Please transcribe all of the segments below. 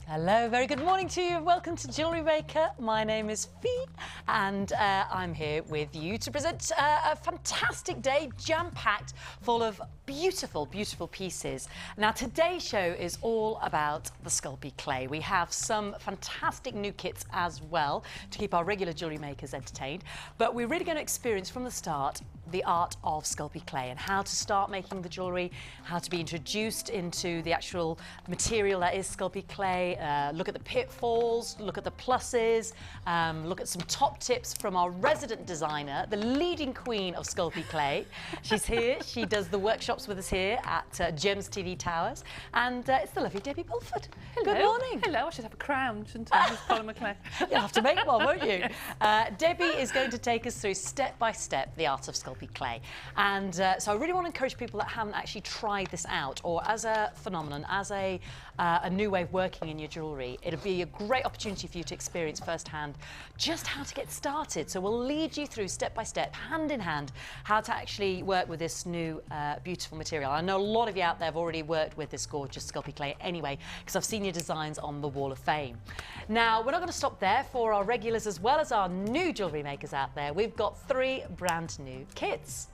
Hello, very good morning to you. Welcome to Jewellery Maker. My name is Fee and I'm here with you to present a fantastic day, jam-packed, full of beautiful, beautiful pieces. Now, today's show is all about the Sculpey clay. We have some fantastic new kits as well to keep our regular jewellery makers entertained, but we're really going to experience from the start the art of Sculpey clay and how to start making the jewellery, how to be introduced into the actual material that is Sculpey clay, look at the pitfalls, look at the pluses, look at some top tips from our resident designer, the leading queen of Sculpey clay. She's here, she does the workshops with us here at Gems TV Towers, and it's the lovely Debbie Bulford. Hello. Good morning. Hello, I should have a crown, shouldn't I? Just follow my clay. You'll have to make one, won't you? Debbie is going to take us through step by step the art of Sculpey clay, and so I really want to encourage people that haven't actually tried this out, or as a phenomenon, as a new way of working in your jewellery. It'll be a great opportunity for you to experience firsthand just how to get started. So we'll lead you through step by step, hand in hand, how to actually work with this new beautiful material. I know a lot of you out there have already worked with this gorgeous Sculpey clay anyway, because I've seen your designs on the Wall of Fame. Now, we're not going to stop there. For our regulars as well as our new jewellery makers out there, we've got 3 brand new kits.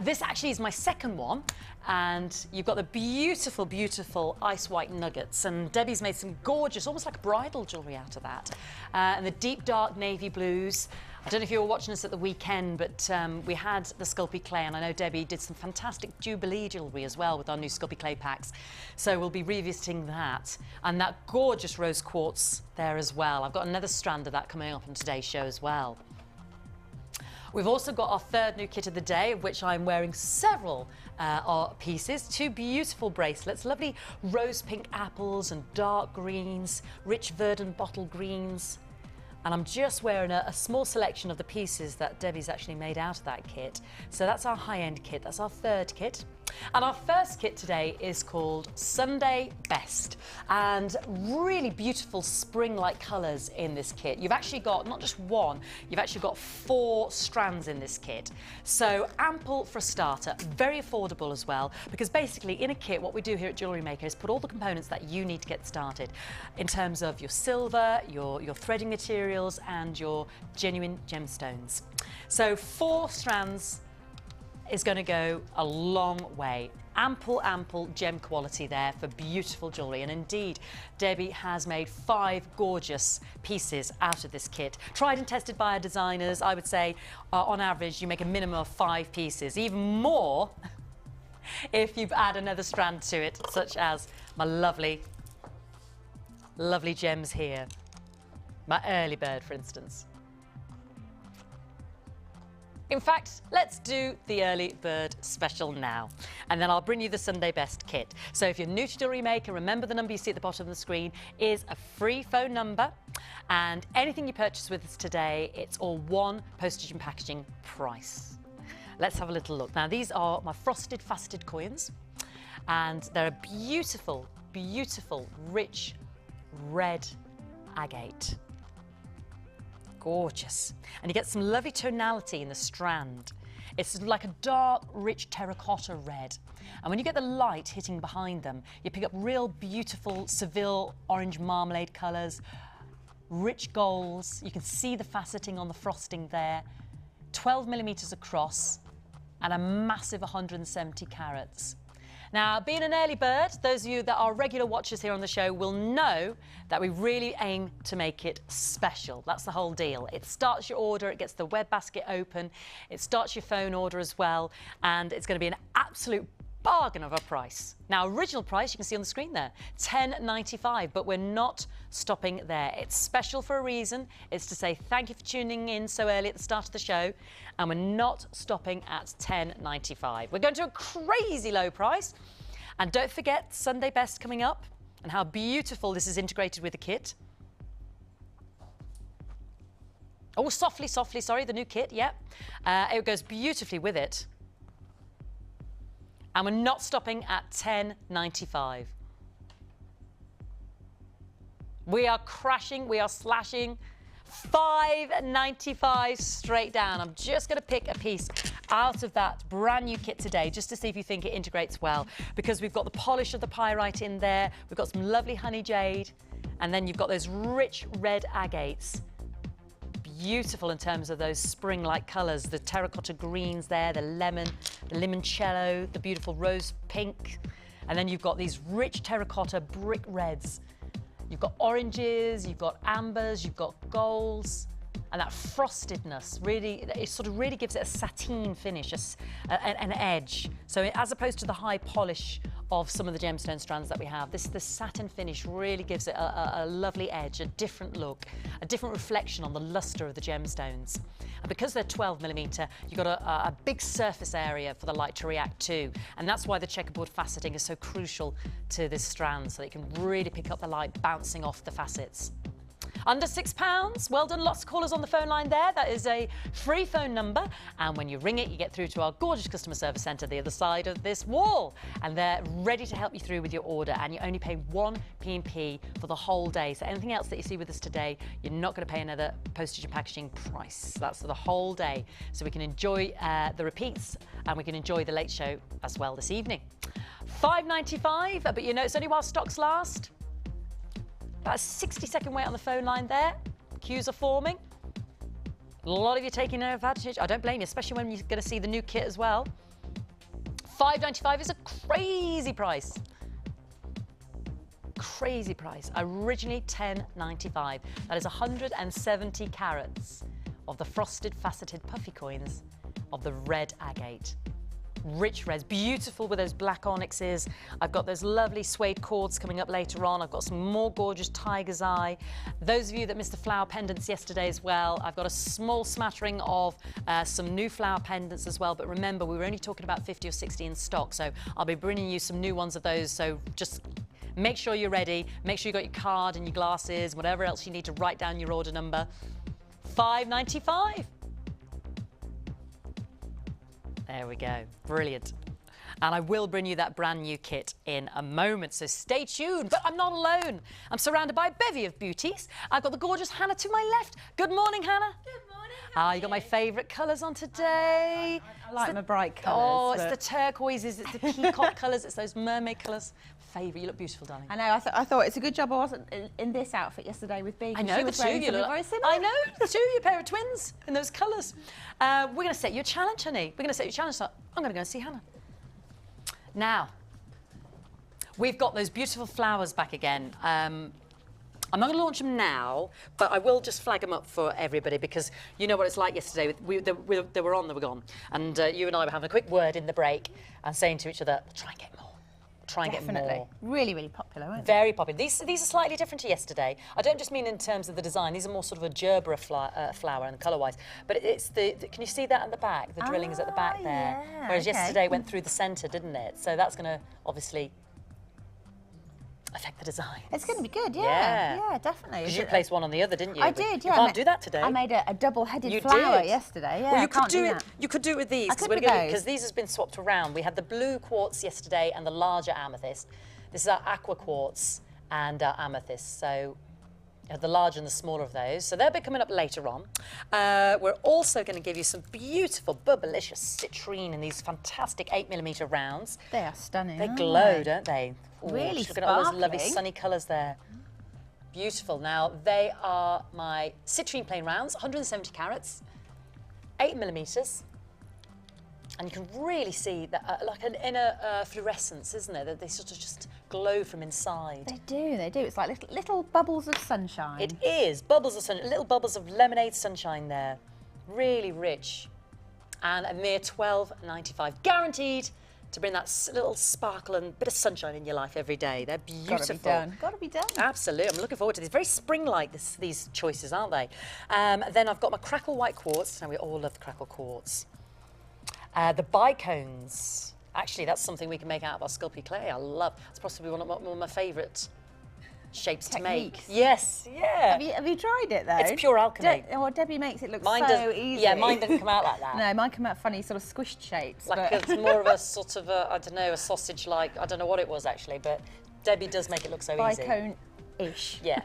This actually is my second one, and you've got the beautiful, beautiful ice white nuggets, and Debbie's made some gorgeous, almost like bridal jewellery out of that. And the deep dark navy blues. I don't know if you were watching us at the weekend, but we had the Sculpey clay, and I know Debbie did some fantastic Jubilee jewellery as well with our new Sculpey clay packs. So we'll be revisiting that, and that gorgeous rose quartz there as well. I've got another strand of that coming up on today's show as well. We've also got our 3rd new kit of the day, of which I'm wearing several pieces. 2 beautiful bracelets, lovely rose pink apples and dark greens, rich verdant bottle greens. And I'm just wearing a small selection of the pieces that Debbie's actually made out of that kit. So that's our high-end kit, that's our 3rd kit. And our 1st kit today is called Sunday Best, and really beautiful spring-like colours in this kit. You've actually got not just one, you've actually got 4 strands in this kit. So ample for a starter, very affordable as well, because basically in a kit what we do here at Jewellery Maker is put all the components that you need to get started in terms of your silver, your threading materials and your genuine gemstones. So 4 strands is going to go a long way. Ample gem quality there for beautiful jewellery, and indeed Debbie has made 5 gorgeous pieces out of this kit. Tried and tested by our designers. I would say on average you make a minimum of 5 pieces, even more if you add another strand to it, such as my lovely gems here. My early bird, for instance. In fact, let's do the early bird special now, and then I'll bring you the Sunday Best kit. So if you're new to Jewellery Maker, remember the number you see at the bottom of the screen is a free phone number, and anything you purchase with us today, it's all 1 postage and packaging price. Let's have a little look. Now, these are my frosted faceted coins, and they're a beautiful, beautiful, rich red agate. Gorgeous. And you get some lovely tonality in the strand. It's like a dark, rich terracotta red. And when you get the light hitting behind them, you pick up real beautiful Seville orange marmalade colours, rich golds. You can see the faceting on the frosting there. 12 millimetres across and a massive 170 carats. Now, being an early bird, those of you that are regular watchers here on the show will know that we really aim to make it special. That's the whole deal. It starts your order, it gets the web basket open, it starts your phone order as well, and it's going to be an absolute bargain of a price. Now, original price you can see on the screen there, $10.95, but we're not stopping there. It's special for a reason. It's to say thank you for tuning in so early at the start of the show, and we're not stopping at $10.95. We're going to a crazy low price, and don't forget Sunday Best coming up and how beautiful this is integrated with the kit. Oh, softly, sorry, the new kit, yep. It goes beautifully with it. And we're not stopping at $10.95. We are crashing, we are slashing $5.95 straight down. I'm just going to pick a piece out of that brand new kit today just to see if you think it integrates well, because we've got the polish of the pyrite in there, we've got some lovely honey jade, and then you've got those rich red agates. Beautiful in terms of those spring-like colours, the terracotta greens there, the limoncello, the beautiful rose pink, and then you've got these rich terracotta brick reds. You've got oranges, you've got ambers, you've got golds, and that frostedness really, it sort of really gives it a sateen finish, an edge. So as opposed to the high polish of some of the gemstone strands that we have, the satin finish really gives it a lovely edge, a different look, a different reflection on the luster of the gemstones. And because they're 12mm, you've got a big surface area for the light to react to, and that's why the checkerboard faceting is so crucial to this strand, so that it can really pick up the light bouncing off the facets. Under £6. Well done. Lots of callers on the phone line there. That is a free phone number. And when you ring it, you get through to our gorgeous customer service centre the other side of this wall. And they're ready to help you through with your order. And you only pay 1 P&P for the whole day. So anything else that you see with us today, you're not going to pay another postage and packaging price. That's for the whole day. So we can enjoy the repeats and we can enjoy the late show as well this evening. $5.95, but you know it's only while stocks last. About a 60-second wait on the phone line there. Queues are forming. A lot of you taking advantage. I don't blame you, especially when you're going to see the new kit as well. $5.95 is a crazy price. Crazy price. Originally $10.95. That is 170 carats of the frosted, faceted, puffy coins of the red agate. Rich reds, beautiful with those black onyxes. I've got those lovely suede cords coming up later on. I've got some more gorgeous tiger's eye. Those of you that missed the flower pendants yesterday as well, I've got a small smattering of some new flower pendants as well. But remember, we were only talking about 50 or 60 in stock, so I'll be bringing you some new ones of those. So just make sure you're ready. Make sure you got your card and your glasses, whatever else you need to write down your order number. $5.95. There we go. Brilliant. And I will bring you that brand new kit in a moment, so stay tuned. But I'm not alone. I'm surrounded by a bevy of beauties. I've got the gorgeous Hannah to my left. Good morning, Hannah. Good morning. You got my favourite colours on today. I like my bright colours. Oh, it's the turquoises, it's the peacock colours, it's those mermaid colours. Favourite. You look beautiful, darling. I know. I thought it's a good job I wasn't in this outfit yesterday with Bea. I know, the two of you look very similar. I know, the two of you, pair of twins in those colours. We're going to set you a challenge, honey. We're going to set you a challenge. So I'm going to go and see Hannah. Now, we've got those beautiful flowers back again. I'm not going to launch them now, but I will just flag them up for everybody because you know what it's like yesterday. They were on, they were gone. And you and I were having a quick word in the break and saying to each other, we'll try and get more. Try and Definitely. get more. Really, really popular, weren't Very popular. These are slightly different to yesterday. I don't just mean in terms of the design. These are more sort of a gerbera flower and colour-wise. But it's the can you see that at the back? The drilling is at the back there. Yeah, Whereas okay. yesterday went through the centre, didn't it? So that's going to obviously affect the design. It's going to be good, yeah. Yeah, definitely. Because you placed one on the other, didn't you? I But did, yeah. You can't do that today. I made a double-headed You flower did. yesterday, yeah. Well, you I can't could do it. that. You could do it with these I could with those. because these has been swapped around. We had the blue quartz yesterday and the larger amethyst. This is our aqua quartz and our amethyst. So you have the larger and the smaller of those. So they'll be coming up later on. We're also going to give you some beautiful, bubblicious citrine in these fantastic 8mm rounds. They are stunning. They aren't glow, they? don't they? Ooh, Really just looking at all those lovely sparkling. sunny colours there. Beautiful. Now, they are my citrine plain rounds, 170 carats, 8mm. And you can really see that, like an inner fluorescence, isn't it? That they sort of just glow from inside. They do, they do. It's like little bubbles of sunshine. It is. Bubbles of sunshine, little bubbles of lemonade sunshine there. Really rich. And a mere $12.95. Guaranteed to bring that little sparkle and bit of sunshine in your life every day. They're beautiful. Gotta be done. Gotta be done. Absolutely. I'm looking forward to these. Very spring-like, these choices, aren't they? Then I've got my crackle white quartz. Now, we all love the crackle quartz. The bicones. Actually, that's something we can make out of our Sculpey clay. I love. It's possibly one of my favourite shapes Techniques. to make. Yes, yeah. Have you tried it though? It's pure alchemy. Debbie makes it look Mine so doesn't. easy. Yeah, mine didn't come out like that. No, mine come out funny, sort of squished shapes. Like but... it's more of a sort of a, I don't know, a sausage-like. I don't know what it was actually, but Debbie does make it look so easy. Bicone Ish. Yeah.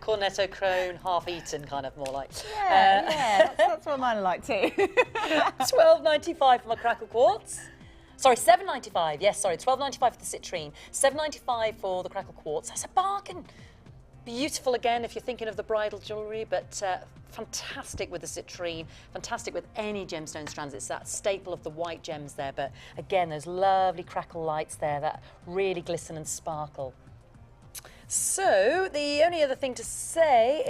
Cornetto crone, half eaten, kind of more like. Yeah, that's what mine are like too. £12.95 for my crackle quartz. Sorry, £7.95. Yes, sorry, £12.95 for the citrine, £7.95 for the crackle quartz. That's a bargain. Beautiful again if you're thinking of the bridal jewellery, but fantastic with the citrine, fantastic with any gemstone strands. It's that staple of the white gems there, but again, those lovely crackle lights there that really glisten and sparkle. So the only other thing to say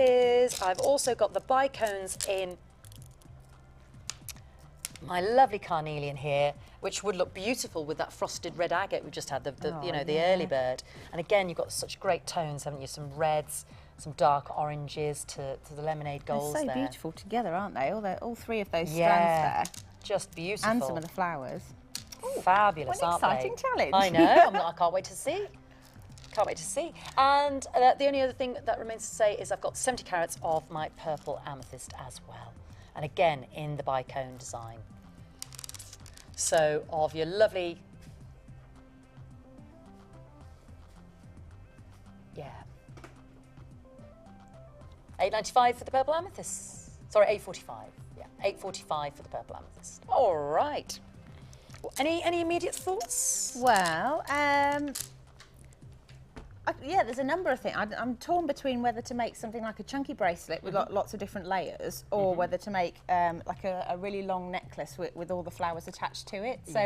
is I've also got the bicones in my lovely carnelian here, which would look beautiful with that frosted red agate we just had, the early bird. And again, you've got such great tones, haven't you? Some reds, some dark oranges to the lemonade golds. They're so there. beautiful together, aren't they? All three of those Yeah, strands there. just beautiful. And some of the flowers. Fabulous, What an aren't exciting they? challenge. I know, I can't wait to see. Can't wait to see. And the only other thing that remains to say is I've got 70 carats of my purple amethyst as well. And again, in the bicone design. So, of your lovely, £8.95 for the purple amethyst. Sorry, £8.45. Yeah, £8.45 for the purple amethyst. All right. Well, any immediate thoughts? Well, yeah, there's a number of things. I'm torn between whether to make something like a chunky bracelet with lots of different layers, or whether to make like a really long necklace with all the flowers attached to it. So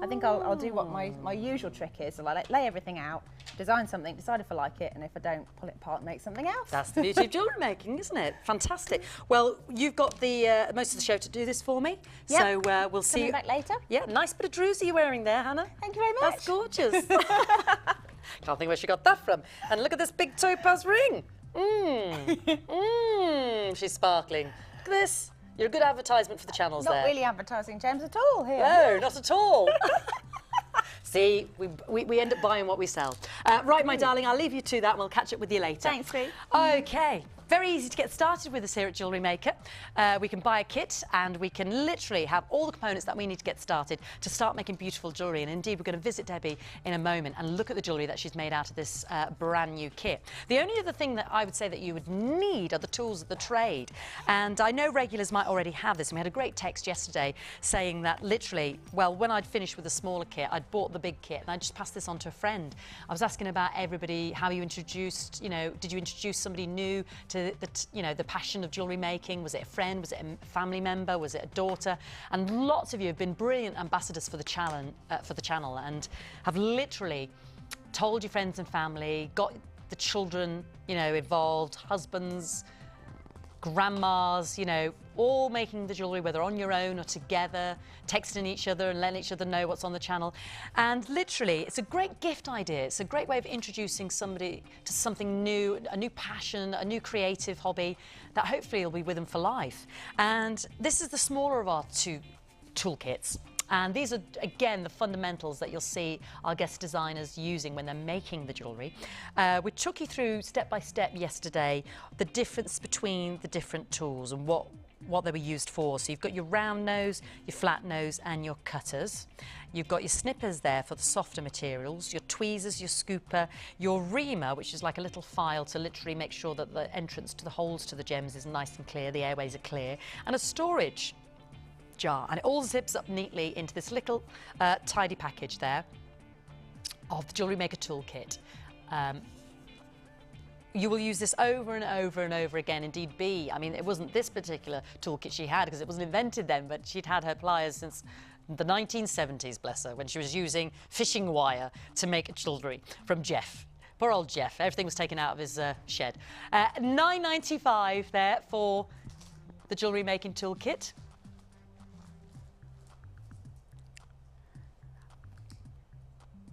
I think I'll do what my usual trick is. I'll lay everything out, design something, decide if I like it, and if I don't, pull it apart and make something else. That's the beauty of jewellery making, isn't it? Fantastic. Well, you've got the most of the show to do this for me. Yep. So we'll see you back later. Yeah, nice bit of druzy you're wearing there, Hannah. Thank you very much. That's gorgeous. Can't think where she got that from. And look at this big topaz ring. She's sparkling. Look at this. You're a good advertisement for the channels there. Not really advertising gems at all here. No, not at all. See, we end up buying what we sell. Right, my darling, I'll leave you to that and we'll catch up with you later. Thanks, Fee. Okay. Very easy to get started with us here at Jewellery Maker. We can buy a kit and we can literally have all the components that we need to get started to start making beautiful jewellery. And indeed, we're going to visit Debbie in a moment and look at the jewellery that she's made out of this brand new kit. The only other thing that I would say that you would need are the tools of the trade. And I know regulars might already have this. And we had a great text yesterday saying that literally, well, when I'd finished with the smaller kit, I'd bought the big kit and I just passed this on to a friend. I was asking about everybody, how you introduced, did you introduce somebody new to the passion of jewellery making? Was it a friend? Was it a family member? Was it a daughter? And lots of you have been brilliant ambassadors for the channel and have literally told your friends and family, got the children, involved, husbands, grandmas, all making the jewellery, whether on your own or together, texting each other and letting each other know what's on the channel. And literally, it's a great gift idea. It's a great way of introducing somebody to something new, a new passion, a new creative hobby that hopefully will be with them for life. And this is the smaller of our two toolkits. And these are, again, the fundamentals that you'll see our guest designers using when they're making the jewellery. We took you through step by step yesterday the difference between the different tools and what they were used for. So you've got your round nose, your flat nose and your cutters. You've got your snippers there for the softer materials, your tweezers, your scooper, your reamer, which is like a little file to literally make sure that the entrance to the holes to the gems is nice and clear, the airways are clear, and a storage jar. And it all zips up neatly into this little tidy package there of the Jewellery Maker toolkit. You will use this over and over and over again. Indeed, I mean, it wasn't this particular toolkit she had because it wasn't invented then, but she'd had her pliers since the 1970s, bless her, when she was using fishing wire to make jewellery from Jeff. Poor old Jeff. Everything was taken out of his shed. £9.95 there for the jewellery making toolkit.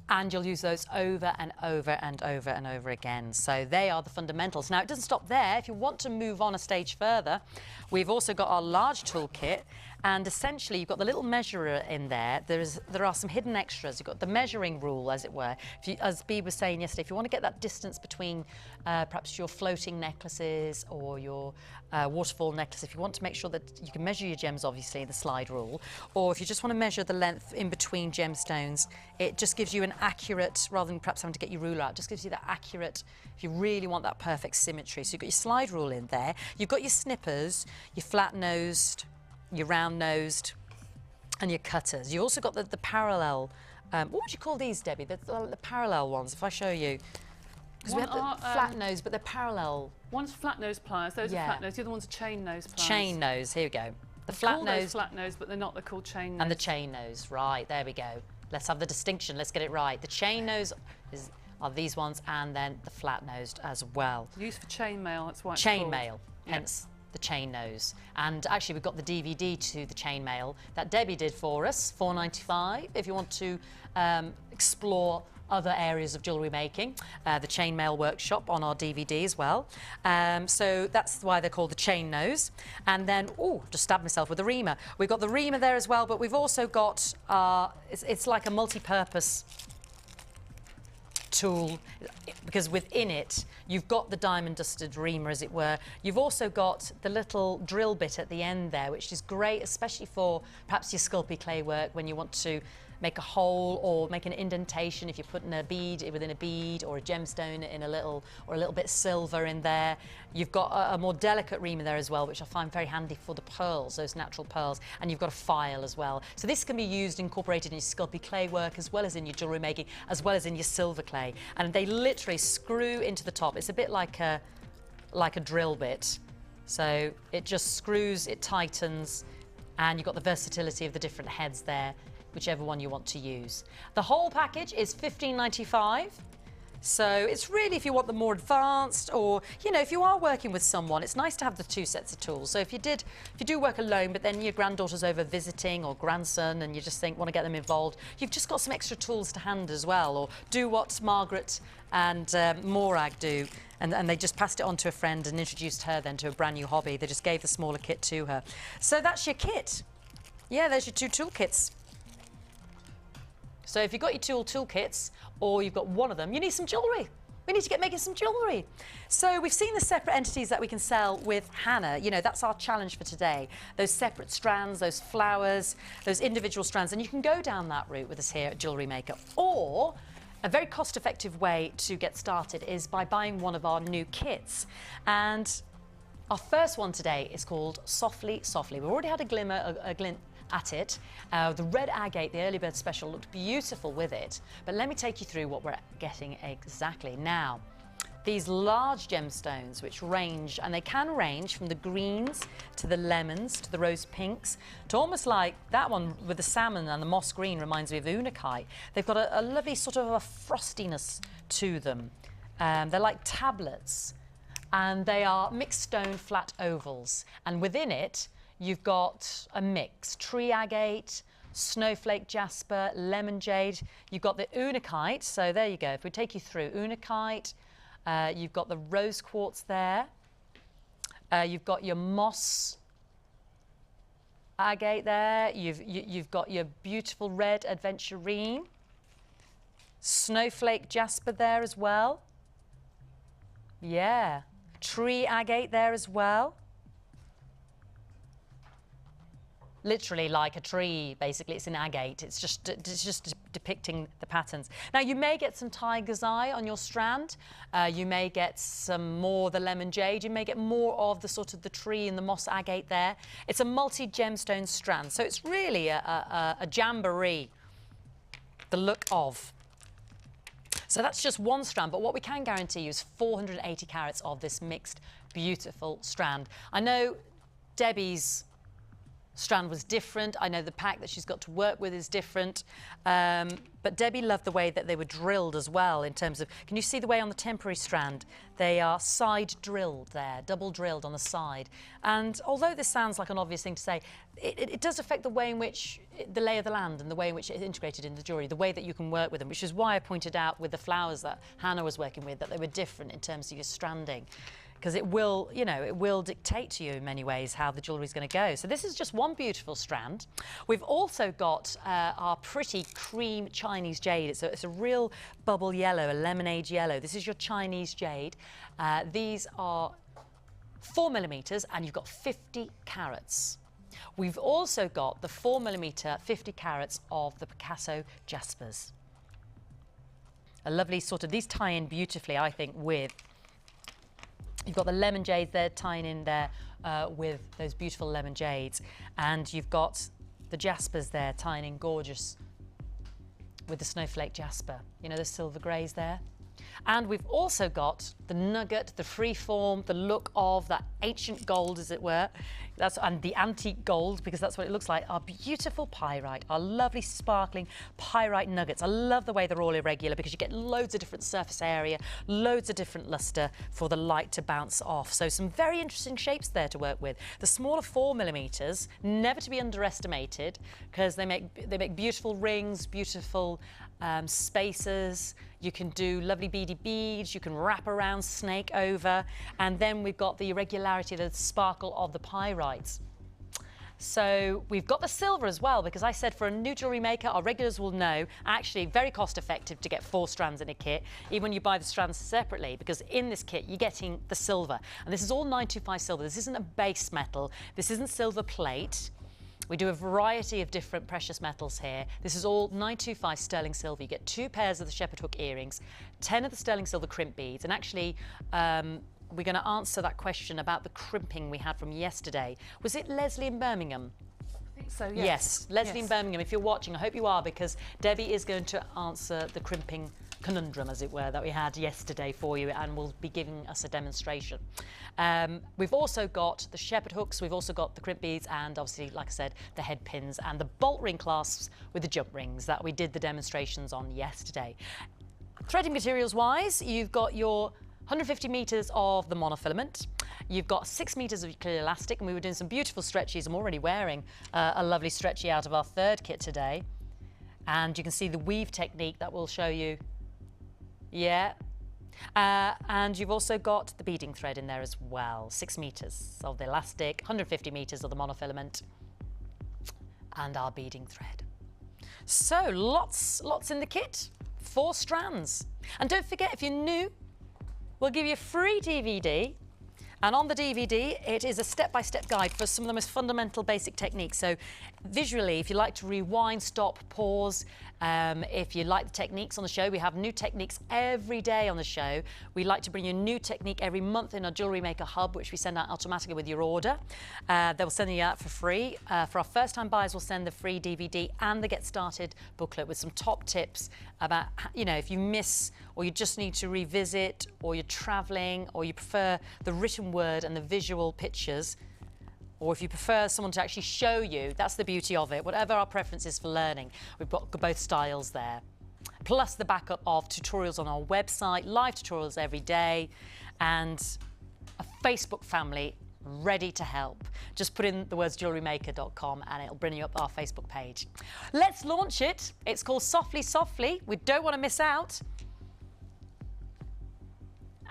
And you'll use those over and over and over and over again. So they are the fundamentals. Now, it doesn't stop there. If you want to move on a stage further, We've also got our large toolkit, and essentially you've got the little measurer in there. There are some hidden extras. You've got the measuring rule, as it were. If you, as Bea was saying yesterday, if you want to get that distance between perhaps your floating necklaces or your waterfall necklace, if you want to make sure that you can measure your gems, obviously, the slide rule, or if you just want to measure the length in between gemstones, it just gives you an accurate, rather than perhaps having to get your ruler out, just gives you that accurate, if you really want that perfect symmetry. So you've got your slide rule in there, you've got your snippers, your flat-nosed, your round-nosed, and your cutters. You've also got the parallel, what would you call these, Debbie? The parallel ones, if I show you. Because we have the flat nose, but they're parallel. One's flat nose pliers, those are flat nose, the other one's a chain nose pliers. Chain nose, here we go. The flat nose. Flat nose, but they're not, they're called chain nose. And the chain nose, right, there we go. Let's have the distinction, let's get it right. The chain nose are these ones, and then the flat nosed as well. Used for chain mail, that's why it's chain called. mail, hence the chain nose. And actually we've got the DVD to the chain mail that Debbie did for us, $4.95, if you want to explore other areas of jewellery making, the chainmail workshop on our DVD as well. So that's why they're called the chain nose. And then, oh, just stabbed myself with the reamer. We've got the reamer there as well, but we've also got, it's like a multi-purpose tool, because within it you've got the diamond dusted reamer, as it were. You've also got the little drill bit at the end there, which is great, especially for perhaps your Sculpey clay work when you want to make a hole or make an indentation, if you're putting a bead within a bead or a gemstone in a little bit silver in there. You've got a more delicate reamer there as well, which I find very handy for the pearls, those natural pearls, and you've got a file as well. So this can be used, incorporated in your Sculpey clay work, as well as in your jewellery making, as well as in your silver clay. And they literally screw into the top. It's a bit like a drill bit. So it just screws, it tightens, and you've got the versatility of the different heads there, whichever one you want to use. The whole package is $15.95. So it's really, if you want the more advanced, or, you know, if you are working with someone, it's nice to have the two sets of tools. So if you do work alone, but then your granddaughter's over visiting, or grandson, and you just want to get them involved, you've just got some extra tools to hand as well. Or do what Margaret and Morag do, and they just passed it on to a friend and introduced her then to a brand new hobby. They just gave the smaller kit to her. So that's your kit. Yeah, there's your two toolkits. So if you've got your toolkits, or you've got one of them, you need some jewellery. We need to get making some jewellery. So we've seen the separate entities that we can sell with Hannah. You know, that's our challenge for today. Those separate strands, those flowers, those individual strands. And you can go down that route with us here at Jewellery Maker. Or a very cost-effective way to get started is by buying one of our new kits. And our first one today is called Softly, Softly. We've already had a glint at it. The red agate, the early bird special, looked beautiful with it, but let me take you through what we're getting exactly. Now, these large gemstones, which range, and they can range from the greens to the lemons to the rose pinks, to almost like that one with the salmon and the moss green reminds me of unakite. They've got a lovely sort of a frostiness to them. They're like tablets, and they are mixed stone flat ovals, and within it you've got a mix: tree agate, snowflake jasper, lemon jade. You've got the unakite, so there you go. If we take you through unakite, you've got the rose quartz there. You've got your moss agate there. You've got your beautiful red adventurine. Snowflake jasper there as well. Yeah. Tree agate there as well. Literally like a tree, basically. It's in agate. It's just depicting the patterns. Now, you may get some tiger's eye on your strand. You may get some more the lemon jade. You may get more of the sort of the tree and the moss agate there. It's a multi-gemstone strand, so it's really a jamboree, the look of. So that's just one strand, but what we can guarantee you is 480 carats of this mixed, beautiful strand. I know Debbie's strand was different. I know the pack that she's got to work with is different. But Debbie loved the way that they were drilled as well, in terms of, can you see the way on the temporary strand? They are side drilled there, double drilled on the side. And although this sounds like an obvious thing to say, it does affect the way in which the lay of the land and the way in which it's integrated in the jewellery, the way that you can work with them, which is why I pointed out with the flowers that Hannah was working with, that they were different in terms of your stranding. because it will, you know, it will dictate to you in many ways how the jewellery is going to go. So this is just one beautiful strand. We've also got our pretty cream Chinese jade. It's a real bubble yellow, a lemonade yellow. This is your Chinese jade. These are 4mm, and you've got 50 carats. We've also got the 4mm 50 carats of the Picasso jaspers. A lovely sort of, these tie in beautifully, I think, with, you've got the lemon jades there tying in there with those beautiful lemon jades, and you've got the jaspers there tying in gorgeous with the snowflake jasper, you know, the silver greys there. And we've also got the nugget, the freeform, the look of that ancient gold, as it were. And the antique gold, because that's what it looks like. Our beautiful pyrite, our lovely sparkling pyrite nuggets. I love the way they're all irregular because you get loads of different surface area, loads of different luster for the light to bounce off. So some very interesting shapes there to work with. The smaller 4mm, never to be underestimated, because they make beautiful rings, beautiful spaces. You can do lovely beady beads, you can wrap around, snake over, and then we've got the irregularity, the sparkle of the pyrites. So we've got the silver as well, because I said for a new jewellery maker, our regulars will know, actually very cost effective to get 4 strands in a kit, even when you buy the strands separately, because in this kit you're getting the silver. And this is all 925 silver. This isn't a base metal. This isn't silver plate. We do a variety of different precious metals here. This is all 925 sterling silver. You get 2 pairs of the shepherd hook earrings, 10 of the sterling silver crimp beads, and actually we're going to answer that question about the crimping we had from yesterday. Was it Leslie in Birmingham? I think so, yes. Yes, Leslie in Birmingham, if you're watching, I hope you are, because Debbie is going to answer the crimping conundrum, as it were, that we had yesterday for you, and will be giving us a demonstration. We've also got the shepherd hooks, we've also got the crimp beads, and obviously, like I said, the head pins and the bolt ring clasps with the jump rings that we did the demonstrations on yesterday. Threading materials wise, you've got your 150 metres of the monofilament. You've got 6 metres of clear elastic, and we were doing some beautiful stretchies. I'm already wearing a lovely stretchy out of our 3rd kit today. And you can see the weave technique that we'll show you. Yeah. And you've also got the beading thread in there as well. 6 metres of the elastic, 150 metres of the monofilament, and our beading thread. So lots in the kit. 4 strands. And don't forget, if you're new, we'll give you a free DVD, and on the DVD it is a step-by-step guide for some of the most fundamental basic techniques. So visually, if you like to rewind, stop, pause, if you like the techniques on the show, we have new techniques every day on the show. We like to bring you a new technique every month in our Jewellery Maker hub, which we send out automatically with your order. They'll send you out for free. For our first-time buyers, we'll send the free DVD and the Get Started booklet with some top tips about, you know, if you miss or you just need to revisit, or you're travelling, or you prefer the written word and the visual pictures, or if you prefer someone to actually show you, that's the beauty of it. Whatever our preference is for learning, we've got both styles there. Plus the backup of tutorials on our website, live tutorials every day, and a Facebook family ready to help. Just put in the words jewellerymaker.com and it'll bring you up our Facebook page. Let's launch it. It's called Softly Softly. We don't want to miss out.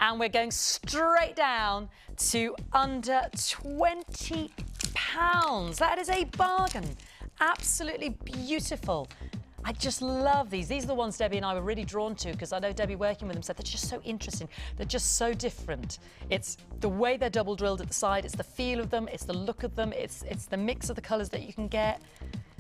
And we're going straight down to under £20. That is a bargain. Absolutely beautiful. I just love these. These are the ones Debbie and I were really drawn to, because I know Debbie, working with them, said they're just so interesting. They're just so different. It's the way they're double drilled at the side, it's the feel of them, it's the look of them, it's the mix of the colours that you can get.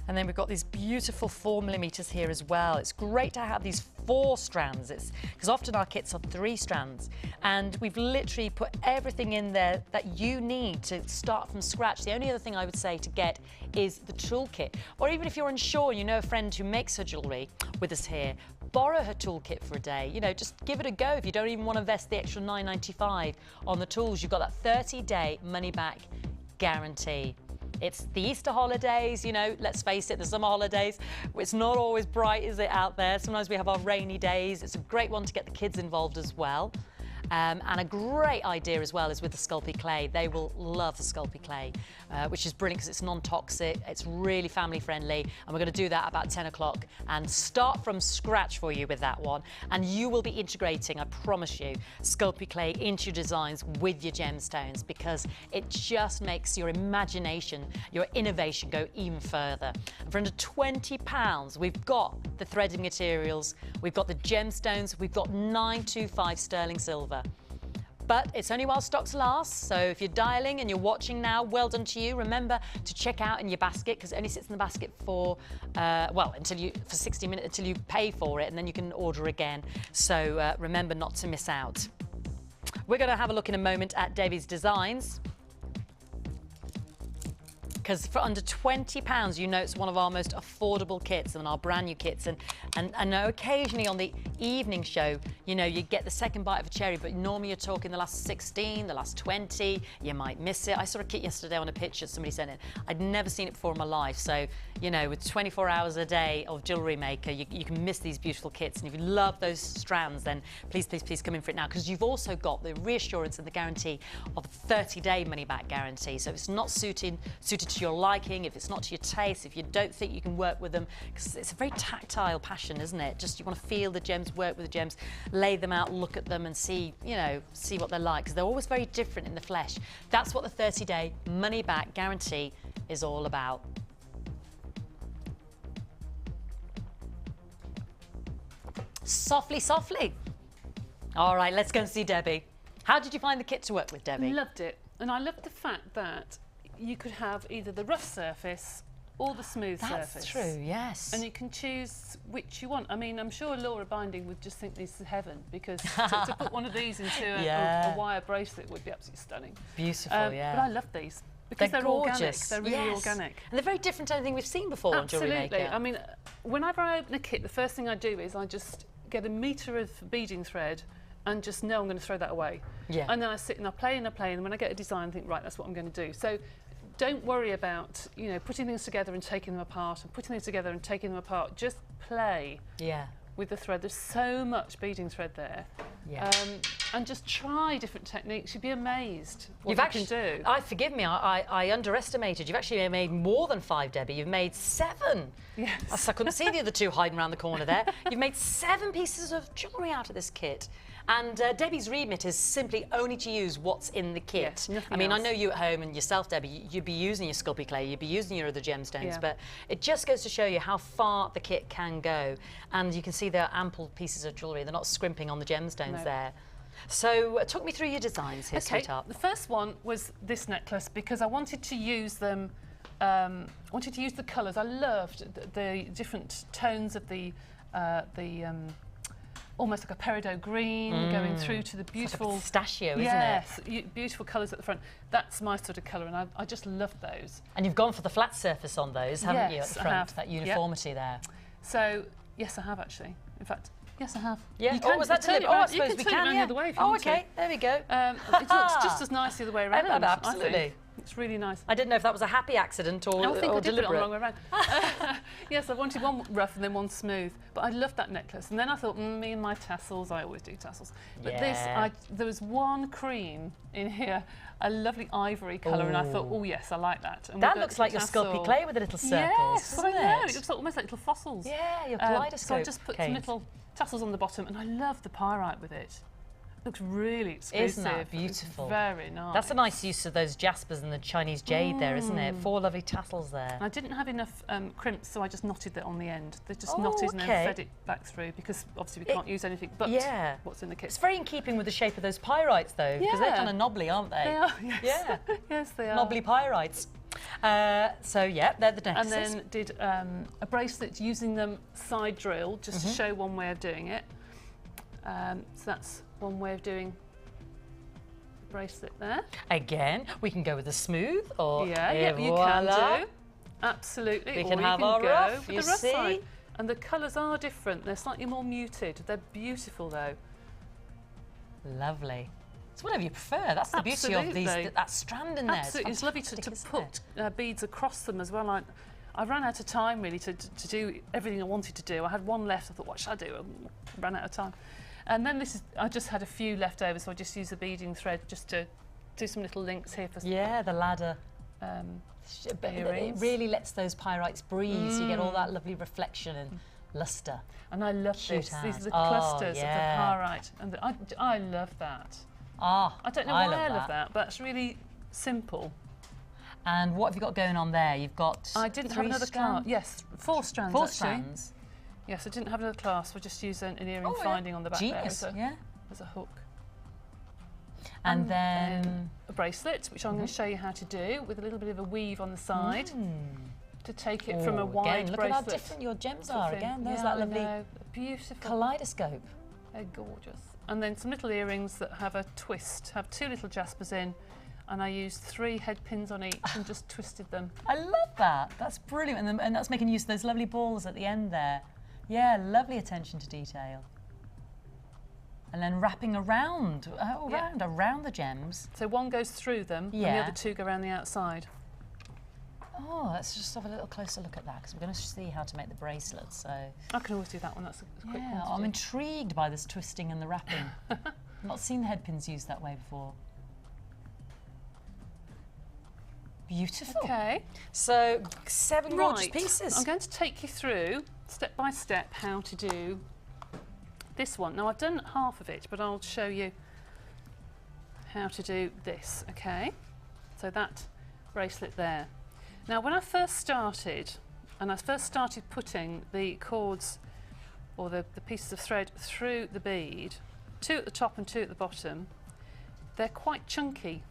And then we've got these beautiful 4mm here as well. It's great to have these 4 strands, because often our kits are 3 strands, and we've literally put everything in there that you need to start from scratch. The only other thing I would say to get is the toolkit, or even if you're unsure and you know a friend who makes her jewellery with us here, borrow her toolkit for a day. You know, just give it a go. If you don't even want to invest the extra $9.95 on the tools, you've got that 30-day money-back guarantee. It's the Easter holidays, you know, let's face it, the summer holidays. It's not always bright, is it, out there? Sometimes we have our rainy days. It's a great one to get the kids involved as well. And a great idea as well is with the Sculpey clay. They will love the Sculpey clay, which is brilliant because it's non-toxic, it's really family friendly, and we're going to do that about 10 o'clock and start from scratch for you with that one. And you will be integrating, I promise you, Sculpey clay into your designs with your gemstones, because it just makes your imagination, your innovation go even further. And for under £20, we've got the threading materials, we've got the gemstones, we've got 925 sterling silver. But it's only while stocks last, so if you're dialing and you're watching now, well done to you. Remember to check out in your basket, because it only sits in the basket for, for 60 minutes until you pay for it, and then you can order again. So remember not to miss out. We're going to have a look in a moment at Debbie's designs, because for under £20, you know, it's one of our most affordable kits and our brand new kits. And occasionally on the evening show, you know, you get the second bite of a cherry, but normally you're talking the last 16, the last 20, you might miss it. I saw a kit yesterday on a picture somebody sent it. I'd never seen it before in my life. So, you know, with 24 hours a day of Jewellery Maker, you can miss these beautiful kits. And if you love those strands, then please, please, please come in for it now, because you've also got the reassurance and the guarantee of a 30-day money-back guarantee. So if it's not suited to your liking, if it's not to your taste, if you don't think you can work with them, because it's a very tactile passion, isn't it? Just you want to feel the gems, work with the gems, lay them out, look at them and see, you know, see what they're like, because they're always very different in the flesh. That's what the 30-day money-back guarantee is all about. Softly, softly. All right, let's go and see Debbie. How did you find the kit to work with, Debbie? Loved it. And I loved the fact that you could have either the rough surface or the smooth surface. That's true, yes. And you can choose which you want. I mean, I'm sure Laura Binding would just think this is heaven, because to put one of these into a wire bracelet would be absolutely stunning. Beautiful, yeah. But I love these because they're organic. They're really organic. And they're very different to anything we've seen before on Jewellery Maker. Absolutely. I mean, whenever I open a kit, the first thing I do is I just get a metre of beading thread and just know I'm going to throw that away. Yeah. And then I sit and I play and I play, and when I get a design, I think, right, that's what I'm going to do. So don't worry about, you know, putting things together and taking them apart, and putting things together and taking them apart. Just play with the thread. There's so much beading thread there. Yeah. And just try different techniques. You'd be amazed what you can do. Forgive me, I underestimated. You've actually made more than 5, Debbie. You've made 7. Yes. I couldn't see the other 2 hiding around the corner there. You've made 7 pieces of jewellery out of this kit. And Debbie's remit is simply only to use what's in the kit. Yes, I mean, I know you at home and yourself, Debbie, you'd be using your Sculpey clay, you'd be using your other gemstones, but it just goes to show you how far the kit can go. And you can see there are ample pieces of jewellery. They're not scrimping on the gemstones there. So talk me through your designs here, sweetheart. The first one was this necklace, because I wanted to use them, wanted to use the colours. I loved the different tones of the almost like a peridot green going through to the beautiful like pistachio, isn't it? Yes, beautiful colours at the front. That's my sort of colour, and I just love those. And you've gone for the flat surface on those, haven't you, at the front? I have. That uniformity there. So yes, I have actually. In fact, yes, I have. Yeah. Oh, was that deliberate? Oh, I suppose we can. The other way if you want okay. to. There we go. It looks just as nice the other way around. Absolutely. I think. It's really nice. I didn't know if that was a happy accident or I think I did deliberate. put it on the wrong way around. Yes, I wanted one rough and then one smooth, but I loved that necklace. And then I thought, me and my tassels, I always do tassels. But there was one cream in here, a lovely ivory colour, and I thought, oh yes, I like that. And that looks like your Sculpey clay with the little circles. Yes, I know. It looks almost like little fossils. Yeah, your kaleidoscope. So I just put some little tassels on the bottom, and I love the pyrite with it. Looks really exclusive. Isn't that beautiful? It's very nice. That's a nice use of those jaspers and the Chinese jade there, isn't it? 4 lovely tassels there. I didn't have enough crimps, so I just knotted that on the end. They just knotted and then fed it back through, because obviously we can't use anything but what's in the kit. It's very in keeping with the shape of those pyrites, though, because they're kind of knobbly, aren't they? They are, yes. Yeah. Yes, they are. Knobbly pyrites. So, yeah, they're the necklaces. And then did a bracelet using them side drill, just to show one way of doing it. So that's one way of doing the bracelet there. Again, we can go with the smooth, or you can do. Absolutely. We can have our rough, you see? Side. And the colours are different. They're slightly more muted. They're beautiful, though. Lovely. It's whatever you prefer. That's the beauty of these. That strand in there. Absolutely. It's lovely to put beads across them as well. I ran out of time, really, to do everything I wanted to do. I had one left. I thought, what should I do? I ran out of time. And then I just had a few left over, so I just used the beading thread just to do some little links here for the ladder. It really lets those pyrites breathe, so you get all that lovely reflection and lustre. And I love this. These are the clusters of the pyrite, and I love that. I don't know why I love that, but it's really simple. And what have you got going on there? You've got I didn't have another clasp. Yes, 4 strands. 4 actually. strands. Yes, I didn't have another clasp. I just used an earring finding on the back Genius, there as a hook. And then a bracelet, which I'm going to show you how to do, with a little bit of a weave on the side to take it from a wide look bracelet. at how different your gems are again. There's that lovely beautiful kaleidoscope. They're gorgeous. And then some little earrings that have a twist, have 2 little jaspers in, and I used 3 head pins on each and just twisted them. I love that. That's brilliant. And that's making use of those lovely balls at the end there. Yeah, lovely attention to detail. And then wrapping around the gems. So one goes through them, and the other 2 go around the outside. Oh, let's just have a little closer look at that, because we're going to see how to make the bracelet. So I can always do that one. That's a quick one. I'm intrigued by this twisting and the wrapping. I've not seen the head pins used that way before. Beautiful. Okay. So 7 gorgeous pieces. I'm going to take you through step by step how to do this one. Now I've done half of it, but I'll show you how to do this. Okay. So that bracelet there. Now when I first started, putting the cords or the pieces of thread through the bead, 2 at the top and 2 at the bottom, they're quite chunky.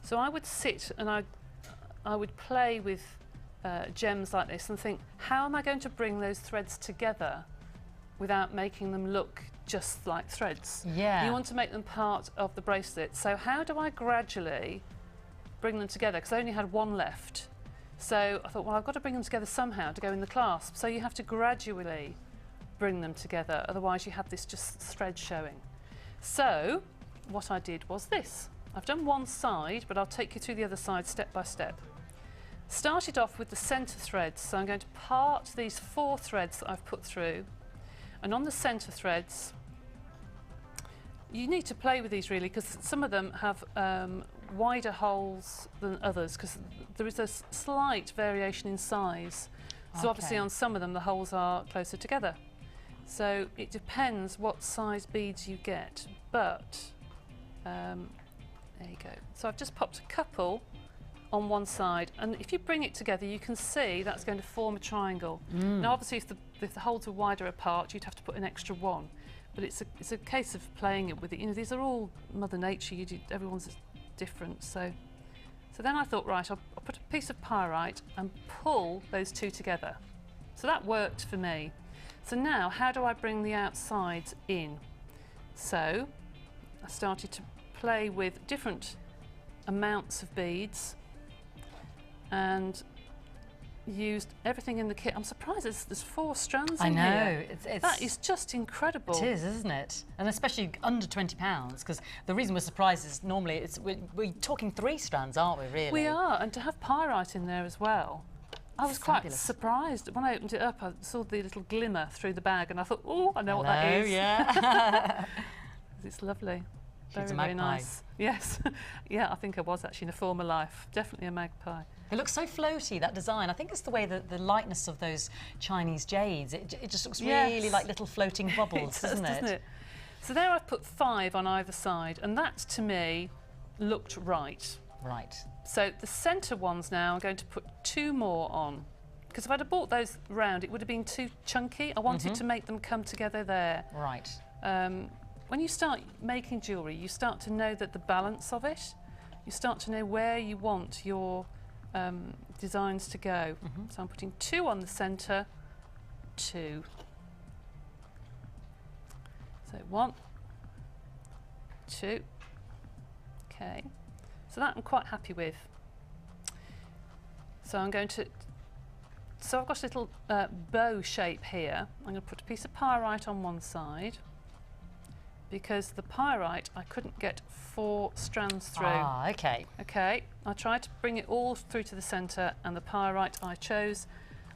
So I would sit and I would play with gems like this and think, how am I going to bring those threads together without making them look just like threads? Yeah. You want to make them part of the bracelet. So how do I gradually bring them together? Because I only had 1 left. So I thought, well, I've got to bring them together somehow to go in the clasp. So you have to gradually bring them together, otherwise you have this just thread showing. So what I did was this. I've done one side, but I'll take you through the other side step by step. Started off with the centre threads, so I'm going to part these 4 threads that I've put through, and on the centre threads, you need to play with these really, because some of them have wider holes than others, because there is a slight variation in size. So obviously on some of them the holes are closer together. So it depends what size beads you get, but there you go. So I've just popped a couple on one side, and if you bring it together you can see that's going to form a triangle. Now obviously if the holes were wider apart you'd have to put an extra one, but it's a case of playing it with it. You know, these are all Mother Nature, everyone's different. So then I thought, right, I'll put a piece of pyrite and pull those 2 together. So that worked for me. So now how do I bring the outsides in? So I started to play with different amounts of beads and used everything in the kit. I'm surprised there's 4 strands in here. I know. That is just incredible. It is, isn't it? And especially under £20, because the reason we're surprised is normally we're talking 3 strands, aren't we, really? We are, and to have pyrite in there as well. I was quite surprised. When I opened it up, I saw the little glimmer through the bag, and I thought, oh, I know what that is. Yeah. It's lovely. It's a Very magpie. nice. Yes. Yeah, I think I was actually in a former life. Definitely a magpie. It looks so floaty, that design. I think it's the way that the lightness of those Chinese jades, it just looks really like little floating bubbles, doesn't it? So there I've put 5 on either side, and that to me looked right. Right. So the centre ones now, I'm going to put 2 more on, because if I'd have bought those round it would have been too chunky. I wanted to make them come together there. Right. When you start making jewellery, you start to know the balance of it. You start to know where you want your designs to go. So I'm putting 2 on the centre, 2. So 1, 2. Okay. So that I'm quite happy with. So I'm going to. So I've got a little bow shape here. I'm going to put a piece of pyrite on one side, because the pyrite I couldn't get 4 strands through. Ah, okay. Okay, I tried to bring it all through to the centre, and the pyrite I chose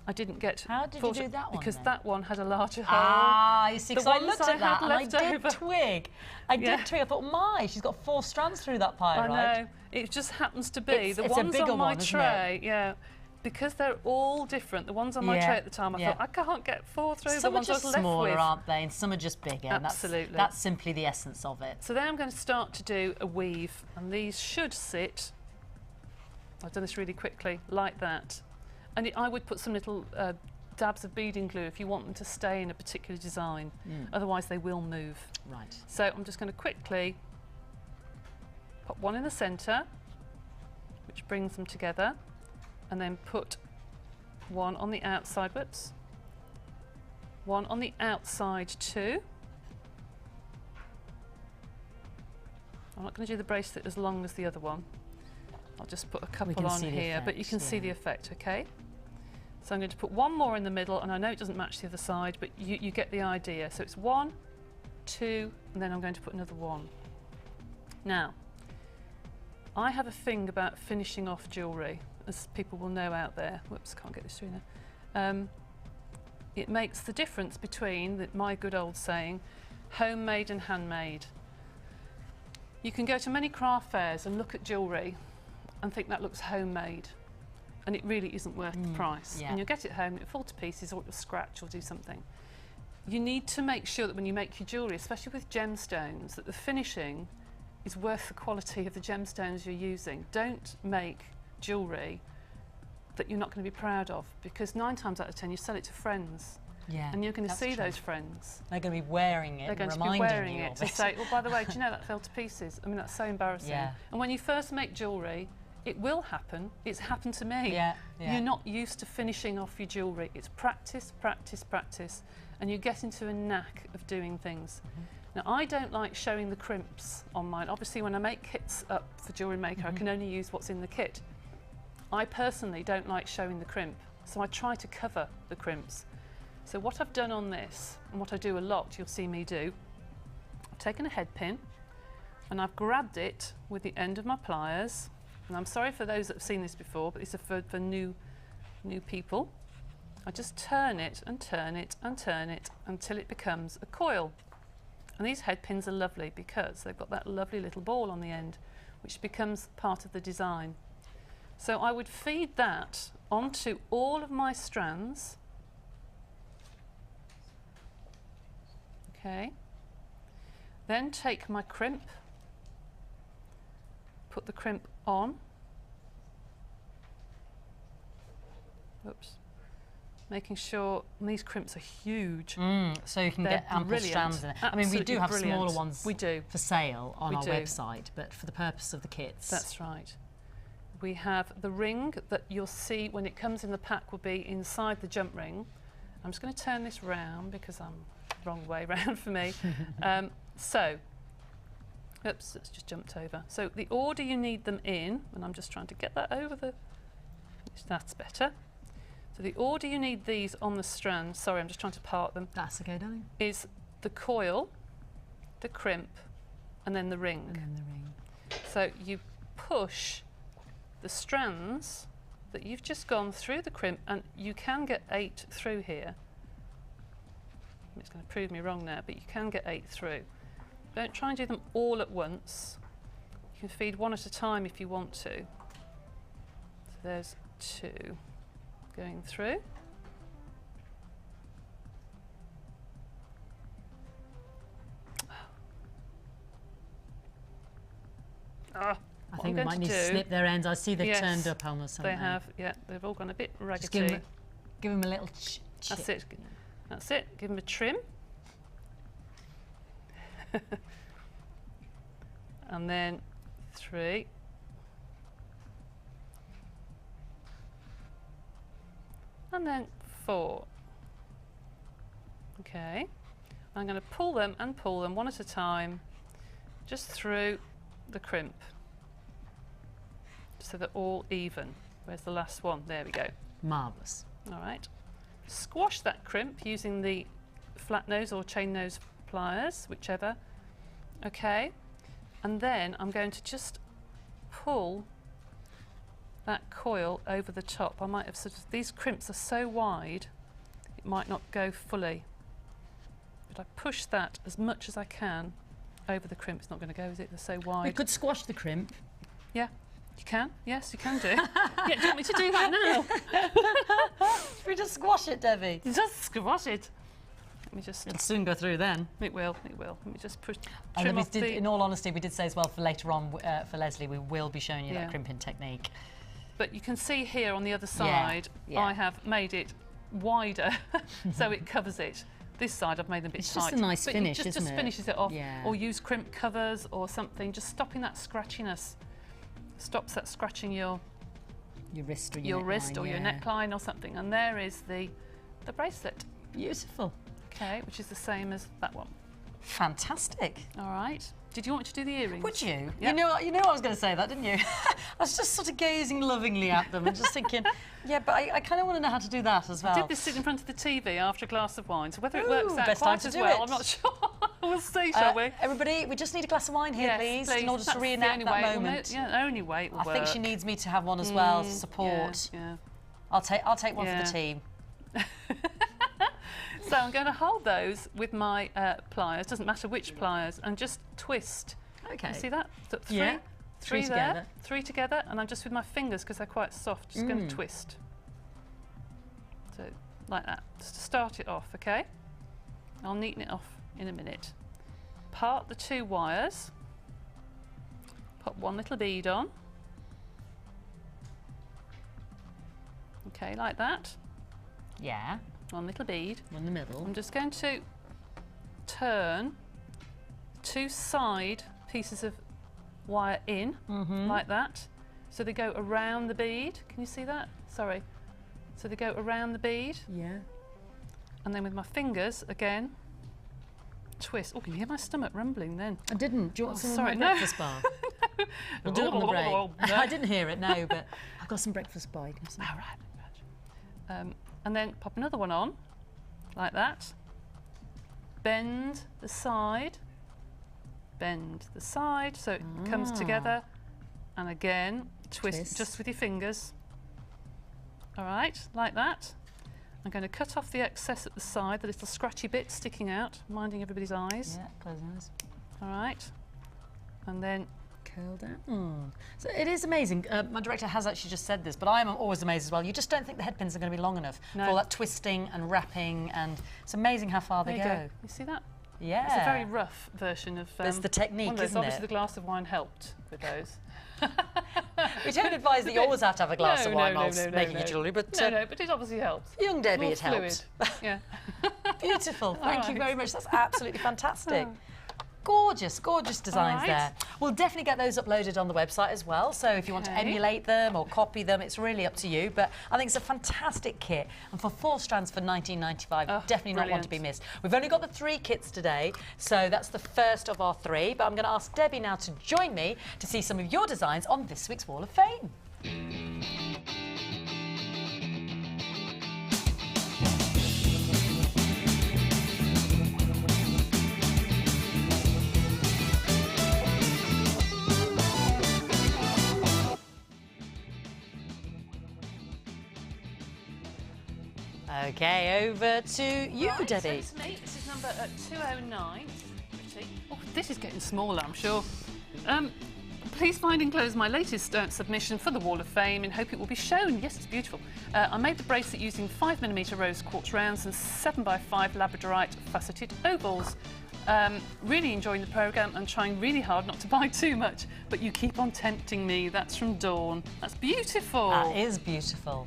I didn't get. How did you do that one? Because then? that one had a larger hole. Ah, you see, because I looked at that and I left did over. twig. I did twig. I thought, my, she's got 4 strands through that pie, right? I know. It just happens to be It's the a ones bigger on my one, isn't tray. Yeah. Because they're all different. The ones on my tray at the time, I thought, I can't get 4 through. Some the ones are just I was left smaller, with. aren't they? And some are just bigger. Absolutely. That's simply the essence of it. So then I'm going to start to do a weave, and these should sit, I've done this really quickly, like that. And I would put some little dabs of beading glue if you want them to stay in a particular design. Otherwise they will move. Right. So I'm just going to quickly put one in the centre, which brings them together, and then put one on the outside, whoops, one on the outside too. I'm not going to do the bracelet as long as the other one. I'll just put a couple on here, but you can see the effect, okay? So I'm going to put one more in the middle, and I know it doesn't match the other side, but you get the idea. So it's 1, 2, and then I'm going to put another 1. Now, I have a thing about finishing off jewellery, as people will know out there. Whoops, can't get this through now. It makes the difference between, my good old saying, homemade and handmade. You can go to many craft fairs and look at jewellery and think that looks homemade, and it really isn't worth the price. And you'll get it home, it'll fall to pieces, or it'll scratch or do something. You need to make sure that when you make your jewellery, especially with gemstones, that the finishing is worth the quality of the gemstones you're using. Don't make jewellery that you're not going to be proud of, because 9 times out of 10 you sell it to friends. And you're going to see those friends. They're going to be wearing it, they're going to be wearing it to say, oh, by the way, do you know that fell to pieces? I mean, that's so embarrassing. And when you first make jewellery, it will happen. It's happened to me. You're not used to finishing off your jewellery. It's practice, practice, practice, and you get into a knack of doing things. Now, I don't like showing the crimps on mine. Obviously, when I make kits up for Jewellery Maker, I can only use what's in the kit. I personally don't like showing the crimp, so I try to cover the crimps. So what I've done on this, and what I do a lot, you'll see me do, I've taken a head pin and I've grabbed it with the end of my pliers. And I'm sorry for those that have seen this before, but this is for new people. I just turn it and turn it and turn it until it becomes a coil. And these head pins are lovely because they've got that lovely little ball on the end, which becomes part of the design. So I would feed that onto all of my strands. Okay. Then take my crimp, put the crimp on. Oops. Making sure, and these crimps are huge. So you can get ample strands in it. I mean, we do have smaller ones for sale on our website, but for the purpose of the kits. That's right. We have the ring that you'll see when it comes in the pack will be inside the jump ring. I'm just going to turn this round because I'm wrong way round for me. So, oops, it's just jumped over. So the order you need them in, and I'm just trying to get that over the, that's better. So the order you need these on the strand, sorry, I'm just trying to part them. That's okay, darling. Is the coil, the crimp, and then the ring. And then the ring. So you push the strands that you've just gone through the crimp, and you can get 8 through here. It's going to prove me wrong now, but you can get 8 through. Don't try and do them all at once. You can feed one at a time if you want to. So there's 2 going through. I think we might need to snip their ends. I see they've turned up almost. They have, yeah. They've all gone a bit raggedy. Just give them a little chip. That's it. That's it. Give them a trim. And then 3. And then 4. Okay. I'm going to pull them one at a time, just through the crimp, so they're all even. Where's the last one? There we go. Marvellous. All right. Squash that crimp using the flat nose or chain nose pliers, whichever. Okay. And then I'm going to just pull that coil over the top. I might have these crimps are so wide, it might not go fully. But I push that as much as I can over the crimp. It's not going to go, is it? They're so wide. We could squash the crimp. Yeah, you can. Yes, you can do. Yeah, do you want me to do that now? Should we just squash it, Debbie? Just squash it. Let me just... It'll soon go through then. It will, it will. Let me just push... And in all honesty, we did say as well for later on, for Leslie, we will be showing you that crimping technique. But you can see here on the other side, I have made it wider so it covers it. This side I've made them a bit it's tight. It's just a nice finish, isn't it? Just finishes it off. Yeah. Or use crimp covers or something, just stopping that scratchiness. Stops that scratching your wrist or your neckline or something. And there is the bracelet. Beautiful. Okay, which is the same as that one. Fantastic. All right. Did you want me to do the earrings? Would you? Yep. You know I was going to say that, didn't you? I was just sort of gazing lovingly at them and just thinking, yeah, but I kind of want to know how to do that as well. I did this sit in front of the TV after a glass of wine, so whether it works out best quite time to as do well, it. I'm not sure. We'll see, shall we? Everybody, we just need a glass of wine here, Yes, please, in order to reenact that moment. Yeah, the only way it will I work. think she needs me to have one as well to support. Yeah. I'll take one for the team. So I'm going to hold those with my pliers, doesn't matter which pliers, and just twist. Okay. You see that? So three there, together. 3 together, and I'm just with my fingers, because they're quite soft, just going to twist. So, like that, just to start it off, okay? I'll neaten it off in a minute. Part the 2 wires, put 1 little bead on. Okay, like that. Yeah. 1 little bead. In the middle. I'm just going to turn 2 side pieces of wire in, like that. So they go around the bead. Can you see that? Sorry. So they go around the bead. Yeah. And then with my fingers, again, twist. Oh, can you hear my stomach rumbling then? I didn't. Do you want some of sorry, my breakfast bar? No. We'll do it on the break. No. I didn't hear it, no, but I've got some breakfast bar. All right. And then pop another one on, like that. Bend the side, so it comes together. And again, twist just with your fingers. All right, like that. I'm going to cut off the excess at the side, the little scratchy bit sticking out, minding everybody's eyes. Yeah, close your eyes. All right. And then curl down. So it is amazing. My director has actually just said this, but I'm always amazed as well. You just don't think the head pins are going to be long enough for all that twisting and wrapping, and it's amazing how far they go. You see that? Yeah. It's a very rough version of... There's the technique, isn't it? Obviously the glass of wine helped with those. We don't advise that you always have to have a glass of wine whilst making your jewellery, but... No, but it obviously helps. Young Debbie, More it fluid. helped. Yeah. Beautiful. Thank you very much. That's absolutely fantastic. Gorgeous, gorgeous designs there. We'll definitely get those uploaded on the website as well. So if you want to emulate them or copy them, it's really up to you. But I think it's a fantastic kit. And for 4 strands for $19.95, definitely not one to be missed. We've only got the 3 kits today, so that's the first of our 3. But I'm going to ask Debbie now to join me to see some of your designs on this week's Wall of Fame. Okay, over to you, Debbie. So to me, this is number 209. Pretty. Oh, this is getting smaller, I'm sure. Please find enclosed my latest submission for the Wall of Fame and hope it will be shown. Yes, it's beautiful. I made the bracelet using 5mm rose quartz rounds and 7x5 labradorite faceted ovals. Really enjoying the programme and trying really hard not to buy too much, but you keep on tempting me. That's from Dawn. That's beautiful. That is beautiful.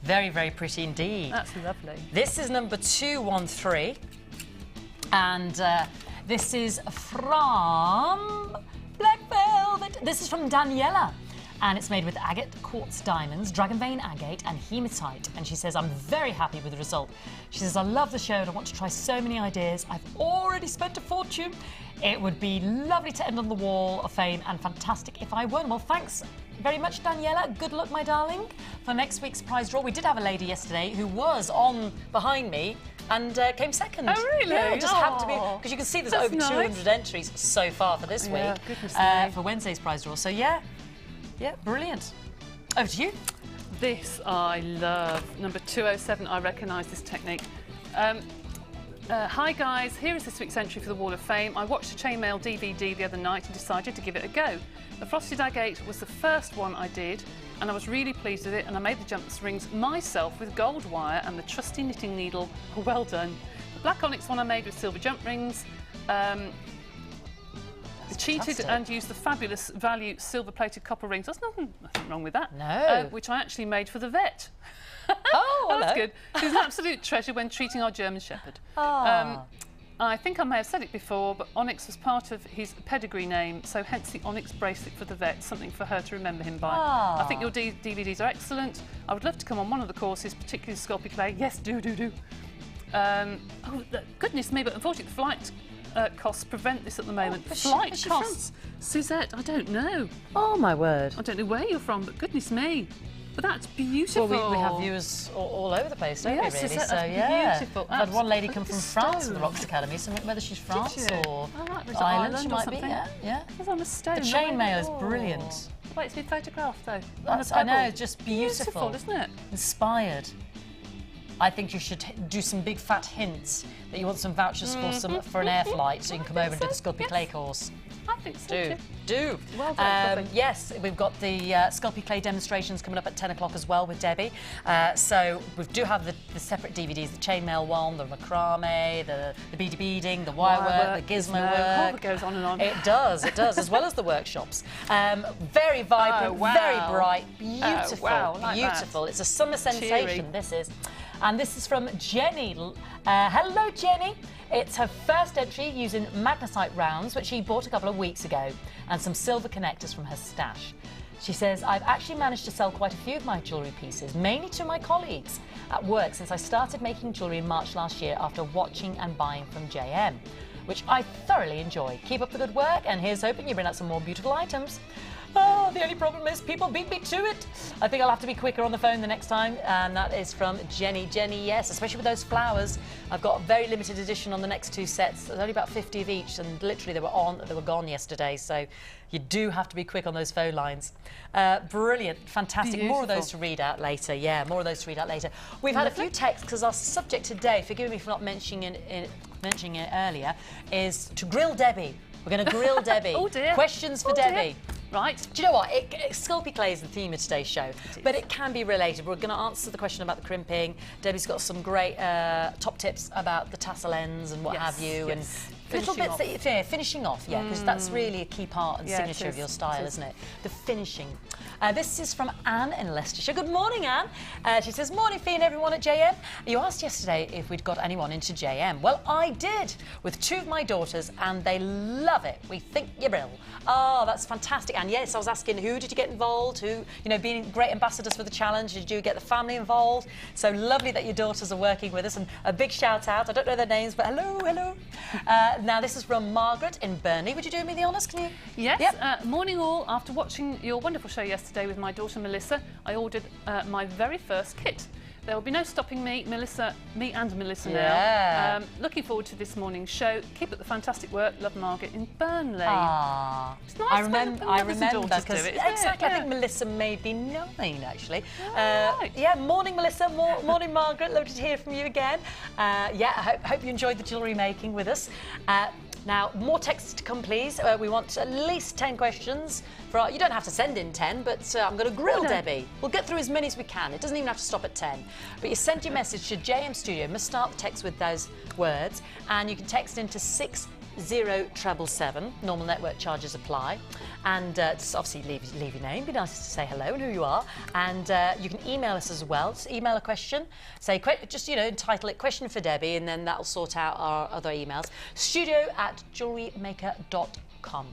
Very, very pretty indeed. That's lovely. This is number 213, and this is from Black Velvet. This is from Daniela, and it's made with agate quartz diamonds, dragon vein agate, and hematite. And she says, I'm very happy with the result. She says, I love the show and I want to try so many ideas. I've already spent a fortune. It would be lovely to end on the Wall of Fame and fantastic if I won. Well, thanks very much, Daniela. Good luck, my darling, for next week's prize draw. We did have a lady yesterday who was on behind me and came second. Oh, really? Yeah, it just happened to be, because you can see there's over 200 entries so far for this week, goodness me. for Wednesday's prize draw. So, yeah, brilliant. Over to you. This I love. Number 207, I recognise this technique. Hi guys, here is this week's entry for the Wall of Fame. I watched a chainmail DVD the other night and decided to give it a go. The frosted agate was the first one I did, and I was really pleased with it, and I made the jump rings myself with gold wire and the trusty knitting needle. Well done. The black onyx one I made with silver jump rings. Cheated and used the fabulous value silver-plated copper rings. There's nothing wrong with that. No. Which I actually made for the vet. Oh, that's good. He's an absolute treasure when treating our German Shepherd. I think I may have said it before, but onyx was part of his pedigree name, so hence the onyx bracelet for the vet, something for her to remember him by. I think your DVDs are excellent. I would love to come on one of the courses, particularly Sculpey Clay. Yes, do. Goodness me, but unfortunately the flight costs prevent this at the moment. Flight costs? Suzette, I don't know. Oh, my word. I don't know where you're from, but goodness me. But that's beautiful. Well, we have viewers all over the place, don't we, really? Yes, so, yeah. Beautiful. I've had one lady come from France at the Rocks Academy, so whether she's France or Ireland, she might be, yeah. It's on a stone. The chainmail is brilliant. Wait, it's been photographed, though. I know, just beautiful, isn't it? Inspired. I think you should do some big fat hints that you want some vouchers for an air flight, so you can come over and do the Sculpey Clay course. I think so. Do. Well done, yes, we've got the Sculpey Clay demonstrations coming up at 10 o'clock as well with Debbie. So we do have the separate DVDs, the chainmail one, the macrame, the beady beading, the wire work, the gizmo work. It goes on and on. It does, as well as the workshops. Very vibrant, very bright, beautiful, beautiful. It's a summer sensation, this is. And this is from Jenny. Hello, Jenny. It's her first entry using magnesite rounds, which she bought a couple of weeks ago, and some silver connectors from her stash. She says, I've actually managed to sell quite a few of my jewellery pieces, mainly to my colleagues at work, since I started making jewellery in March last year after watching and buying from JM, which I thoroughly enjoy. Keep up the good work, and here's hoping you bring out some more beautiful items. Oh, the only problem is people beat me to it. I think I'll have to be quicker on the phone the next time. And that is from Jenny. Jenny, yes, especially with those flowers. I've got a very limited edition on the next two sets. There's only about 50 of each, and literally they were gone yesterday. So you do have to be quick on those phone lines. Brilliant, fantastic. Beautiful. More of those to read out later. Yeah, more of those to read out later. We've had a few texts because our subject today, forgive me for not mentioning it earlier, is to grill Debbie. We're going to grill Debbie. Oh dear. Questions for Debbie. Dear. Right. Do you know what? Sculpey Clay is the theme of today's show, but it can be related. We're going to answer the question about the crimping. Debbie's got some great top tips about the tassel ends and what have you, and little bits that finishing off, because that's really a key part and signature of your style, isn't it? The finishing. This is from Anne in Leicestershire. Good morning, Anne. She says, morning, Fee and everyone at JM. You asked yesterday if we'd got anyone into JM. Well, I did, with two of my daughters, and they love it. We think you're brilliant. Oh, that's fantastic. And yes, I was asking, who did you get involved? Who, being great ambassadors for the challenge, did you get the family involved? So lovely that your daughters are working with us, and a big shout out. I don't know their names, but hello. Now, this is from Margaret in Burnley. Would you do me the honours? Can you? Yes. Yep. Morning all. After watching your wonderful show yesterday with my daughter Melissa, I ordered my very first kit. There will be no stopping me and Melissa now. Looking forward to this morning's show. Keep up the fantastic work. Love, Margaret in Burnley. Ah, it's nice. I remember because exactly. Yeah. I think Melissa may be 9 actually. Right. Yeah. Morning, Melissa. Morning, Margaret. Lovely to hear from you again. I hope you enjoyed the jewellery making with us. Now, more texts to come, please. We want at least 10 questions. You don't have to send in 10, but I'm going to grill Debbie. We'll get through as many as we can. It doesn't even have to stop at 10. But you send your message to JM Studio. You must start the text with those words. And you can text into 60777. Normal network charges apply. And just obviously leave your name. Be nice to say hello and who you are. And you can email us as well. Just email a question. Say, just, entitle it Question for Debbie, and then that'll sort out our other emails. studio@jewellerymaker.com.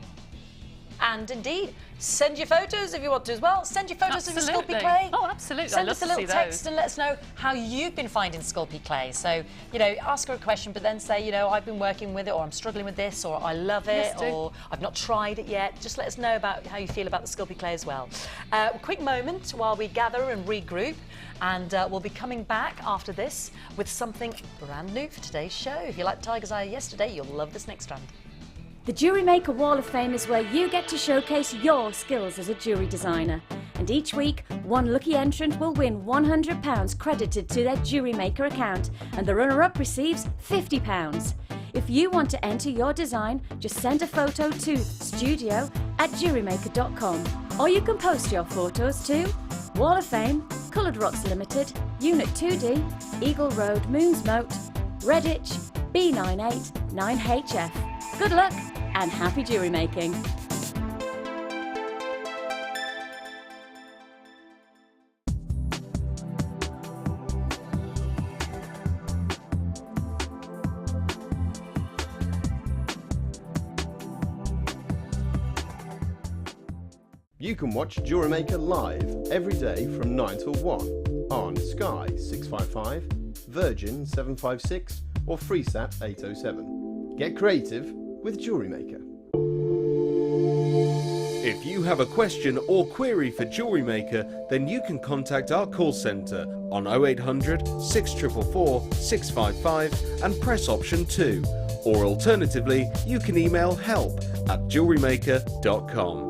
And indeed, send your photos if you want to as well. Send your photos of your Sculpey Clay. Oh, absolutely. Send us a little text and let us know how you've been finding Sculpey Clay. So, ask her a question, but then say, I've been working with it, or I'm struggling with this, or I love it, or I've not tried it yet. Just let us know about how you feel about the Sculpey Clay as well. A quick moment while we gather and regroup, and we'll be coming back after this with something brand new for today's show. If you liked Tiger's Eye yesterday, you'll love this next round. The Jewellery Maker Wall of Fame is where you get to showcase your skills as a jewellery designer. And each week, one lucky entrant will win £100 credited to their Jewellery Maker account, and the runner-up receives £50. If you want to enter your design, just send a photo to studio@jewellerymaker.com, or you can post your photos to Wall of Fame, Coloured Rocks Limited, Unit 2D, Eagle Road, Moonsmote, Redditch, B98 9HF. Good luck and happy jewellery making! You can watch Jewellery Maker live every day from 9 till 1 on Sky 655, Virgin 756 or Freesat 807. Get creative with Jewellery Maker. If you have a question or query for Jewellery Maker, then you can contact our call centre on 0800 644 655 and press option 2. Or alternatively, you can email help@jewellerymaker.com.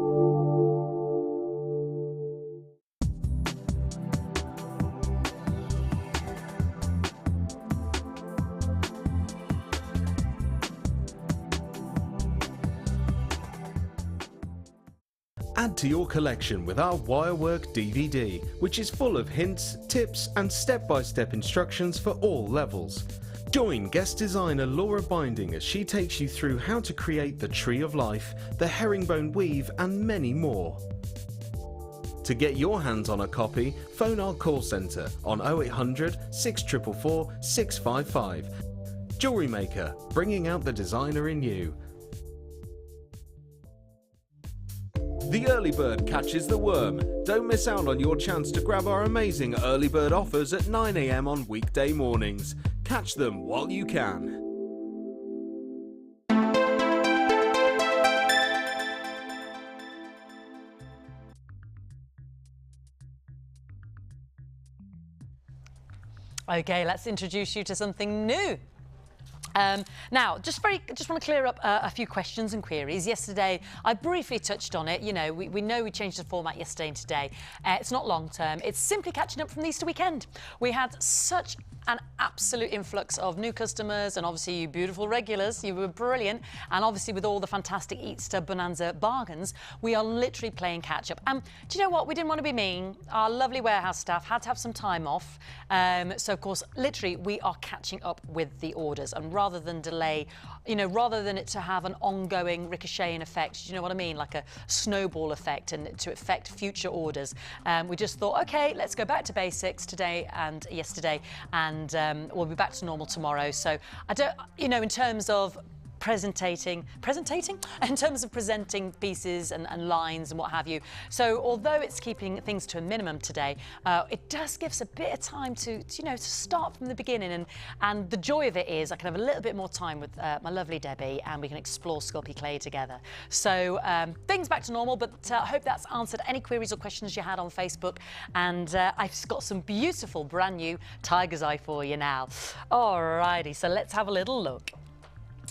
Add to your collection with our Wirework DVD, which is full of hints, tips and step-by-step instructions for all levels. Join guest designer Laura Binding as she takes you through how to create the Tree of Life, the herringbone weave and many more. To get your hands on a copy, phone our call centre on 0800 644 655. Jewellery Maker, bringing out the designer in you. The early bird catches the worm. Don't miss out on your chance to grab our amazing early bird offers at 9 AM on weekday mornings. Catch them while you can. Okay, let's introduce you to something new. Now, just want to clear up a few questions and queries. Yesterday, I briefly touched on it. You know, we know we changed the format yesterday and today. It's not long term. It's simply catching up from the Easter weekend. We had such an absolute influx of new customers and obviously you beautiful regulars. You were brilliant. And obviously with all the fantastic Easter Bonanza bargains, we are literally playing catch up. And do you know what? We didn't want to be mean. Our lovely warehouse staff had to have some time off. So of course, literally we are catching up with the orders, and rather than delay, you know, rather than it to have an ongoing ricocheting effect, do you know what I mean? Like a snowball effect and to affect future orders. We just thought, okay, let's go back to basics today and yesterday, and we'll be back to normal tomorrow. So I don't, you know, in terms of presenting in terms of presenting pieces and lines and what have you. So although it's keeping things to a minimum today, it does give us a bit of time to you know, to start from the beginning, and the joy of it is I can have a little bit more time with my lovely Debbie, and we can explore Sculpey Clay together. So things back to normal, but I hope that's answered any queries or questions you had on Facebook, and I've got some beautiful brand new tiger's eye for you now. Alrighty, so let's have a little look.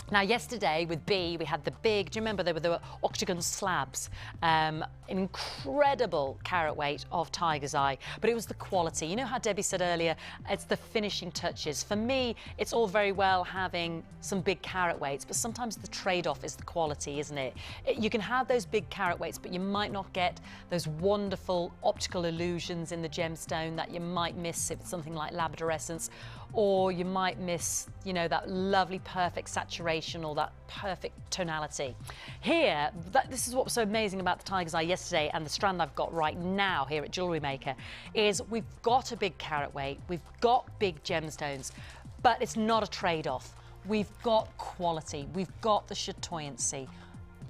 Now, yesterday with B, we had the big, do you remember there were the octagon slabs? An incredible carat weight of tiger's eye, but it was the quality. You know how Debbie said earlier, it's the finishing touches. For me, it's all very well having some big carat weights, but sometimes the trade-off is the quality, isn't it? You can have those big carat weights, but you might not get those wonderful optical illusions in the gemstone that you might miss if it's something like labradorescence, or you might miss, you know, that lovely perfect saturation or that perfect tonality. Here, this is what was so amazing about the tiger's eye yesterday, and the strand I've got right now here at Jewellery Maker, is we've got a big carat weight, we've got big gemstones, but it's not a trade-off. We've got quality, we've got the chatoyancy,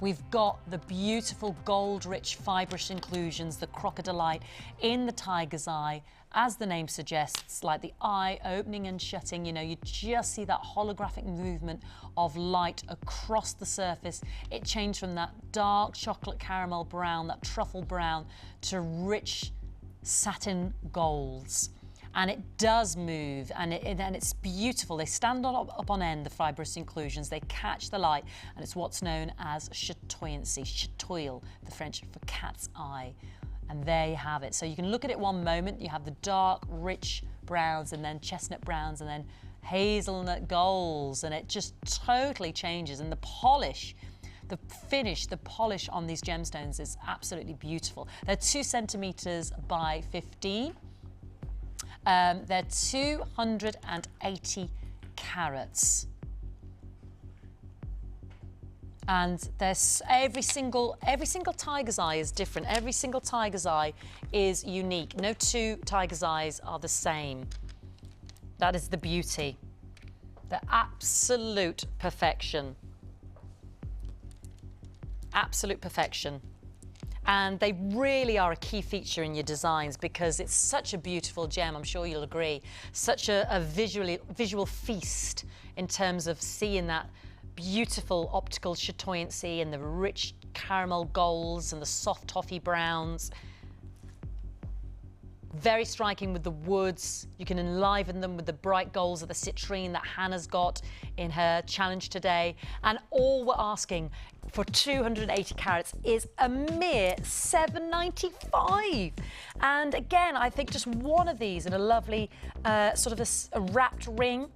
we've got the beautiful gold-rich fibrous inclusions, the crocodilite in the tiger's eye. As the name suggests, like the eye opening and shutting, you know, you just see that holographic movement of light across the surface. It changed from that dark chocolate caramel brown, that truffle brown, to rich satin golds. And it does move, and it's beautiful. They stand up on end, the fibrous inclusions. They catch the light, and it's what's known as chatoyancy, chatoyal, the French for cat's eye. And there you have it. So you can look at it one moment, you have the dark, rich browns and then chestnut browns and then hazelnut golds, and it just totally changes. And the polish, the finish, the polish on these gemstones is absolutely beautiful. They're 2 centimetres by 15. They're 280 carats. And there's every single tiger's eye is different. Every single tiger's eye is unique. No 2 tiger's eyes are the same. That is the beauty. The absolute perfection. Absolute perfection. And they really are a key feature in your designs because it's such a beautiful gem, I'm sure you'll agree. Such a visual feast in terms of seeing that beautiful optical chatoyancy and the rich caramel golds and the soft toffee browns. Very striking with the woods. You can enliven them with the bright golds of the citrine that Hannah's got in her challenge today. And all we're asking for 280 carats is a mere $7.95. And again, I think just one of these in a lovely sort of a wrapped ring.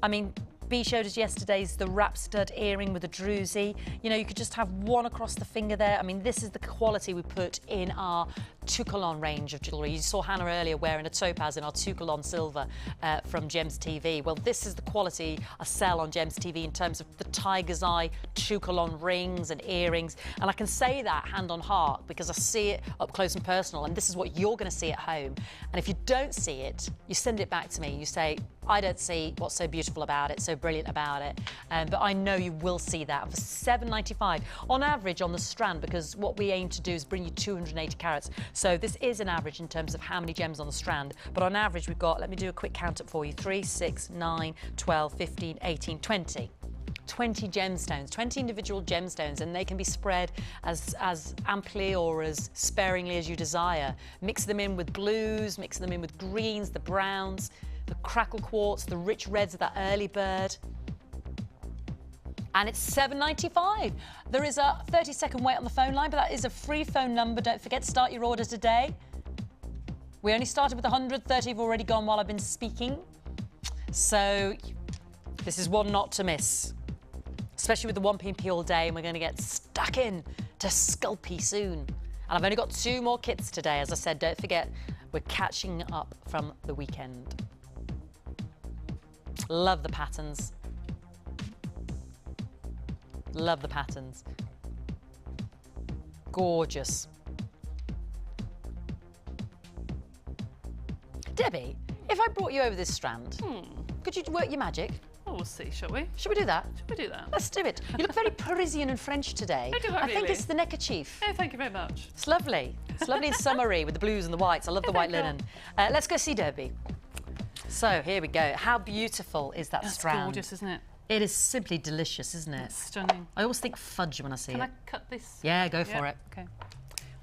I mean, B showed us yesterday's the wrap stud earring with a druzy. You know, you could just have one across the finger there. I mean, this is the quality we put in our Toucolon range of jewellery. You saw Hannah earlier wearing a topaz in our Toucolon silver from Gems TV. Well, this is the quality I sell on Gems TV in terms of the tiger's eye Toucolon rings and earrings. And I can say that hand on heart because I see it up close and personal, and this is what you're going to see at home. And if you don't see it, you send it back to me. You say, I don't see what's so beautiful about it, so brilliant about it, but I know you will see that for $7.95 on average on the strand, because what we aim to do is bring you 280 carats. So this is an average in terms of how many gems on the strand, but on average we've got, let me do a quick count up for you, 3, 6, 9, 12, 15, 18, 20. 20 gemstones, 20 individual gemstones, and they can be spread as amply or as sparingly as you desire. Mix them in with blues, mix them in with greens, the browns, the crackle quartz, the rich reds of that early bird. And it's $7.95. There is a 30-second wait on the phone line, but that is a free phone number. Don't forget to start your order today. We only started with 100, 30 have already gone while I've been speaking. So this is one not to miss, especially with the 1P&P all day, and we're going to get stuck in to Sculpey soon. And I've only got 2 more kits today. As I said, don't forget, we're catching up from the weekend. Love the patterns. Love the patterns. Gorgeous. Debbie, if I brought you over this strand, could you work your magic? Oh, we'll see, shall we? Should we do that? Should we do that? Let's do it. You look very Parisian and French today. I think it's the neckerchief. Oh, thank you very much. It's lovely. It's lovely and summery with the blues and the whites. I love the white linen. Let's go see Debbie. So here we go. How beautiful is that strand? It's gorgeous, isn't it? It is simply delicious, isn't it? It's stunning. I always think fudge when I see it. Can I cut this? Yeah, go for it. Okay.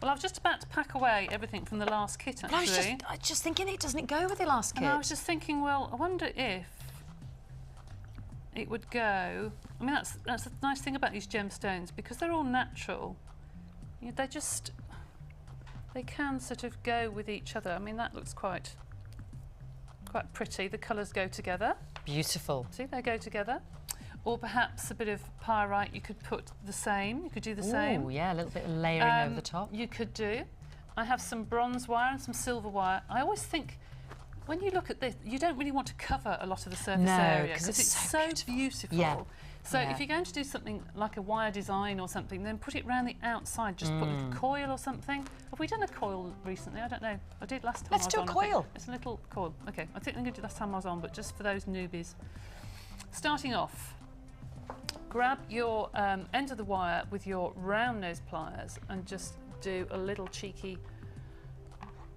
Well, I was just about to pack away everything from the last kit, actually. I was just thinking, doesn't it go with the last kit? And I was just thinking, well, I wonder if it would go. I mean, that's the nice thing about these gemstones, because they're all natural. You know, they can sort of go with each other. I mean, that looks quite pretty. The colours go together. Beautiful. See, they go together. Or perhaps a bit of pyrite. You could put the same. You could do the same. Oh, yeah, a little bit of layering over the top. You could do. I have some bronze wire and some silver wire. I always think, when you look at this, you don't really want to cover a lot of the surface area because it's so beautiful. Yeah. So if you're going to do something like a wire design or something, then put it round the outside. Just put a little coil or something. Have we done a coil recently? I don't know. I did last time. Let's do a coil. It's a little coil. Okay, I think I'm going to do last time I was on, but just for those newbies. Starting off, grab your end of the wire with your round nose pliers and just do a little cheeky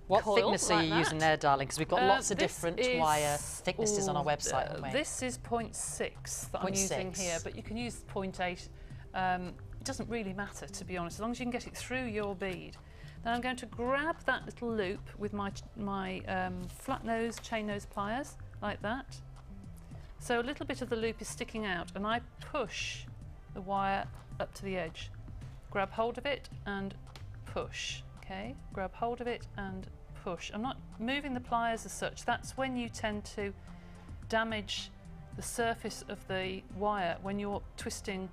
What coil thickness are you like using that. there, darling? Because we've got lots of different wire thicknesses on our website, haven't we? This is 0.6 that I'm using here, but you can use 0.8. It doesn't really matter, to be honest, as long as you can get it through your bead. Then I'm going to grab that little loop with my flat nose, chain nose pliers, like that. So a little bit of the loop is sticking out, and I push the wire up to the edge. Grab hold of it and push. Okay, grab hold of it and push. I'm not moving the pliers as such. That's when you tend to damage the surface of the wire when you're twisting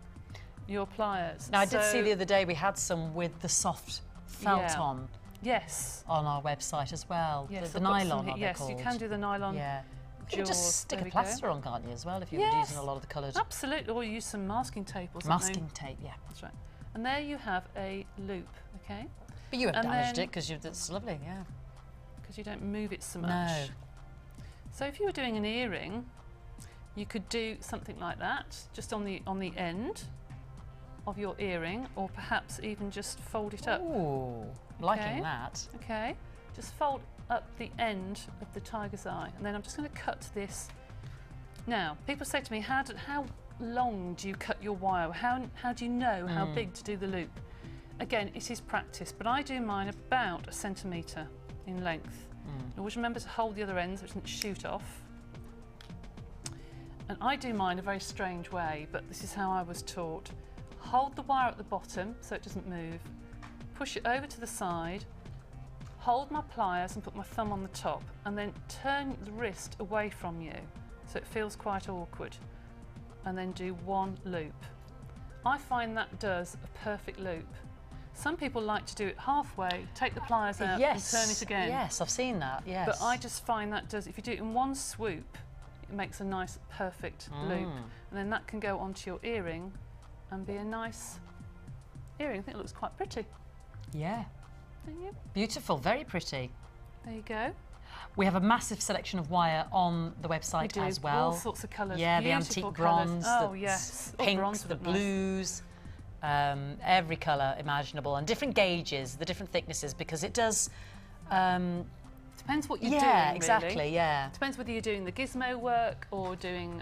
your pliers. Now, I did see the other day we had some with the soft felt on. Yes. On our website as well. Yes, the nylon, are they yes, called? you can do the nylon. Yeah. You can just stick a There we plaster go. on, can't you, as well, if you're Yes. using a lot of the coloured... Absolutely, or use some masking tape or something. Masking tape, yeah. That's right. And there you have a loop, okay? But you haven't And damaged then- it because it's lovely, yeah. Because you don't move it so much. No. So if you were doing an earring, you could do something like that, just on the end of your earring, or perhaps even just fold it up. Ooh, liking that. Okay, just fold up the end of the tiger's eye, and then I'm just going to cut this. Now, people say to me, how long do you cut your wire? How do you know how big to do the loop? Again, it is practice, but I do mine about 1 centimetre in length. Always remember to hold the other ends so it doesn't shoot off. And I do mine a very strange way, but this is how I was taught. Hold the wire at the bottom so it doesn't move, push it over to the side, hold my pliers and put my thumb on the top, and then turn the wrist away from you so it feels quite awkward, and then do one loop. I find that does a perfect loop. Some people like to do it halfway, take the pliers out and turn it again. Yes, I've seen that, yes. But I just find that does, if you do it in one swoop, it makes a nice perfect loop. And then that can go onto your earring and be a nice earring. I think it looks quite pretty. Yeah. Don't you? Beautiful, very pretty. There you go. We have a massive selection of wire on the We website do as well. all sorts of colours. Yeah, the beautiful antique colours. bronze, Oh, the yes. Oh, pinks, bronze would the look nice. blues, every colour imaginable, and different gauges, the different thicknesses, because it does... Depends what you're doing, yeah, really. exactly, yeah. Depends whether you're doing the gizmo work or doing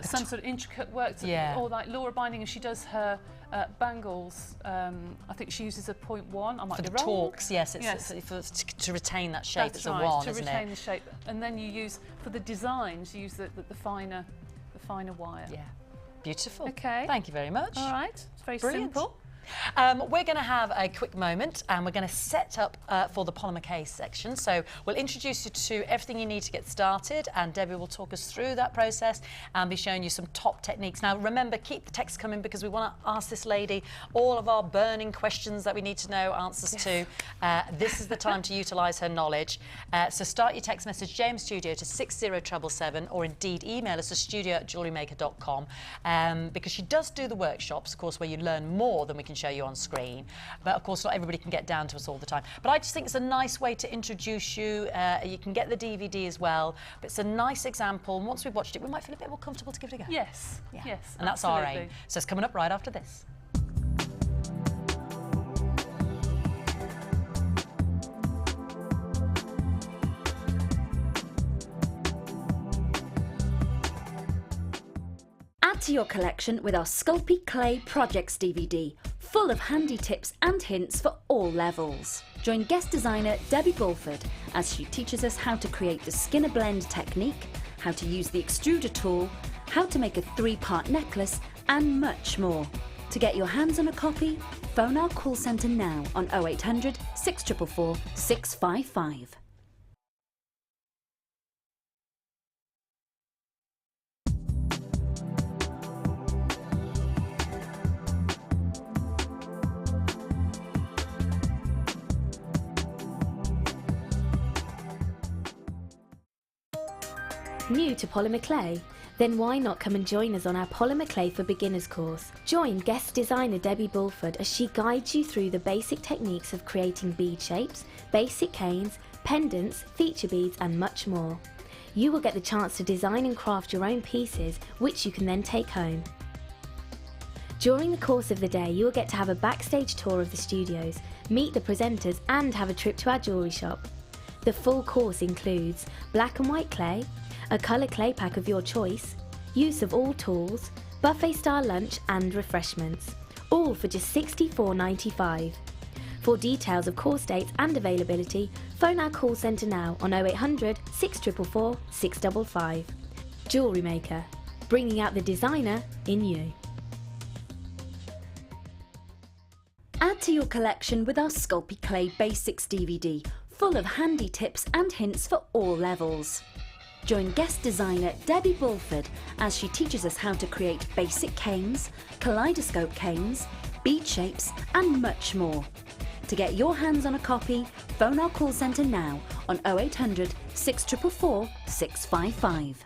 some sort of intricate work, Yeah. or like Laura Binding, and she does her bangles. I think she uses a 0.1. I might For be the wrong. torques, yes, to retain that shape, That's it's right, a 1, to isn't retain it? the shape, and then you use for the designs. You use the finer wire. Yeah, beautiful. Okay. Thank you very much. All right. It's very Brilliant. simple. We're going to have a quick moment and we're going to set up for the polymer case section. So we'll introduce you to everything you need to get started, and Debbie will talk us through that process and be showing you some top techniques. Now remember, keep the text coming because we want to ask this lady all of our burning questions that we need to know answers to. This is the time to utilise her knowledge. So start your text message, JM Studio, to 60777, or indeed email us at studio@jewellerymaker.com, because she does do the workshops, of course, where you learn more than we can show you on screen, but of course not everybody can get down to us all the time. But I just think it's a nice way to introduce you. You can get the DVD as well, but it's a nice example, and once we've watched it we might feel a bit more comfortable to give it a go. Yes. Yeah. Yes. And that's our absolutely. aim. So it's coming up right after this. Add to your collection with our Sculpey Clay Projects DVD, full of handy tips and hints for all levels. Join guest designer Debbie Bulford as she teaches us how to create the Skinner blend technique, how to use the extruder tool, how to make a 3-part necklace, and much more. To get your hands on a copy, phone our call centre now on 0800 644 655. New to polymer clay? Then why not come and join us on our Polymer Clay for Beginners course? Join guest designer Debbie Bulford as she guides you through the basic techniques of creating bead shapes, basic canes, pendants, feature beads and much more. You will get the chance to design and craft your own pieces, which you can then take home. During the course of the day, you will get to have a backstage tour of the studios, meet the presenters and have a trip to our jewellery shop. The full course includes black and white clay, a colour clay pack of your choice, use of all tools, buffet-style lunch and refreshments, all for just $64.95. For details of course dates and availability, phone our call centre now on 0800 644 655. Jewellery Maker, bringing out the designer in you. Add Add to your collection with our Sculpey Clay Basics DVD, full of handy tips and hints for all levels. Join guest designer Debbie Bulford as she teaches us how to create basic canes, kaleidoscope canes, bead shapes and much more. To get your hands on a copy, phone our call centre now on 0800 644 655.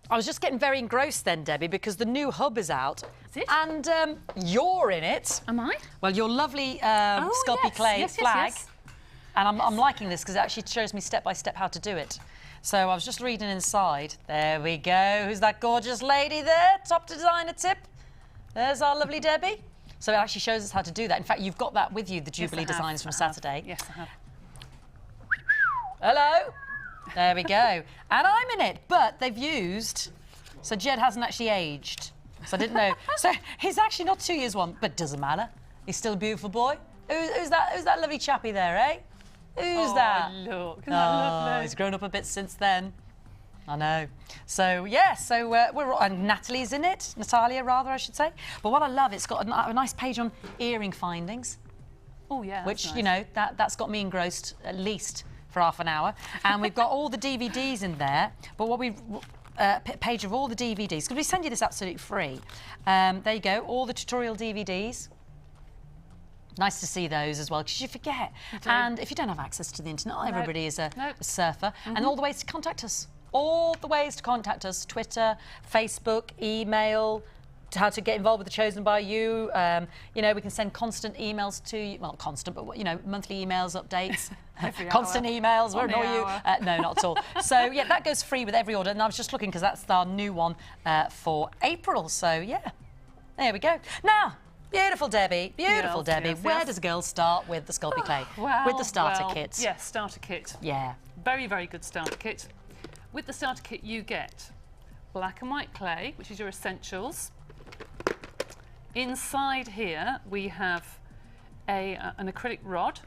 I was just getting very engrossed then, Debbie, because the new hub is out. Is it? And you're in it. Am I? Well, your lovely Sculpey Clay flag. Yes. And I'm liking this because it actually shows me step by step how to do it. So I was just reading inside. There we go. Who's that gorgeous lady there? Top designer tip. There's our lovely Debbie. So it actually shows us how to do that. In fact, you've got that with you, the Jubilee designs from Saturday. Yes, I have. Hello. There we go. And I'm in it, but they've used... So Jed hasn't actually aged. So I didn't know. So he's actually not 2 years one, but doesn't matter. He's still a beautiful boy. Who's that lovely chappy there, eh? Who's that? Look, isn't that lovely? He's grown up a bit since then. I know. So, yeah, and Natalie's in it. Natalia, rather, I should say. But what I love, it's got a nice page on earring findings. Oh, yeah, Which, nice. you know, that's got me engrossed at least for half an hour. And we've got all the DVDs in there. But what we've... page of all the DVDs, because we send you this absolutely free. There you go, all the tutorial DVDs. Nice to see those as well, because you forget. And if you don't have access to the internet, not everybody is a surfer. And all the ways to contact us. All the ways to contact us. Twitter, Facebook, email, how to get involved with the Chosen by You. You know, we can send constant emails to you. Well, not constant, but, you know, monthly emails, updates. Constant emails, we'll annoy you. No, not at all. So, yeah, that goes free with every order. And I was just looking, because that's our new one for April. So, yeah, there we go. Now, beautiful Debbie, beautiful Debbie. Yes. Where does a girl start with the Sculpey Clay? With the starter kit. Yes, starter kit. Yeah. Very, very good starter kit. With the starter kit, you get black and white clay, which is your essentials. Inside here, we have an acrylic rod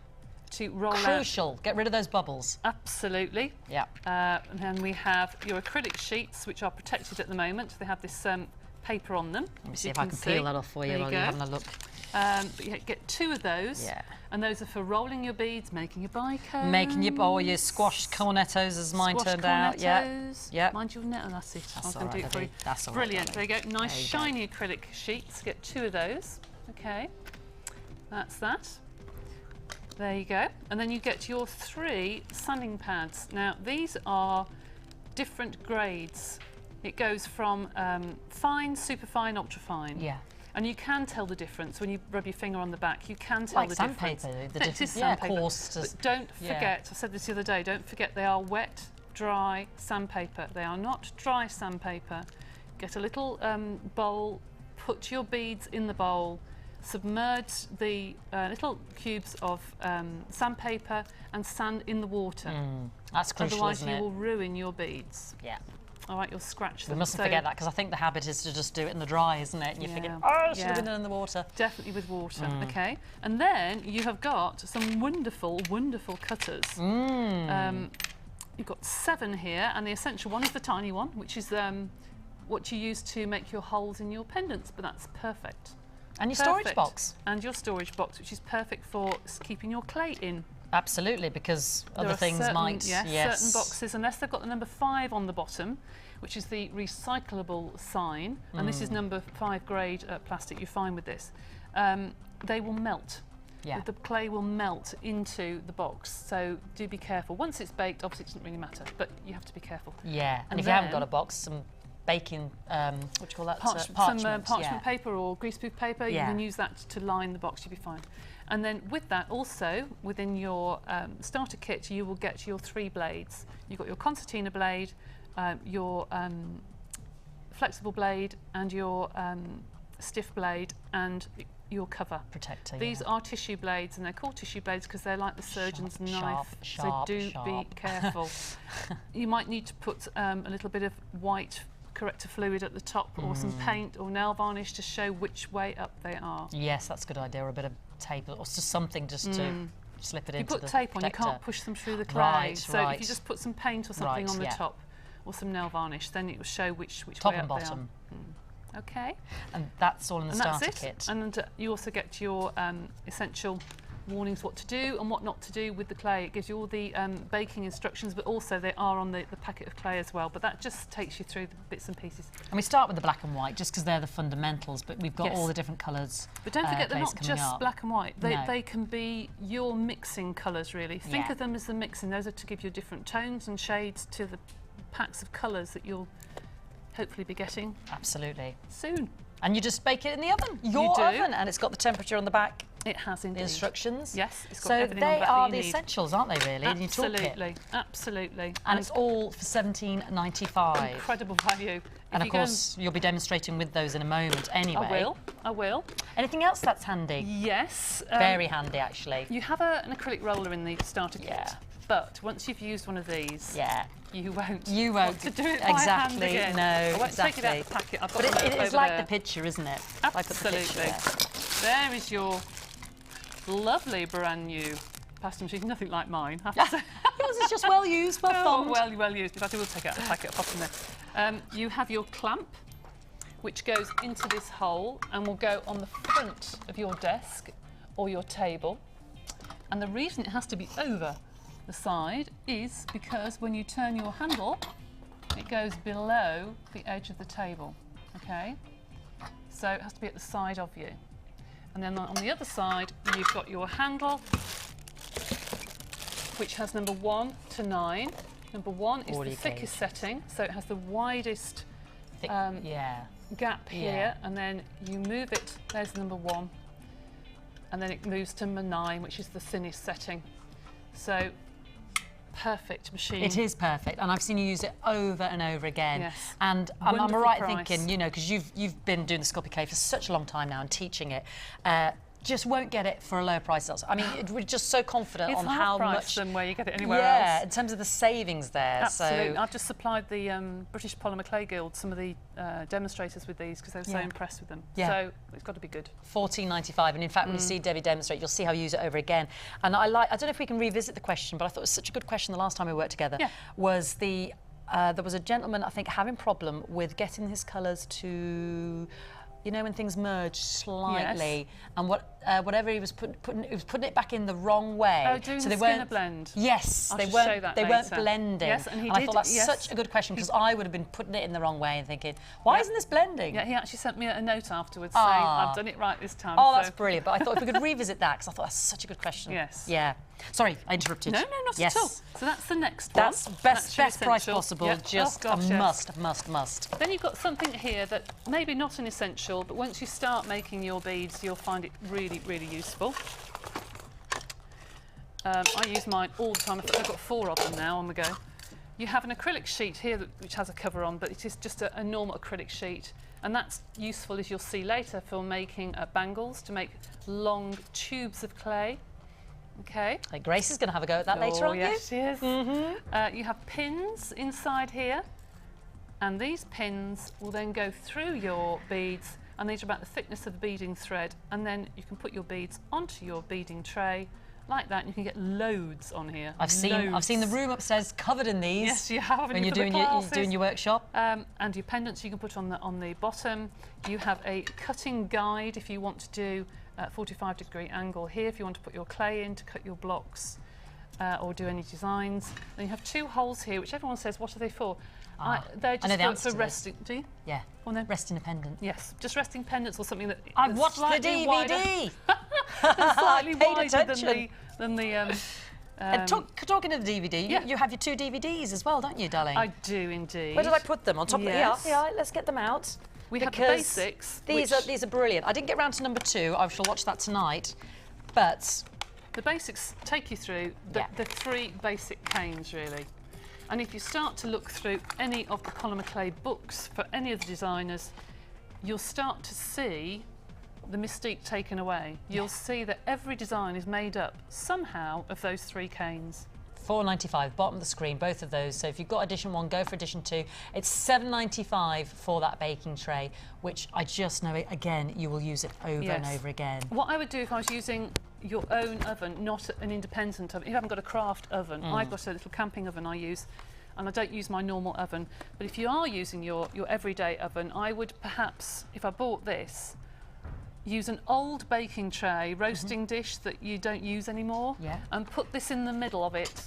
to roll out. Crucial. Get rid of those bubbles. Absolutely. Yeah. And then we have your acrylic sheets, which are protected at the moment. They have this paper on them. Let me see if I can peel that off for you while you're having a look. But you get 2 of those. Yeah. And those are for rolling your beads, making your bicones. Making your squash cornettos, as mine turned out. Yeah. Yeah. Mind your net, and that's it. I was going to do it for you. That's all Brilliant. Right, there you go. Nice shiny acrylic sheets. Get 2 of those. Okay. That's that. There you go. And then you get your 3 sanding pads. Now, these are different grades. It goes from fine, superfine, ultrafine. Yeah. And you can tell the difference when you rub your finger on the back. You can tell the difference. Sandpaper. It is sandpaper. Coarse. But don't forget, I said this the other day, don't forget they are wet, dry sandpaper. They are not dry sandpaper. Get a little bowl, put your beads in the bowl, submerge the little cubes of sandpaper and sand in the water. That's crucial, Otherwise isn't you it? will ruin your beads. Yeah. All right, you'll scratch them. We mustn't forget that, because I think the habit is to just do it in the dry, isn't it? And you forget, oh, I should have been in the water. Definitely with water, okay. And then you have got some wonderful, wonderful cutters. You've got 7 here, and the essential one is the tiny one, which is what you use to make your holes in your pendants, but that's perfect. And your storage box. And your storage box, which is perfect for keeping your clay in. Absolutely, because other things might. Yes, certain boxes, unless they've got the number 5 on the bottom, which is the recyclable sign, and this is number 5 grade plastic, you're fine with this, they will melt. Yeah. The clay will melt into the box, so do be careful. Once it's baked, obviously it doesn't really matter, but you have to be careful. Yeah, and if you haven't got a box, some baking, what do you call that? Parchment. Some parchment paper or greaseproof paper, you Yeah. can use that to line the box, you'll be fine. And then with that also, within your starter kit, you will get your 3 blades. You've got your concertina blade, your flexible blade, and your stiff blade, and your cover. Protector. These are tissue blades, and they're called tissue blades because they're like the surgeon's knife. So do be careful. You might need to put a little bit of white corrector fluid at the top, or some paint or nail varnish to show which way up they are. Yes, that's a good idea, or a bit of tape or just something just to slip it into the You put tape on, you protector. can't push them through the clay. Right, so right. if you just put some paint or something on the top, or some nail varnish, then it will show which top way and up they bottom. are. Okay. And that's all in the And starter that's it. kit. And you also get your essential warnings what to do and what not to do with the clay. It gives you all the baking instructions, but also they are on the packet of clay as well. But that just takes you through the bits and pieces. And we start with the black and white just because they're the fundamentals, but we've got all the different colours. But don't forget, they're not just up. black and white. They can be your mixing colours, really. Think of them as the mixing. Those are to give you different tones and shades to the packs of colours that you'll hopefully be getting. Absolutely. Soon. And you just bake it in the oven, your oven, and it's got the temperature on the back. It has indeed. The instructions. Yes, it's got so everything on the they back are that the you need. essentials, aren't they? Really, Absolutely, absolutely. And it's all for $17.95. Incredible value. And of course, you'll be demonstrating with those in a moment anyway. I will. Anything else that's handy? Yes. Very handy, actually. You have an acrylic roller in the starter kit. But once you've used one of these, you won't. You won't want to do it exactly. by hand again. No, I won't exactly. take it out of the packet. I've got but one it is over like there. the picture, isn't it? Absolutely. There is your lovely brand new pasta machine. Nothing like mine. I have to say. Yours is just well used, well thumbed. Well used. In fact, I will take it out of the packet. Pop in there. You have your clamp, which goes into this hole and will go on the front of your desk or your table. And the reason it has to be over the side is because when you turn your handle, it goes below the edge of the table, okay? So it has to be at the side of you. And then on the other side, you've got your handle, which has number 1 to 9. Number 1 is the thickest setting, so it has the widest gap here, and then you move it, there's number 1, and then it moves to number 9, which is the thinnest setting. So, perfect machine. It is perfect, and I've seen you use it over and over again. Yes. And I'm right price. thinking, you know, because you've been doing the Sculpey Clay for such a long time now and teaching it. Just won't get it for a lower price. I mean, we're just so confident on how much than where you get it anywhere else. Yeah, in terms of the savings there. Absolutely. So I've just supplied the British Polymer Clay Guild some of the demonstrators with these because they were so impressed with them. Yeah. So it's got to be good. $14.95, and in fact, when you see Debbie demonstrate, you'll see how you use it over again. And I don't know if we can revisit the question, but I thought it was such a good question the last time we worked together. Yeah. Was there was a gentleman, I think, having problem with getting his colours to, you know, when things merge slightly, and whatever he was putting it back in the wrong way. Oh, doing so the they skinner weren't blend. Yes, I they should weren't. show that They weren't later. blending. Yes, and he I did. thought that's Yes. such a good question because I would have been putting it in the wrong way and thinking, why isn't this blending? Yeah, he actually sent me a note afterwards saying I've done it right this time. Oh, so. that's brilliant. But I thought if we could revisit that, because I thought that's such a good question. Yes. Yeah. Sorry, I interrupted. No, not at all. So that's the next one. That's best your price essential. possible. Yep. Just Oh, gosh, a must. Then you've got something here that maybe not an essential, but once you start making your beads, you'll find it really, really useful. I use mine all the time. I've got 4 of them now on the go. You have an acrylic sheet here which has a cover on, but it is just a normal acrylic sheet. And that's useful, as you'll see later, for making bangles, to make long tubes of clay. Okay. Hey, Grace is going to have a go at that later on. Yes, she is. You have pins inside here, and these pins will then go through your beads, and these are about the thickness of the beading thread, and then you can put your beads onto your beading tray like that, and you can get loads on here. I've seen the room upstairs covered in these. Yes, you have. When you're doing your workshop. And your pendants you can put on the bottom. You have a cutting guide if you want to do a 45-degree angle here, if you want to put your clay in to cut your blocks or do any designs. Then you have 2 holes here, which everyone says, what are they for? They're just for resting. Do you? Yeah. Well, no. Resting a pendant. Yes, just resting pendants or something that. I've watched the DVD. Slightly Paid wider attention. than the. Talking of the DVD, you have your 2 DVDs as well, don't you, darling? I do indeed. Where did I put them? On top Yes. of the yeah, let's get them out. We have the basics. These are brilliant. I didn't get round to number 2. I shall watch that tonight. But the basics take you through the 3 basic canes, really. And if you start to look through any of the polymer clay books for any of the designers, you'll start to see the mystique taken away. You'll see that every design is made up somehow of those 3 canes. 4.95, bottom of the screen, both of those. So if you've got edition 1, go for edition 2. It's $7.95 for that baking tray, which I just know, again, you will use it over and over again. What I would do if I was using your own oven, not an independent oven, if you haven't got a craft oven, I've got a little camping oven I use, and I don't use my normal oven. But if you are using your everyday oven, I would perhaps, if I bought this, use an old baking tray, roasting dish that you don't use anymore, and put this in the middle of it,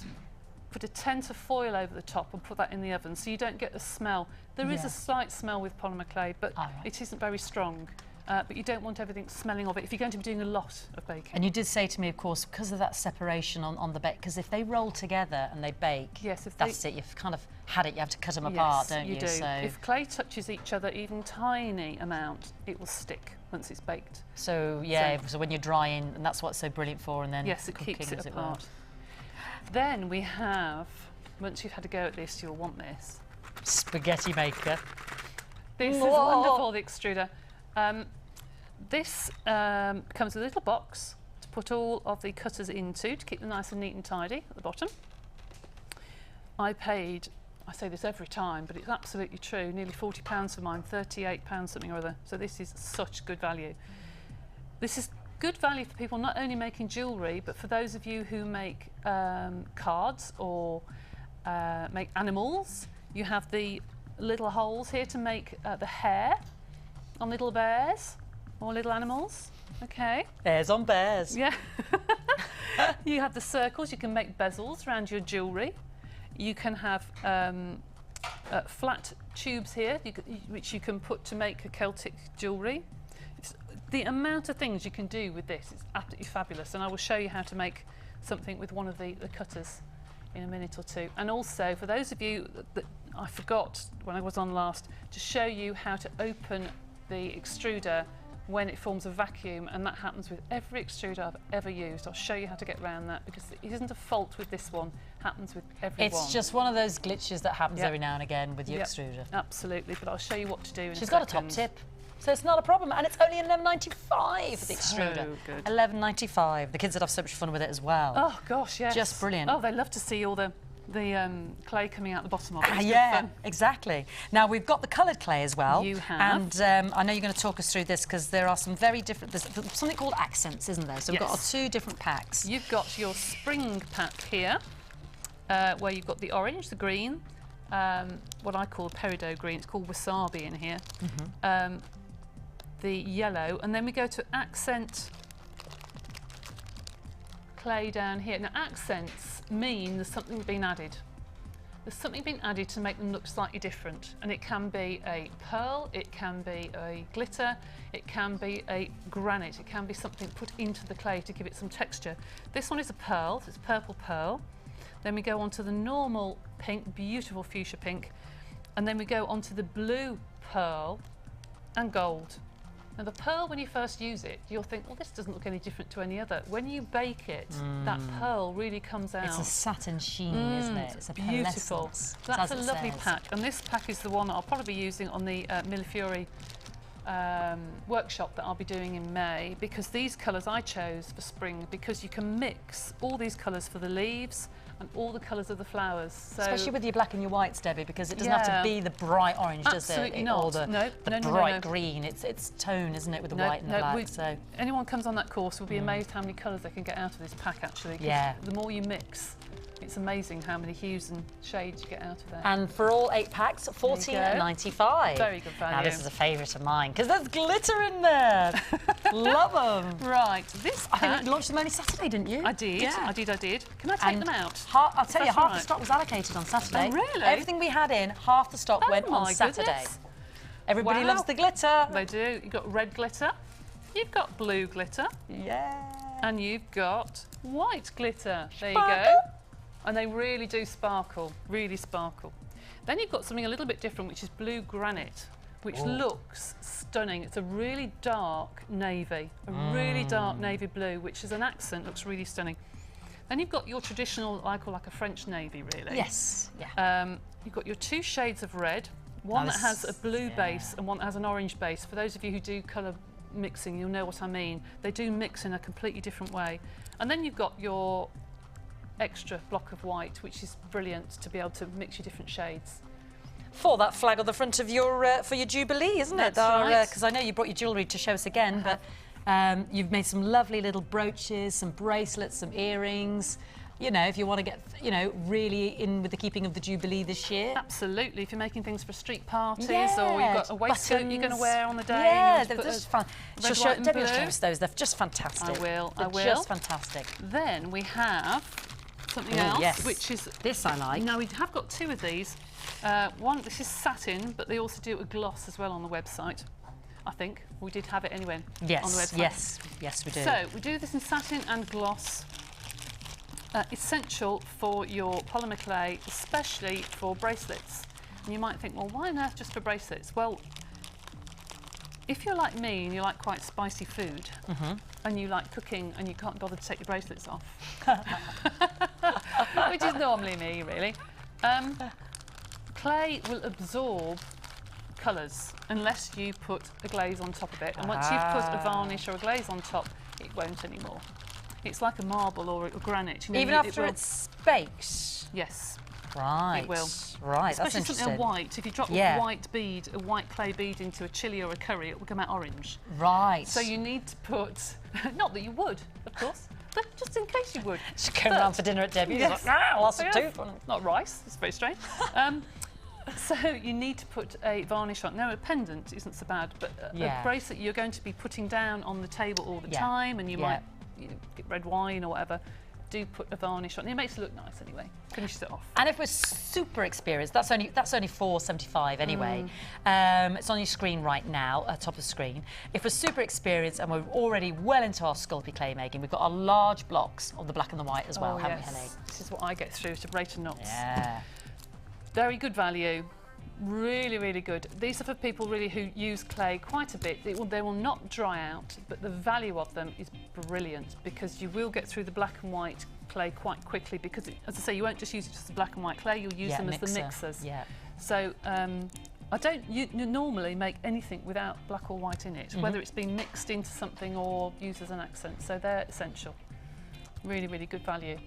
put a tent of foil over the top and put that in the oven so you don't get the smell. There is a slight smell with polymer clay, but it isn't very strong. But you don't want everything smelling of it if you're going to be doing a lot of baking. And you did say to me, of course, because of that separation on the bake, because if they roll together and they bake, that's it, you've kind of had it, you have to cut them apart, don't you? You do. So if clay touches each other even tiny amount, it will stick once it's baked. So so when you're drying, and that's what's so brilliant for, and then it keeps it apart. Then we have, once you've had a go at this, you'll want this. Spaghetti maker. This is wonderful, the extruder. This comes with a little box to put all of the cutters into to keep them nice and neat and tidy at the bottom. I paid, I say this every time, but it's absolutely true, nearly £40 for mine, £38 something or other. So this is such good value. This is good value for people not only making jewellery, but for those of you who make cards or make animals. You have the little holes here to make the hair on little bears or little animals. Okay. Bears on bears. Yeah. You have the circles. You can make bezels around your jewellery. You can have flat tubes here, which you can put to make a Celtic jewellery. The amount of things you can do with this is absolutely fabulous, and I will show you how to make something with one of the cutters in a minute or two. And also, for those of you that I forgot when I was on last, to show you how to open the extruder when it forms a vacuum, and that happens with every extruder I've ever used. I'll show you how to get around that, because it isn't a fault with this one, it happens with every one. It's just one of those glitches that happens every now and again with your extruder. Absolutely, but I'll show you what to do in a second. She's got a top tip, so it's not a problem, and it's only $11.95 for the extruder. So good. $11.95. The kids would have so much fun with it as well. Oh gosh, yes. Just brilliant. Oh, they love to see all the clay coming out the bottom of it. It's yeah, exactly. Now we've got the coloured clay as well. You have. And I know you're going to talk us through this, because there are some very different. There's something called accents, isn't there? So we've got our 2 different packs. You've got your spring pack here, where you've got the orange, the green, what I call peridot green. It's called wasabi in here. The yellow, and then we go to accent clay down here. Now accents mean there's something been added. There's something been added to make them look slightly different, and it can be a pearl, it can be a glitter, it can be a granite, it can be something put into the clay to give it some texture. This one is a pearl, so it's purple pearl. Then we go on to the normal pink, beautiful fuchsia pink, and then we go on to the blue pearl and gold. Now the pearl, when you first use it, you'll think, well, this doesn't look any different to any other. When you bake it, that pearl really comes out. It's a satin sheen, isn't it? It's a beautiful. So that's a lovely pack. And this pack is the one that I'll probably be using on the Millefiori workshop that I'll be doing in May, because these colours I chose for spring, because you can mix all these colours for the leaves and all the colours of the flowers. So especially with your black and your whites, Debbie, because it doesn't have to be the bright orange, does it? Absolutely not. Or the bright green. It's tone, isn't it, with the white and the black. So anyone comes on that course will be amazed how many colours they can get out of this pack, actually. Yeah. The more you mix, it's amazing how many hues and shades you get out of there. And for all 8 packs, $14.95. Very good value. Now this is a favourite of mine, because there's glitter in there. Love them. Right, this pack, I think you launched them only Saturday, didn't you? I did. Yeah. I did. Can I take them out? I'll tell you, half the stock was allocated on Saturday. Oh, really? Everything we had in, half the stock went on Saturday. Goodness. Everybody loves the glitter. They do. You've got red glitter, you've got blue glitter, and you've got white glitter. There you go. And they really do sparkle, really sparkle. Then you've got something a little bit different, which is blue granite, which looks stunning. It's a really dark navy, really dark navy blue, which is an accent, looks really stunning. Then you've got your traditional, I call like a French navy, really. Yes. Yeah. You've got your 2 shades of red, one that has a blue base and one that has an orange base. For those of you who do colour mixing, you'll know what I mean. They do mix in a completely different way. And then you've got your extra block of white, which is brilliant to be able to mix your different shades. For that flag on the front of your for your Jubilee, isn't it? That's right. Because I know you brought your jewellery to show us again, but you've made some lovely little brooches, some bracelets, some earrings. You know, if you want to get, you know, really in with the keeping of the Jubilee this year. Absolutely. If you're making things for street parties, yeah, or you've got a waistcoat you're going to wear on the day. Yeah, they're just fun. Debbie will show us those. They're just fantastic. I will. Just fantastic. Then we have something else, which is this I like. Now we have got two of these. One, this is satin, but they also do a gloss as well on the website. I think we did have it anyway on the website. Yes, we do. So we do this in satin and gloss. Essential for your polymer clay, especially for bracelets. And you might think, well, why on earth just for bracelets? Well, if you're like me and you like quite spicy food, and you like cooking and you can't bother to take your bracelets off, which is normally me, really, clay will absorb colours unless you put a glaze on top of it. And once you've put a varnish or a glaze on top, it won't anymore. It's like a marble or a granite. You know, even after it's baked? Yes. Right. It will. Right, especially that's interesting. something white. If you drop a white bead, a white clay bead into a chili or a curry, it will come out orange. Right. So you need to put, not that you would, of course, but just in case you would. Just going around for dinner at Debbie's. Yes. Like, lots of tooth. Not rice, it's very strange. So you need to put a varnish on. Now a pendant isn't so bad, but a bracelet you're going to be putting down on the table all the time, and you might get red wine or whatever. Do put a varnish on. It makes it look nice anyway. Finishes it off. And if we're super experienced, that's only $4.75 anyway. It's on your screen right now, top of the screen. If we're super experienced and we're already well into our Sculpey clay making, we've got our large blocks of the black and the white as well, haven't we, honey? This is what I get through to Brayton knots. Yeah. Very good value. Really, really good. These are for people really who use clay quite a bit. They will not dry out, but the value of them is brilliant because you will get through the black and white clay quite quickly because, as I say, you won't just use it as the black and white clay, you'll use them as the mixers. Yeah. So I don't normally make anything without black or white in it, whether it's been mixed into something or used as an accent. So they're essential. Really, really good value.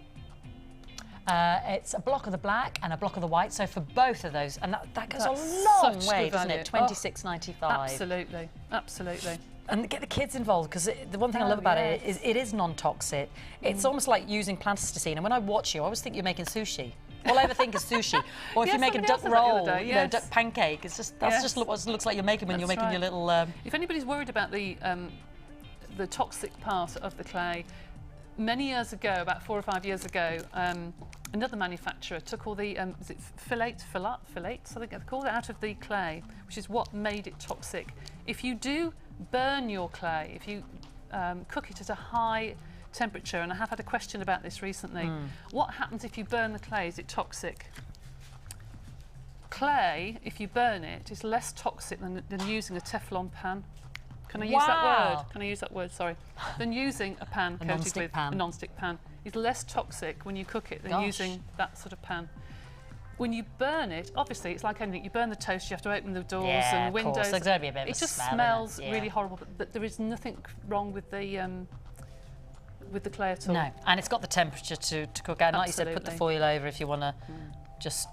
It's a block of the black and a block of the white, so for both of those, and that goes a long way, doesn't it? $26.95. Absolutely, absolutely. And get the kids involved, because the one thing I love about it is it is non-toxic. It's almost like using plasticine, and when I watch you, I always think you're making sushi. All I ever think is sushi. Or if you make a duck roll, you know, duck pancake, it's just that's just what it looks like you're making when you're making your little... If anybody's worried about the toxic part of the clay, many years ago, about 4 or 5 years ago, another manufacturer took all the is it filates, I think they called it, out of the clay, which is what made it toxic. If you do burn your clay, if you cook it at a high temperature, and I have had a question about this recently, what happens if you burn the clay? Is it toxic? Clay, if you burn it, is less toxic than using a Teflon pan. Can I use that word? Can I use that word? Sorry. Than using a pan coated with a non-stick pan. It's less toxic when you cook it than using that sort of pan. When you burn it, obviously it's like anything. You burn the toast, you have to open the doors and the windows. There's going to be a bit of it just smells really horrible. But there is nothing wrong with the clay at all. No, and it's got the temperature to cook out. Like you said, put the foil over if you want to just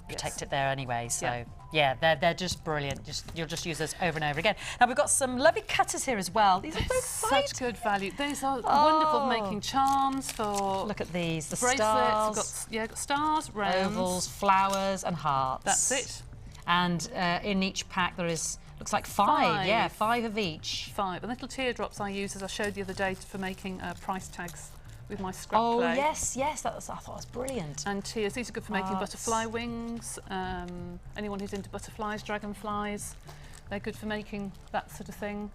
protect it there anyway. So. Yeah, they're just brilliant. You'll just use those over and over again. Now we've got some lovely cutters here as well. These are so such good value. These are wonderful for making charms for. Look at these, the bracelets. Stars. Got stars, rounds, ovals, flowers, and hearts. That's it. And in each pack there is looks like five. Yeah, 5 of each. 5. And little teardrops I use, as I showed the other day, for making price tags with my scrap clay. Oh yes, I thought it was brilliant. And tears, these are good for making butterfly wings. Anyone who's into butterflies, dragonflies, they're good for making that sort of thing.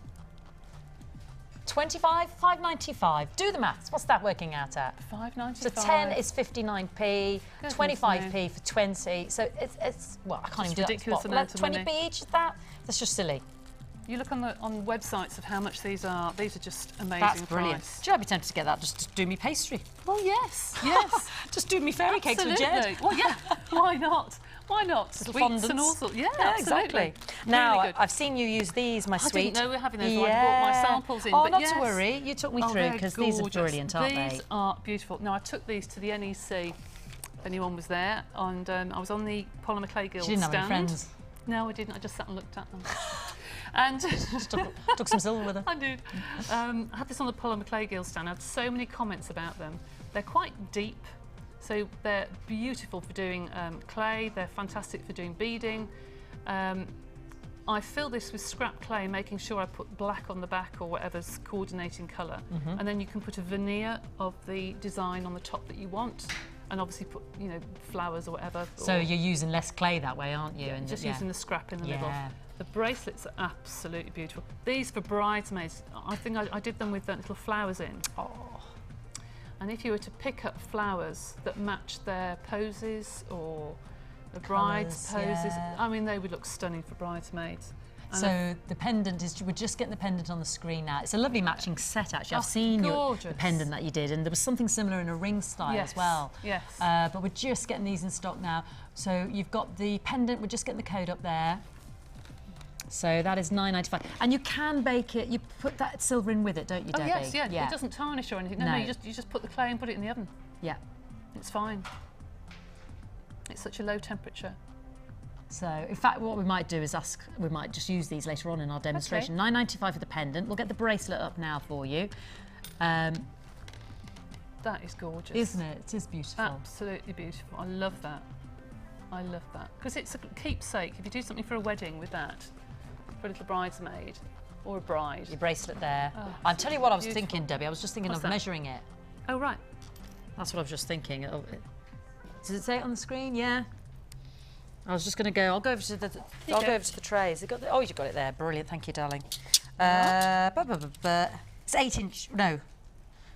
25, $5.95. Do the maths. What's that working out at? $5.95. So 10 is 59p, 25p for 20. So it's well, I can't even do that. Ridiculous amount of 20p each. Is that? That's just silly. You look on websites of how much these are. These are just amazing. That's brilliant. Price. Do you know, I'd be tempted to get that just to do me pastry. Well, yes. Just do me fairy cakes with Jed. Well, yeah. Why not? Why not? Little Sweets fondants. and all sorts. Yeah, exactly. absolutely. Now, Really good. I've seen you use these, my I sweet. didn't know we were having those. So I brought my samples in. Oh, but not yes. to worry. You took me through they're because these are gorgeous. brilliant, aren't they? These are beautiful. Now, I took these to the NEC, if anyone was there, and I was on the Polymer Clay Guild She didn't have stand. any friends. No, I didn't. I just sat and looked at them. And took some silver with her. I did. I had this on the Polymer Clay Guild stand. I had so many comments about them. They're quite deep, so they're beautiful for doing clay. They're fantastic for doing beading. I fill this with scrap clay, making sure I put black on the back or whatever's coordinating colour. And then you can put a veneer of the design on the top that you want. And obviously put, you know, flowers or whatever. So you're using less clay that way, aren't you? Yeah, and just using the scrap in the middle. Yeah. The bracelets are absolutely beautiful. These for bridesmaids, I think I did them with little flowers in. Oh. And if you were to pick up flowers that match their poses or the bride's poses, I mean, they would look stunning for bridesmaids. And so the pendant is, we're just getting the pendant on the screen now. It's a lovely matching set, actually. I've seen the pendant that you did, and there was something similar in a ring style as well. Yes. But we're just getting these in stock now. So you've got the pendant, we're just getting the code up there. So that is £9.95. And you can bake it, you put that silver in with it, don't you, Debbie? Oh yes, yeah. It doesn't tarnish or anything. No, you just put the clay and put it in the oven. Yeah. It's fine. It's such a low temperature. So, in fact, what we might do is we might just use these later on in our demonstration. Okay. £9.95 for the pendant. We'll get the bracelet up now for you. That is gorgeous. Isn't it? It is beautiful. Absolutely beautiful. I love that. I love that. Because it's a keepsake. If you do something for a wedding with that, for a little bridesmaid or a bride. Your bracelet there. Oh, I'll tell you what I was thinking, Debbie. I was just thinking of measuring it. Oh, right. That's what I was just thinking. Does it say it on the screen? Yeah. I was just going to go. I'll go over to the. I'll go over to the trays. Oh, you've got it there. Brilliant. Thank you, darling. It's 8-inch. No,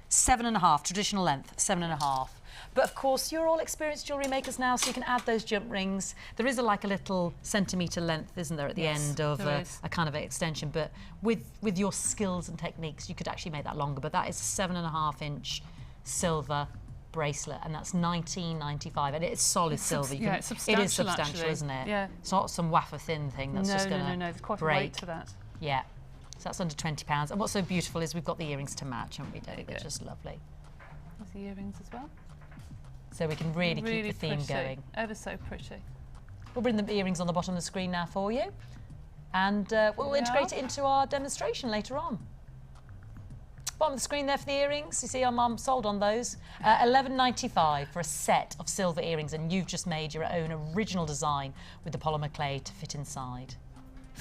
7.5. Traditional length, 7.5. But of course, you're all experienced jewellery makers now, so you can add those jump rings. There is like a little centimetre length, isn't there, at the end of a kind of extension. But with your skills and techniques, you could actually make that longer. But that is a 7.5-inch silver bracelet, and that's £19.95, and it's solid silver. It's substantial. It is substantial, actually. isn't it? Yeah. It's not some wafer thin thing that's just going to No. There's quite break. a weight to that. Yeah. So that's under £20. And what's so beautiful is we've got the earrings to match, haven't we, Dave? They're just lovely. There's the earrings as well. So we can really keep the theme going. Ever so pretty. We'll bring the earrings on the bottom of the screen now for you, and we'll integrate it into our demonstration later on. Bottom of the screen there for the earrings. You see, I'm sold on those. £11.95 for a set of silver earrings, and you've just made your own original design with the polymer clay to fit inside.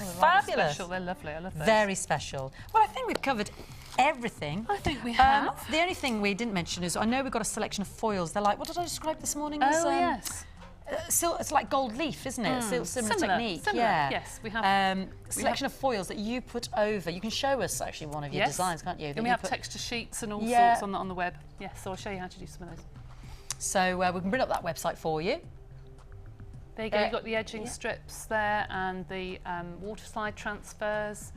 Oh, Fabulous. Special. They're lovely. I love those. Very special. Well, I think we've covered everything. I think we have. The only thing we didn't mention is I know we've got a selection of foils. They're like, what did I describe this morning? As, yes. It's like gold leaf, isn't it? Similar technique. Similar. Yeah. Yes, we have. Selection of foils that you put over. You can show us actually one of your designs, can't you? And we have texture sheets and all sorts on the web. Yes, so I'll show you how to do some of those. So we can bring up that website for you. There you go. You've got the edging strips there and the water slide transfers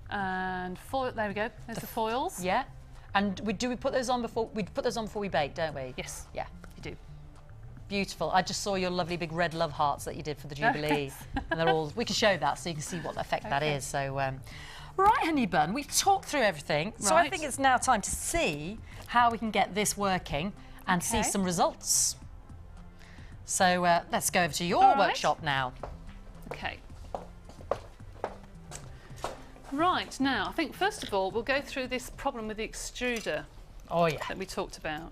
and foil. There we go. There's the foils. Yeah. And we put those on before we put those on before we bake, don't we? Yes. Yeah. You do. Beautiful. I just saw your lovely big red love hearts that you did for the Jubilee. And they're all, we can show that so you can see what effect that is. So, right, honey bun, we've talked through everything. So I think it's now time to see how we can get this working and see some results. So let's go over to your workshop now. Okay. Right, now, I think first of all, we'll go through this problem with the extruder that we talked about.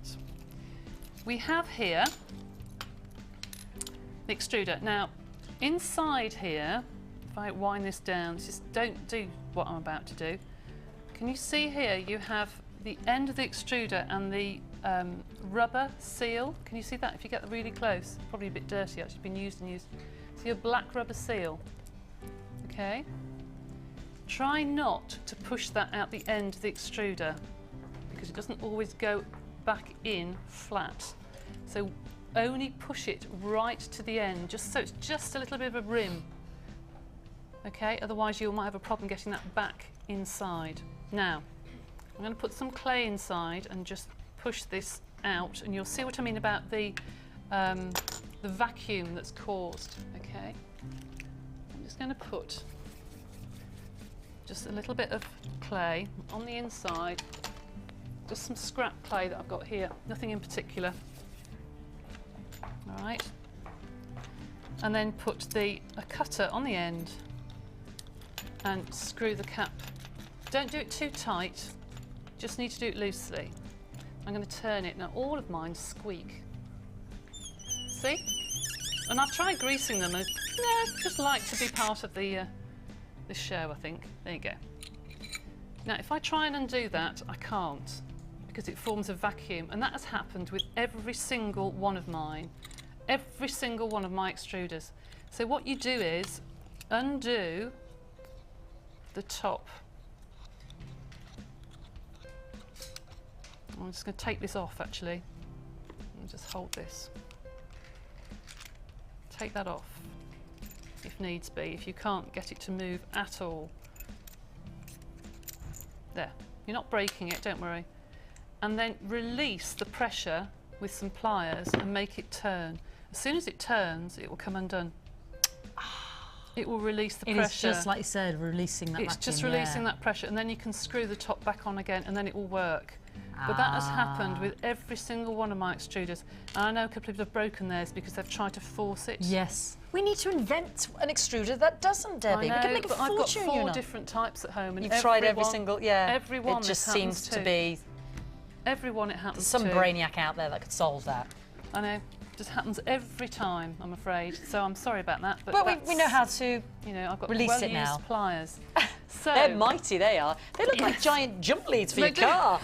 We have here the extruder. Now, inside here, if I wind this down, just don't do what I'm about to do. Can you see here you have the end of the extruder and the rubber seal? Can you see that if you get really close? Probably a bit dirty, actually, been used and used. So your black rubber seal, okay? Try not to push that out the end of the extruder because it doesn't always go back in flat. So only push it right to the end, just so it's just a little bit of a rim. Okay, otherwise you might have a problem getting that back inside. Now, I'm going to put some clay inside and just push this out, and you'll see what I mean about the the vacuum that's caused, okay? I'm just going to put just a little bit of clay on the inside, just some scrap clay that I've got here, nothing in particular. All right. And then put a cutter on the end and screw the cap. Don't do it too tight, just need to do it loosely. I'm going to turn it. Now all of mine squeak. See? And I've tried greasing them and just like to be part of the show, I think. There you go. Now if I try and undo that, I can't, because it forms a vacuum, and that has happened with every single one of mine. Every single one of my extruders. So what you do is undo the top. I'm just going to take this off actually, and just hold this. Take that off if needs be, if you can't get it to move at all. There, you're not breaking it, don't worry. And then release the pressure with some pliers and make it turn. As soon as it turns, it will come undone. It will release the pressure. It's just like you said, releasing that vacuum. It's just releasing that pressure, and then you can screw the top back on again, and then it will work. But that has happened with every single one of my extruders. And I know a couple of people have broken theirs because they've tried to force it. Yes. We need to invent an extruder that doesn't, Debbie. I know, we can make a fortune, I've got four you know. different types at home. And You've tried every single, Every one it just this seems to happens be... Every one it happens Some to. brainiac out there that could solve that. I know. Just happens every time, I'm afraid. So I'm sorry about that. But well, we know how to, you know, I've got release it now. pliers. So they're mighty, they are. They look like giant jump leads for your car.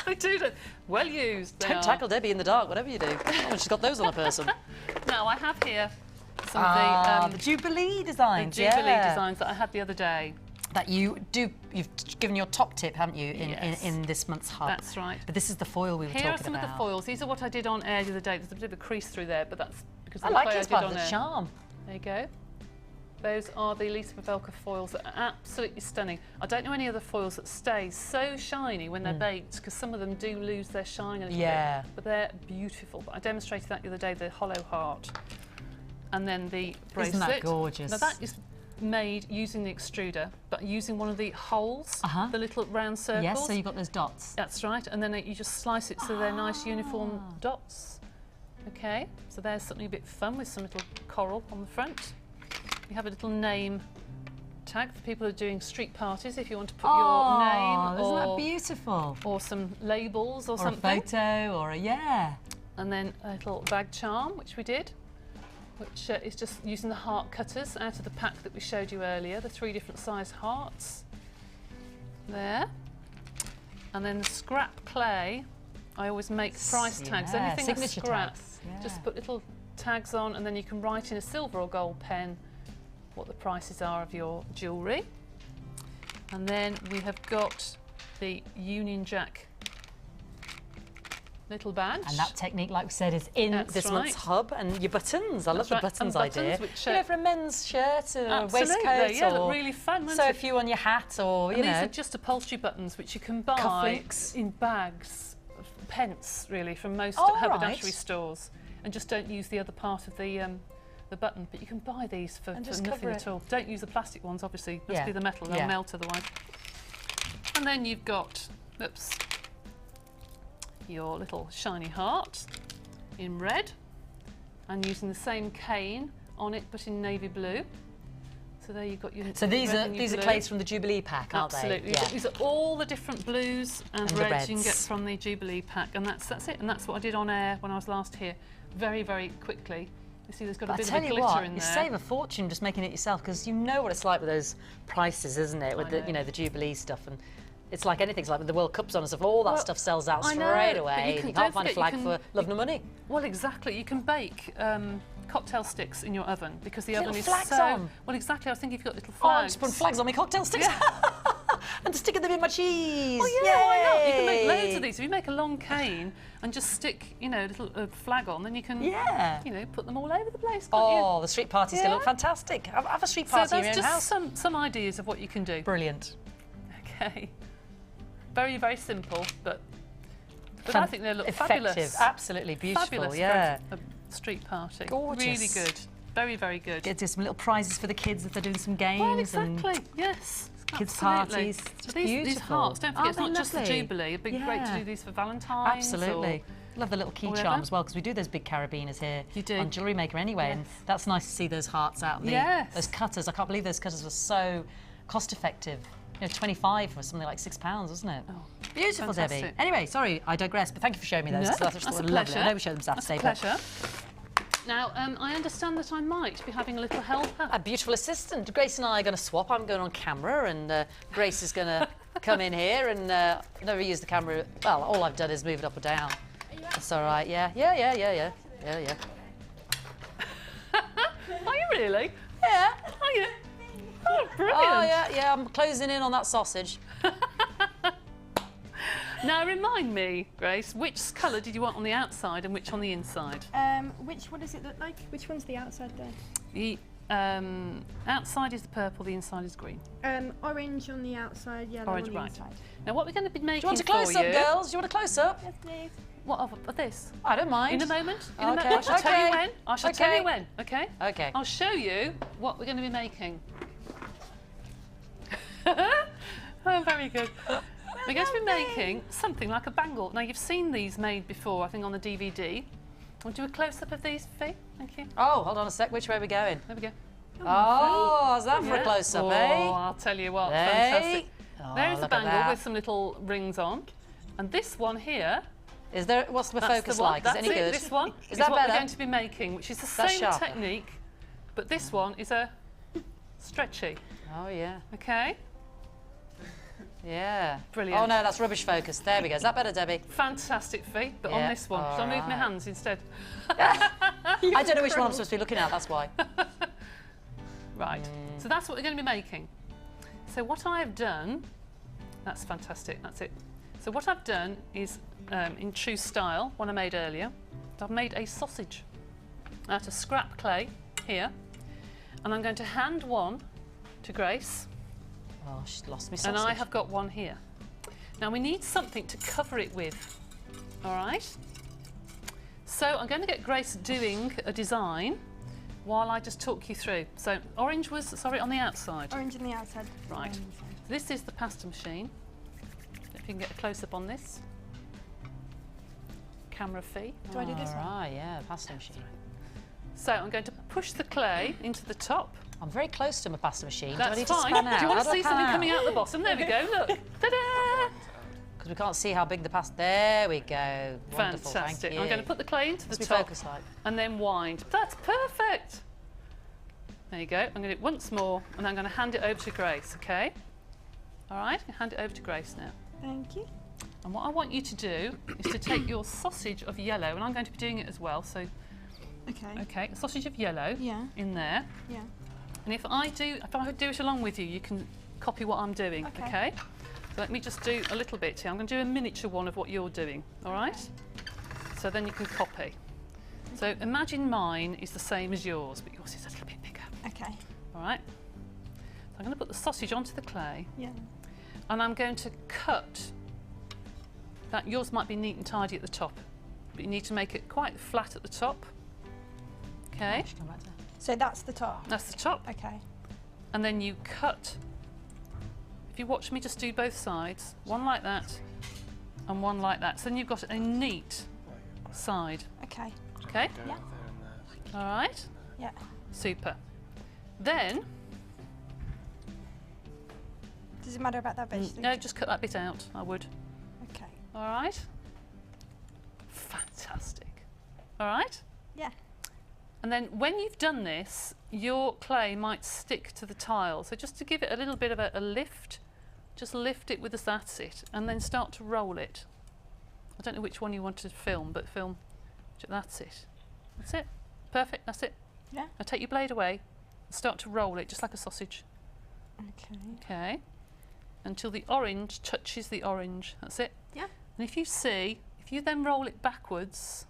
They do. Well used. Don't tackle Debbie in the dark, whatever you do. Oh, she's got those on a person. Now I have here some of the Jubilee designs. The Jubilee designs that I had the other day. That you've given your top tip, haven't you, in this month's hub? That's right. But this is the foil we were talking about. Here are some of the foils. These are what I did on air the other day. There's a bit of a crease through there, but that's because I like it, it's part of the charm. There you go. Those are the Lisa Pavelka foils that are absolutely stunning. I don't know any other foils that stay so shiny when they're baked, because some of them do lose their shine a little bit. But they're beautiful. But I demonstrated that the other day, the hollow heart. And then the bracelet. Isn't that gorgeous? Now that is made using the extruder, but using one of the holes, the little round circles. Yes, so you've got those dots. That's right, and then you just slice it so they're nice uniform dots. Okay, so there's something a bit fun with some little coral on the front. You have a little name tag for people who are doing street parties if you want to put your name. Isn't that beautiful? Or some labels or something. Or a photo, or And then a little bag charm, which we did, which is just using the heart cutters out of the pack that we showed you earlier, the 3 different size hearts. There. And then the scrap clay, I always make price tags. Anything that's scrap, just put little tags on, and then you can write in a silver or gold pen what the prices are of your jewellery. And then we have got the Union Jack little badge. And that technique, like we said, is in this month's hub. And your buttons, I love the buttons idea. Which, you know, for a men's shirt or a waistcoat. Yeah, look really fun. So a few on your hat, or you know. These are just upholstery buttons which you can buy in bags, pence really, from most haberdashery stores, and just don't use the other part of the button. But you can buy these for nothing at all. Don't use the plastic ones, obviously. Must be the metal; they'll melt otherwise. And then you've got, your little shiny heart in red, and using the same cane on it but in navy blue. So there you've got your. So these are clays from the Jubilee pack, aren't they? Absolutely. These are all the different blues and reds you can get from the Jubilee pack, and that's it. And that's what I did on air when I was last here, very quickly. You see, there's got a bit of a glitter in there. You save a fortune just making it yourself, because you know what it's like with those prices, isn't it? With the Jubilee stuff, and it's like anything. It's like with the World Cups on and stuff. All that stuff sells out straight away. You can't find a flag for love nor money. Well, exactly. You can bake cocktail sticks in your oven, because the oven is flags so. On. Well, exactly. I was thinking if you've got little flags. Oh, I'm just putting flags on my cocktail sticks. And sticking them in my cheese. Oh yeah, why not? You can make loads of these. If you make a long cane and just stick, a little flag on, then you can, put them all over the place. Can't you? The street party's going to look fantastic. Have a street party in your own house. So that's some ideas of what you can do. Brilliant. Okay. Very simple, but I think they look effective. fabulous. Absolutely beautiful. Fabulous yeah. for street party. Gorgeous. Really good. Very, very good. Get some little prizes for the kids if they're doing some games. Well, exactly. Yes. Kids' Absolutely. parties. It's So just these beautiful. hearts, don't forget, it's Aren't not they just the lovely? Jubilee. It'd be great to Yeah. do these for Valentine's. Absolutely. Or Love the little key whatever. charms as well, because we do those big carabiners here You do. on Jewellery Maker anyway, and that's nice to see those hearts out. Yes. Those cutters. I can't believe those cutters were so cost effective. You know, 25 for something like £6, wasn't it? Oh, beautiful, fantastic. Debbie. Anyway, sorry, I digress, but thank you for showing me those. No, 'cause I just that's thought a they were lovely. pleasure. I know we showed them That's Saturday, a pleasure. Now, I understand that I might be having a little helper. A beautiful assistant. Grace and I are going to swap. I'm going on camera, and Grace is going to come in here and never use the camera. Well, all I've done is move it up or down. That's all right. Yeah. Are you really? Yeah. Are you? Oh, brilliant. Oh, yeah. I'm closing in on that sausage. Now, remind me, Grace, which colour did you want on the outside and which on the inside? Which one does it look like? Which one's the outside there? The outside is the purple, the inside is green. Orange on the outside, yellow Orange, on the right. inside. Now, what we're going to be making Do you want a for close-up, you... girls? Do you want a close-up? Yes, please. What of this? I don't mind. In a moment. In a Okay, moment. I shall tell you okay, when. I shall tell okay. you when. Okay. Okay. I'll show you what we're going to be making. Oh, very good. We're going to be making something like a bangle. Now, you've seen these made before, I think, on the DVD. Want to do a close-up of these, Fee? Thank you. Oh, hold on a sec. Which way are we going? There we go. Oh, how's that for a close-up, Oh, eh? I'll tell you what. Hey. Fantastic. Oh, There's the look at bangle that. with some little rings on. And this one here, Is there? What's the that's focus the one. like? That's Is it any good? This one Is that what better? we're going to be making, which is the That's same sharper. technique, but this one is a stretchy. Oh yeah. Okay. Yeah. Brilliant. Oh no, that's rubbish focus. There we go. Is that better, Debbie? Fantastic feet, but on Yeah, this one, shall I move my alright. hands instead? I don't know which one I'm supposed to be looking at. That's why. Right. So that's what we're going to be making. So what I have done, that's fantastic. That's it. So what I've done is, in true style, one I made earlier, I've made a sausage out of scrap clay here, and I'm going to hand one to Grace. Oh, she's lost me And sausage. I have got one here. Now we need something to cover it with, all right? So I'm going to get Grace doing a design while I just talk you through. So orange was, sorry, on the outside. Orange on the outside. Right. on the inside. This is the pasta machine. If you can get a close-up on this. Camera Fee. Do I do this one? Right, yeah, pasta machine. So I'm going to push the clay into the top. I'm very close to my pasta machine. That's do I need to fine. span out? Do you want How to see I pan something out? coming out the bottom? There we go, look. Ta-da! Because we can't see how big the pasta. There we go. Wonderful. Fantastic. Thank you. I'm going to put the clay into the What's my top focus like? and then wind. That's perfect. There you go. I'm going to do it once more and I'm going to hand it over to Grace, okay? All right, hand it over to Grace now. Thank you. And what I want you to do is to take your sausage of yellow, and I'm going to be doing it as well, so, Okay. okay, sausage of yellow Yeah. in there. Yeah. And if I do it along with you, you can copy what I'm doing, Okay. okay? So let me just do a little bit here. I'm going to do a miniature one of what you're doing, all right? So then you can copy. So imagine mine is the same as yours, but yours is a little bit bigger, Okay. all right? So I'm going to put the sausage onto the clay, Yeah. and I'm going to cut that. Yours might be neat and tidy at the top, but you need to make it quite flat at the top. Okay, Should come back to- So that's the top. that's the top. Okay. And then you cut. If you watch me just do both sides, one like that and one like that. So then you've got a neat side. Okay. Okay? Yeah. All right? Yeah. Super. Then, Does it matter about that bit? no, just cut that bit out, I would. Okay. All right? Fantastic. All right? Yeah. And then when you've done this, your clay might stick to the tile. So just to give it a little bit of a lift, just lift it with the that's it, and then start to roll it. I don't know which one you want to film, but film. That's it. That's it. Perfect. That's it. Yeah. Now take your blade away and start to roll it just like a sausage. Okay. Okay. Until the orange touches the orange. That's it. Yeah. And if you then roll it backwards,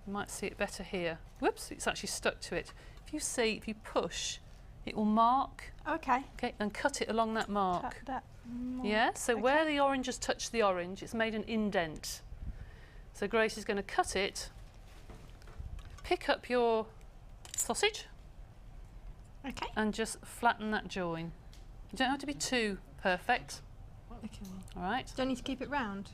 you might see it better here. Whoops, it's actually stuck to it. If you push, it will mark, Okay. okay, and cut it along that mark. Cut that more. Yeah, so Okay. where the orange has touched the orange, it's made an indent. So Grace is going to cut it, pick up your sausage Okay. and just flatten that join. You don't have to be too perfect. Okay. All right. Do I need to keep it round?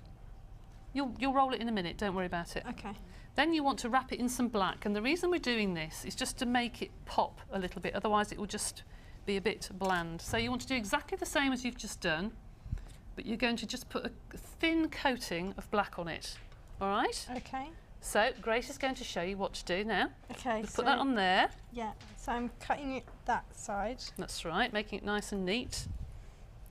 You'll roll it in a minute, don't worry about it. Okay. Then you want to wrap it in some black, and the reason we're doing this is just to make it pop a little bit, otherwise it will just be a bit bland. So you want to do exactly the same as you've just done, but you're going to just put a thin coating of black on it. All right? Okay. So Grace is going to show you what to do now. Okay. Just put that on there. Yeah. So I'm cutting it that side. That's right, making it nice and neat.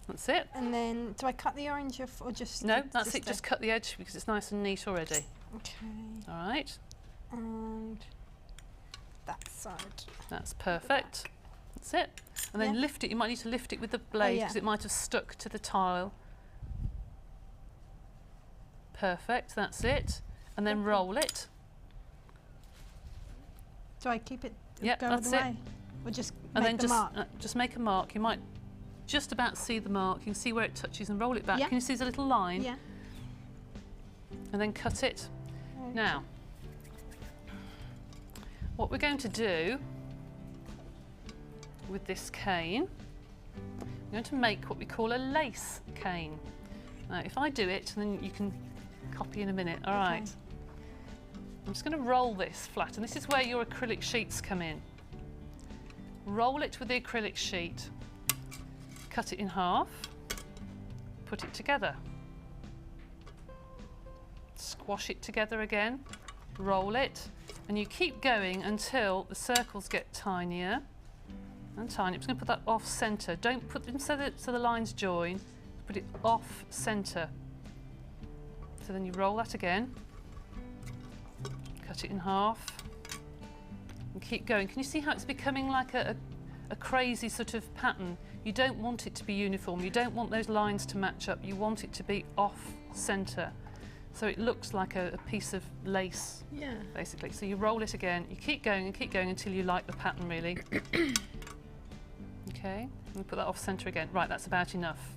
That's it. And then, do I cut the orange off or just? No, that's it, just cut the edge because it's nice and neat already. Okay. All right, And that side. that's perfect. That's it. And then Yeah. lift it, you might need to lift it with the blade yeah. because it might have stuck to the tile. Perfect, that's it. And then Okay. roll it. Do I keep it? Yep, go that's all the it. way? Or just And make then the mark? just make a mark. You might just about see the mark. You can see where it touches and roll it back. Yeah. Can you see there's a little line? Yeah. And then cut it. Okay. Now, what we're going to do with this cane, we're going to make what we call a lace cane. Now, if I do it, then you can copy in a minute. All right. Okay. I'm just going to roll this flat, and this is where your acrylic sheets come in. Roll it with the acrylic sheet. Cut it in half. Put it together. Squash it together again. Roll it. And you keep going until the circles get tinier and tinier. I'm just going to put that off centre. Don't put them so the lines join. Put it off centre. So then you roll that again. Cut it in half. And keep going. Can you see how it's becoming like a crazy sort of pattern? You don't want it to be uniform. You don't want those lines to match up. You want it to be off centre. So it looks like a piece of lace, Yeah. basically. So you roll it again. You keep going and keep going until you like the pattern, really. Okay, and put that off centre again. Right, that's about enough.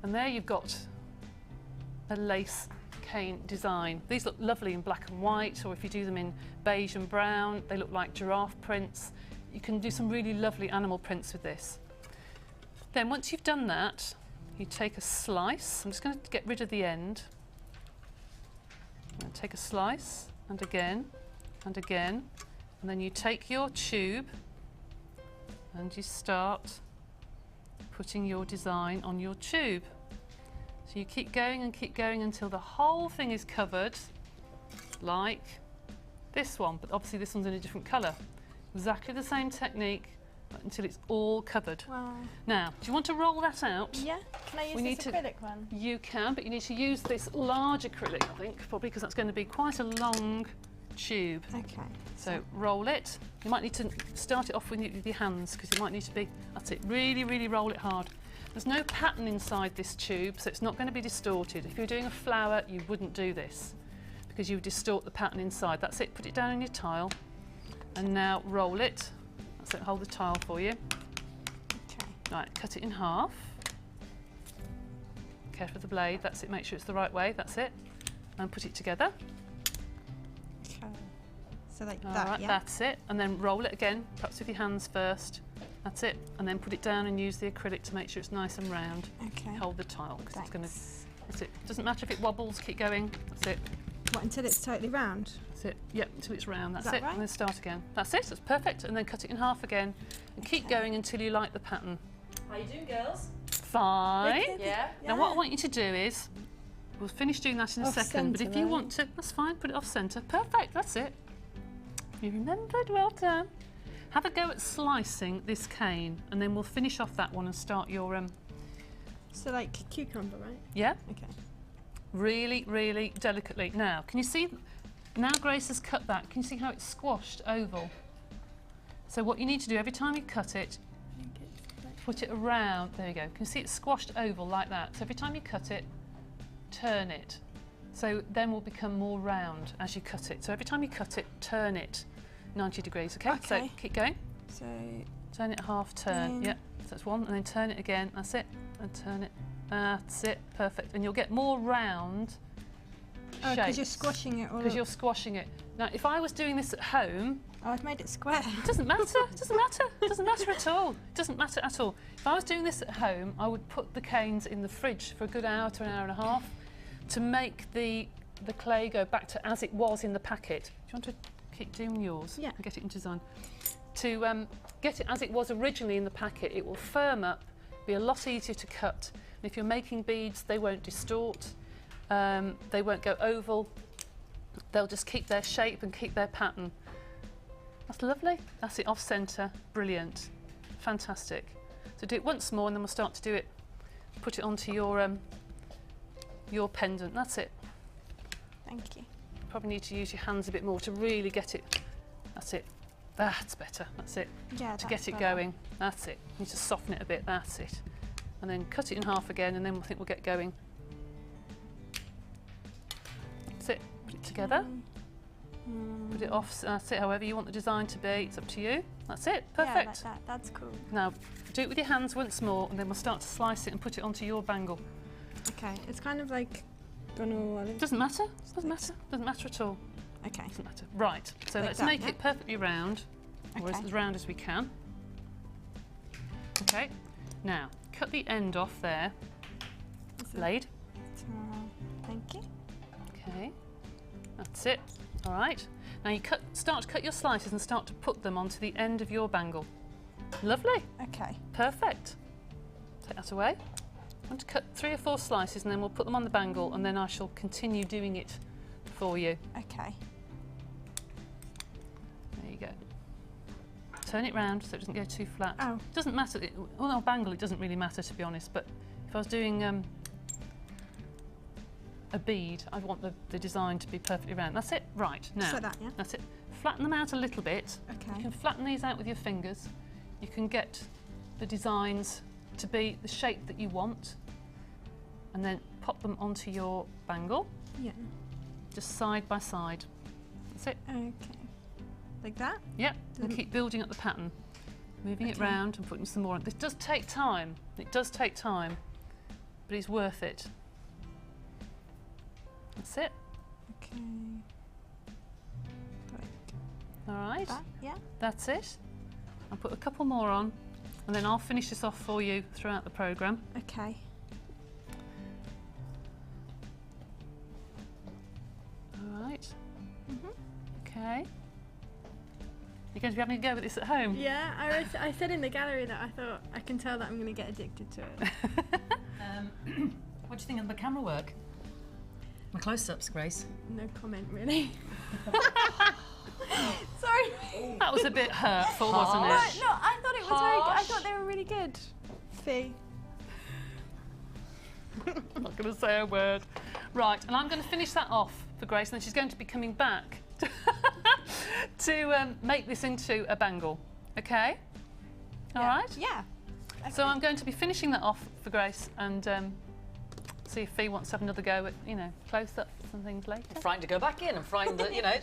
And there you've got a lace cane design. These look lovely in black and white, or if you do them in beige and brown, they look like giraffe prints. You can do some really lovely animal prints with this. Then once you've done that, you take a slice. I'm just going to get rid of the end. And take a slice, and again, and again. And then you take your tube and you start putting your design on your tube. So you keep going and keep going until the whole thing is covered, like this one, but obviously this one's in a different colour. Exactly the same technique until it's all covered. Wow. Now, do you want to roll that out? Yeah. Can I We use need this to- acrylic one? You can, but you need to use this large acrylic, I think, probably because that's going to be quite a long tube. Okay. So roll it. You might need to start it off with your hands because it might need to be, that's it, really, really roll it hard. There's no pattern inside this tube, so it's not going to be distorted. If you're doing a flower, you wouldn't do this because you would distort the pattern inside. That's it, put it down on your tile and now roll it. That's it, hold the tile for you. Okay. Right, cut it in half. Careful with the blade, that's it, make sure it's the right way, that's it. And put it together. Okay. So like All that, right, yeah? that's it. And then roll it again, perhaps with your hands first. That's it. And then put it down and use the acrylic to make sure it's nice and round. Okay. Hold the tile because it's going to. Thanks. That's it. Doesn't matter if it wobbles. Keep going. That's it. What, until it's totally round? That's it. Yep, until it's round. That's that it. right? And then start again. That's it. That's perfect. And then cut it in half again, and keep Okay. going until you like the pattern. How you doing, girls? Fine. Yeah. Now what I want you to do is, we'll finish doing that in a Off second. But centre, if you right? want to, that's fine. Put it off centre. Perfect. That's it. You remembered. Well done. Have a go at slicing this cane, and then we'll finish off that one and start your So like cucumber, right? yeah. Okay. Really, really delicately. Now, can you see? Now Grace has cut that. Can you see how it's squashed oval? So what you need to do every time you cut it, put it around. There you go. Can you see it's squashed oval like that? So every time you cut it, turn it. So then will become more round as you cut it. So every time you cut it, turn it 90 degrees. Okay. So Okay. keep going. So Turn it half turn. Then- Yep. So that's one, and then turn it again. That's it. And turn it. That's it. Perfect. And you'll get more round shapes. Because you're squashing it all Because up. you're squashing it. Now, if I was doing this at home, Oh, I've made it square. it doesn't matter. It doesn't matter. It doesn't matter at all. It doesn't matter at all. If I was doing this at home, I would put the canes in the fridge for a good hour to an hour and a half to make the clay go back to as it was in the packet. Do you want to keep doing yours? Yeah. And get it in design. To get it as it was originally in the packet, it will firm up, be a lot easier to cut. And if you're making beads, they won't distort, they won't go oval. They'll just keep their shape and keep their pattern. That's lovely. That's it off centre. Brilliant. Fantastic. So do it once more and then we'll start to do it. Put it onto your pendant. That's it. Thank you. Probably need to use your hands a bit more to really get it. That's it. That's better. That's it. Yeah, To get it going. That's it. You need to soften it a bit. That's it. And then cut it in half again and then I think we'll get going. That's it. Put it together. Put it off. That's it. However you want the design to be. It's up to you. That's it. Yeah, Perfect. like that. That's cool. Now do it with your hands once more and then we'll start to slice it and put it onto your bangle. Okay, it's kind of like gone all olive. Doesn't matter. Doesn't matter. Doesn't matter at all. Okay. Doesn't matter. Right. So Like let's that, make yeah? it perfectly round, or Okay. as round as we can. Okay. Now cut the end off there. Blade. Thank you. Okay. That's it. All right. Now you start to cut your slices and start to put them onto the end of your bangle. Lovely. Okay. Perfect. Take that away. I want to cut 3 or 4 slices and then we'll put them on the bangle and then I shall continue doing it for you. Okay. There you go. Turn it round so it doesn't go too flat. Oh. It doesn't matter. On our bangle it doesn't really matter, to be honest, but if I was doing a bead, I'd want the design to be perfectly round. That's it. Right. Now. Just like that, yeah? That's it. Flatten them out a little bit. Okay. You can flatten these out with your fingers. You can get the designs to be the shape that you want and then pop them onto your bangle, Yeah. just side by side. That's it. Okay. Like that? Yep, and keep building up the pattern. Moving it Okay. round and putting some more on. This does take time. It does take time, but it's worth it. That's it. Okay. Like All right. that? Yeah. That's it. I'll put a couple more on and then I'll finish this off for you throughout the programme. Okay. All right. Okay. You're going to be having a go at this at home? Yeah, I said in the gallery that I thought I can tell that I'm going to get addicted to it. What do you think of the camera work? My close-ups, Grace. No comment, really. Sorry. That was a bit hurtful, wasn't What? it? No, I thought it was very good. I Harsh. thought they were really good. See? I'm not going to say a word. Right, and I'm going to finish that off for Grace, and then she's going to be coming back to make this into a bangle. Okay? All right? Yeah. So I'm going to be finishing that off for Grace and see if Fee wants to have another go at, you know, close-ups and things later. Frightened to go back in and frightened that, you know.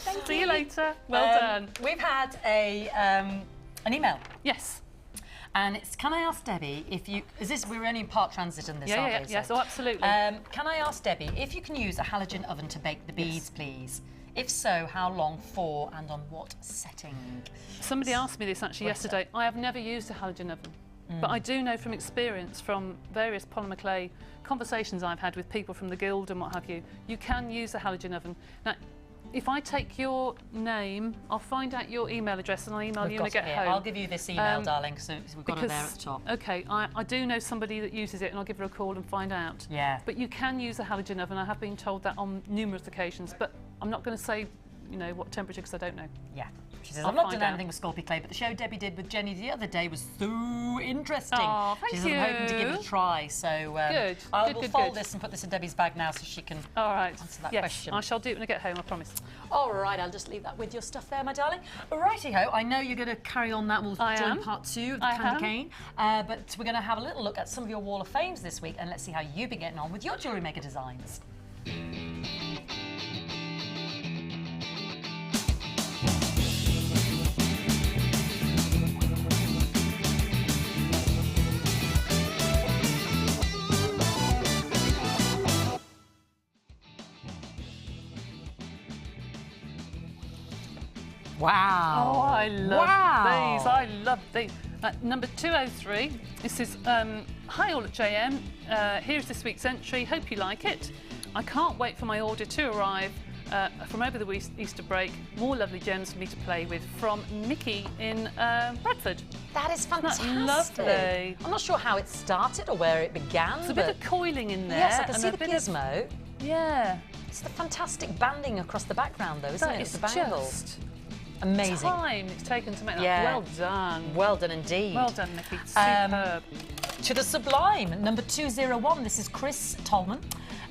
Thank See you later. Well done. We've had an email. Yes. And it's, can I ask Debbie if you, we're only in part transit in this, Yeah, aren't yeah, we? yes, So, oh, absolutely. can I ask Debbie if you can use a halogen oven to bake the beads, please? If so, how long for and on what setting? Somebody asked me this actually Bless her. yesterday. I have never used a halogen oven, but I do know from experience from various polymer clay conversations I've had with people from the guild and what have you, you can use a halogen oven. Now, if I take your name, I'll find out your email address and I'll email We've you got when I get it here. home. I'll give you this email, darling, so we've got it there at the top. Okay, I do know somebody that uses it and I'll give her a call and find out. Yeah. But you can use a halogen oven. I have been told that on numerous occasions, but I'm not going to say, you know, what temperature because I don't know. Yeah. She says, I'll I've not find done out. anything with Sculpey Clay, but the show Debbie did with Jenny the other day was so interesting. Oh, thank she says, I'm hoping to give it you. a try. So Good, I good, will good, fold good. this and put this in Debbie's bag now so she can All right. answer that yes, question. I shall do it when I get home, I promise. All right, I'll just leave that with your stuff there, my darling. Righty-ho, I know you're going to carry on that. We'll I join am. part 2 of the I Candy am. Cane. But we're going to have a little look at some of your Wall of Fames this week and let's see how you've been getting on with your Jewellery Maker designs. Wow. Oh, I love these. I love these. Number 203. This is hi all at JM. Here's this week's entry. Hope you like it. I can't wait for my order to arrive from over the Easter break. More lovely gems for me to play with from Nikki in Bradford. That is fantastic. That's lovely. I'm not sure how it started or where it began. There's a bit of coiling in there. Yes, I can and see a the bit gizmo. Yeah. It's the fantastic banding across the background, though, isn't That it? is The bangle. just amazing. Time it's taken to make that. Yeah. Well done. Well done indeed. Well done, Nikki. Superb. To the sublime, number 201. This is Chris Tolman.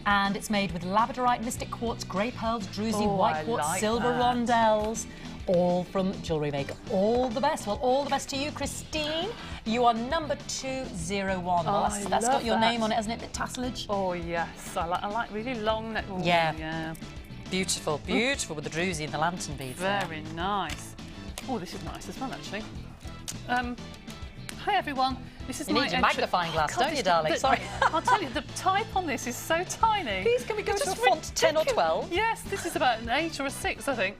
And it's made with labradorite, mystic quartz, grey pearls, druzy, white quartz, like silver that. rondelles, all from Jewellery Maker. All the best. Well, all the best to you, Christine. You are number 201. Well, that's got your name on it, hasn't it? The tasselage. Oh yes, I like really long neck. Ooh, Yeah. Yeah. Beautiful, beautiful with the druzy and the lantern beads. Very nice. Oh, this is nice as well, actually. Hi everyone. This is You my need your entry. magnifying glass, God, don't you, darling? Sorry. I'll tell you, the type on this is so tiny. Please, can we go It's to a just font 10 or 12? Yes, this is about an 8 or a 6, I think.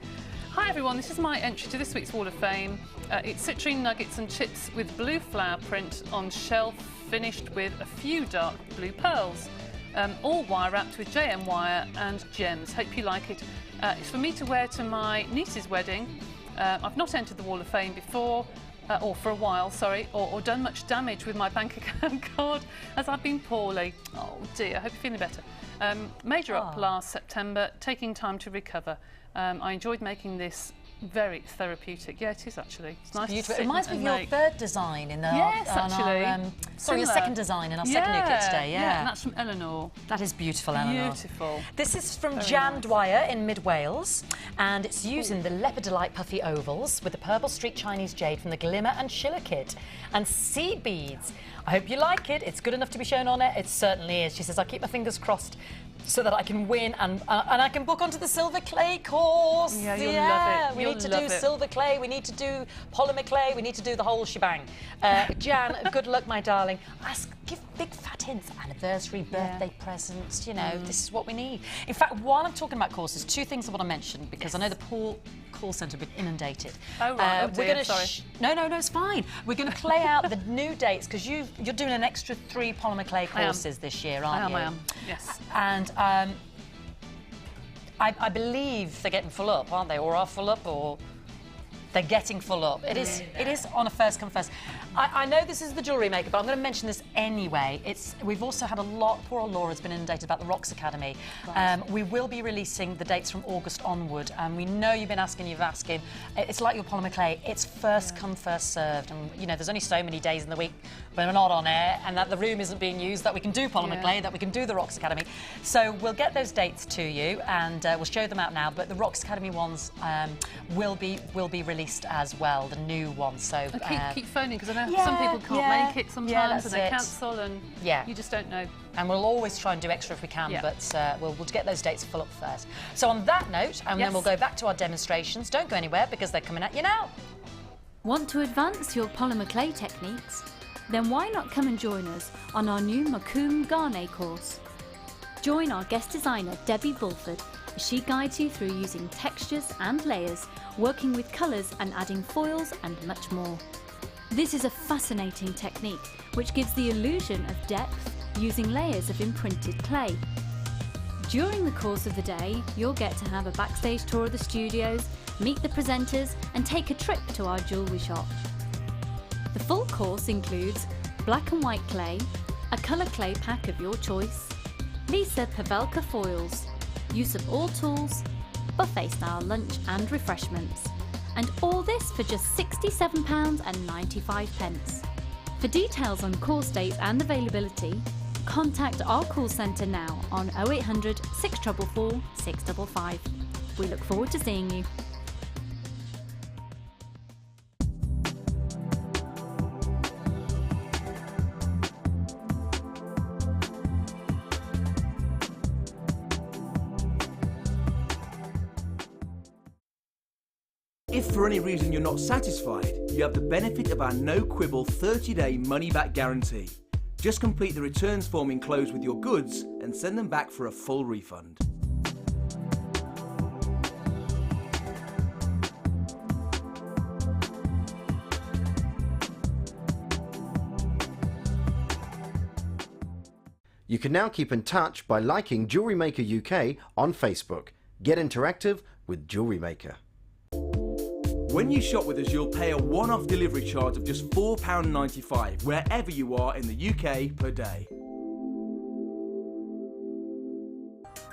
Hi everyone, this is my entry to this week's Wall of Fame. It's citrine nuggets and chips with blue flower print on shelf, finished with a few dark blue pearls. All wire wrapped with JM wire and gems. Hope you like it. It's for me to wear to my niece's wedding. I've not entered the Wall of Fame before, or for a while, sorry, or done much damage with my bank account card as I've been poorly. Oh dear, I hope you're feeling better. Major up last September, taking time to recover. I enjoyed making this. Very therapeutic. Yeah, it is actually. It's nice. Beautiful. To It reminds me of your make. third design in the Yes, actually. sorry, your Similar. second design in our second new kit today. Yeah, and that's from Eleanor. That is beautiful, Eleanor. Beautiful. This is from Very Jan nice. Dwyer in Mid Wales, and it's using the Leopard Delight puffy ovals with the purple streak Chinese jade from the Glimmer and Schiller kit, and seed beads. I hope you like it. It's good enough to be shown on it. It certainly is. She says, I keep my fingers crossed so that I can win and I can book onto the silver clay course. Yeah, you'll love it. We You'll need to love do it. silver clay. We need to do polymer clay. We need to do the whole shebang. Jan, good luck, my darling. Give big fat hints. Anniversary, birthday presents. You know, this is what we need. In fact, while I'm talking about courses, two things I want to mention because I know the call centre will be inundated. Oh, right. We're Dear, going sorry. No, it's fine. We're going to play out the new dates because you're doing an extra 3 polymer clay courses this year, aren't you? I am. Yes. And I believe they're getting full up, aren't they? Or are full up, or they're getting full up. It is on a first come first. I know this is the Jewellery Maker, but I'm going to mention this anyway. We've also had a lot. Poor old Laura's been inundated about the Rocks Academy. Right. We will be releasing the dates from August onward, and we know you've been asking. It's like your polymer clay. It's first come, first served, and you know there's only so many days in the week when we're not on air, and that the room isn't being used. That we can do polymer clay, that we can do the Rocks Academy. So we'll get those dates to you, and we'll show them out now. But the Rocks Academy ones will be released as well, the new ones. So keep phoning because I know some people can't make it sometimes and they cancel and you just don't know. And we'll always try and do extra if we can, but we'll get those dates full up first. So on that note, and then we'll go back to our demonstrations. Don't go anywhere because they're coming at you now. Want to advance your polymer clay techniques? Then why not come and join us on our new Macomb Garnet course? Join our guest designer Debbie Bulford as she guides you through using textures and layers, working with colours and adding foils and much more. This is a fascinating technique which gives the illusion of depth using layers of imprinted clay. During the course of the day, you'll get to have a backstage tour of the studios, meet the presenters and take a trip to our jewellery shop. The full course includes black and white clay, a colour clay pack of your choice, Lisa Pavelka foils, use of all tools, buffet-style lunch and refreshments. And all this for just £67.95. For details on course dates and availability, contact our call centre now on 0800 644 655. We look forward to seeing you. If for any reason you're not satisfied, you have the benefit of our no-quibble 30-day money-back guarantee. Just complete the returns form enclosed with your goods and send them back for a full refund. You can now keep in touch by liking Jewellery Maker UK on Facebook. Get interactive with Jewellery Maker. When you shop with us, you'll pay a one-off delivery charge of just £4.95 wherever you are in the UK per day.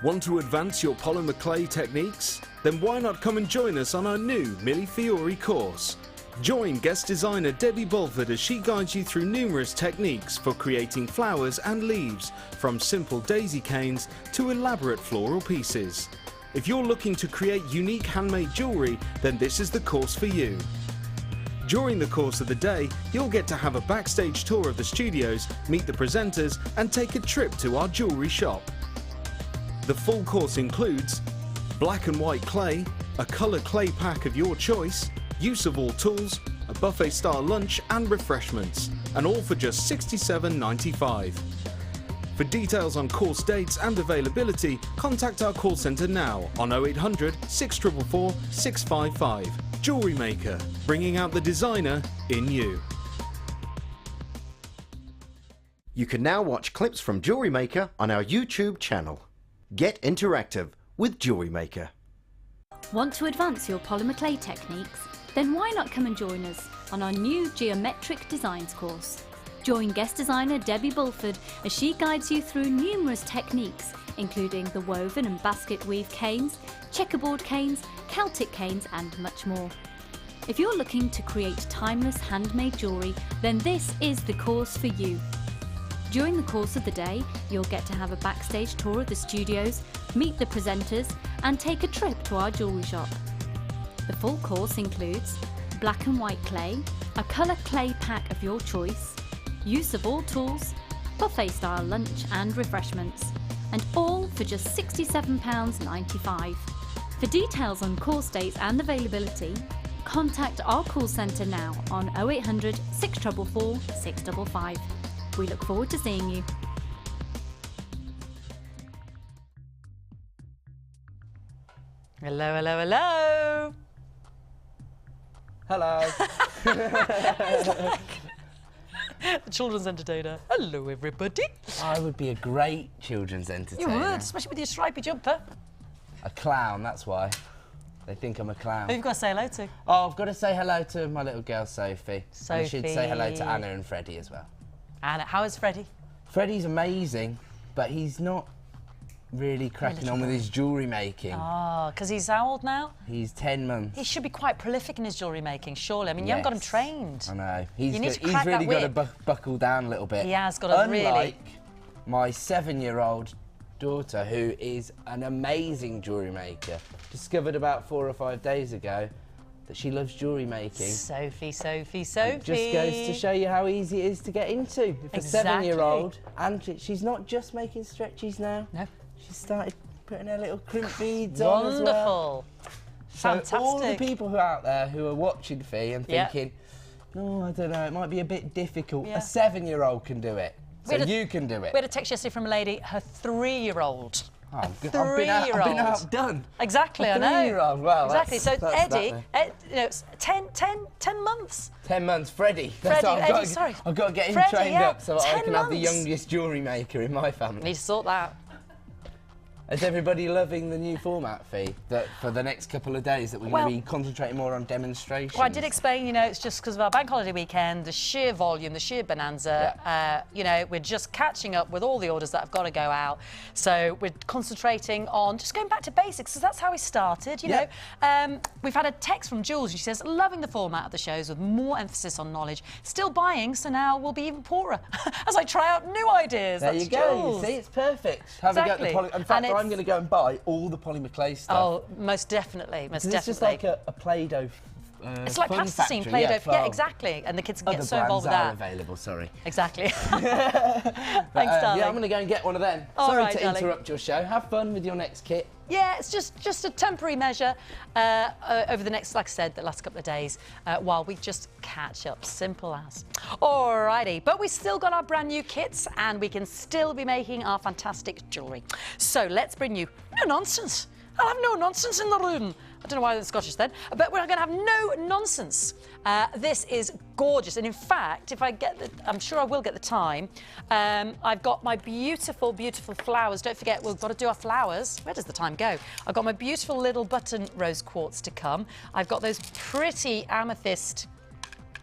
Want to advance your polymer clay techniques? Then why not come and join us on our new Milli Fiori course? Join guest designer Debbie Bulford as she guides you through numerous techniques for creating flowers and leaves, from simple daisy canes to elaborate floral pieces. If you're looking to create unique handmade jewellery, then this is the course for you. During the course of the day, you'll get to have a backstage tour of the studios, meet the presenters and take a trip to our jewellery shop. The full course includes black and white clay, a colour clay pack of your choice, use of all tools, a buffet-style lunch and refreshments, and all for just £67.95. For details on course dates and availability, contact our call centre now on 0800 644 655. Jewellery Maker, bringing out the designer in you. You can now watch clips from Jewellery Maker on our YouTube channel. Get interactive with Jewellery Maker. Want to advance your polymer clay techniques? Then why not come and join us on our new Geometric Designs course? Join guest designer Debbie Bulford as she guides you through numerous techniques, including the woven and basket weave canes, checkerboard canes, Celtic canes and much more. If you're looking to create timeless handmade jewellery, then this is the course for you. During the course of the day, you'll get to have a backstage tour of the studios, meet the presenters and take a trip to our jewellery shop. The full course includes black and white clay, a colour clay pack of your choice, use of all tools, buffet style lunch and refreshments, and all for just £67.95. For details on course dates and availability, contact our call centre now on 0800 644 655. We look forward to seeing you. Hello, hello, hello. Hello. The children's entertainer. Hello, everybody. I would be a great children's entertainer. You would, especially with your stripy jumper. A clown, that's why. They think I'm a clown. Who have you got to say hello to? Oh, I've got to say hello to my little girl, Sophie. Sophie. And I should say hello to Anna and Freddie as well. Anna, how is Freddie? Freddie's amazing, but he's not really cracking on with his jewellery making. Oh, because he's how old now? He's 10 months. He should be quite prolific in his jewellery making, surely. I mean, you haven't got him trained. I know. He's that really got to buckle down a little bit. He has got to really... Unlike my 7-year-old daughter, who is an amazing jewellery maker, discovered about 4 or 5 days ago that she loves jewellery making. Sophie. It just goes to show you how easy it is to get into. If a 7-year-old, and she's not just making stretchies now. No. She's started putting her little crimp beads on as well. Wonderful. Fantastic. So all the people who are out there who are watching Fee and thinking, oh, I don't know, it might be a bit difficult. A 7-year-old can do it. So you can do it. We had a text yesterday from a lady, her 3-year-old. Oh, I've been outdone. Exactly, I know. 3-year-old, well, exactly. So that's Eddie, you know, it's 10 months. 10 months, Freddie. Sorry. I've got to get him Freddie, trained up so I can have the months. youngest jewellery maker in my family. Need to sort that. Is everybody loving the new format, Fee, that for the next couple of days that we're going to be concentrating more on demonstrations? Well, I did explain, you know, it's just because of our bank holiday weekend, the sheer volume, the sheer bonanza, you know, we're just catching up with all the orders that have got to go out. So we're concentrating on just going back to basics, because that's how we started, you know. We've had a text from Jules, she says, loving the format of the shows with more emphasis on knowledge. Still buying, so now we'll be even poorer as I try out new ideas. There that's you go, Jules. you see, it's perfect. Exactly. In fact, I'm going to go and buy all the polymer clay stuff. Oh, most definitely, most definitely. It's just like a Play-Doh it's like plasticine, Play-Doh, yeah, exactly. And the kids can get so involved with that. Available, sorry. Exactly. Thanks, darling. Yeah, I'm going to go and get one of them. Sorry to interrupt your show. Have fun with your next kit. Yeah, it's just a temporary measure over the next, like I said, the last couple of days, while we just catch up. Simple as. Alrighty, but we still got our brand new kits, and we can still be making our fantastic jewellery. So let's bring you no nonsense. I'll have no nonsense in the room. I don't know why they're Scottish then, but we're going to have no nonsense. This is gorgeous, and in fact, if I get I'm sure I will get the time. I've got my beautiful, beautiful flowers. Don't forget, we've got to do our flowers. Where does the time go? I've got my beautiful little button rose quartz to come. I've got those pretty amethyst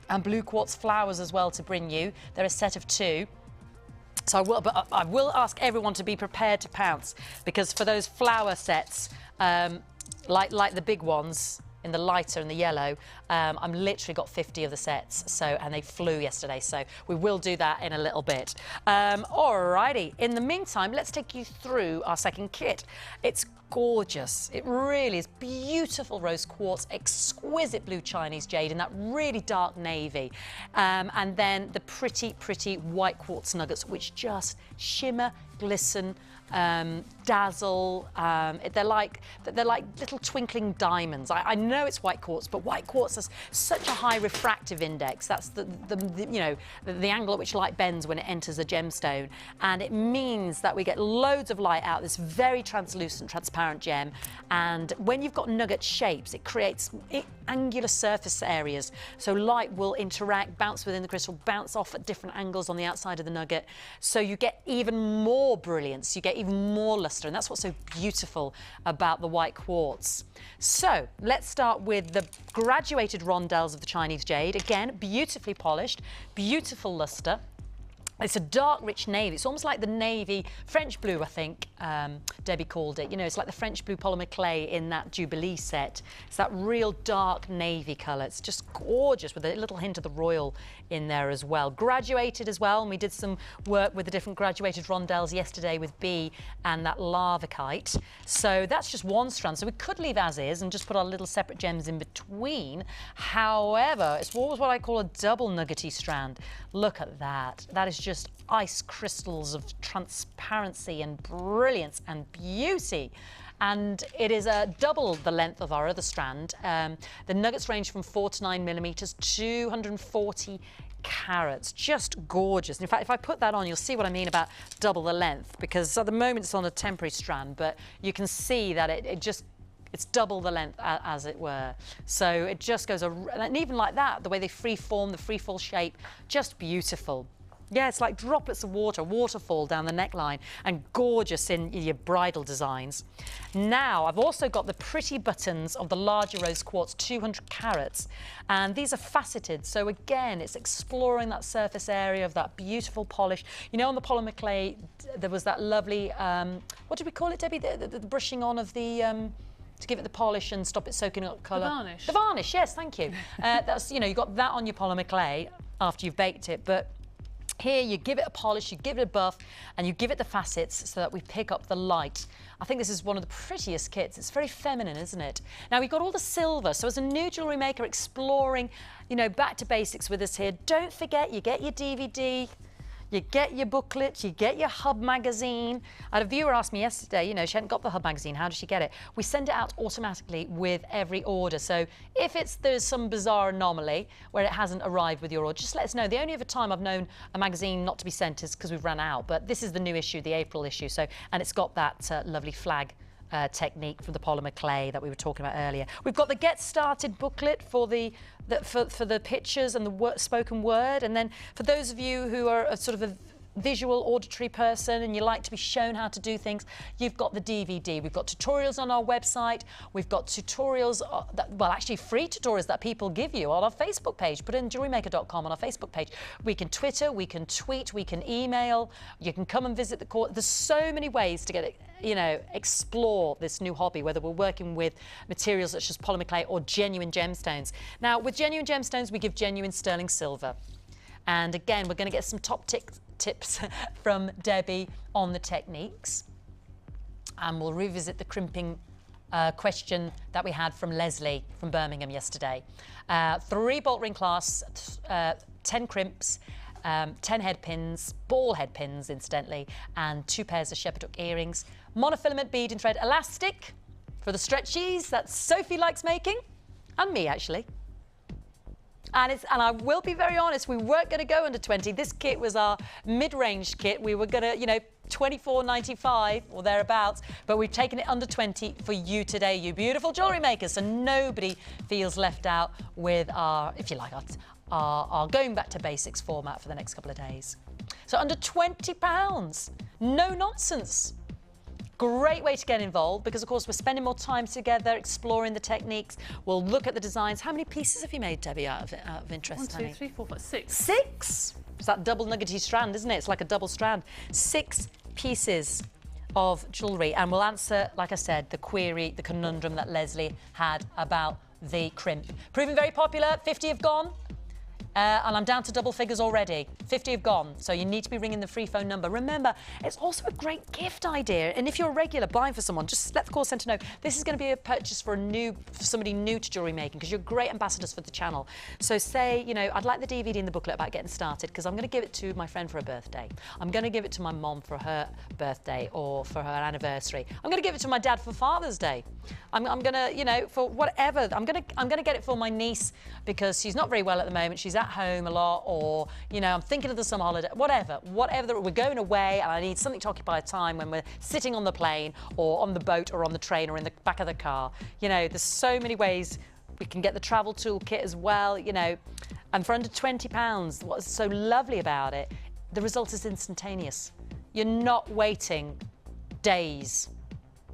and blue quartz flowers as well to bring you. They're a set of 2. So I will ask everyone to be prepared to pounce, because for those flower sets, like the big ones in the lighter and the yellow, I'm literally got 50 of the sets, so, and they flew yesterday, so we will do that in a little bit. Alrighty, in the meantime, let's take you through our second kit. It's gorgeous. It really is. Beautiful rose quartz, exquisite blue Chinese jade in that really dark navy. And then the pretty, pretty white quartz nuggets, which just shimmer, glisten, dazzle. They're like little twinkling diamonds. I know it's white quartz, but white quartz has such a high refractive index. That's the angle at which light bends when it enters a gemstone, and it means that we get loads of light out this very translucent, transparent gem. And when you've got nugget shapes, it creates angular surface areas, so light will interact, bounce within the crystal, bounce off at different angles on the outside of the nugget, so you get even more brilliance, you get even more luster, and that's what's so beautiful about the white quartz. So let's start with the graduated rondelles of the Chinese jade. Again, beautifully polished, beautiful luster. It's a dark, rich navy. It's almost like the navy, French blue, I think Debbie called it. You know, it's like the French blue polymer clay in that Jubilee set. It's that real dark navy colour. It's just gorgeous with a little hint of the royal in there as well. Graduated as well, and we did some work with the different graduated rondelles yesterday with B and that lavakite. So that's just one strand. So we could leave as is and just put our little separate gems in between. However, it's always what I call a double nuggety strand. Look at that. That is just ice crystals of transparency and brilliance and beauty. And it is double the length of our other strand. The nuggets range from 4 to 9 millimeters, 240 carats, just gorgeous. In fact, if I put that on, you'll see what I mean about double the length, because at the moment it's on a temporary strand, but you can see that it's double the length, as it were. So it just goes, and even like that, the way they free form, the free fall shape, just beautiful. Yeah, it's like droplets of water, waterfall down the neckline, and gorgeous in your bridal designs. Now, I've also got the pretty buttons of the larger rose quartz, 200 carats, and these are faceted. So again, it's exploring that surface area of that beautiful polish. You know, on the polymer clay, there was that lovely, what did we call it, Debbie? The brushing on of the, to give it the polish and stop it soaking up colour. The varnish. The varnish, yes, thank you. That's, you know, you got that on your polymer clay after you've baked it, but here you give it a polish, you give it a buff, and you give it the facets so that we pick up the light. I think this is one of the prettiest kits. It's very feminine, isn't it? Now, we've got all the silver. So as a new jewellery maker exploring, you know, back to basics with us here, don't forget you get your DVD, you get your booklet, you get your Hub magazine. I had a viewer ask me yesterday, you know, she hadn't got the Hub magazine, how does she get it? We send it out automatically with every order. So if there's some bizarre anomaly where it hasn't arrived with your order, just let us know. The only other time I've known a magazine not to be sent is because we've run out, but this is the new issue, the April issue. So, and it's got that lovely flag technique for the polymer clay that we were talking about earlier. We've got the Get Started booklet for the pictures and the spoken word, and then for those of you who are a sort of a visual auditory person and you like to be shown how to do things, you've got the DVD. We've got tutorials on our website. We've got tutorials, well, actually free tutorials that people give you on our Facebook page. Put in jewellerymaker.com on our Facebook page. We can Twitter, we can tweet, we can email. You can come and visit the course. There's so many ways to get it, you know, explore this new hobby, whether we're working with materials such as polymer clay or genuine gemstones. Now, with genuine gemstones, we give genuine sterling silver. And again, we're going to get some top tips from Debbie on the techniques. And we'll revisit the crimping question that we had from Leslie from Birmingham yesterday. 3 bolt ring clasps, 10 crimps, 10 head pins, ball head pins incidentally, and 2 pairs of shepherd hook earrings. Monofilament beading thread elastic for the stretchies that Sophie likes making, and me actually. And I will be very honest, we weren't going to go under 20. This kit was our mid-range kit. We were going to, you know, 24.95 or thereabouts, but we've taken it under 20 for you today, you beautiful jewellery makers, so nobody feels left out with our, if you like, our going back to basics format for the next couple of days. So under £20, no nonsense. Great way to get involved because, of course, we're spending more time together, exploring the techniques. We'll look at the designs. How many pieces have you made, Debbie, out of interest? 1, 2, 3, 4, 5, 6. 6? It's that double nuggety strand, isn't it? It's like a double strand. 6 pieces of jewellery, and we'll answer, like I said, the query, the conundrum that Leslie had about the crimp. Proving very popular. 50 have gone. And I'm down to double figures already. 50 have gone, so you need to be ringing the free phone number. Remember, it's also a great gift idea. And if you're a regular buying for someone, just let the call centre know this is going to be a purchase for somebody new to jewellery making, because you're great ambassadors for the channel. So say, you know, I'd like the DVD and the booklet about getting started because I'm going to give it to my friend for her birthday. I'm going to give it to my mom for her birthday or for her anniversary. I'm going to give it to my dad for Father's Day. I'm going to, you know, for whatever. I'm going to get it for my niece because she's not very well at the moment. She's at home a lot, or, you know, I'm thinking of the summer holiday, whatever, we're going away and I need something to occupy time when we're sitting on the plane or on the boat or on the train or in the back of the car. You know, there's so many ways we can get the travel toolkit as well, you know, and for under £20, what's so lovely about it, the result is instantaneous. You're not waiting days.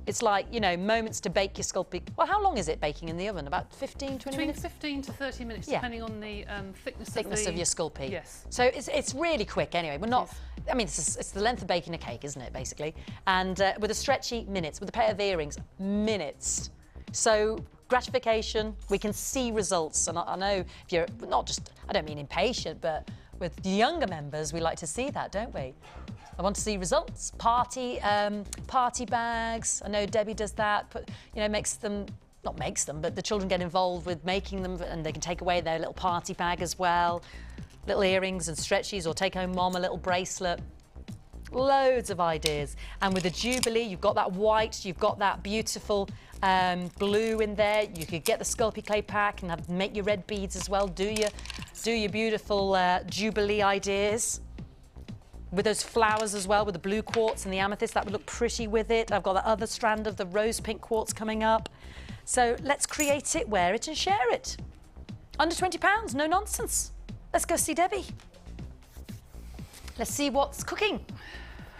It's like, you know, moments to bake your Sculpey. Well, how long is it baking in the oven? About 15, 20 minutes? Between 15 to 30 minutes, Yeah. depending on the thickness Of your Sculpey. Yes. So it's really quick anyway. We're not, I mean, it's the length of baking a cake, isn't it, basically? And with a stretchy, minutes. With a pair of earrings, minutes. So gratification, we can see results. And I know if you're not just, I don't mean impatient, but with the younger members, we like to see that, don't we? I want to see results. Party bags. I know Debbie does that. Makes them, not makes them, but the children get involved with making them, and they can take away their little party bag as well. Little earrings and stretchies, or take home mom a little bracelet. Loads of ideas. And with the Jubilee, you've got that white, you've got that beautiful blue in there. You could get the Sculpey clay pack and make your red beads as well. Do your beautiful Jubilee ideas. With those flowers as well, with the blue quartz and the amethyst, that would look pretty with it. I've got the other strand of the rose pink quartz coming up. So let's create it, wear it and share it. Under £20, no nonsense. Let's go see Debbie. Let's see what's cooking.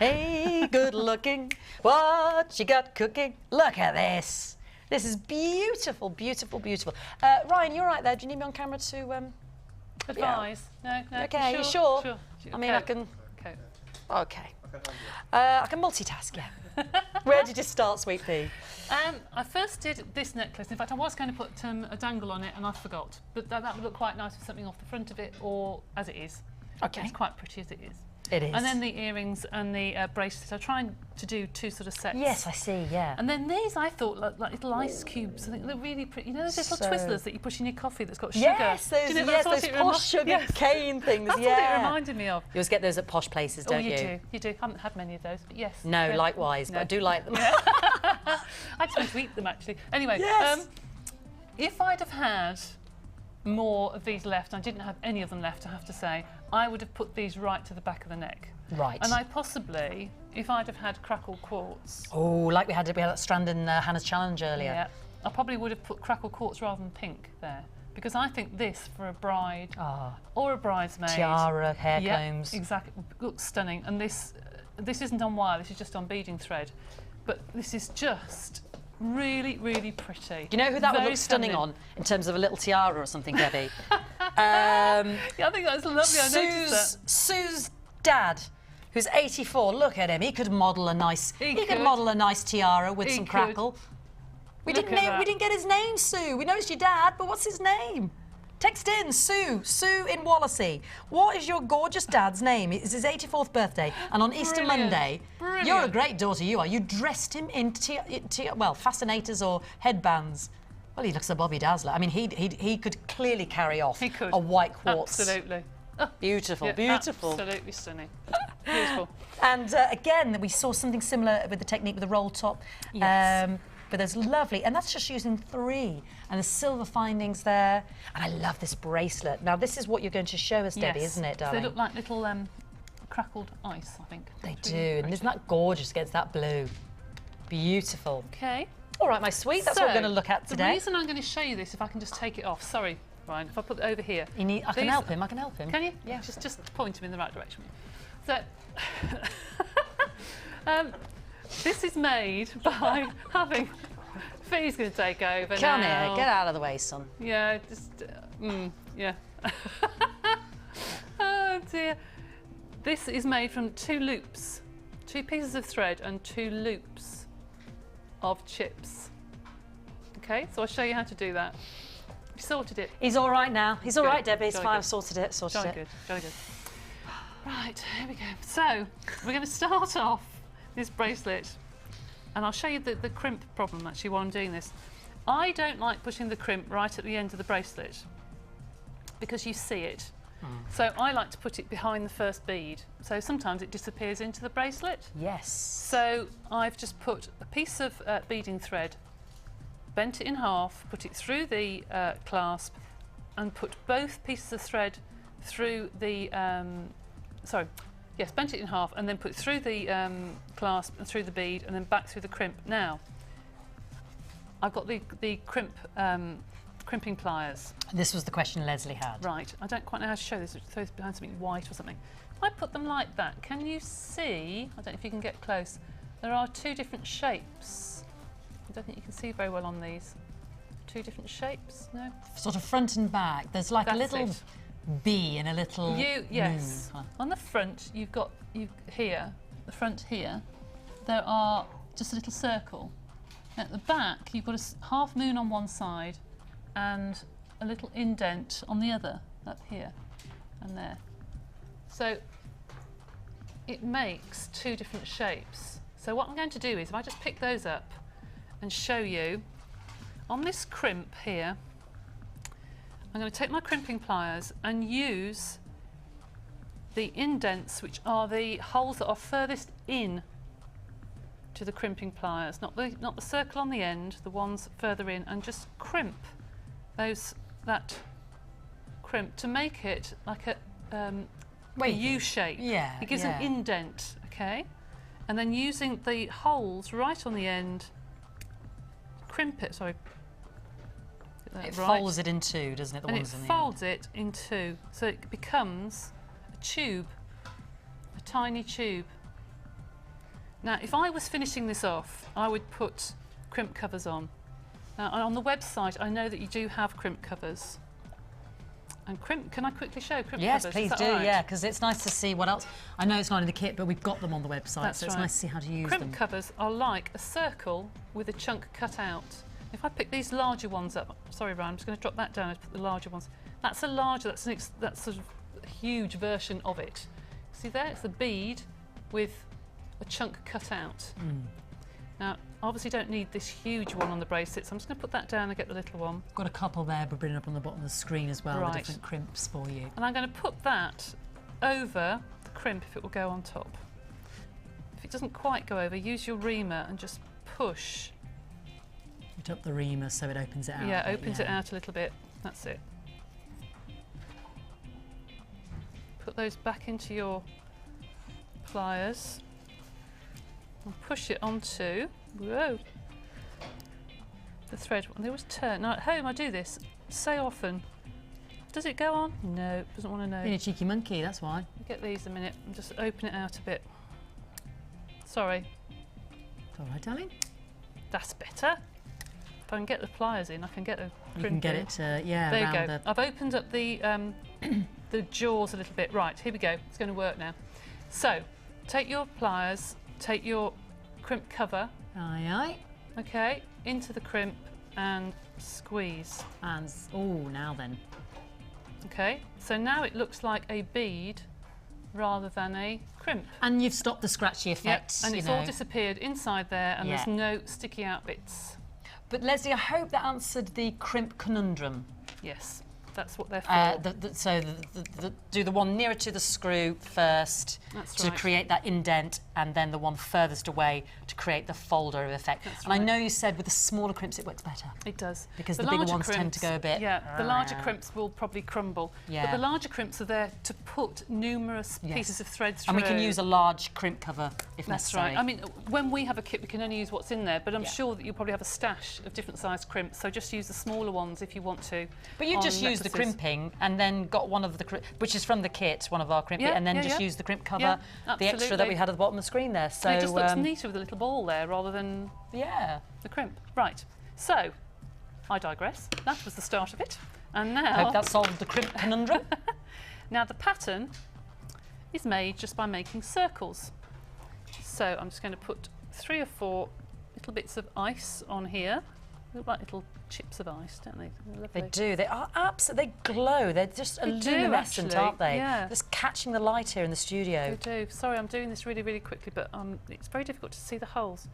Hey, good looking, what you got cooking? Look at this. This is beautiful, beautiful, beautiful. Ryan, you're right there. Do you need me on camera to advise? Yeah. No. Okay, you sure? Sure. I mean, I can. Okay. I can multitask, yeah. Where did you start, Sweet Pea? I first did this necklace. In fact, I was going to put a dangle on it and I forgot. But that would look quite nice with something off the front of it, or as it is. Okay. It's quite pretty as it is. It is. And then the earrings and the bracelets. I'm trying to do 2 sort of sets. Yes, I see, yeah. And then these, I thought, like little ice cubes. I think they're really pretty. You know those little Twizzlers that you push in your coffee that's got sugar? Yes, those, those posh sugar cane things, That's what it reminded me of. You always get those at posh places, don't you? You do. I haven't had many of those, but yes. No, likewise, but I do like them. Yeah. I just want to eat them, actually. Anyway, yes. If I'd have had more of these left, I didn't have any of them left, I have to say, I would have put these right to the back of the neck. Right. And I possibly, if I'd have had crackle quartz. Oh, like we had that strand in Hannah's challenge earlier. Yeah. I probably would have put crackle quartz rather than pink there. Because I think this for a bride or a bridesmaid. Tiara, hair combs. Exactly. Looks stunning. And this isn't on wire, this is just on beading thread. But this is just really, really pretty. You know who that would look stunning on in terms of a little tiara or something, Debbie? Yeah, I think that's lovely. I noticed that. Sue's dad, who's 84. Look at him. He could model a nice. He could model a nice tiara with some crackle. We didn't get his name, Sue. We know it's your dad, but what's his name? Text in, Sue in Wallasey. What is your gorgeous dad's name? It's his 84th birthday, and on Easter Monday, you're a great daughter, you are. You dressed him in fascinators or headbands. Well, he looks a Bobby Dazzler. I mean, he could clearly carry off a white quartz. Absolutely. Beautiful, yeah, beautiful. Absolutely stunning. Beautiful. And again, we saw something similar with the technique with the roll top. Yes. But there's lovely, and that's just using 3, and the silver findings there. And I love this bracelet. Now, this is what you're going to show us, Debbie, isn't it, darling? They look like little crackled ice, I think. They do, and isn't that gorgeous against that blue? Beautiful. Okay. All right, my sweet, that's what we're going to look at today. The reason I'm going to show you this, if I can just take it off, sorry, Ryan, if I put it over here. I can help him, I can help him. Can you? Yeah. Just point him in the right direction. So, this is made by having... Fee's going to take over Come now. here, get out of the way, son. Yeah, just... yeah. Oh, dear. This is made from 2 loops. 2 pieces of thread and 2 loops of chips. Okay, so I'll show you how to do that. You sorted it. He's all right now. He's all right, Debbie. It's Jolly fine. good. I've sorted it. Jolly good, jolly good. Right, here we go. So, we're going to start off this bracelet, and I'll show you the crimp problem actually while I'm doing this. I don't like putting the crimp right at the end of the bracelet because you see it. So I like to put it behind the first bead. So sometimes it disappears into the bracelet. Yes. So I've just put a piece of beading thread, bent it in half, put it through the clasp, and put both pieces of thread through the, bent it in half and then put it through the clasp and through the bead and then back through the crimp. Now, I've got the crimping pliers. This was the question Leslie had. Right, I don't quite know how to show this. Throw this behind something white or something. If I put them like that, can you see? I don't know if you can get close. There are 2 different shapes. I don't think you can see very well on these. 2 different shapes. No. Sort of front and back. There's like a little bee and a little. Yes. On the front, you've got here. The front here. There are just a little circle. At the back, you've got a half moon on one side and a little indent on the other, up here and there. So it makes 2 different shapes. So what I'm going to do is, if I just pick those up and show you, on this crimp here, I'm going to take my crimping pliers and use the indents, which are the holes that are furthest in to the crimping pliers, not the circle on the end, the ones further in, and just crimp that crimp to make it like a U shape. Yeah. It gives an indent, okay? And then using the holes right on the end, crimp it. Sorry. It folds it in 2, doesn't it? The and ones it in the folds it in 2, so it becomes a tube, a tiny tube. Now, if I was finishing this off, I would put crimp covers on. Now, on the website, I know that you do have crimp covers. And crimp, can I quickly show crimp covers? Yes, please do, right? yeah, because it's nice to see what else. I know it's not in the kit, but we've got them on the website, That's so it's right. nice to see how to use crimp them. covers are like a circle with a chunk cut out. If I pick these larger ones up, sorry, Ryan, I'm just going to drop that down and put the larger ones. That's a larger, that's sort of a huge version of it. See there, it's the bead with a chunk cut out. Now, obviously don't need this huge one on the bracelet, so I'm just going to put that down and get the little one. Got a couple there, but bring it up on the bottom of the screen as well, Right. the different crimps for you. And I'm going to put that over the crimp if it will go on top. If it doesn't quite go over, use your reamer and just push. Put up the reamer so it opens it out. Yeah, opens it out a little bit. That's it. Put those back into your pliers and push it onto, whoa, the thread. And they always turn. Now at home I do this so often. Does it go on? No, it doesn't want to know. Being a cheeky monkey, that's why. Get these a minute and just open it out a bit. Sorry. It's all right, darling. That's better. If I can get the pliers in, I can get a You can get crimp in. it, yeah, There you around go. the... I've opened up the the jaws a little bit. Right, here we go. It's going to work now. So, take your pliers, take your crimp cover, Aye, aye. okay, into the crimp and squeeze. And, oh, now then. Okay, so now it looks like a bead rather than a crimp. And you've stopped the scratchy effect. Yep, and you it's know. all disappeared inside there and there's no sticky out bits. But Leslie, I hope that answered the crimp conundrum. Yes. That's what they're for. Do the one nearer to the screw first to create that indent, and then the one furthest away to create the folder effect. I know you said with the smaller crimps it works better. It does. Because the bigger ones tend to go a bit... Yeah, the larger crimps will probably crumble. Yeah. But the larger crimps are there to put numerous pieces of thread through. And we can use a large crimp cover if necessary. That's right. I mean, when we have a kit, we can only use what's in there, but I'm sure that you'll probably have a stash of different sized crimps, so just use the smaller ones if you want to. But you just use the crimping and then got one of the, which is from the kit, one of our crimping, and then just use the crimp cover, the extra that we had at the bottom of the screen there. So and it just looks neater with a little ball there rather than the crimp. Right. So, I digress. That was the start of it. And now... Hope that solved the crimp conundrum. Now the pattern is made just by making circles. So I'm just going to put 3 or 4 little bits of ice on here. They look like little chips of ice, don't they? They do. They are absolutely. They glow. They're just luminescent, aren't they? Yeah. Just catching the light here in the studio. They do. Sorry, I'm doing this really, really quickly, but it's very difficult to see the holes.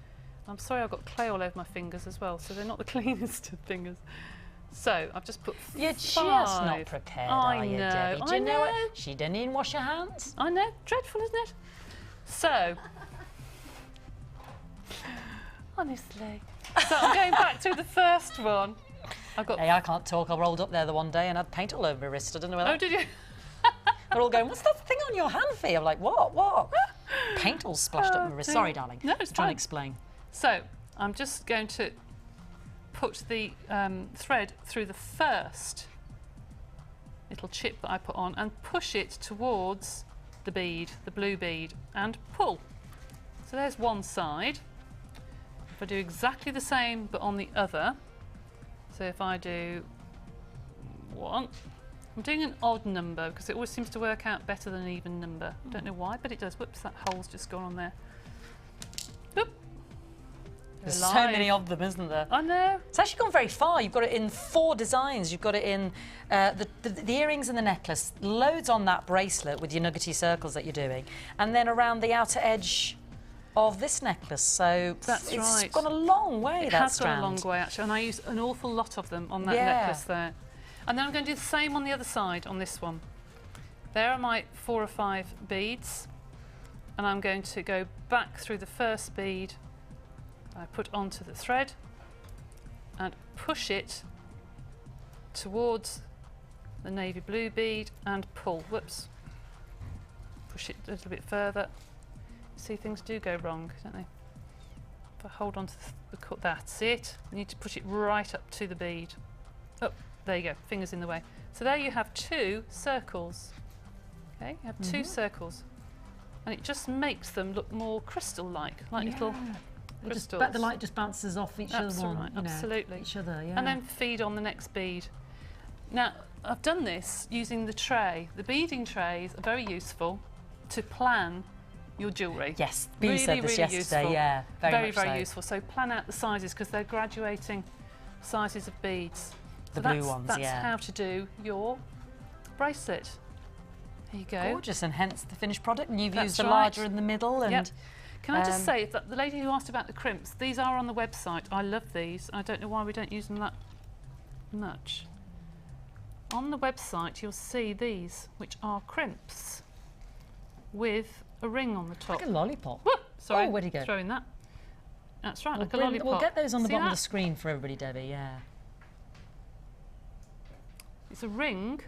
I'm sorry, I've got clay all over my fingers as well, so they're not the cleanest of fingers. So I've just put 5. You're just not prepared, are you, Debbie? Do you know what? She didn't even wash her hands. I know. Dreadful, isn't it? So, honestly. So I'm going back to the first one. Hey, I can't talk. I rolled up there the one day and had paint all over my wrist. I don't know whether... Oh, did you? They're all going, what's that thing on your hand for? I'm like, what? Paint all splashed up my wrist. Sorry, darling. No, it's I'm trying fine. to explain. So I'm just going to put the thread through the first little chip that I put on and push it towards the bead, the blue bead, and pull. So there's one side. If I do exactly the same but on the other, so if I do 1, I'm doing an odd number because it always seems to work out better than an even number. I don't know why, but it does. Whoops, that hole's just gone on there. Oop. There's so many of them, isn't there? I know. It's actually gone very far. You've got it in 4 designs. You've got it in the earrings and the necklace, loads on that bracelet with your nuggety circles that you're doing, and then around the outer edge of this necklace. So it's gone a long way, that strand. It has gone a long way, actually, and I use an awful lot of them on that necklace there. And then I'm going to do the same on the other side, on this one. There are my 4 or 5 beads, and I'm going to go back through the first bead I put onto the thread and push it towards the navy blue bead and pull. Whoops. Push it a little bit further. See, things do go wrong, don't they? If I hold on to the cut, that's it. I need to push it right up to the bead. Oh, there you go, fingers in the way. So there you have 2 circles. Okay, you have 2 circles. And it just makes them look more crystal-like, like little crystals. The light just bounces off each other. Right, absolutely. Each other, And then feed on the next bead. Now, I've done this using the tray. The beading trays are very useful to plan your jewellery. Yes, Bea said this yesterday, useful. Yeah, very useful. So plan out the sizes because they're graduating sizes of beads. The blue ones, that's how to do your bracelet. There you go. Gorgeous, and hence the finished product. And you've used the larger in the middle. And can I just say that the lady who asked about the crimps, these are on the website. I love these. I don't know why we don't use them that much. On the website, you'll see these, which are crimps with a ring on the top. Like a lollipop. Whoop, sorry, where'd he go? Throwing that. That's right, like a lollipop. We'll get those on the bottom of the screen for everybody, Debbie, yeah. It's a ring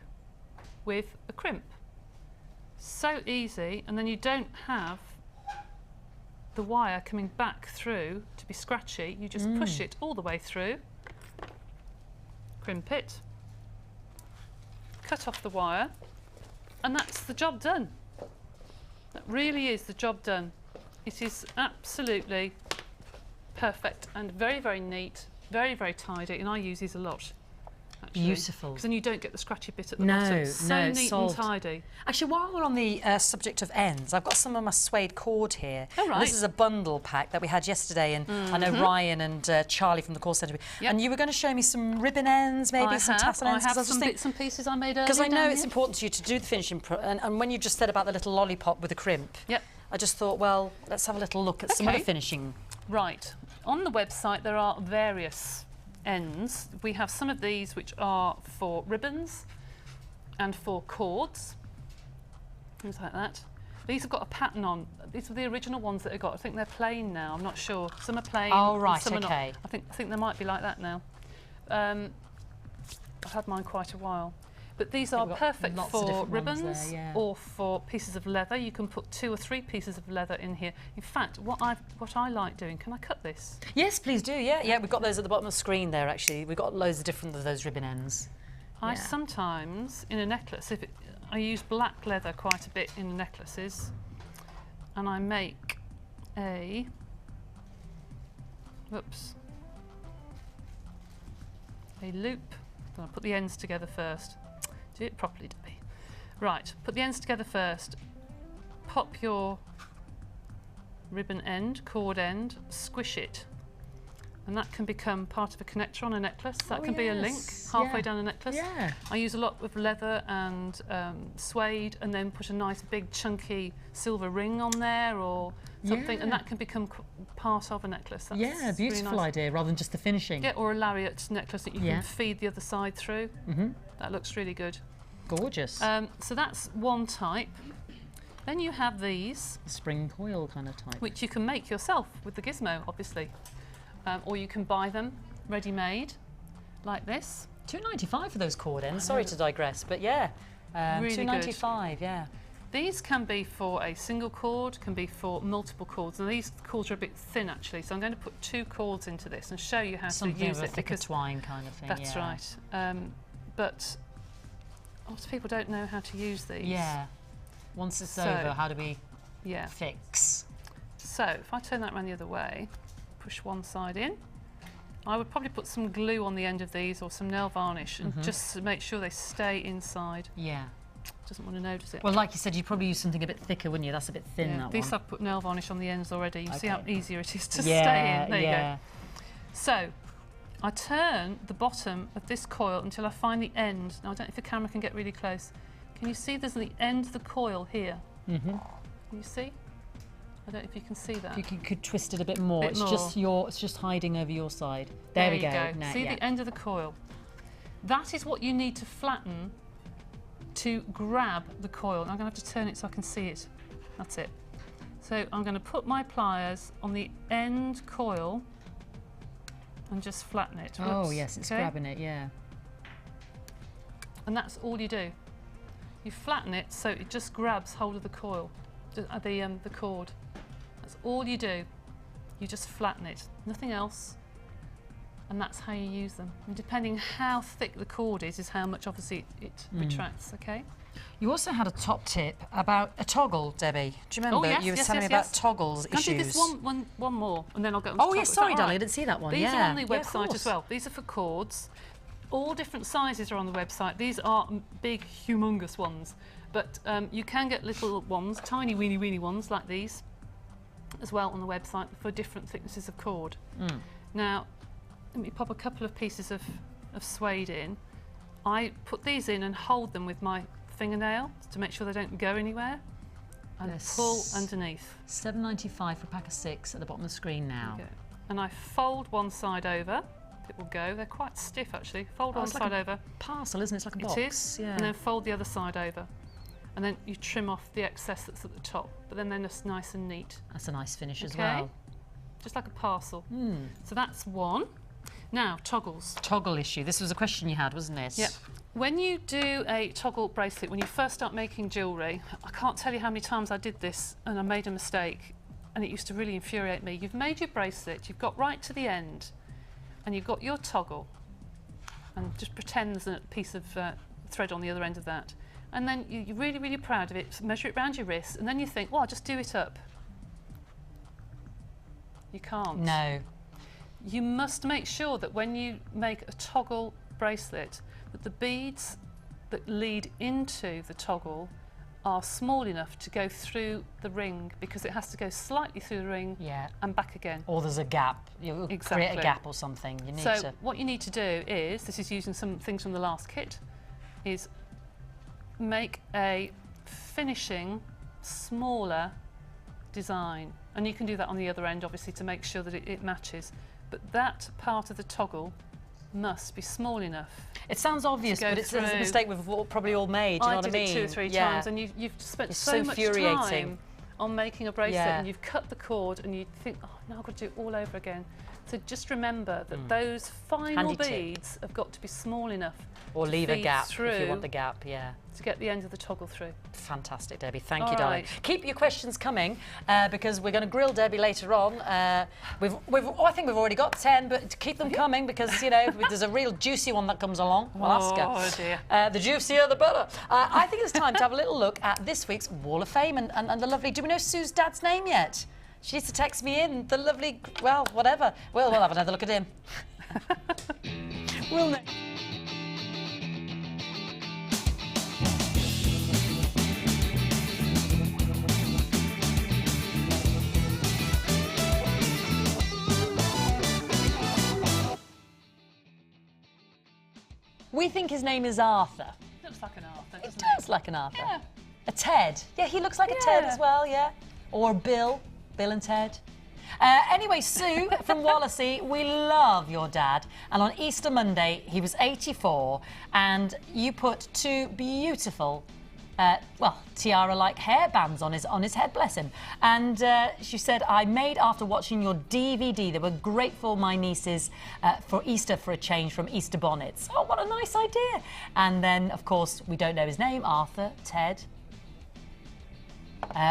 with a crimp. So easy, and then you don't have the wire coming back through to be scratchy. You just push it all the way through, crimp it, cut off the wire, and that's the job done. That really is the job done. It is absolutely perfect and very, very neat, very, very tidy, and I use these a lot. Actually. Beautiful. Because then you don't get the scratchy bit at the bottom. So neat and tidy. Actually, while we're on the subject of ends, I've got some of my suede cord here. Oh, right. This is a bundle pack that we had yesterday, and I know Ryan and Charlie from the call centre. Yep. And you were going to show me some ribbon ends, maybe some tassel ends. I have some bits and pieces I made earlier. Because I know it's important to you to do the finishing, and when you just said about the little lollipop with a crimp, I just thought, well, let's have a little look at some of the finishing. Right. On the website, there are various ends. We have some of these which are for ribbons, and for cords, things like that. These have got a pattern on. These are the original ones that I got. I think they're plain now. I'm not sure. Some are plain. Oh, right, some are not. okay. I think they might be like that now. I've had mine quite a while. But these are perfect for ribbons or for pieces of leather. You can put 2 or 3 pieces of leather in here. In fact, what I like doing, can I cut this? Yes, please do. Yeah, yeah. We've got those at the bottom of the screen there. Actually, we've got loads of different of those ribbon ends. I sometimes in a necklace, I use black leather quite a bit in the necklaces, and I make a loop. Then I put the ends together first. Do it properly, Debbie. Right, put the ends together first. Pop your ribbon end, cord end, squish it. And that can become part of a connector on a necklace. That can be a link halfway down a necklace. Yeah. I use a lot of leather and suede, and then put a nice big chunky silver ring on there or something, and that can become part of a necklace. That's beautiful really nice idea, rather than just the finishing. Yeah, or a lariat necklace that you can feed the other side through. That looks really good. Gorgeous. So that's one type. Then you have these. Spring coil kind of type. Which you can make yourself with the gizmo, obviously. Or you can buy them ready-made, like this. £2.95 for those cord ends. Sorry to digress, but yeah, really £2.95. Yeah. These can be for a single cord, can be for multiple cords. And these cords are a bit thin, actually, so I'm going to put 2 cords into this and show you how to use it. Thicker twine kind of thing. That's right. But lots of people don't know how to use these. Yeah. Once it's over, how do we fix? So if I turn that around the other way, push one side in. I would probably put some glue on the end of these or some nail varnish and just to make sure they stay inside. Yeah. Doesn't want to notice it. Well, like you said, you'd probably use something a bit thicker, wouldn't you? That's a bit thin, that These one. I've put nail varnish on the ends already. You see how easier it is to stay in. There you go. So I turn the bottom of this coil until I find the end. Now, I don't know if the camera can get really close. Can you see there's the end of the coil here? Can you see? I don't know if you can see that. You could twist it a bit more. It's just hiding over your side. There we go. No, see the end of the coil? That is what you need to flatten to grab the coil. I'm going to have to turn it so I can see it. That's it. So I'm going to put my pliers on the end coil and just flatten it. Oh yes, it's grabbing it, yeah. And that's all you do. You flatten it so it just grabs hold of the coil, the cord. That's all you do. You just flatten it, nothing else. And that's how you use them. And depending how thick the cord is how much obviously it retracts, okay? You also had a top tip about a toggle, Debbie. Do you remember? Oh, yes, you were telling me about toggles issues. Can I do this one more and then I'll go on to Oh, yes, sorry, darling, I didn't see that one. These are on the website as well. These are for cords. All different sizes are on the website. These are big, humongous ones. But you can get little ones, tiny, weeny ones like these as well on the website for different thicknesses of cord. Now, let me pop a couple of pieces of suede in. I put these in and hold them with my fingernail to make sure they don't go anywhere and pull underneath. £7.95 for a pack of 6 at the bottom of the screen now. And I fold one side over. It will go. They're quite stiff actually. Fold one side over. Parcel, isn't it? It's like a box. It is. Yeah. And then fold the other side over. And then you trim off the excess that's at the top. But then they're just nice and neat. That's a nice finish as well. Just like a parcel. So that's one. Now, toggles. Toggle issue. This was a question you had, wasn't it? Yep. When you do a toggle bracelet, when you first start making jewellery, I can't tell you how many times I did this and I made a mistake and it used to really infuriate me. You've made your bracelet, you've got right to the end and you've got your toggle and just pretend there's a piece of thread on the other end of that. And then you're really, really proud of it, measure it around your wrist and then you think, well, I'll just do it up. You can't. No. You must make sure that when you make a toggle bracelet, that the beads that lead into the toggle are small enough to go through the ring because it has to go slightly through the ring and back again. Or there's a gap. You create a gap or something. You need so what you need to do is, this is using some things from the last kit, is make a finishing, smaller design. And you can do that on the other end, obviously, to make sure that it matches. But that part of the toggle must be small enough. It sounds obvious, but it's a mistake we've probably all made. Do you know what I mean? I did it 2 or 3 times, and you've spent so much time on making a bracelet, and you've cut the cord, and you think, oh, now I've got to do it all over again. So just remember that those final beads have got to be small enough. Or leave a gap if you want the gap, to get the end of the toggle through. Fantastic, Debbie. Thank you, darling. Keep your questions coming because we're going to grill Debbie later on. I think we've already got 10, but keep them coming because, you know, if there's a real juicy one that comes along, we'll ask her. Oh, dear. The juicier, the better. I think it's time to have a little look at this week's Wall of Fame and the lovely... Do we know Sue's dad's name yet? She needs to text me in. The lovely... Well, whatever. We'll have another look at him. We'll know. We think his name is Arthur. Looks like an Arthur, doesn't it? Does like an Arthur. Yeah. A Ted. Yeah, he looks like a Ted as well, Or Bill. Bill and Ted. Anyway, Sue from Wallasey, we love your dad. And on Easter Monday, he was 84, and you put 2 beautiful tiara-like hairbands on his head, bless him. And she said, I made after watching your DVD. They were great for my nieces for Easter for a change from Easter bonnets. Oh, what a nice idea. And then, of course, we don't know his name, Arthur, Ted.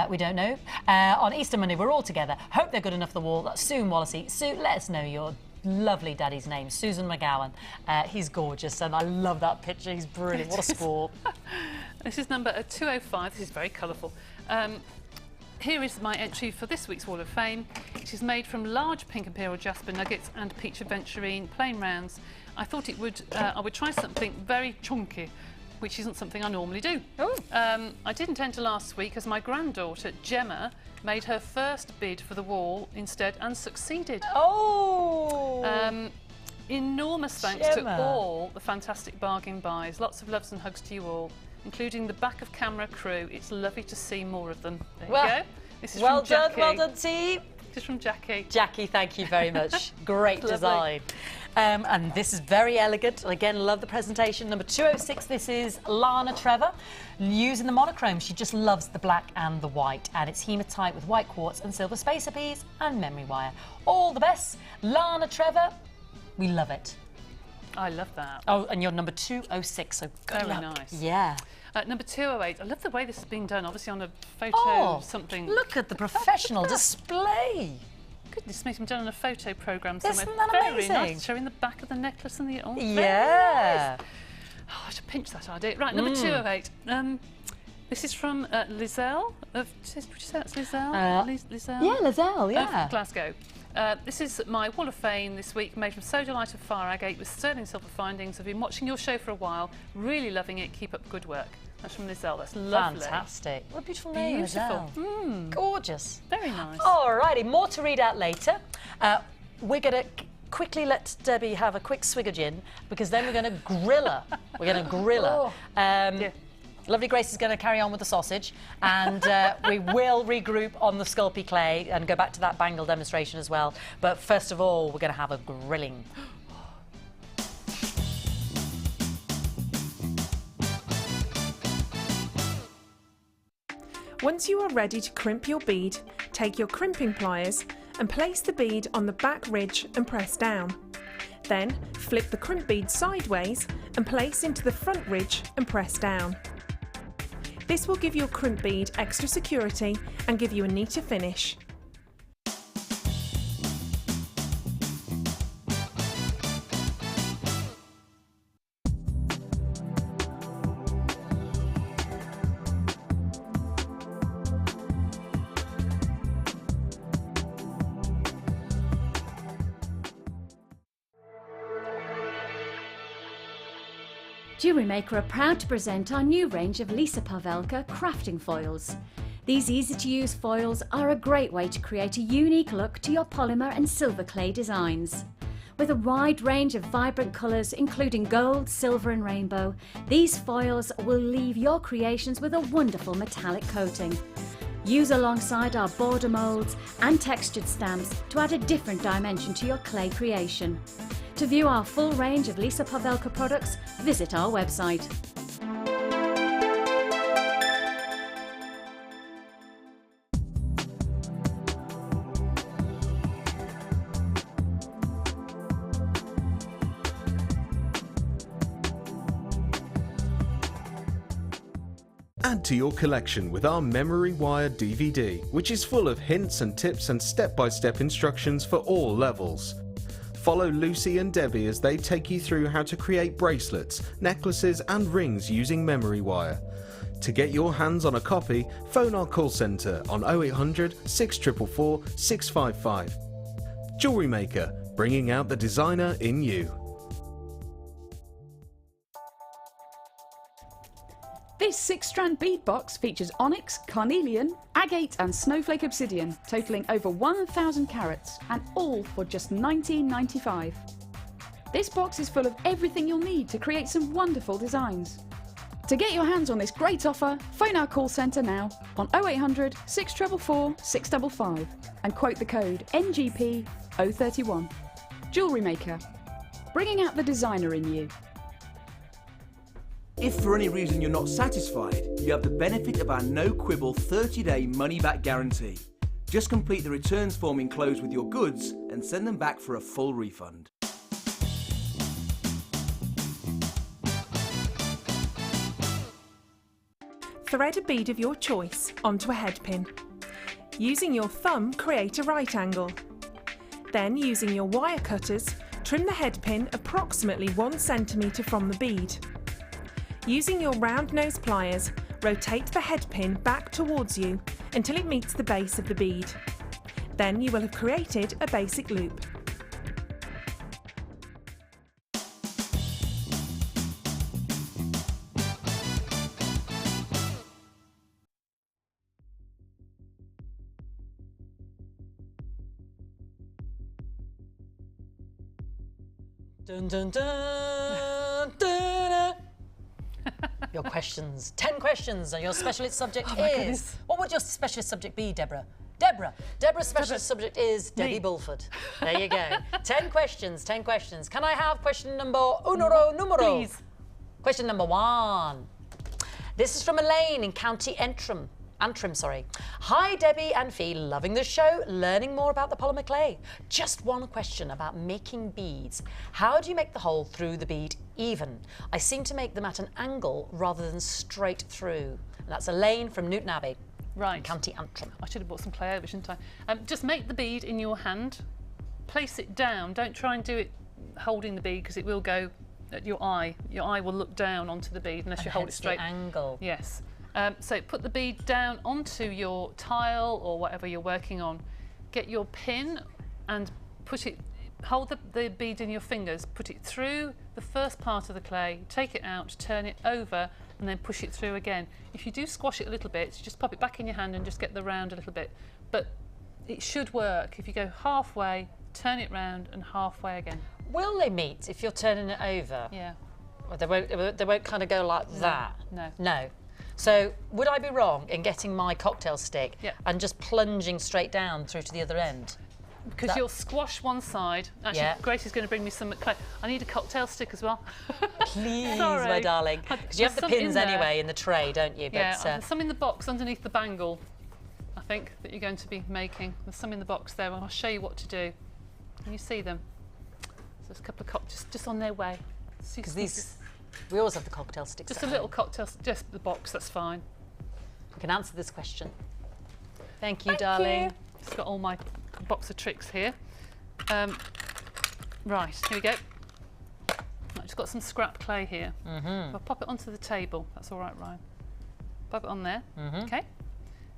We don't know. On Easter Monday, we're all together. Hope they're good enough for the wall. Sue and Wallasey. Sue, let us know your lovely daddy's name, Susan McGowan. He's gorgeous, and I love that picture. He's brilliant. What a sport. This is number 205. This is very colourful. Here is my entry for this week's Wall of Fame. It is made from large pink imperial jasper nuggets and peach aventurine plain rounds. I thought I would try something very chunky, which isn't something I normally do. I didn't enter last week as my granddaughter, Gemma, made her first bid for the wall instead and succeeded. Enormous thanks to all the fantastic bargain buys. Lots of loves and hugs to you all, including the back of camera crew. It's lovely to see more of them. There you go. This is from Jackie. Well done, team. This is from Jackie. Jackie, thank you very much. Great design. And this is very elegant. Again, love the presentation. Number 206, this is Lana Trevor. Using the monochrome, she just loves the black and the white. And it's hematite with white quartz and silver spacer beads and memory wire. All the best. Lana Trevor, we love it. I love that. Oh, and you're number 206, so good Very luck. nice. Yeah. Number 208, I love the way this has been done, obviously on a photo something. Look at the professional display. Goodness me, it's been done on a photo programme somewhere. Isn't that amazing? Very nice, showing the back of the necklace and the... Oh, yeah. Nice. Oh, I should pinch that idea. Right, number 208. This is from Lizelle. Would you say that's Lizelle? Lizelle? Yeah, Lizelle, yeah. Of Glasgow. This is my Wall of Fame this week, made from sodalite of fire agate with sterling silver findings. I've been watching your show for a while, really loving it. Keep up the good work. That's from Lizelle. That's lovely. Fantastic. What a beautiful name, Beautiful. Gorgeous. Very nice. Alrighty, more to read out later. We're going to quickly let Debbie have a quick swig of gin because then we're going to grill her. We're going to grill her. Lovely Grace is going to carry on with the sausage, and we will regroup on the Sculpey clay and go back to that bangle demonstration as well. But first of all, we're going to have a grilling. Once you are ready to crimp your bead, take your crimping pliers and place the bead on the back ridge and press down. Then flip the crimp bead sideways and place into the front ridge and press down. This will give your crimp bead extra security and give you a neater finish. Jewellery Maker are proud to present our new range of Lisa Pavelka crafting foils. These easy-to-use foils are a great way to create a unique look to your polymer and silver clay designs. With a wide range of vibrant colours including gold, silver and rainbow, these foils will leave your creations with a wonderful metallic coating. Use alongside our border moulds and textured stamps to add a different dimension to your clay creation. To view our full range of Lisa Pavelka products, visit our website. Add to your collection with our memory wire DVD, which is full of hints and tips and step-by-step instructions for all levels. Follow Lucy and Debbie as they take you through how to create bracelets, necklaces and rings using memory wire. To get your hands on a copy, phone our call centre on 0800 644 655. Jewellery Maker, bringing out the designer in you. This 6-strand bead box features onyx, carnelian, agate and snowflake obsidian, totalling over 1,000 carats, and all for just $19.95. This box is full of everything you'll need to create some wonderful designs. To get your hands on this great offer, phone our call centre now on 0800 644 655 and quote the code NGP 031. Jewellery Maker, bringing out the designer in you. If for any reason you're not satisfied, you have the benefit of our no-quibble 30-day money-back guarantee. Just complete the returns form enclosed with your goods and send them back for a full refund. Thread a bead of your choice onto a head pin. Using your thumb, create a right angle. Then, using your wire cutters, trim the head pin approximately 1 centimetre from the bead. Using your round nose pliers, rotate the head pin back towards you until it meets the base of the bead. Then you will have created a basic loop. Dun, dun, dun, dun, dun. Your questions. 10 questions, and your specialist subject is... Goodness. What would your specialist subject be, Deborah? Deborah's specialist subject is Debbie Bulford. There you go. 10 questions, 10 questions. Can I have question number numero? Please. Question number 1. This is from Elaine in County Antrim. Hi Debbie and Fee, loving the show, learning more about the polymer clay. Just one question about making beads. How do you make the hole through the bead even? I seem to make them at an angle rather than straight through. And that's Elaine from Newton Abbey, Right. County Antrim. I should have bought some clay over, shouldn't I? Just make the bead in your hand, place it down. Don't try and do it holding the bead because it will go at your eye. Your eye will look down onto the bead unless you hold it straight. The angle. Yes. So put the bead down onto your tile or whatever you're working on. Get your pin and put it, hold the bead in your fingers, put it through the first part of the clay, take it out, turn it over and then push it through again. If you do squash it a little bit, just pop it back in your hand and just get the round a little bit. But it should work. If you go halfway, turn it round and halfway again. Will they meet if you're turning it over? Yeah. Well, they won't kind of go like that? No. No. So would I be wrong in getting my cocktail stick and just plunging straight down through to the other end? Because you'll squash one side. Actually, Grace is going to bring me some clay. I need a cocktail stick as well. Please, my darling. Because you have the pins anyway in the tray, don't you? Yeah, there's some in the box underneath the bangle, I think, that you're going to be making. There's some in the box there, and I'll show you what to do. Can you see them? So there's a couple of cocktails just on their way. Because these... We always have the cocktail sticks. Just a little cocktail, just the box, that's fine. We can answer this question. Thank you, darling. Just got all my box of tricks here. Right, here we go. I've just got some scrap clay here. I'll pop it onto the table. That's all right, Ryan. Pop it on there. Okay.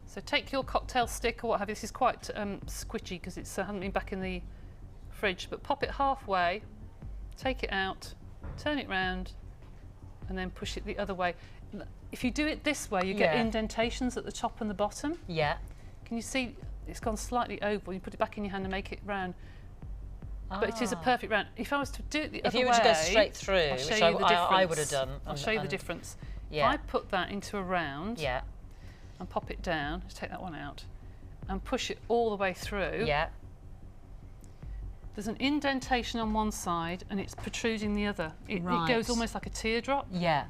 So take your cocktail stick or what have you. This is quite squishy because it hasn't been back in the fridge, but pop it halfway, take it out, turn it round, and then push it the other way. If you do it this way, you get indentations at the top and the bottom. Yeah. Can you see it's gone slightly oval? You put it back in your hand and make it round. But it is a perfect round. If I was to do it the other way... If you were to go straight through, which I would have done. I'll show you the difference. If I put that into a round and pop it down, just take that one out, and push it all the way through, there's an indentation on one side and it's protruding the other. It goes almost like a teardrop. Yeah.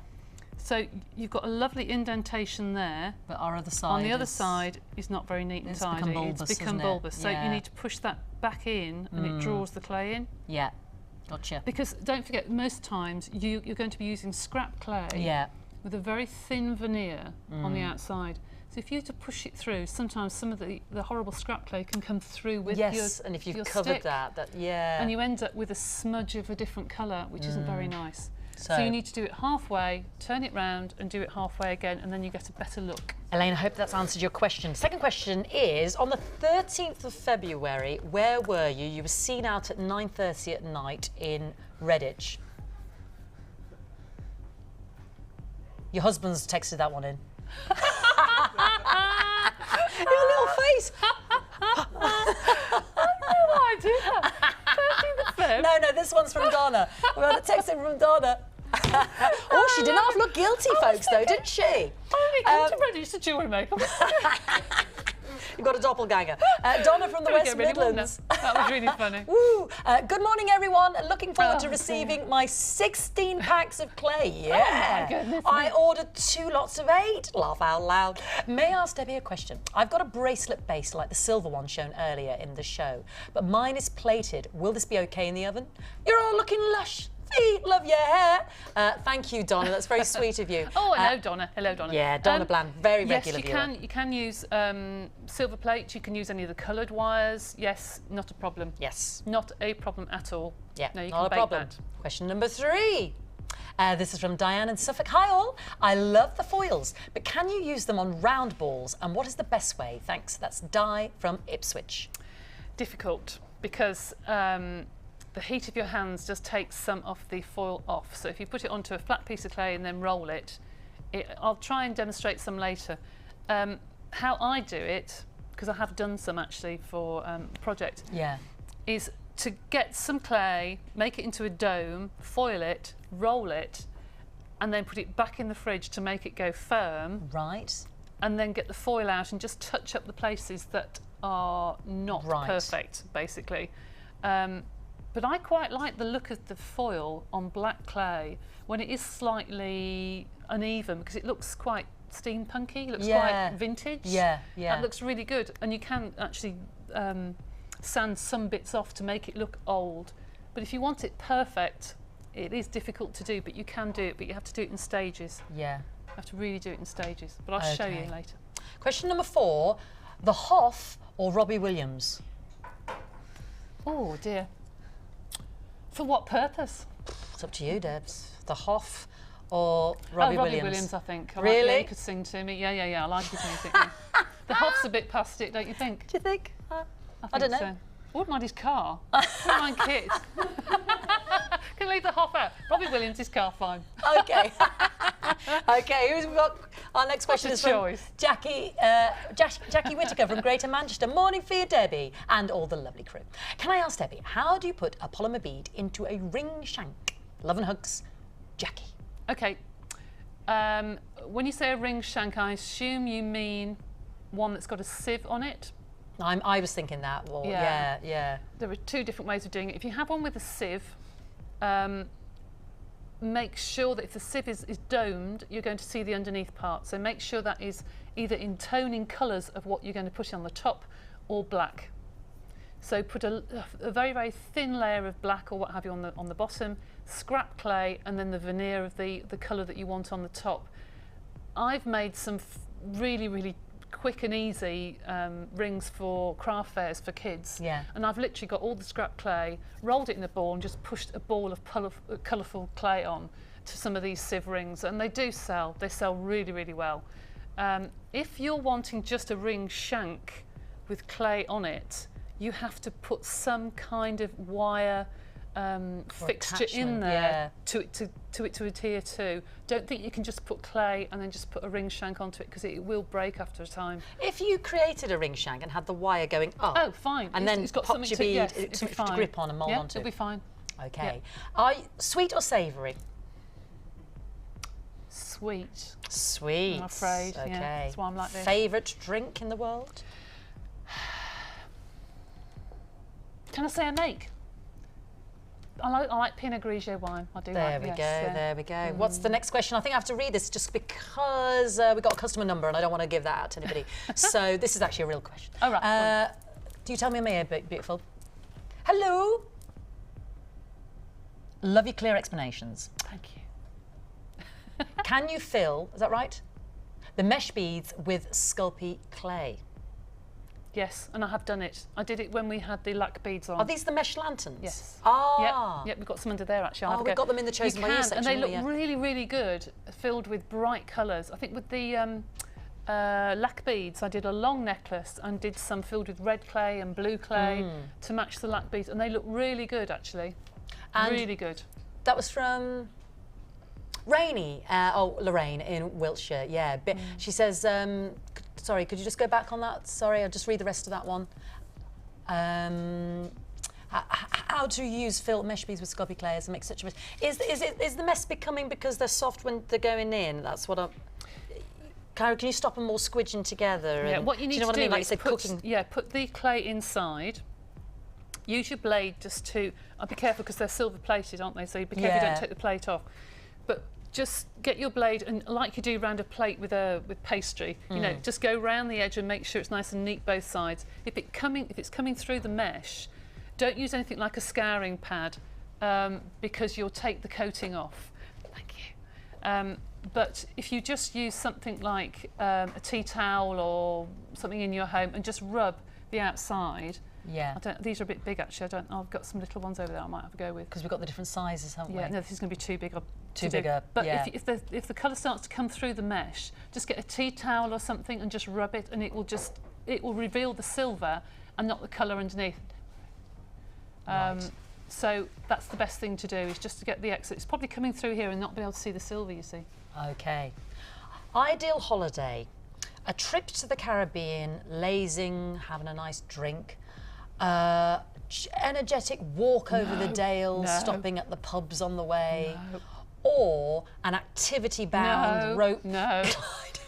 So you've got a lovely indentation there. But our other side on the other side is not very neat and tidy. Bulbous, it's become bulbous. So you need to push that back in and it draws the clay in. Yeah. Gotcha. Because don't forget, most times you're going to be using scrap clay with a very thin veneer on the outside. So if you were to push it through, sometimes some of the horrible scrap clay can come through with your and if you've your covered stick, that, and you end up with a smudge of a different colour, which isn't very nice. So you need to do it halfway, turn it round and do it halfway again, and then you get a better look. Elaine, I hope that's answered your question. Second question is, on the 13th of February, where were you? You were seen out at 9:30 at night in Redditch. Your husband's texted that one in. Your little face. I do that. 13th of Feb. No, this one's from Donna. We got a text in from Donna. Oh, she did not look guilty, folks, though, didn't she? I only come to Redditch to Jewellery Maker. You've got a doppelganger. Donna from the West Midlands. That was really funny. Woo! Good morning, everyone. Looking forward to receiving my 16 packs of clay. Yeah. Oh, my goodness. I ordered 2 lots of 8. Laugh out loud. May I ask Debbie a question? I've got a bracelet base like the silver one shown earlier in the show, but mine is plated. Will this be okay in the oven? You're all looking lush. Love your hair. Thank you, Donna. That's very sweet of you. Oh, hello, Donna. Hello, Donna. Yeah, Donna Bland, very regular viewer. Yes, you can use silver plate. You can use any of the coloured wires. Yes, not a problem. Yes. Not a problem at all. Yeah, no, you not can a bake problem. that. Question number 3. This is from Diane in Suffolk. Hi all. I love the foils, but can you use them on round balls? And what is the best way? Thanks. That's Di from Ipswich. Difficult, because the heat of your hands just takes some of the foil off. So if you put it onto a flat piece of clay and then roll it, I'll try and demonstrate some later. How I do it, because I have done some actually for a project, is to get some clay, make it into a dome, foil it, roll it, and then put it back in the fridge to make it go firm. Right. And then get the foil out and just touch up the places that are not perfect, basically. But I quite like the look of the foil on black clay when it is slightly uneven, because it looks quite steampunky, it looks quite vintage. That looks really good. And you can actually sand some bits off to make it look old. But if you want it perfect, it is difficult to do, but you can do it, but you have to do it in stages. Yeah. You have to really do it in stages. But I'll show you later. Question number 4, the Hoff or Robbie Williams? Oh dear. For what purpose? It's up to you, Debs. The Hoff or Robbie Williams? Robbie Williams, I think. Really? Like, he could sing to me. Yeah. I like his music. Yeah. The Hoff's a bit past it, don't you think? Do you think? I don't know. So. I wouldn't mind his car. I wouldn't mind Kit. Can leave the Hoff out. Robbie Williams' car, fine. Okay. Okay, who's got our next question? Is from Jackie Whittaker from Greater Manchester. Morning for you, Debbie, and all the lovely crew. Can I ask Debbie, how do you put a polymer bead into a ring shank? Love and hugs, Jackie. Okay. When you say a ring shank, I assume you mean one that's got a sieve on it. I was thinking that. Well, yeah. There are 2 different ways of doing it. If you have one with a sieve, make sure that if the sieve is domed, you're going to see the underneath part. So make sure that is either in toning colours of what you're going to put on the top or black. So put a very, very thin layer of black or what have you on the bottom, scrap clay, and then the veneer of the colour that you want on the top. I've made some really, really quick and easy rings for craft fairs for kids. Yeah. And I've literally got all the scrap clay, rolled it in a ball and just pushed a ball of colourful clay on to some of these sieve rings, and they do sell. They sell really, really well. If you're wanting just a ring shank with clay on it, you have to put some kind of wire fixture in there to it to adhere to. Don't think you can just put clay and then just put a ring shank onto it, because it will break after a time. If you created a ring shank and had the wire going up, oh fine, and then it's got popped something your bead, something to grip on and mould onto. It'll be fine. Okay. Are you sweet or savoury? Sweet. Sweet. I'm afraid. Okay. Yeah, that's why I'm like this. Favourite drink in the world? Can I say I make? I like Pinot Grigio wine. I do. There like, we yes, go, yeah. there we go. What's the next question? I think I have to read this just because we got a customer number and I don't want to give that out to anybody. So this is actually a real question. Oh, right. Do you tell me, Mia, beautiful? Hello. Love your clear explanations. Thank you. Can you fill, is that right, the mesh beads with Sculpey clay? Yes, and I have done it. I did it when we had the lac beads on. Are these the mesh lanterns? Yes. Ah. Yep, we've got some under there actually. Oh, we've got them in the Chosen by You section. And they look yeah. really, really good, filled with bright colours. I think with the lac beads, I did a long necklace and did some filled with red clay and blue clay to match the lac beads, and they look really good actually. And really good. That was from Rainey, Lorraine in Wiltshire, yeah. She says, sorry, could you just go back on that? Sorry, I'll just read the rest of that one. How to use filled mesh beads with Sculpey clay as it makes such a mess? Is the mess becoming because they're soft when they're going in? That's what I'm... Cara, can you stop them all squidging together? Yeah, what you need to do like is put the clay inside. Use your blade just to... I'll be careful because they're silver plated, aren't they? So be careful you don't take the plate off. But just get your blade and like you do around a plate with pastry, you know, just go round the edge and make sure it's nice and neat both sides. If it's coming through the mesh, don't use anything like a scouring pad because you'll take the coating off. Thank you. But if you just use something like a tea towel or something in your home and just rub the outside. Yeah. These are a bit big actually. I've got some little ones over there I might have to go with. Because we've got the different sizes, haven't we? Yeah, no, this is going to be too big. Too bigger, But yeah. if the colour starts to come through the mesh, just get a tea towel or something and just rub it, and it will reveal the silver and not the colour underneath. Right. So that's the best thing to do, is just to get the exit. It's probably coming through here and not be able to see the silver, you see. Okay. Ideal holiday. A trip to the Caribbean, lazing, having a nice drink. Energetic walk over the Dales, stopping at the pubs on the way. No. Or an activity-bound rope glide.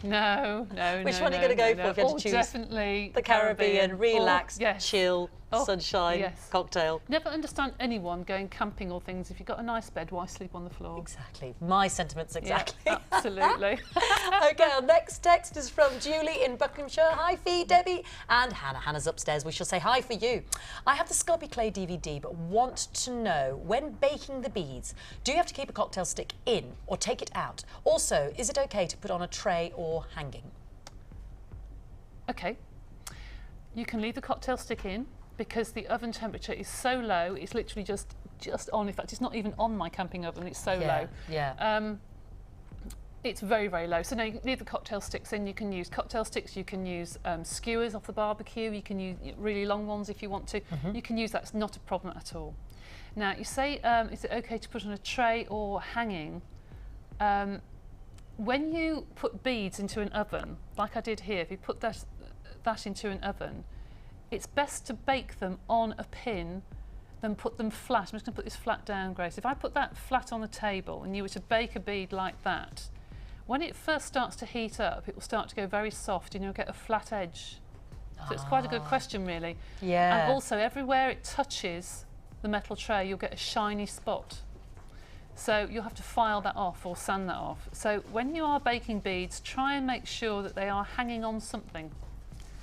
No. Which one are you going to go for if you had to choose? Definitely the Caribbean, relax, yes. chill, sunshine, cocktail. Never understand anyone going camping or things. If you've got a nice bed, why sleep on the floor? Exactly. My sentiments exactly. Yeah, absolutely. Okay, our next text is from Julie in Buckinghamshire. Hi, Fee, Debbie, and Hannah. Hannah's upstairs. We shall say hi for you. I have the Sculpey Clay DVD, but want to know, when baking the beads, do you have to keep a cocktail stick in or take it out? Also, is it okay to put on a tray or hanging? Okay. You can leave the cocktail stick in, because the oven temperature is so low, it's literally just on. In fact, it's not even on my camping oven, it's so low. Yeah. It's very, very low. So now you can leave the cocktail sticks in. You can use cocktail sticks, you can use skewers off the barbecue, you can use really long ones if you want to. You can use that, it's not a problem at all. Now, you say, is it okay to put on a tray or hanging? When you put beads into an oven, like I did here, if you put that into an oven, it's best to bake them on a pin than put them flat. I'm just going to put this flat down, Grace. If I put that flat on the table and you were to bake a bead like that, when it first starts to heat up, it will start to go very soft and you'll get a flat edge. So it's quite a good question, really. Yeah. And also, everywhere it touches the metal tray, you'll get a shiny spot. So you'll have to file that off or sand that off. So when you are baking beads, try and make sure that they are hanging on something,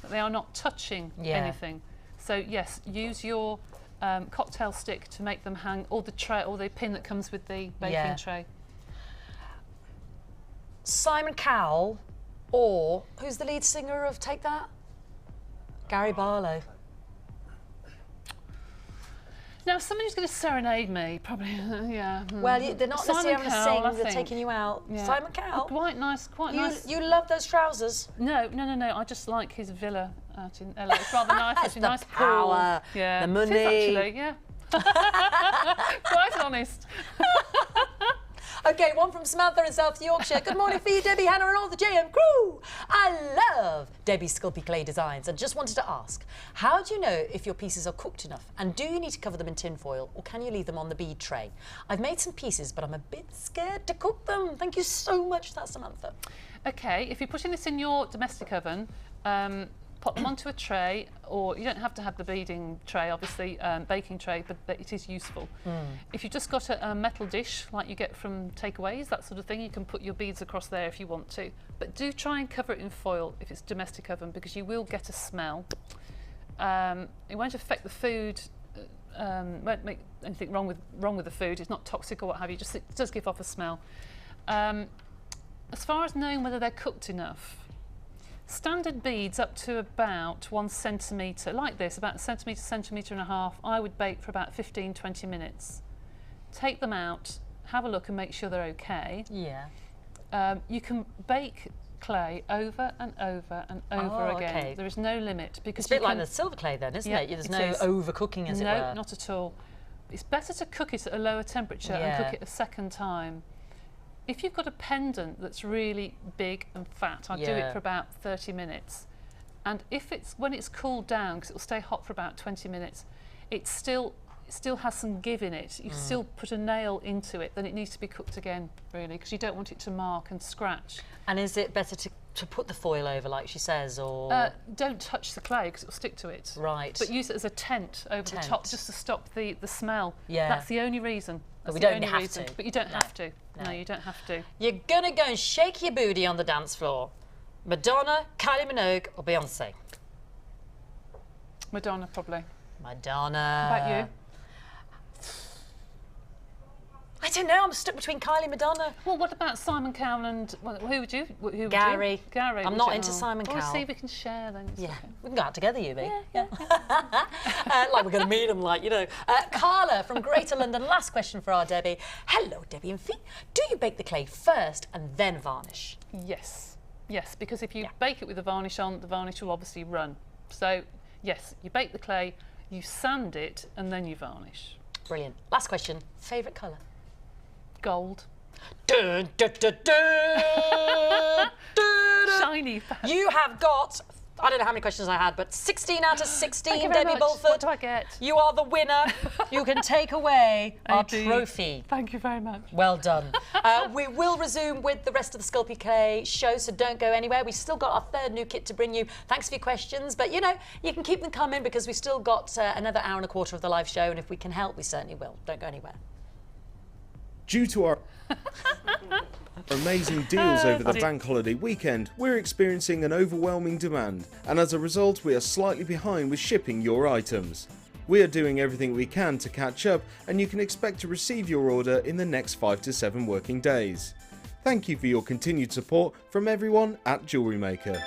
that they are not touching anything. So yes, use your cocktail stick to make them hang, or the tray, or the pin that comes with the baking tray. Simon Cowell, or who's the lead singer of Take That? Gary Barlow. Now, somebody who's going to serenade me, probably, yeah. Well, they're not necessarily going to sing, they're think. taking you out. Yeah. Simon Cowell? Quite nice, quite nice. You love those trousers? No, I just like his villa out in LA. It's rather nice, it's a nice power, pool. Yeah. The money. It is actually, yeah. Quite honest. Okay, one from Samantha in South Yorkshire. Good morning, Fee, Debbie, Hannah and all the JM crew. I love Debbie's Sculpey Clay designs and just wanted to ask, how do you know if your pieces are cooked enough? And do you need to cover them in tin foil or can you leave them on the bead tray? I've made some pieces, but I'm a bit scared to cook them. Thank you so much for that, Samantha. Okay, if you're putting this in your domestic oven, pop them onto a tray, or you don't have to have the beading tray, obviously, baking tray, but it is useful. If you've just got a metal dish like you get from takeaways, that sort of thing, you can put your beads across there if you want to. But do try and cover it in foil if it's a domestic oven, because you will get a smell. It won't affect the food, won't make anything wrong with the food. It's not toxic or what have you, just it does give off a smell. As far as knowing whether they're cooked enough, standard beads up to about 1 centimetre, like this, about a centimetre and a half, I would bake for about 15-20 minutes. Take them out, have a look and make sure they're okay. Yeah. You can bake clay over and over and over again. Okay. There is no limit, because it's a bit like the silver clay then, isn't it? There's no overcooking, as it were. No, not at all. It's better to cook it at a lower temperature and cook it a second time. If you've got a pendant that's really big and fat, I'd do it for about 30 minutes. And when it's cooled down, because it'll stay hot for about 20 minutes, it still has some give in it. You still put a nail into it, then it needs to be cooked again, really, because you don't want it to mark and scratch. And is it better to put the foil over, like she says, or...? Don't touch the clay, because it'll stick to it. Right. But use it as a tent over the top, just to stop the smell. Yeah. That's the only reason. But we don't have to. But you don't have to. No, you don't have to. You're gonna go and shake your booty on the dance floor. Madonna, Kylie Minogue, or Beyonce? Madonna, probably. Madonna. How about you? I don't know, I'm stuck between Kylie and Madonna. Well, what about Simon Cowell and... Well, who would you? Gary. Gary. I'm not into Simon Cowell. Oh, see, we can share then. Yeah, okay. we can go out together, you, yeah. Like we're going to meet them, like, you know. Carla from Greater London, last question for our Debbie. Hello, Debbie and Fee. Do you bake the clay first and then varnish? Yes. Yes, because if you bake it with the varnish on, the varnish will obviously run. So, yes, you bake the clay, you sand it, and then you varnish. Brilliant. Last question. Favourite colour? Gold. Dun, dun, dun, dun, dun, dun. Shiny. You have got, I don't know how many questions I had, but 16 out of 16, Debbie Bulford. What do I get? You are the winner. You can take away our trophy. Thank you very much. Well done. We will resume with the rest of the Sculpey Clay show, so don't go anywhere. We've still got our third new kit to bring you. Thanks for your questions, but you know, you can keep them coming, because we've still got another hour and a quarter of the live show, and if we can help, we certainly will. Don't go anywhere. Due to our amazing deals over the bank holiday weekend, we're experiencing an overwhelming demand, and as a result we are slightly behind with shipping your items. We are doing everything we can to catch up, and you can expect to receive your order in the next 5 to 7 working days. Thank you for your continued support from everyone at Jewellery Maker.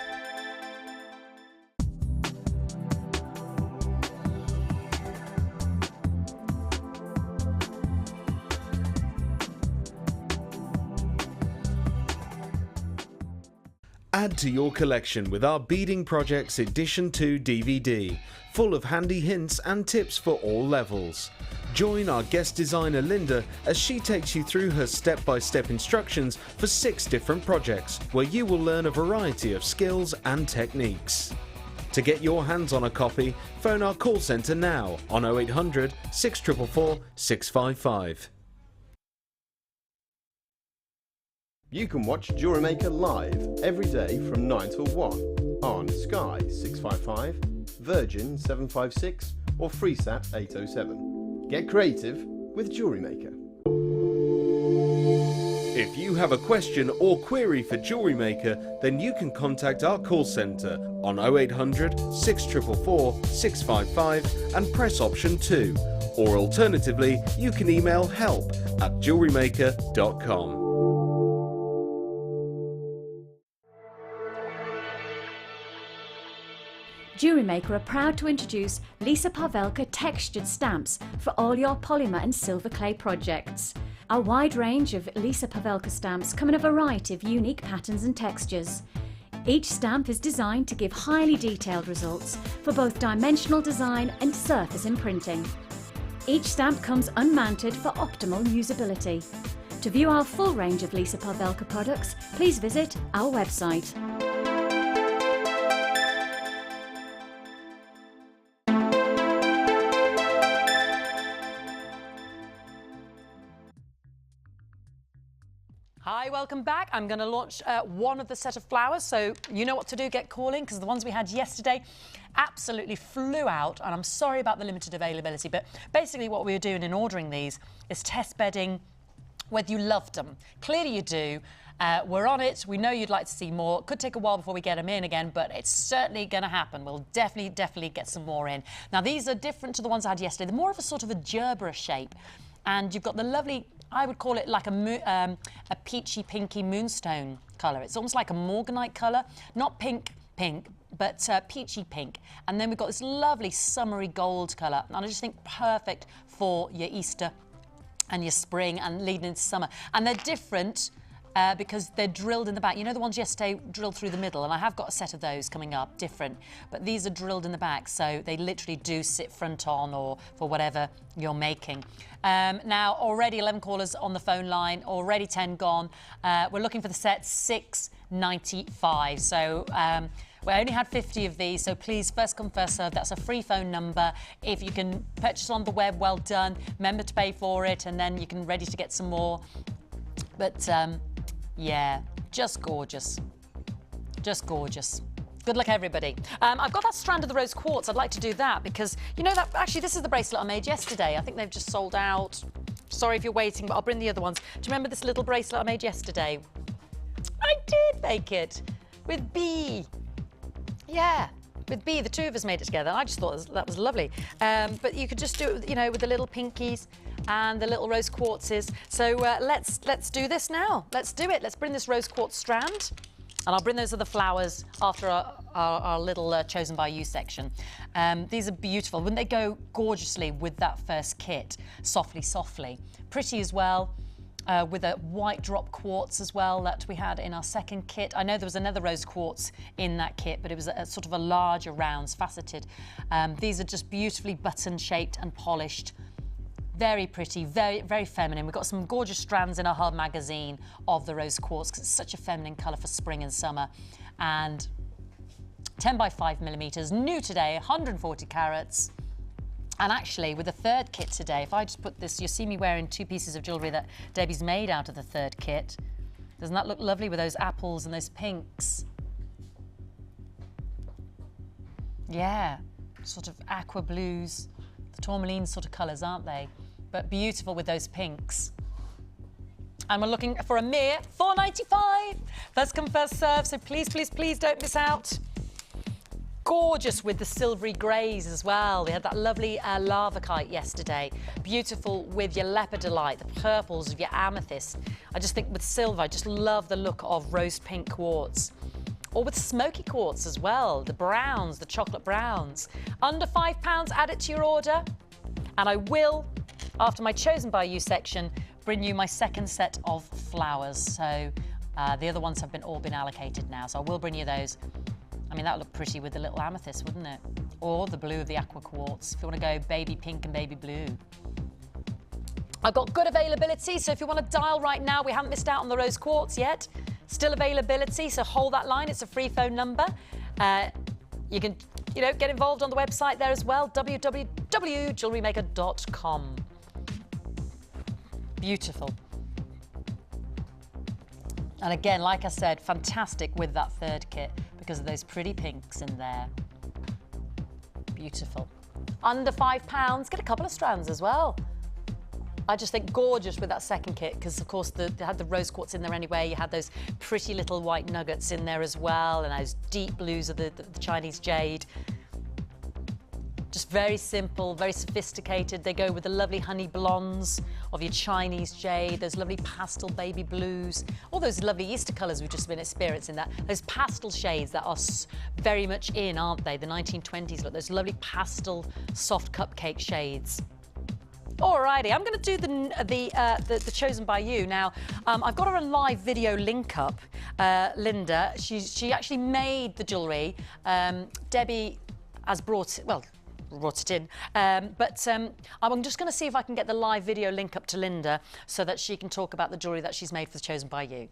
Add to your collection with our Beading Projects Edition 2 DVD, full of handy hints and tips for all levels. Join our guest designer Linda as she takes you through her step-by-step instructions for 6 different projects, where you will learn a variety of skills and techniques. To get your hands on a copy, phone our call centre now on 0800 644 655. You can watch Jewellery Maker live every day from 9 till 1 on Sky 655, Virgin 756 or FreeSat 807. Get creative with Jewellery Maker. If you have a question or query for Jewellery Maker, then you can contact our call centre on 0800 644 655 and press option 2, or alternatively you can email help@jewellerymaker.com. Jewellery Maker are proud to introduce Lisa Pavelka textured stamps for all your polymer and silver clay projects. A wide range of Lisa Pavelka stamps come in a variety of unique patterns and textures. Each stamp is designed to give highly detailed results for both dimensional design and surface imprinting. Each stamp comes unmounted for optimal usability. To view our full range of Lisa Pavelka products, please visit our website. Hi, Hi, welcome back. I'm going to launch one of the set of flowers, so you know what to do, get calling, because the ones we had yesterday absolutely flew out, and I'm sorry about the limited availability, but basically what we were doing in ordering these is test bedding whether you loved them. Clearly you do. We're on it. We know you'd like to see more. Could take a while before we get them in again, but it's certainly going to happen. We'll definitely get some more in. Now, these are different to the ones I had yesterday. They're more of a sort of a gerbera shape, and you've got the lovely, I would call it like a peachy, pinky moonstone colour. It's almost like a morganite colour, not pink, but peachy pink. And then we've got this lovely summery gold colour, and I just think perfect for your Easter and your spring and leading into summer. And they're different because they're drilled in the back. You know the ones yesterday drilled through the middle, and I have got a set of those coming up, different. But these are drilled in the back, so they literally do sit front on or for whatever you're making. Now, already 11 callers on the phone line, already 10 gone. We're looking for the set $6.95. So we only had 50 of these, so please, first come, first serve. That's a free phone number. If you can purchase on the web, well done. Remember to pay for it, and then you can ready to get some more. But yeah, just gorgeous. Just gorgeous. Good luck, everybody. I've got that strand of the rose quartz. I'd like to do that because, you know, that actually this is the bracelet I made yesterday. I think they've just sold out. Sorry if you're waiting, but I'll bring the other ones. Do you remember this little bracelet I made yesterday? I did make it with bee. Yeah, with bee. The two of us made it together. I just thought that was lovely. But you could just do it, you know, with the little pinkies and the little rose quartzes. So let's do this now. Let's do it. Let's bring this rose quartz strand, and I'll bring those other flowers after our little chosen by you section. These are beautiful. Wouldn't they go gorgeously with that first kit? Softly, softly. Pretty as well. With a white drop quartz as well that we had in our second kit. I know there was another rose quartz in that kit, but it was a sort of a larger rounds, faceted. These are just beautifully button shaped and polished. Very pretty, very feminine. We've got some gorgeous strands in our Hub magazine of the rose quartz because it's such a feminine colour for spring and summer. And 10 by 5 millimetres, new today, 140 carats. And actually, with the third kit today, if I just put this, you'll see me wearing two pieces of jewellery that Debbie's made out of the third kit. Doesn't that look lovely with those apples and those pinks? Yeah, sort of aqua blues, the tourmaline sort of colours, aren't they? But beautiful with those pinks. And we're looking for a mere $4.95. First come, first serve, so please, please, please don't miss out. Gorgeous with the silvery greys as well. We had that lovely lava kite yesterday. Beautiful with your lepidolite, the purples of your amethyst. I just think with silver, I just love the look of rose pink quartz. Or with smoky quartz as well, the browns, the chocolate browns. Under £5, add it to your order. And I will, after my chosen by you section, bring you my second set of flowers. So the other ones have all been allocated now, so I will bring you those. I mean, that would look pretty with the little amethyst, wouldn't it? Or the blue of the aqua quartz, if you want to go baby pink and baby blue. I've got good availability, so if you want to dial right now, we haven't missed out on the rose quartz yet. Still availability, so hold that line. It's a free phone number. You can, you know, get involved on the website there as well, www.jewellerymaker.com. Beautiful. And again, like I said, fantastic with that third kit because of those pretty pinks in there. Beautiful. Under £5, get a couple of strands as well. I just think gorgeous with that second kit because, of course, they had the rose quartz in there anyway. You had those pretty little white nuggets in there as well, and those deep blues of the Chinese jade. Just very simple, very sophisticated. They go with the lovely honey blondes of your Chinese jade, those lovely pastel baby blues, all those lovely Easter colours we've just been experiencing, that those pastel shades that are very much in, aren't they? The 1920s look, those lovely pastel soft cupcake shades. Alrighty, I'm going to do the chosen by you now. I've got her a live video link up, Linda. She actually made the jewellery. Debbie has brought it in. I'm just going to see if I can get the live video link up to Linda so that she can talk about the jewellery that she's made for the chosen by you.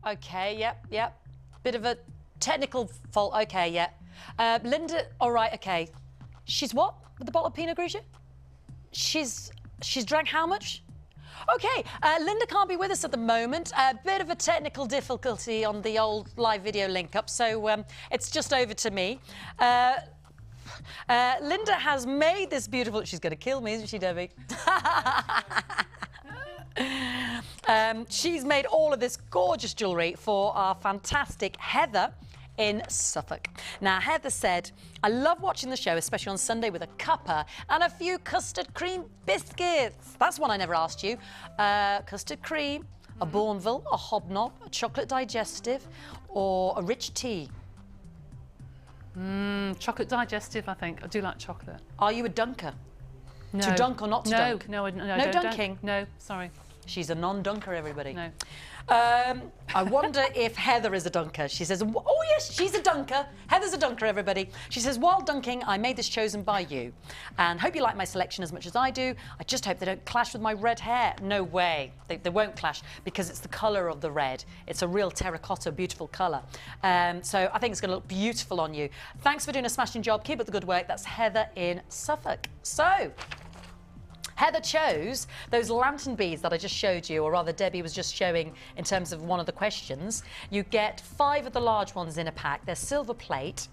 Okay, yep. Bit of a technical fault. Okay, yeah. Linda, all right, okay. She's what with the bottle of Pinot Grigio? She's drank how much? Okay, Linda can't be with us at the moment. A bit of a technical difficulty on the old live video link up, so it's just over to me. Linda has made this beautiful... She's going to kill me, isn't she, Debbie? She's made all of this gorgeous jewellery for our fantastic Heather in Suffolk. Now, Heather said, I love watching the show, especially on Sunday, with a cuppa and a few custard cream biscuits. That's one I never asked you. Custard cream, a Bourneville, a Hobnob, a chocolate digestive, or a rich tea. Chocolate digestive, I think. I do like chocolate. Are you a dunker? No. To dunk or not to dunk? No, no dunking? No, sorry. She's a non-dunker, everybody. No. I wonder if Heather is a dunker. She says, oh yes, she's a dunker. Heather's a dunker, everybody. She says, while dunking, I made this chosen by you. And hope you like my selection as much as I do. I just hope they don't clash with my red hair. No way. They won't clash because it's the colour of the red. It's a real terracotta, beautiful colour. So I think it's going to look beautiful on you. Thanks for doing a smashing job. Keep up the good work. That's Heather in Suffolk. So... Heather chose those lantern beads that I just showed you, or rather Debbie was just showing in terms of one of the questions. You get 5 of the large ones in a pack. They're silver plate.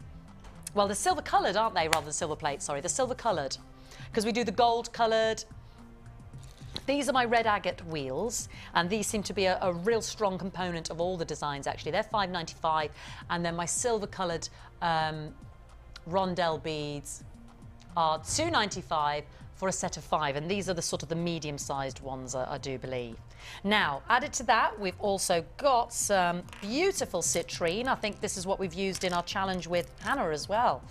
Well, they're silver coloured, aren't they, rather than silver plate, sorry. They're silver coloured because we do the gold coloured. These are my red agate wheels, and these seem to be a real strong component of all the designs, actually. They're £5.95, and then my silver coloured rondelle beads are £2.95 for a set of 5, and these are the sort of the medium-sized ones, I do believe. Now, added to that, we've also got some beautiful citrine. I think this is what we've used in our challenge with Hannah as well.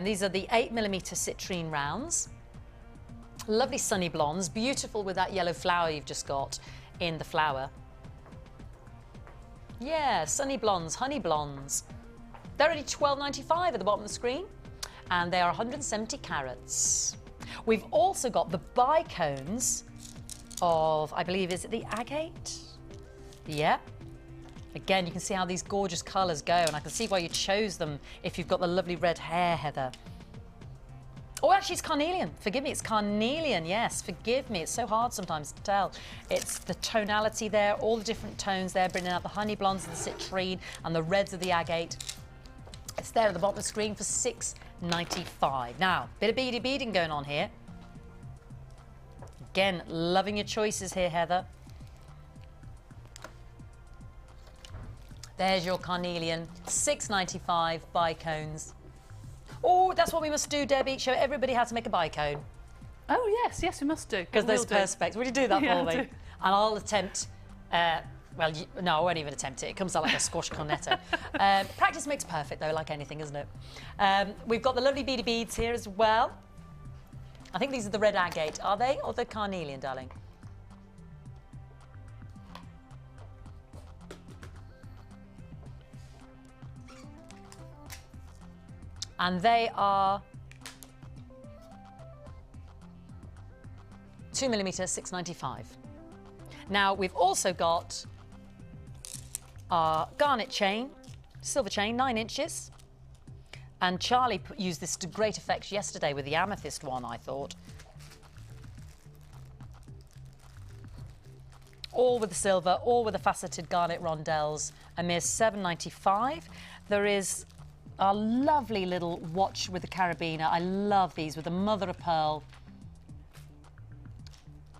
These are the 8mm citrine rounds. Lovely sunny blondes, beautiful with that yellow flower you've just got in the flower. Yeah, sunny blondes, honey blondes. They're only £12.95 at the bottom of the screen, and they are 170 carats. We've also got the bicones of, I believe, is it the agate? Yeah. Again, you can see how these gorgeous colours go, and I can see why you chose them if you've got the lovely red hair, Heather. Oh, actually, it's carnelian. Forgive me, it's carnelian, yes. Forgive me, it's so hard sometimes to tell. It's the tonality there, all the different tones there, bringing out the honey blondes of the citrine and the reds of the agate. It's there at the bottom of the screen for £6.95. Now, bit of beady beading going on here. Again, loving your choices here, Heather. There's your carnelian, £6.95 bicones. Oh, that's what we must do, Debbie. Show everybody how to make a bicone. Oh, yes, we must do. Because those perspex. Would you do that for me? Do. And I'll attempt... well, no, I won't even attempt it. It comes out like a squash cornetto. Practice makes perfect, though, like anything, isn't it? We've got the lovely beady beads here as well. I think these are the red agate. Are they? Or the carnelian, darling? And they are 2mm, £6.95. Now, we've also got our garnet chain, silver chain, 9 inches. And Charlie used this to great effect yesterday with the amethyst one, I thought. All with the silver, all with the faceted garnet rondelles, a mere £7.95. There is a lovely little watch with the carabiner. I love these with the mother of pearl.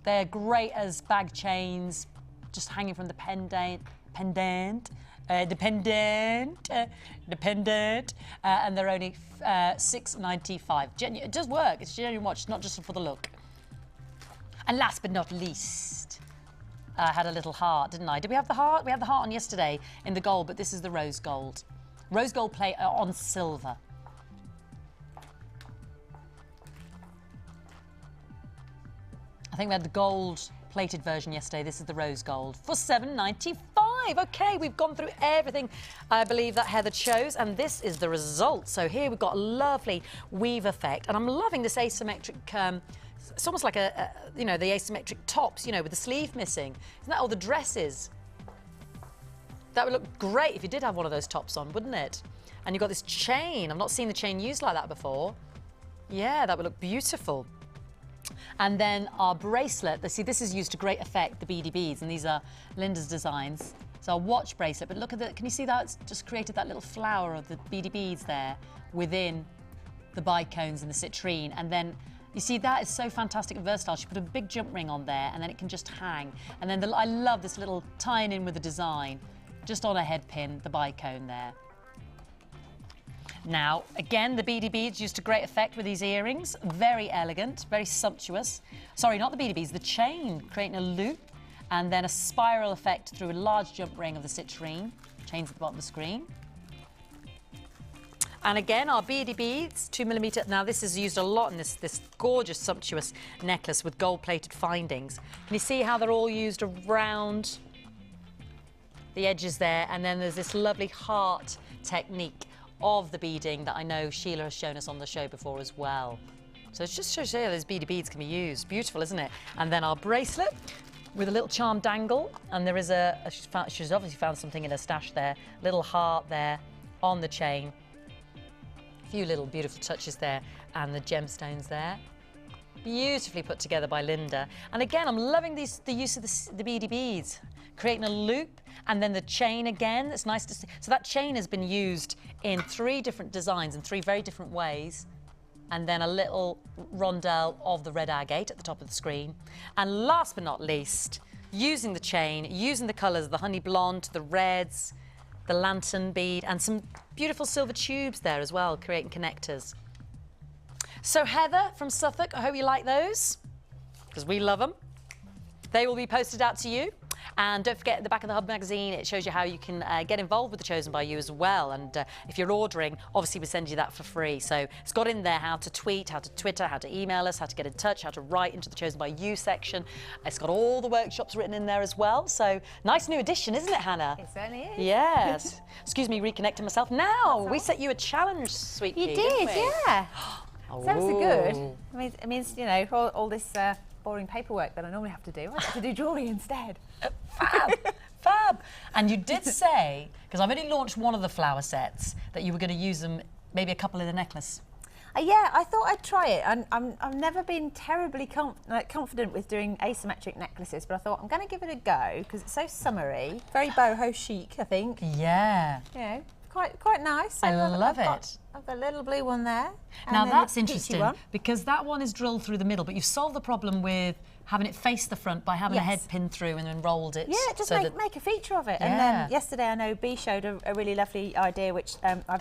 They're great as bag chains, just hanging from the pendant, and they're only £6.95. It does work. It's a genuine watch, not just for the look. And last but not least, I had a little heart, didn't I? Did we have the heart? We had the heart on yesterday in the gold, but this is the rose gold. Rose gold plate on silver. I think we had the gold plated version yesterday. This is the rose gold for £7.95. Okay, we've gone through everything I believe that Heather chose, and this is the result. So here we've got a lovely weave effect, and I'm loving this asymmetric, it's almost like you know, the asymmetric tops, you know, with the sleeve missing. Isn't that all the dresses? That would look great if you did have one of those tops on, wouldn't it? And you've got this chain. I've not seen the chain used like that before. Yeah, that would look beautiful. And then our bracelet, see, this is used to great effect, the beady beads, and these are Linda's designs. So our watch bracelet, but look at the, can you see that? It's just created that little flower of the beady beads there within the bicones and the citrine. And then you see that is so fantastic and versatile. She put a big jump ring on there and then it can just hang. And then I love this little tying in with the design, just on a head pin, the bicone there. Now, again, the beady beads used to great effect with these earrings. Very elegant, very sumptuous. Sorry, not the beady beads, the chain, creating a loop and then a spiral effect through a large jump ring of the citrine. Chains at the bottom of the screen. And again, our beady beads, 2mm. Now, this is used a lot in this gorgeous, sumptuous necklace with gold-plated findings. Can you see how they're all used around the edges there? And then there's this lovely heart technique of the beading that I know Sheila has shown us on the show before as well. So it just shows you how those beady beads can be used. Beautiful, isn't it? And then our bracelet with a little charm dangle. And there is she's obviously found something in her stash there. Little heart there on the chain. A few little beautiful touches there. And the gemstones there. Beautifully put together by Linda. And again, I'm loving the use of the beady beads. Creating a loop and then the chain again. It's nice to see. So that chain has been used in 3 different designs in 3 very different ways. And then a little rondelle of the red agate at the top of the screen. And last but not least, using the chain, using the colours, the honey blonde, the reds, the lantern bead, and some beautiful silver tubes there as well, creating connectors. So Heather from Suffolk, I hope you like those, because we love them. They will be posted out to you. And don't forget, at the back of the Hub magazine, it shows you how you can get involved with the Chosen by You as well. And if you're ordering, obviously we send you that for free. So it's got in there how to tweet, how to Twitter, how to email us, how to get in touch, how to write into the Chosen by You section. It's got all the workshops written in there as well. So nice new addition, isn't it, Hannah? It certainly is. Yes. Excuse me, reconnecting myself. Now, we set you a challenge, sweet pea, You did, didn't we? yeah. Oh. Sounds so good. It means, you know, all this boring paperwork that I normally have to do. I have to do jewellery instead. Fab, fab. And you did say, because I've only launched one of the flower sets, that you were going to use them, maybe a couple in the necklace. Yeah, I thought I'd try it. I've never been terribly confident with doing asymmetric necklaces, but I thought I'm going to give it a go because it's so summery, very boho chic, I think. Yeah. You know, quite nice. I love it. I've got a little blue one there. Now that's interesting because that one is drilled through the middle, but you've solved the problem with having it face the front by having a head pinned through and then rolled it. Yeah, just make a feature of it. Yeah. And then yesterday I know B showed a really lovely idea, which I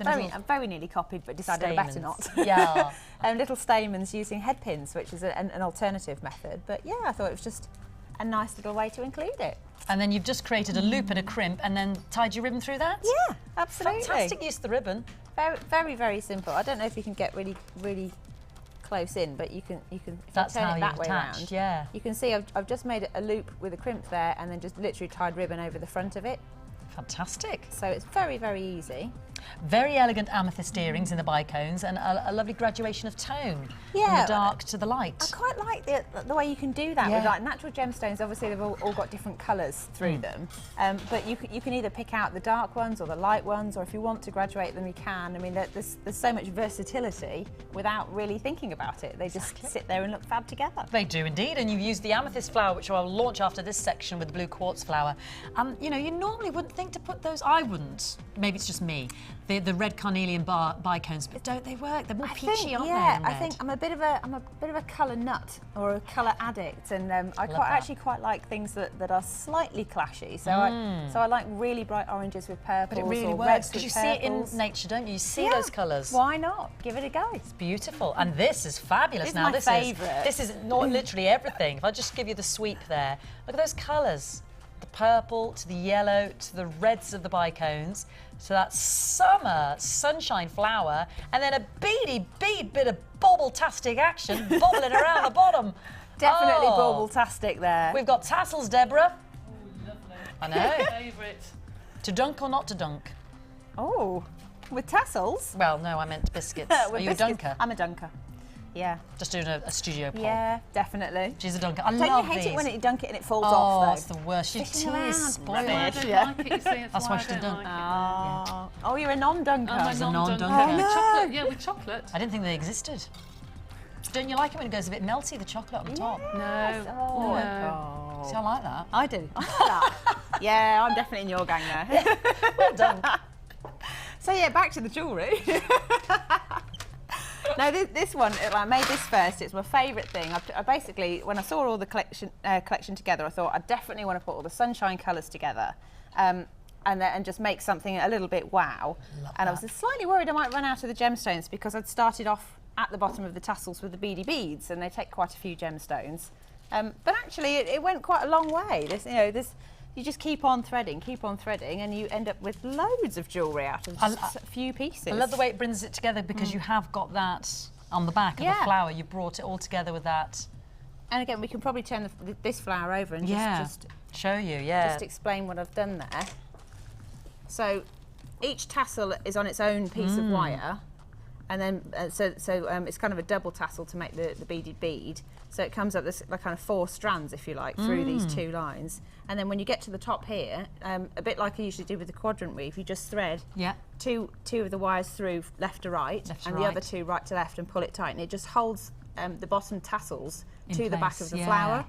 very nearly copied, but decided I better not. Yeah. Little stamens using head pins, which is an alternative method. But yeah, I thought it was just a nice little way to include it. And then you've just created a loop and a crimp and then tied your ribbon through that? Yeah, absolutely. Fantastic use of the ribbon. Very, very simple. I don't know if you can get really close in, but you can if that's you turn how it that way around. Yeah. You can see I've just made a loop with a crimp there and then just literally tied ribbon over the front of it. Fantastic. So it's very, very easy. Very elegant amethyst earrings in the bicones and a lovely graduation of tone from the dark to the light. I quite like the way you can do that with like natural gemstones. Obviously, they've all got different colours through them, but you can either pick out the dark ones or the light ones, or if you want to graduate them, you can. I mean, there's so much versatility without really thinking about it. They just sit there and look fab together. They do indeed, and you've used the amethyst flower, which I'll launch after this section with the blue quartz flower. You know, you normally wouldn't think to put those. I wouldn't. Maybe it's just me. The red carnelian bicones, but don't they work? They're more peachy, aren't they? Yeah, I think I'm a bit of a colour nut or a colour addict, and I actually quite like things that are slightly clashy. So I like really bright oranges with purples. But it really or works reds because you with see it in purples. nature, don't you? You see those colours. Why not? Give it a go. It's beautiful, and this is fabulous. This is now my favourite. This is not literally everything. If I just give you the sweep there, look at those colours. The purple to the yellow to the reds of the bicones. So that summer sunshine flower, and then a beady bit of bauble-tastic action bobbling around the bottom. Definitely bauble-tastic there. We've got tassels, Deborah. Oh, lovely. I know. Favourite. To dunk or not to dunk? Oh, with tassels? Well, no, I meant biscuits. Are you biscuits. a dunker? I'm a dunker. Yeah. Just doing a studio poll. Yeah, definitely. She's a dunker. I Don't love you hate these. it when you dunk it and it falls Oh, off, though? it's the worst. Your Fishing tea around. is spoiled. I don't Yeah. like it, you see. That's why she I didn't don't dunk. Oh. Oh, you're a non-dunker. I'm a a non-dunker. non-dunker. With Oh, no. chocolate, yeah, with chocolate. I didn't think they existed. Don't you like it when it goes a bit melty, the chocolate on the top? Yes. No. Oh, No. my God. See, I like that. I do. I like that. Yeah, I'm definitely in your gang there. Well done. So yeah, back to the jewellery. Now this one, I made this first. It's my favourite thing. I basically, when I saw all the collection together, I thought I definitely want to put all the sunshine colours together, and just make something a little bit wow. And I was slightly worried I might run out of the gemstones because I'd started off at the bottom of the tassels with the beady beads, and they take quite a few gemstones. But actually, it went quite a long way. You just keep on threading, and you end up with loads of jewellery out of just a few pieces. I love the way it brings it together because you have got that on the back of the flower. You brought it all together with that. And again, we can probably turn this flower over and just show you, just explain what I've done there. So each tassel is on its own piece of wire, and then it's kind of a double tassel to make the beaded bead. So it comes up this like kind of 4 strands, if you like, through these 2 lines. And then when you get to the top here, a bit like I usually do with the quadrant weave, you just thread two of the wires through left to right, and the other 2 right to left, and pull it tight, and it just holds the bottom tassels to the back of the flower.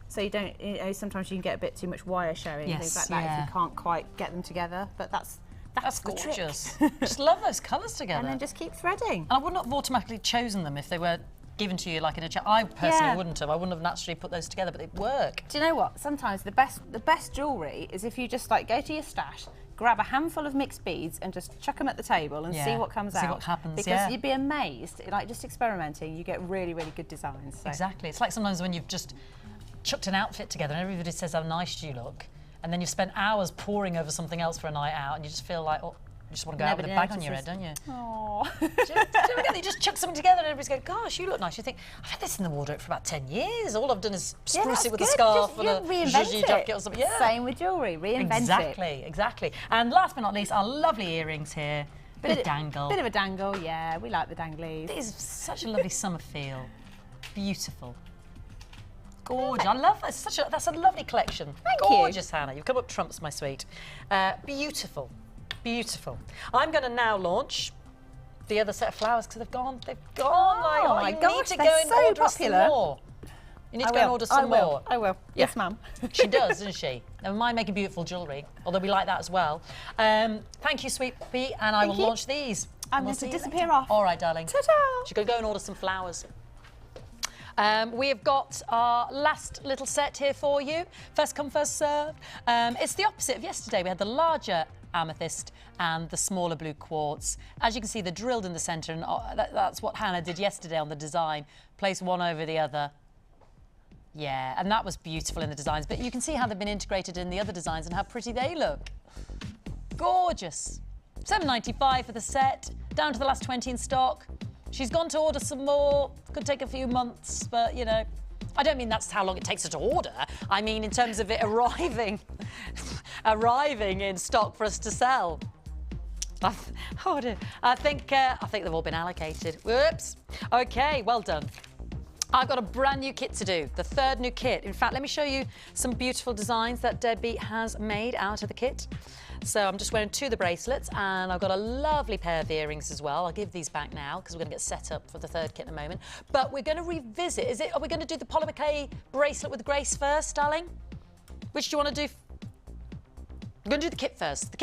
So you don't, sometimes you can get a bit too much wire showing and things like that if you can't quite get them together. But that's gorgeous. Just love those colours together. And then just keep threading. And I wouldn't have automatically chosen them if they were given to you like in a chat. I personally wouldn't have. I wouldn't have naturally put those together, but they work. Do you know what? Sometimes the best jewellery is if you just like go to your stash, grab a handful of mixed beads and just chuck them at the table and see what comes out. See what happens, because you'd be amazed. Like just experimenting, you get really, really good designs. So. Exactly. It's like sometimes when you've just chucked an outfit together and everybody says how nice you look, and then you've spent hours poring over something else for a night out, and you just feel like, oh, you just want to go out with a bag on your head, don't you? Oh. You just chuck something together and everybody's going, gosh, you look nice. You think, I've had this in the wardrobe for about 10 years. All I've done is spruce it with a scarf and a zhuzhy jacket or something. Yeah. Same with jewellery, reinvent it. Exactly. And last but not least, our lovely earrings here. Bit of dangle. Bit of a dangle, yeah. We like the danglies. It is such a lovely summer feel. Beautiful. Gorgeous. I love that. That's a lovely collection. Thank you. Gorgeous, Hannah. You've come up trumps, my sweet. Beautiful. Beautiful. I'm going to now launch the other set of flowers because they've gone. Oh my gosh, you need to go they're and so order popular. some more. You need to go and order some more. I will. Yeah. Yes, ma'am. She does, doesn't she? Never mind making beautiful jewellery, although we like that as well. Thank you, sweet pea, and I will launch these. I'm going to disappear off. All right, darling. Ta-ta! She's going to go and order some flowers. We have got our last little set here for you. First come, first serve. It's the opposite of yesterday. We had the larger amethyst and the smaller blue quartz. As you can see, they're drilled in the centre, and that's what Hannah did yesterday on the design. Place one over the other. Yeah, and that was beautiful in the designs, but you can see how they've been integrated in the other designs and how pretty they look. Gorgeous. £7.95 for the set, down to the last 20 in stock. She's gone to order some more. Could take a few months, but you know, I don't mean that's how long it takes her to order. I mean in terms of it arriving in stock for us to sell. Oh dear. I think they've all been allocated. Whoops. Okay, well done. I've got a brand new kit to do, the 3rd new kit. In fact, let me show you some beautiful designs that Debbie has made out of the kit. So I'm just wearing 2 of the bracelets, and I've got a lovely pair of earrings as well. I'll give these back now because we're going to get set up for the 3rd kit in a moment. But we're going to revisit. Are we going to do the polymer clay bracelet with Grace first, darling? Which do you want to do? We're going to do the kit first,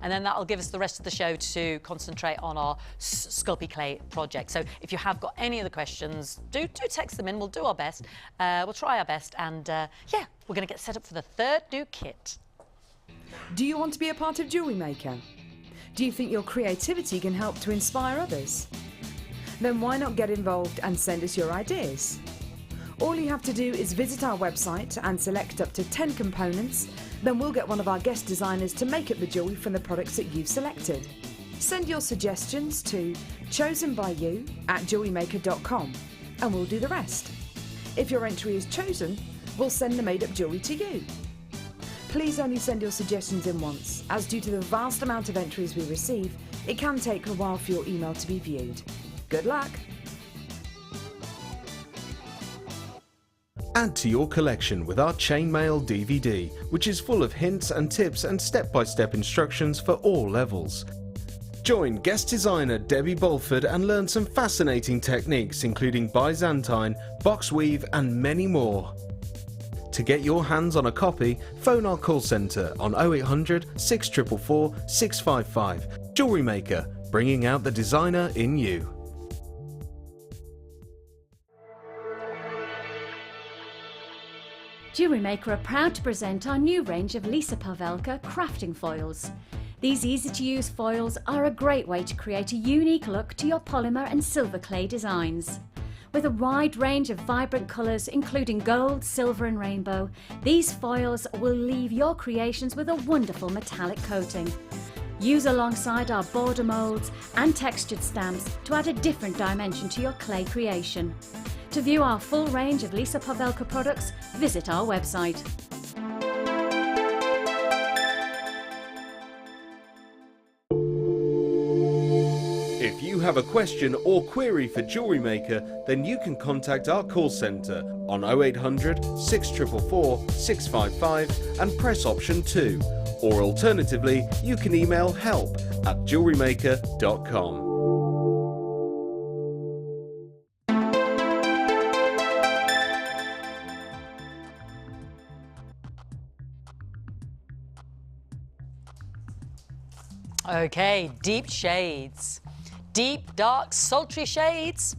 and then that'll give us the rest of the show to concentrate on our Sculpey Clay project. So if you have got any other questions, do text them in. We'll do our best. We'll try our best, and yeah, we're going to get set up for the 3rd new kit. Do you want to be a part of Jewellery Maker? Do you think your creativity can help to inspire others? Then why not get involved and send us your ideas? All you have to do is visit our website and select up to 10 components. Then we'll get one of our guest designers to make up the jewellery from the products that you've selected. Send your suggestions to chosenbyyou@jewellerymaker.com and we'll do the rest. If your entry is chosen, we'll send the made-up jewellery to you. Please only send your suggestions in once, as due to the vast amount of entries we receive, it can take a while for your email to be viewed. Good luck! Add to your collection with our chainmail DVD, which is full of hints and tips and step-by-step instructions for all levels. Join guest designer Debbie Bolford and learn some fascinating techniques including Byzantine, box weave and many more. To get your hands on a copy, phone our call centre on 0800 644 655. Jewellery Maker, bringing out the designer in you. Jewellery Maker are proud to present our new range of Lisa Pavelka crafting foils. These easy-to-use foils are a great way to create a unique look to your polymer and silver clay designs. With a wide range of vibrant colours including gold, silver and rainbow, these foils will leave your creations with a wonderful metallic coating. Use alongside our border moulds and textured stamps to add a different dimension to your clay creation. To view our full range of Lisa Pavelka products, visit our website. If you have a question or query for Jewellery Maker, then you can contact our call centre on 0800 644 655 and press option 2. Or alternatively, you can email help@jewellerymaker.com. Okay, deep shades. Deep, dark, sultry shades.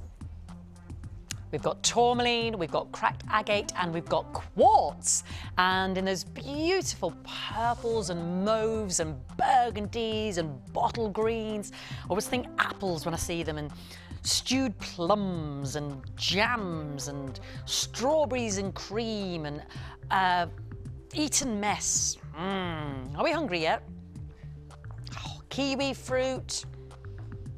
We've got tourmaline, we've got cracked agate, and we've got quartz. And in those beautiful purples and mauves and burgundies and bottle greens. I always think apples when I see them, and stewed plums and jams and strawberries and cream and Eton mess. Are we hungry yet? Oh, kiwi fruit,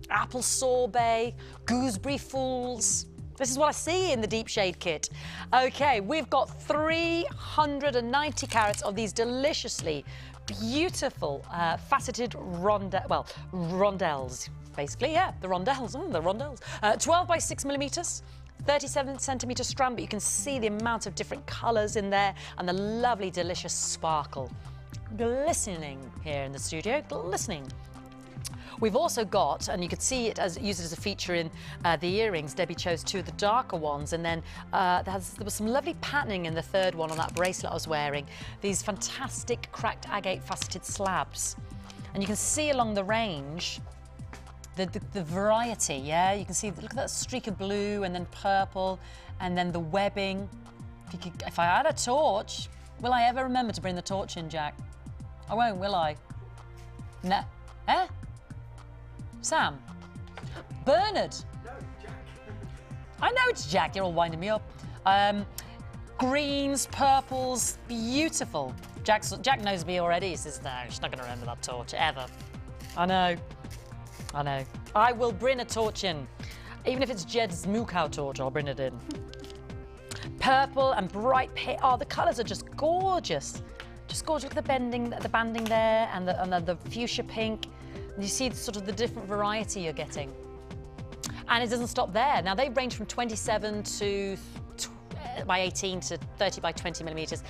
apple sorbet, gooseberry fools. This is what I see in the deep shade kit. Okay, we've got 390 carats of these deliciously beautiful faceted rondelles. Basically, yeah, the rondelles, the rondelles. 12 by 6 millimeters. 37 centimetre strand, but you can see the amount of different colours in there and the lovely, delicious sparkle. Glistening here in the studio, glistening. We've also got, and you could see it as use it as a feature in the earrings. Debbie chose two of the darker ones, and then there was some lovely patterning in the third one on that bracelet I was wearing. These fantastic cracked agate faceted slabs. And you can see along the range the variety, yeah? You can see, look at that streak of blue and then purple and then the webbing. If I had a torch, will I ever remember to bring the torch in, Jack? I won't, will I? No. Eh? Sam? Bernard? No, Jack. I know it's Jack, you're all winding me up. Greens, purples, beautiful. Jack knows me already. He says, no, she's not going to remember that torch, ever. I know. I will bring a torch in. Even if it's Jed's moo cow torch, I'll bring it in. Purple and bright pink. Oh, the colours are just gorgeous. Just gorgeous. Look at the banding there and the fuchsia pink. And you see sort of the different variety you're getting. And it doesn't stop there. Now, they range from 27 to by 18 to 30 by 20 millimeters.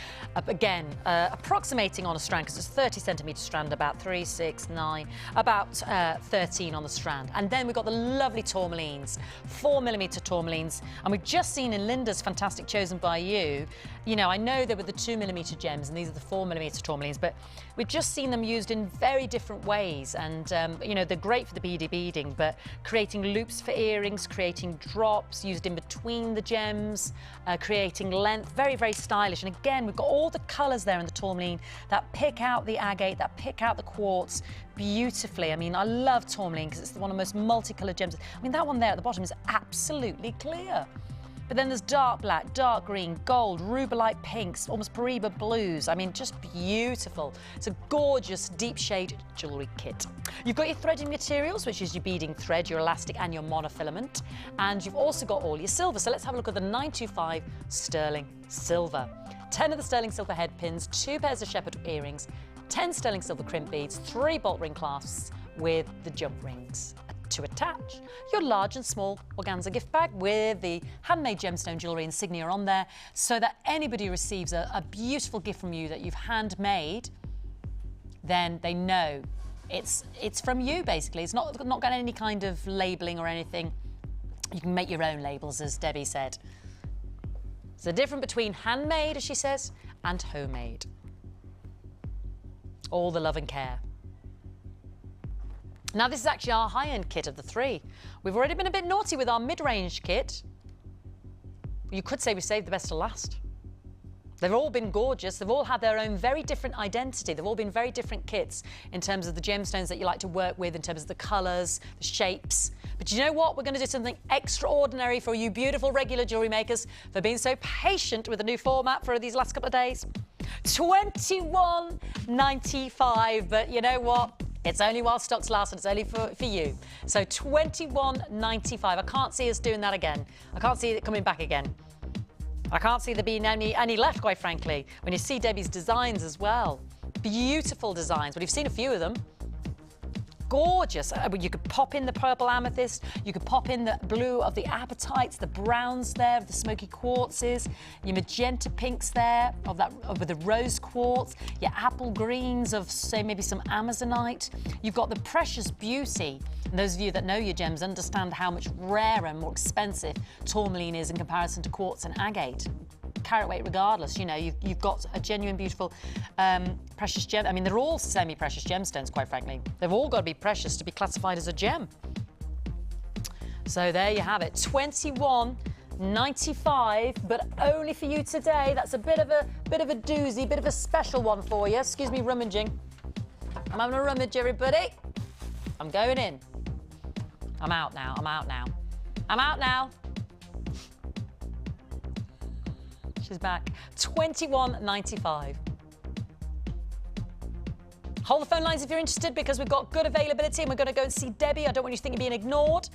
Again, approximating on a strand, because it's 30 centimeter strand, about 3, 6, 9, about 13 on the strand. And then we've got the lovely tourmalines, 4 millimeter tourmalines. And we've just seen in Linda's fantastic Chosen by You, you know, I know they were the 2 millimeter gems and these are the 4 millimeter tourmalines, but we've just seen them used in very different ways. And, you know, they're great for the beady beading, but creating loops for earrings, creating drops used in between the gems, creating length, very, very stylish. And again, we've got all the colours there in the tourmaline that pick out the agate, that pick out the quartz beautifully. I mean, I love tourmaline because it's one of the most multicoloured gems. I mean, that one there at the bottom is absolutely clear. But then there's dark black, dark green, gold, rubellite pinks, almost Pariba blues. I mean, just beautiful. It's a gorgeous deep shade jewellery kit. You've got your threading materials, which is your beading thread, your elastic and your monofilament. And you've also got all your silver. So let's have a look at the 925 sterling silver. 10 of the sterling silver head pins, 2 pairs of shepherd earrings, 10 sterling silver crimp beads, 3 bolt ring clasps with the jump rings to attach your large and small organza gift bag with the handmade gemstone jewellery insignia on there, so that anybody who receives a beautiful gift from you that you've handmade, then they know it's from you, basically. It's not got any kind of labelling or anything. You can make your own labels, as Debbie said. There's a difference between handmade, as she says, and homemade. All the love and care. Now, this is actually our high-end kit of the 3. We've already been a bit naughty with our mid-range kit. You could say we saved the best to last. They've all been gorgeous. They've all had their own very different identity. They've all been very different kits in terms of the gemstones that you like to work with, in terms of the colours, the shapes. But you know what? We're going to do something extraordinary for you beautiful regular jewellery makers for being so patient with the new format for these last couple of days. $21.95, but you know what? It's only while stocks last, and it's only for you. So $21.95. I can't see us doing that again. I can't see it coming back again. I can't see there being any left, quite frankly. When you see Debbie's designs as well. Beautiful designs. Well, you've seen a few of them. Gorgeous. You could pop in the purple amethyst, you could pop in the blue of the apatites, the browns there, the smoky quartzes, your magenta pinks there with the rose quartz, your apple greens of, say, maybe some amazonite. You've got the precious beauty. And those of you that know your gems understand how much rarer and more expensive tourmaline is in comparison to quartz and agate. Carat weight regardless, you know, you've got a genuine, beautiful, precious gem. I mean, they're all semi-precious gemstones, quite frankly. They've all got to be precious to be classified as a gem. So there you have it, $21.95, but only for you today. That's a bit of a doozy, bit of a special one for you. Excuse me, rummaging. I'm having a rummage, everybody. I'm going in. I'm out now. I'm out now. I'm out now. She's back. $21.95. Hold the phone lines if you're interested, because we've got good availability and we're going to go and see Debbie. I don't want you to think you're being ignored.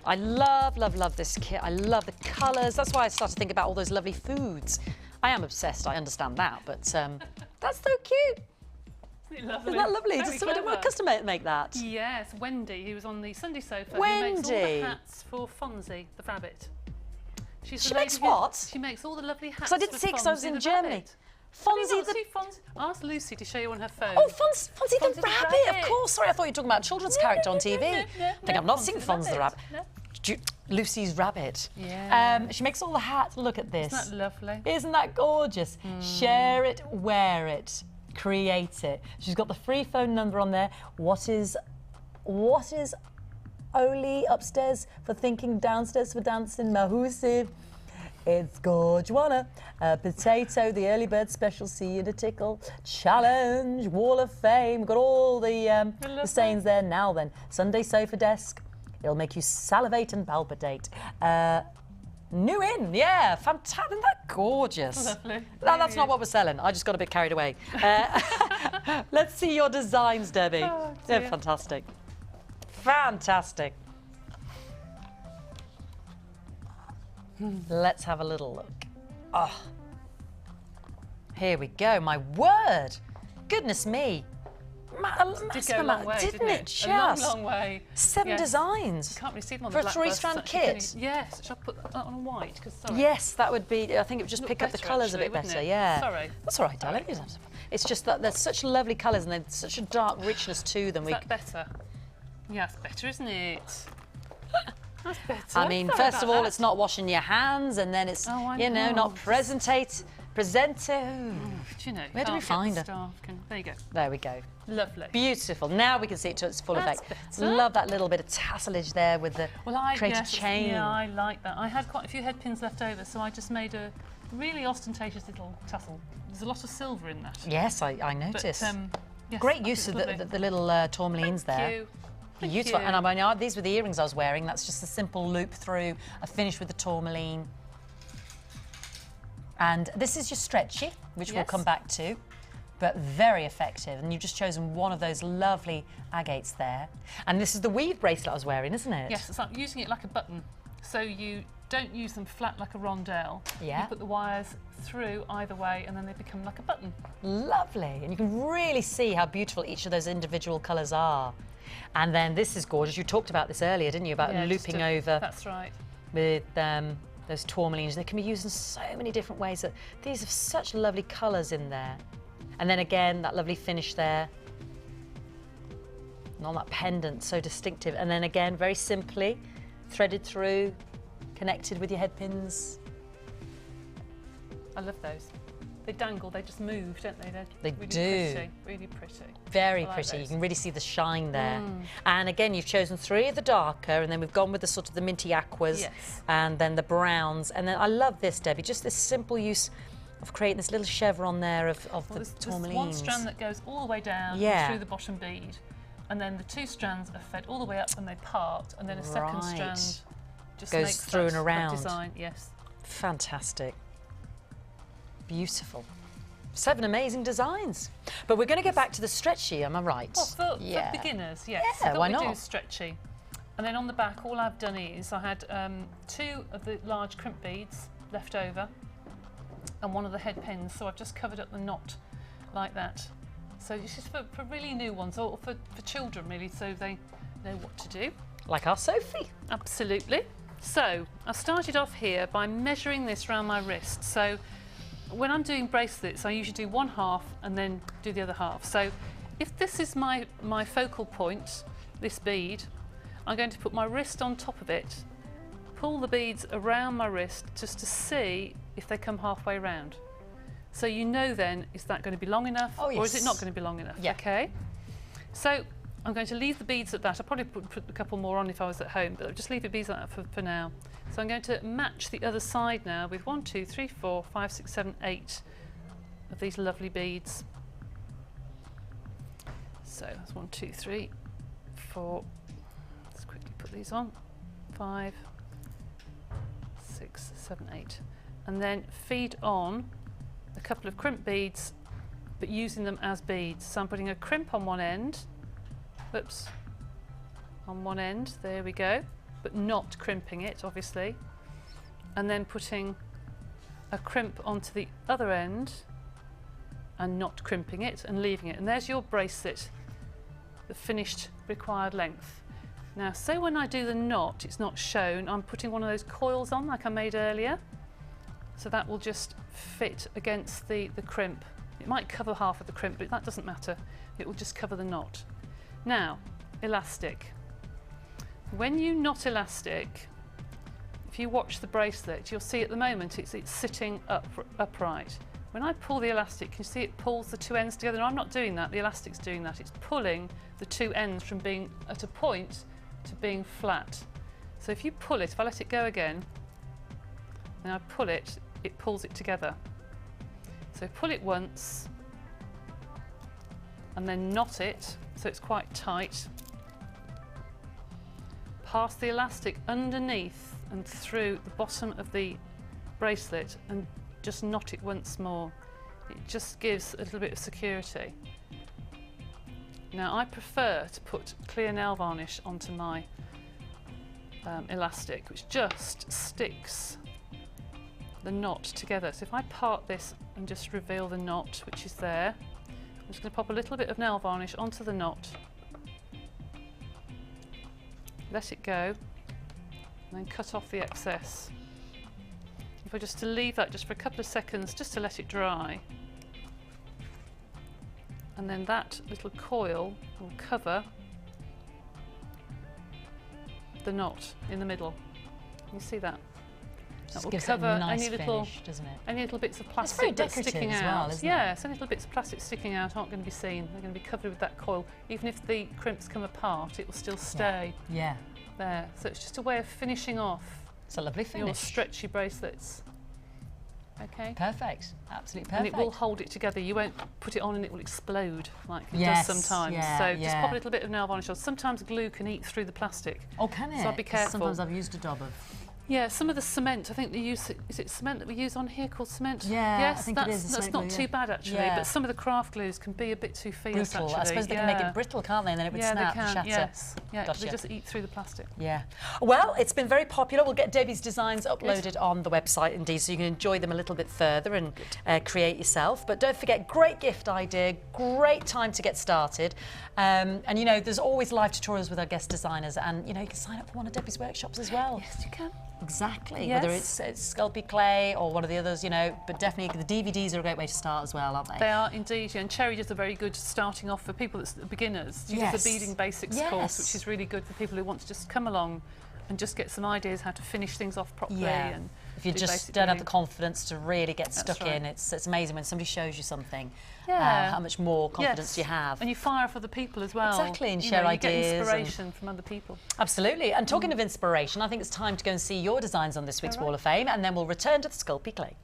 I love, love, love this kit. I love the colours. That's why I started to think about all those lovely foods. I am obsessed, I understand that, but that's so cute. Isn't lovely? Isn't that lovely? Very Does somebody custom make that? Yes, Wendy, who was on the Sunday sofa. Wendy! Who makes all the hats for Fonzie, the rabbit. She makes what? She makes all the lovely hats. Because I didn't see, because I was in Germany. Fonzie the... Ask Lucy to show you on her phone. Oh, Fonzie the rabbit, of course. Sorry, I thought you were talking about a children's character on TV. I think I've not seen Fonzie the rabbit. No. Lucy's rabbit. Yeah. She makes all the hats. Look at this. Isn't that lovely? Isn't that gorgeous? Share it, wear it, create it. She's got the free phone number on there. What is Oli upstairs for thinking, downstairs for dancing, Mahusi? It's Gorgewana, potato, the early bird special, see you to tickle, challenge, wall of fame. We've got all the sayings there. Now then, Sunday sofa desk, it'll make you salivate and palpitate. New in, yeah, fantastic. Isn't that gorgeous? Lovely. No, that's not what we're selling. I just got a bit carried away. Let's see your designs, Debbie. Oh, They're fantastic. Fantastic. Let's have a little look. Oh, here we go. My word. Goodness me. Did go a long way, didn't it? Just a long way. 7 designs. You can't really see them on for the a 3-strand kit. Yes. Shall I put that on white? Sorry. Yes, that would be. I think it would just pick up the colours a bit better. Yeah. Sorry. That's all right, darling. It's just that there's such lovely colours and there's such a dark richness to them. Is that better? Yeah, it's better, isn't it? That's better. I mean, first of all, it's not washing your hands, and then it's, you know, not present. Do you know? Where do we find her? There you go. There we go. Lovely. Beautiful. Now we can see it to its full That's effect. better. Love that little bit of tasselage there with the created chain. Yeah, I like that. I had quite a few head pins left over, so I just made a really ostentatious little tassel. There's a lot of silver in that. Yes, I noticed. But, yes, great use of the little tourmalines there. Thank you. Beautiful. And I mean, these were the earrings I was wearing. That's just a simple loop through, a finish with the tourmaline. And this is your stretchy, which we'll come back to, but very effective. And you've just chosen one of those lovely agates there. And this is the weave bracelet I was wearing, isn't it? Yes, it's like using it like a button. So you don't use them flat like a rondelle. Yeah. You put the wires through either way and then they become like a button. Lovely. And you can really see how beautiful each of those individual colours are. And then this is gorgeous. You talked about this earlier, didn't you, about looping over. That's right. With those tourmalines. They can be used in so many different ways. These have such lovely colours in there. And then again, that lovely finish there. And on that pendant, so distinctive. And then again, very simply, threaded through, connected with your head pins. I love those. They dangle, they just move, don't they? They're They really do. Pretty, really pretty. Very like pretty. those. You can really see the shine there. And again, you've chosen 3 of the darker, and then we've gone with the sort of the minty aquas, Yes. and then the browns. And then I love this, Debbie, just this simple use of creating this little chevron there of the There's tourmalines. one strand that goes all the way down through the bottom bead, and then the 2 strands are fed all the way up and they part, and then a second strand just goes makes through that, and around. that design. Yes. Fantastic. Beautiful. 7 amazing designs. But we're going to get back to the stretchy, am I right? Well, for beginners, yes. Yeah, So why we not? do stretchy. And then on the back, all I've done is I had 2 of the large crimp beads left over and 1 of the head pins, so I've just covered up the knot like that. So this is for really new ones, or for children really, so they know what to do. Like our Sophie. Absolutely. So I started off here by measuring this around my wrist. So when I'm doing bracelets, I usually do 1 half and then do the other half. So if this is my focal point, this bead, I'm going to put my wrist on top of it, pull the beads around my wrist just to see if they come halfway round. So you know then, is that going to be long enough or is it not going to be long enough? Yeah. Okay. So I'm going to leave the beads at that. I'll probably put a couple more on if I was at home, but I'll just leave the beads like that for now. So I'm going to match the other side now with 1, 2, 3, 4, 5, 6, 7, 8 of these lovely beads. So that's 1, 2, 3, 4. Let's quickly put these on. 5, 6, 7, 8. And then feed on a couple of crimp beads, but using them as beads. So I'm putting a crimp on one end. Whoops. On one end, there we go. But not crimping it, obviously. And then putting a crimp onto the other end and not crimping it and leaving it. And there's your bracelet, the finished required length. Now, so when I do the knot, it's not shown. I'm putting one of those coils on like I made earlier. So that will just fit against the crimp. It might cover half of the crimp, but that doesn't matter. It will just cover the knot. Now, elastic. When you knot elastic, if you watch the bracelet, you'll see at the moment it's sitting upright. When I pull the elastic, you can see it pulls the 2 ends together. And I'm not doing that, the elastic's doing that. It's pulling the 2 ends from being at a point to being flat. So if you pull it, if I let it go again, and I pull it, it pulls it together. So pull it once, and then knot it so it's quite tight. Pass the elastic underneath and through the bottom of the bracelet and just knot it once more. It just gives a little bit of security. Now I prefer to put clear nail varnish onto my elastic, which just sticks the knot together. So if I part this and just reveal the knot, which is there, I'm just going to pop a little bit of nail varnish onto the knot, let it go, and then cut off the excess. If I just to leave that just for a couple of seconds, just to let it dry, and then that little coil will cover the knot in the middle. You see that? That will gives cover it a nice any little finish, doesn't it? any little bits of very plastic that's decorative sticking as out. well, isn't it? Yes, any little bits of plastic sticking out aren't going to be seen. They're going to be covered with that coil. Even if the crimps come apart, it will still stay Yeah. there. So it's just a way of finishing off It's a lovely your finish. stretchy bracelets. Okay. Perfect. Absolutely And perfect. it will hold it together. You won't put it on and it will explode like it Yes, does sometimes. yeah, So just yeah. pop a little bit of nail varnish on. Sometimes glue can eat through the plastic. Oh, can it? So I'd be 'Cause careful. Sometimes I've used a dab of Yeah, some of the cement, I think they use, is it cement that we use on here called cement? Yeah, yes, I think that's, it is. that's not too bad actually, but some of the craft glues can be a bit too fierce Brutal. actually. I suppose they can make it brittle, can't they? And then it would snap and shatter. Yes, yeah, Gotcha. they just eat through the plastic. Yeah. Well, it's been very popular. We'll get Debbie's designs uploaded on the website indeed, so you can enjoy them a little bit further and create yourself. But don't forget, great gift idea, great time to get started. And you know, there's always live tutorials with our guest designers, and you know, you can sign up for one of Debbie's workshops as well. Yes, you can. Exactly. Yes. Whether it's Sculpey Clay or one of the others, you know, but definitely the DVDs are a great way to start as well, aren't they? They are indeed, yeah, and Cherry does a very good starting off for people that's beginners. She does the Beading Basics course, which is really good for people who want to just come along and just get some ideas how to finish things off properly. And if you just don't have the confidence to really get stuck in, it's amazing when somebody shows you something, how much more confidence you have. And you fire for the people as well. Exactly, and share ideas. You get inspiration from other people. Absolutely. And talking of inspiration, I think it's time to go and see your designs on this week's Wall of Fame, and then we'll return to the Sculpey Clay.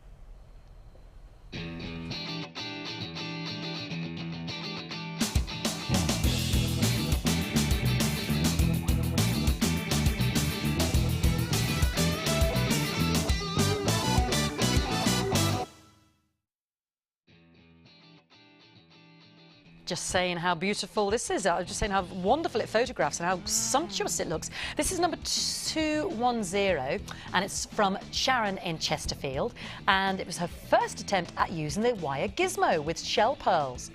Just saying how beautiful this is. I was just saying how wonderful it photographs and how sumptuous it looks. This is number 210, and it's from Sharon in Chesterfield, and it was her first attempt at using the wire gizmo with shell pearls.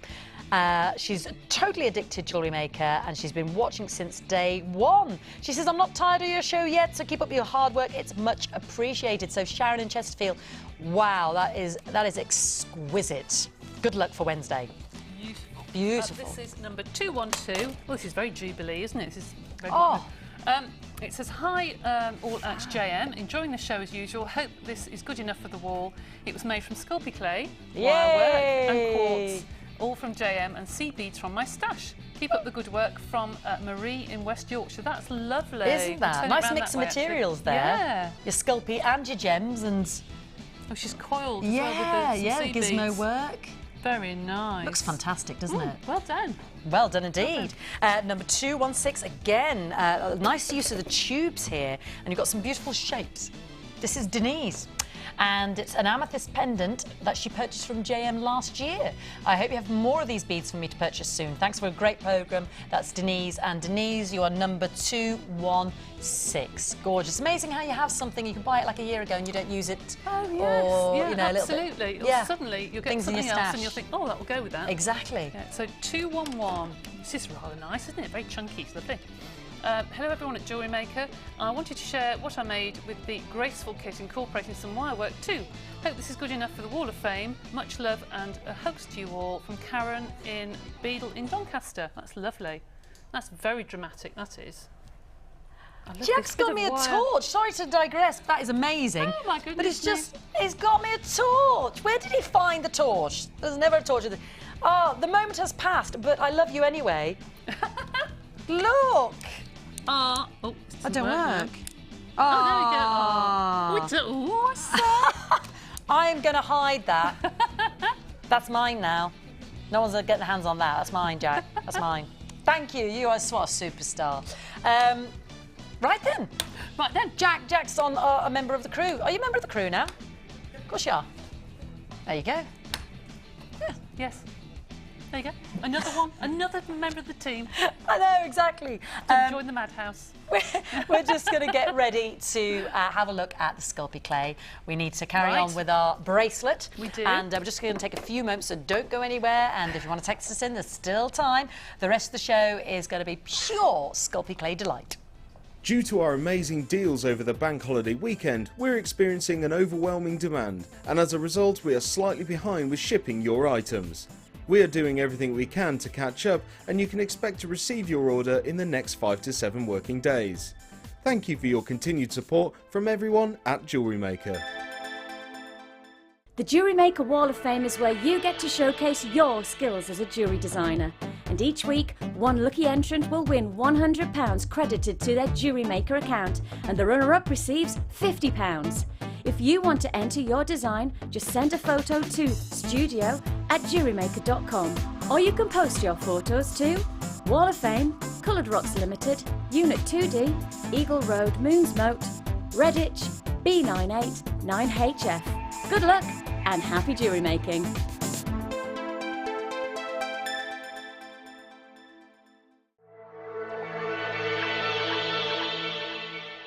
She's totally addicted Jewellery Maker, and she's been watching since day one. She says, I'm not tired of your show yet, so keep up your hard work. It's much appreciated. So Sharon in Chesterfield, wow, that is exquisite. Good luck for Wednesday. Beautiful. This is number 212. Well, this is very Jubilee, isn't it? This is very it says, hi, all at JM. Enjoying the show as usual. Hope this is good enough for the wall. It was made from Sculpey Clay, wirework and quartz. All from JM, and sea beads from my stash. Keep up the good work from Marie in West Yorkshire. That's lovely. Isn't that? Nice mix of materials there. Yeah. Your Sculpey and your gems and... Oh, she's coiled as well with the sea gizmo beads. Work. Very nice. Looks fantastic, doesn't it? Well done. Well done indeed. Number 216, again, nice use of the tubes here, and you've got some beautiful shapes. This is Denise, and it's an amethyst pendant that she purchased from JM last year. I hope you have more of these beads for me to purchase soon. Thanks for a great programme. That's Denise, and Denise, you are number 216. Gorgeous. Amazing how you have something, you can buy it like a year ago and you don't use it. Oh, yes. Or, yeah, you know, absolutely. Or suddenly you'll get things something in your else stash. and you'll think, oh, that will go with that. Exactly. Yeah, so 211. This is rather nice, isn't it? Very chunky. It's lovely. Hello everyone at Jewellery Maker. I wanted to share what I made with the graceful kit incorporating some wirework too. Hope this is good enough for the Wall of Fame. Much love and a hugs to you all from Karen in Beadle in Doncaster. That's lovely. That's very dramatic, that is. Jack's got me a torch. Sorry to digress, but that is amazing. Oh my goodness. But it's just, he's got me a torch. Where did he find the torch? There's never a torch. Oh, the moment has passed, but I love you anyway. Look. Oh, that don't work. Oh, there we go. Oh, what's that? I'm going to hide that. That's mine now. No one's getting their hands on that. That's mine, Jack. That's mine. Thank you. You are what a superstar. Right then. Jack's on a member of the crew. Are you a member of the crew now? Of course you are. There you go. Yeah. Yes. There you go. Another one. Another member of the team. I know, exactly. Join the madhouse. We're just going to get ready to have a look at the Sculpey Clay. We need to carry on with our bracelet. We do. And we're just going to take a few moments, so don't go anywhere. And if you want to text us in, there's still time. The rest of the show is going to be pure Sculpey Clay delight. Due to our amazing deals over the bank holiday weekend, we're experiencing an overwhelming demand, and as a result we are slightly behind with shipping your items. We are doing everything we can to catch up, and you can expect to receive your order in the next 5 to 7 working days. Thank you for your continued support from everyone at Jewellery Maker. The Jewellery Maker Wall of Fame is where you get to showcase your skills as a jewellery designer. And each week, one lucky entrant will win £100 credited to their Jewellery Maker account, and the runner-up receives £50. If you want to enter your design, just send a photo to studio@jewellerymaker.com, or you can post your photos to Wall of Fame, Coloured Rocks Limited, Unit 2D, Eagle Road, Moonsmoat, Redditch, B98 9HF. Good luck and happy jewellery making!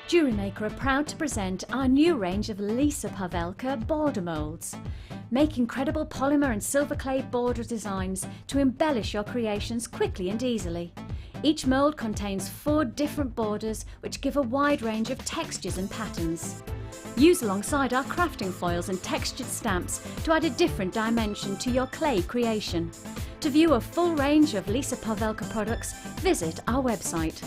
Jewellery Maker are proud to present our new range of Lisa Pavelka border moulds. Make incredible polymer and silver clay border designs to embellish your creations quickly and easily. Each mould contains 4 different borders which give a wide range of textures and patterns. Use alongside our crafting foils and textured stamps to add a different dimension to your clay creation. To view a full range of Lisa Pavelka products, visit our website.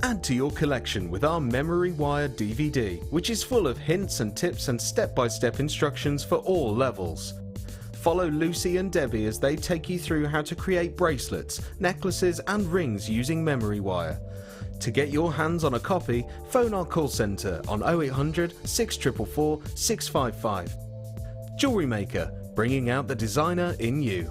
Add to your collection with our Memory Wire DVD, which is full of hints and tips and step-by-step instructions for all levels. Follow Lucy and Debbie as they take you through how to create bracelets, necklaces and rings using Memory Wire. To get your hands on a copy, phone our call centre on 0800 644 655. Jewellery Maker, bringing out the designer in you.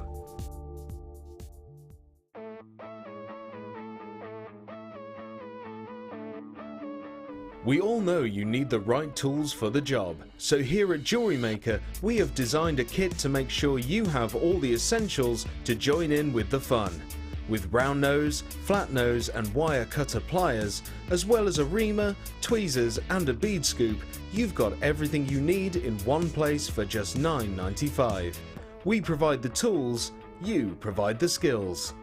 We all know you need the right tools for the job, so here at Jewellery Maker we have designed a kit to make sure you have all the essentials to join in with the fun. With round nose, flat nose and wire cutter pliers, as well as a reamer, tweezers and a bead scoop, you've got everything you need in one place for just $9.95. We provide the tools, you provide the skills.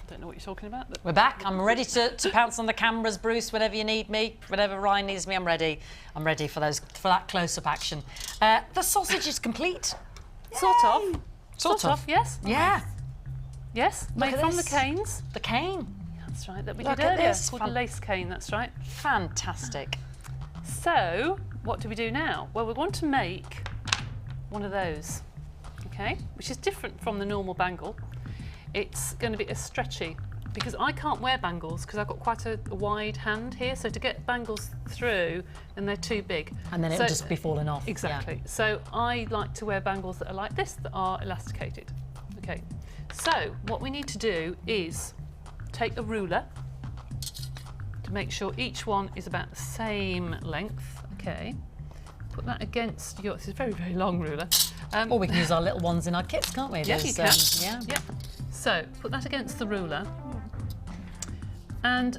Don't know what you're talking about. But we're back. I'm ready to pounce on the cameras, Bruce, whenever you need me, whenever Ryan needs me, I'm ready. I'm ready for that close-up action. The sausage is complete. Sort of. Sort of, yes. Yeah. Yes, made from the canes. The cane. That's right, that we Look did at earlier. this. Called a lace cane, that's right. Fantastic. So, what do we do now? Well, we want to make one of those, okay, which is different from the normal bangle. It's going to be a stretchy, because I can't wear bangles because I've got quite a wide hand here, so to get bangles through, then they're too big. And then it'll just be falling off. Exactly. Yeah. So I like to wear bangles that are like this, that are elasticated. Okay, so what we need to do is take a ruler to make sure each one is about the same length. Okay, put that against your, this is a very, very long ruler. Or we can use our little ones in our kits, can't we? Yes, you can. Yeah. So put that against the ruler, and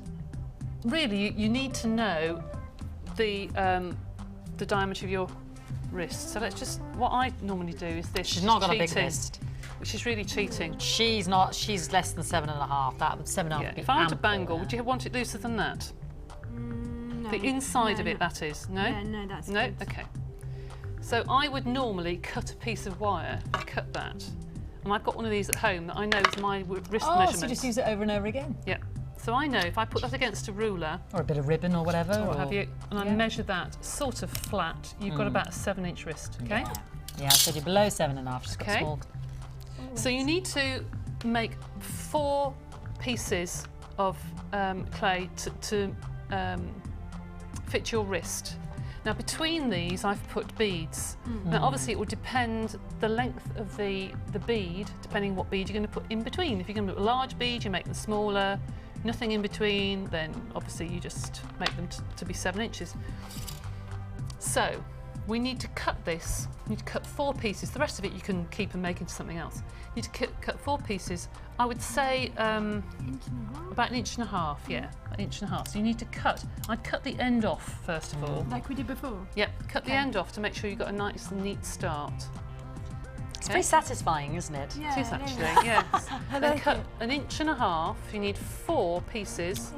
really you need to know the diameter of your wrist. So let's just, what I normally do is this. She's not got a big wrist. Which is really cheating. She's not, she's less than 7.5. That would 7.5 yeah. be If I want a ample, bangle, would you want it looser than that? No. The inside of it, that is. No? Yeah, no, that's No? good. Okay. So I would normally cut a piece of wire, cut that. And I've got one of these at home that I know is my wrist measurement. So you just use it over and over again? Yeah. So I know if I put that against a ruler. Or a bit of ribbon or whatever. Or what have you, and I measure that sort of flat, you've got about a 7-inch wrist, okay? Yeah, so you're below 7.5, just got small. So you need to make 4 pieces of clay to fit your wrist. Now between these I've put beads. Now obviously it will depend the length of the bead, depending what bead you're going to put in between. If you're going to put a large bead, you make them smaller. Nothing in between, then obviously you just make them to be 7 inches. So we need to cut this. We need to cut 4 pieces. The rest of it you can keep and make into something else. You need to cut 4 pieces. I would say about 1.5 inches, yeah, 1.5 inches. So you need to cut. I'd cut the end off first of all. Like we did before? Yep, cut the end off to make sure you've got a nice, neat start. It's very satisfying, isn't it? Yeah, it is actually, yes. Then cut 1.5 inches. You need 4 pieces,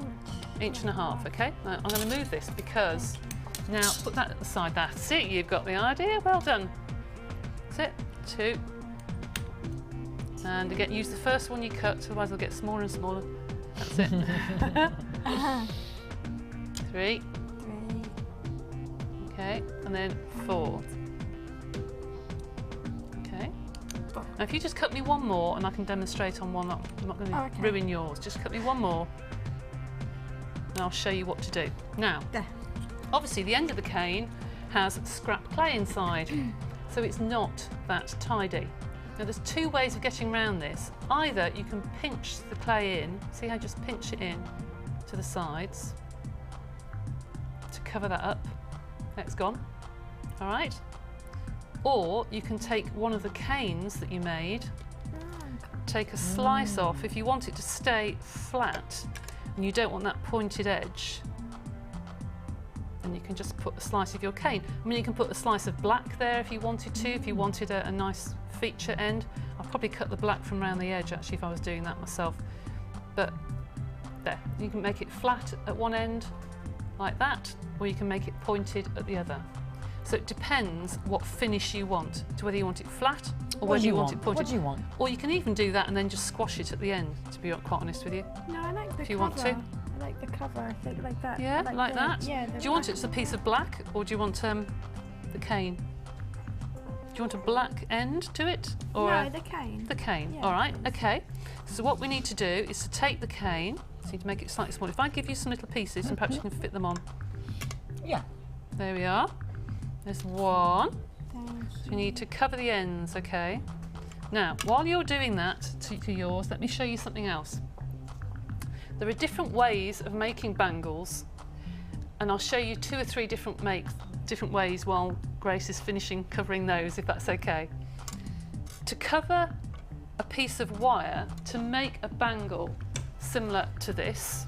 1.5 inches, okay? Now, I'm going to move this because now put that at the side. That's it, you've got the idea. Well done. That's it. 2. And again, use the first one you cut, otherwise they'll get smaller and smaller. That's it. 3. Okay, and then 4. Okay. Now if you just cut me one more, and I can demonstrate on one, I'm not going to ruin yours. Just cut me one more. and I'll show you what to do. Now, obviously the end of the cane has scrap clay inside, so it's not that tidy. Now there's two ways of getting around this. Either you can pinch the clay in, see how I just pinch it in to the sides to cover that up. That's gone, all right? Or you can take one of the canes that you made, take a slice off. If you want it to stay flat and you don't want that pointed edge, then you can just put a slice of your cane. I mean, you can put a slice of black there if you wanted to, if you wanted a nice feature end. I'd probably cut the black from around the edge actually if I was doing that myself. But there, you can make it flat at one end like that, or you can make it pointed at the other. So it depends what finish you want, to whether you want it flat or whether you want it pointed. What do you want? Or you can even do that and then just squash it at the end, to be quite honest with you. No, I like the if you cover. want to. I like the cover, I think like that. Yeah, I like that? Yeah. Do you want it as a piece of black, or do you want the cane? Do you want a black end to it? Or no, the cane. The cane, Yeah. all right, okay. So what we need to do is to take the cane, so you need to make it slightly smaller. If I give you some little pieces, and perhaps you can fit them on. Yeah. There we are. There's one. So you need to cover the ends, okay? Now, while you're doing that to yours, let me show you something else. There are different ways of making bangles, and I'll show you 2 or 3 different ways while Grace is finishing covering those, if that's okay. To cover a piece of wire to make a bangle similar to this,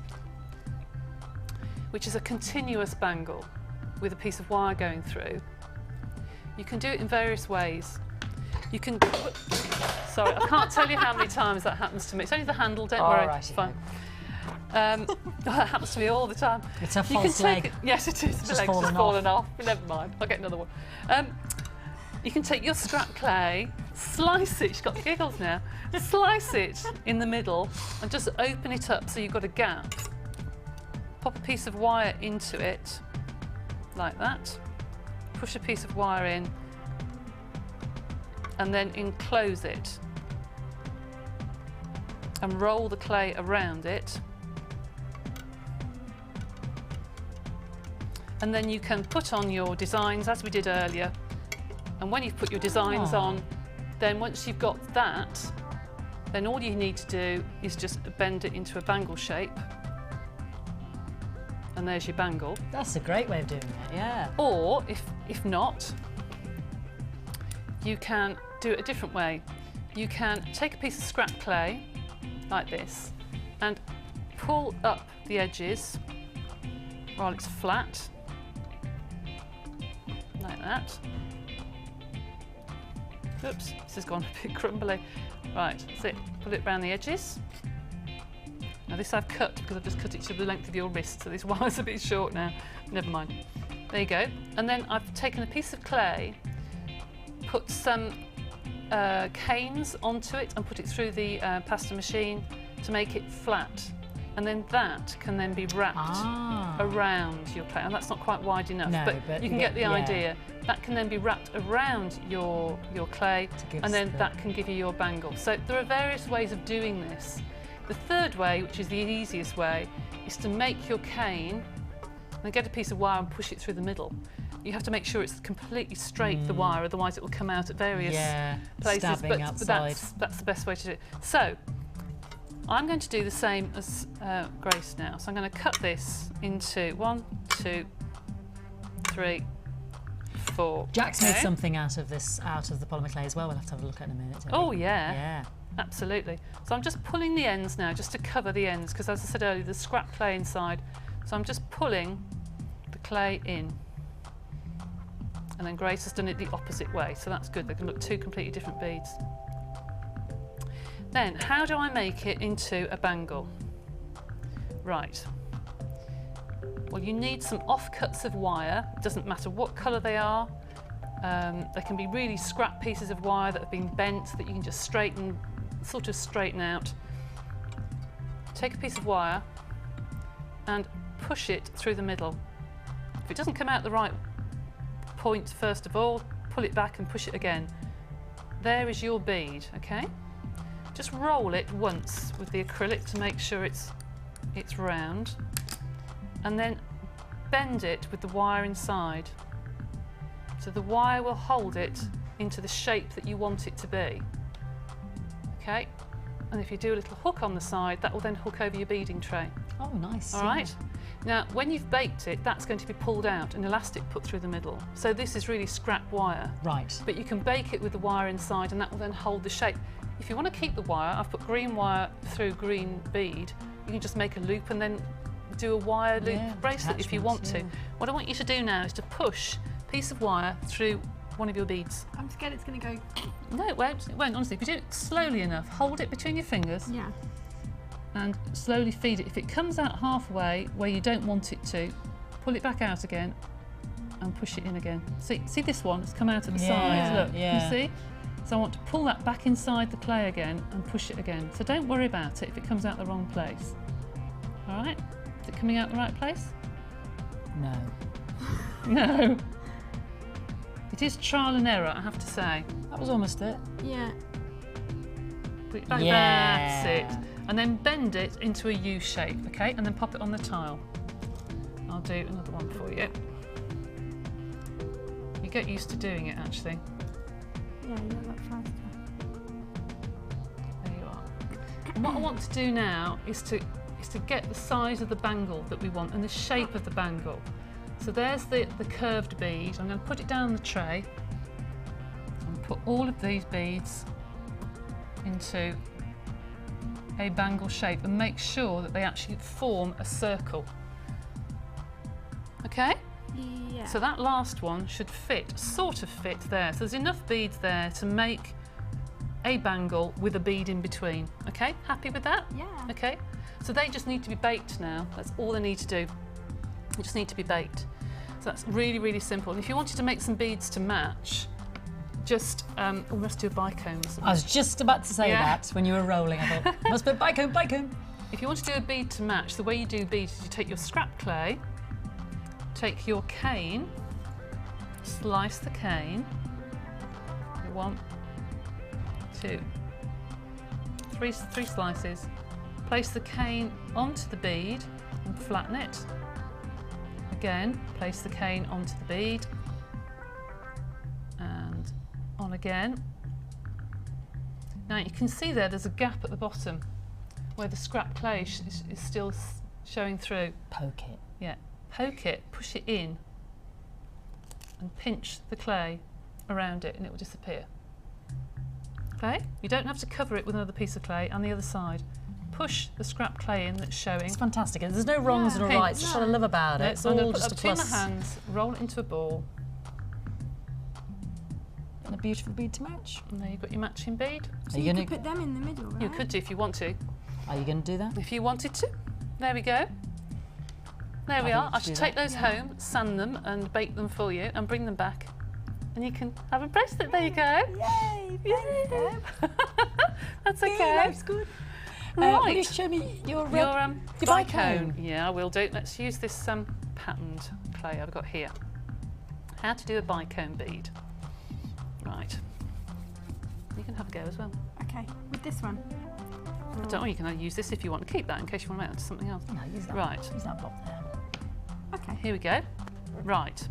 which is a continuous bangle with a piece of wire going through, you can do it in various ways. You can, sorry, I can't tell you how many times that happens to me. It's only the handle, don't worry, right, it's fine. That happens to me all the time. It's a false leg. Yes, it is. The leg's just fallen off. Never mind, I'll get another one. You can take your scrap clay, slice it, she's got giggles now, slice it in the middle and just open it up so you've got a gap. Pop a piece of wire into it, like that. Push a piece of wire in and then enclose it. And roll the clay around it. And then you can put on your designs as we did earlier. And when you've put your designs on, then once you've got that, then all you need to do is just bend it into a bangle shape. And there's your bangle. That's a great way of doing it, yeah. Or, if not, you can do it a different way. You can take a piece of scrap clay, like this, and pull up the edges while it's flat, like that. Oops, this has gone a bit crumbly. Right, that's it. Pull it around the edges. Now this I've cut because I've just cut it to the length of your wrist, so this wire's a bit short now. Never mind. There you go. And then I've taken a piece of clay, put some canes onto it and put it through the pasta machine to make it flat. And then that can then be wrapped around your clay. And that's not quite wide enough, but you can get the idea. That can then be wrapped around your clay, and then that can give you your bangle. So there are various ways of doing this. The third way, which is the easiest way, is to make your cane and then get a piece of wire and push it through the middle. You have to make sure it's completely straight, the wire, otherwise it will come out at various places. But that's the best way to do it. So I'm going to do the same as Grace now. So I'm going to cut this into 1, 2, 3, 4. Jack's made something out of this, out of the polymer clay as well. We'll have to have a look at in a minute. Oh yeah. Yeah. Absolutely. So I'm just pulling the ends now, just to cover the ends, because as I said earlier, there's scrap clay inside. So I'm just pulling the clay in. And then Grace has done it the opposite way, so that's good. They can look 2 completely different beads. Then, how do I make it into a bangle? Right. Well, you need some offcuts of wire. It doesn't matter what colour they are. They can be really scrap pieces of wire that have been bent that you can just sort of straighten out. Take a piece of wire and push it through the middle. If it doesn't come out the right point first of all, pull it back and push it again. There is your bead, okay? Just roll it once with the acrylic to make sure it's round. and then bend it with the wire inside. So the wire will hold it into the shape that you want it to be. Okay? And if you do a little hook on the side, that will then hook over your beading tray. Oh, nice. All right? Now, when you've baked it, that's going to be pulled out and elastic put through the middle. So this is really scrap wire. Right. But you can bake it with the wire inside and that will then hold the shape. If you want to keep the wire, I've put green wire through green bead. You can just make a loop and then do a wire loop bracelet if you want to. What I want you to do now is to push a piece of wire through one of your beads. I'm scared it's going to go... No, it won't. It won't, honestly. If you do it slowly enough, hold it between your fingers. Yeah. And slowly feed it. If it comes out halfway where you don't want it to, pull it back out again and push it in again. See this one? It's come out at the side. Look, you see? So I want to pull that back inside the clay again and push it again. So don't worry about it if it comes out the wrong place. All right? Is it coming out the right place? No. No. It is trial and error, I have to say. That was almost it. Yeah. Put it back. That's it. And then bend it into a U shape, okay? And then pop it on the tile. I'll do another one for you. You get used to doing it, actually. Yeah, you're a lot faster. There you are. And what I want to do now is to get the size of the bangle that we want and the shape of the bangle. So there's the curved bead. I'm going to put it down the tray and put all of these beads into a bangle shape and make sure that they actually form a circle. Okay? Yeah. So that last one should fit, sort of fit there. So there's enough beads there to make a bangle with a bead in between. Okay? Happy with that? Yeah. Okay? So they just need to be baked now. That's all they need to do. They just need to be baked. So that's really, really simple. And if you wanted to make some beads to match, just we must do a bicone. I was just about to say that when you were rolling. I thought, must be bicone, bicone. If you want to do a bead to match, the way you do beads is you take your scrap clay, take your cane, slice the cane, 1, 2, 3 slices, place the cane onto the bead and flatten it. Again, place the cane onto the bead and on again. Now you can see there's a gap at the bottom where the scrap clay is still showing through. Poke it. Yeah, poke it, push it in and pinch the clay around it and it will disappear. Okay, you don't have to cover it with another piece of clay on the other side. Push the scrap clay in that's showing. It's fantastic. There's no wrongs and rights. That's what I love about it. It's all just a plus. Between my hands, roll it into a ball. And a beautiful bead to match. And there you've got your matching bead. So you could put them in the middle, right? You could do if you want to. Are you going to do that? If you wanted to. There we go. There we are. I should take those home, sand them and bake them for you and bring them back. And you can have a bracelet. There you go. Yay! Yay. That's okay. Yeah, that's good. Right. Will you show me your bicone? Yeah, I will do. Let's use this patterned clay I've got here. How to do a bicone bead. Right. You can have a go as well. Okay, with this one. I don't know, you can use this if you want to keep that in case you want to make it into something else. No, use that. Right. Use that block there. Okay. Here we go. Right.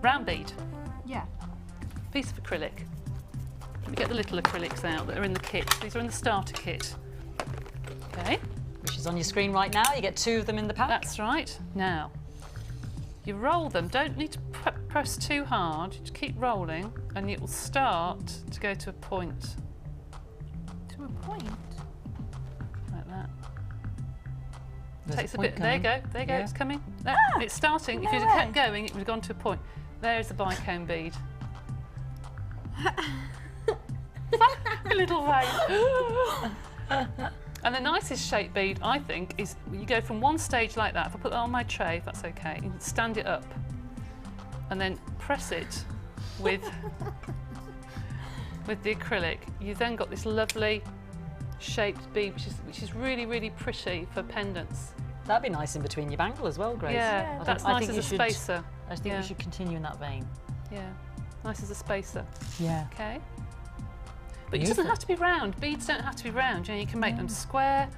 Round bead. Yeah. Piece of acrylic. Let me get the little acrylics out that are in the kit. These are in the starter kit. Okay. Which is on your screen right now. You get 2 of them in the pack. That's right. Now, you roll them. Don't need to press too hard. Just keep rolling and it will start to go to a point. To a point? Like that. There's Takes a point bit. There you coming. go. There you go. Yeah. It's coming. There. It's starting. If you'd have kept going, it would have gone to a point. There's the bicone bead. A little way. And the nicest shape bead, I think, is you go from one stage like that. If I put that on my tray, if that's okay, you can stand it up and then press it with the acrylic. You've then got this lovely shaped bead, which is really, really pretty for pendants. That'd be nice in between your bangle as well, Grace. Yeah, that's nice as a spacer. I think you should continue in that vein. Yeah, nice as a spacer. Yeah. Okay. But it doesn't have to be round. Beads don't have to be round. You know, you can make them square.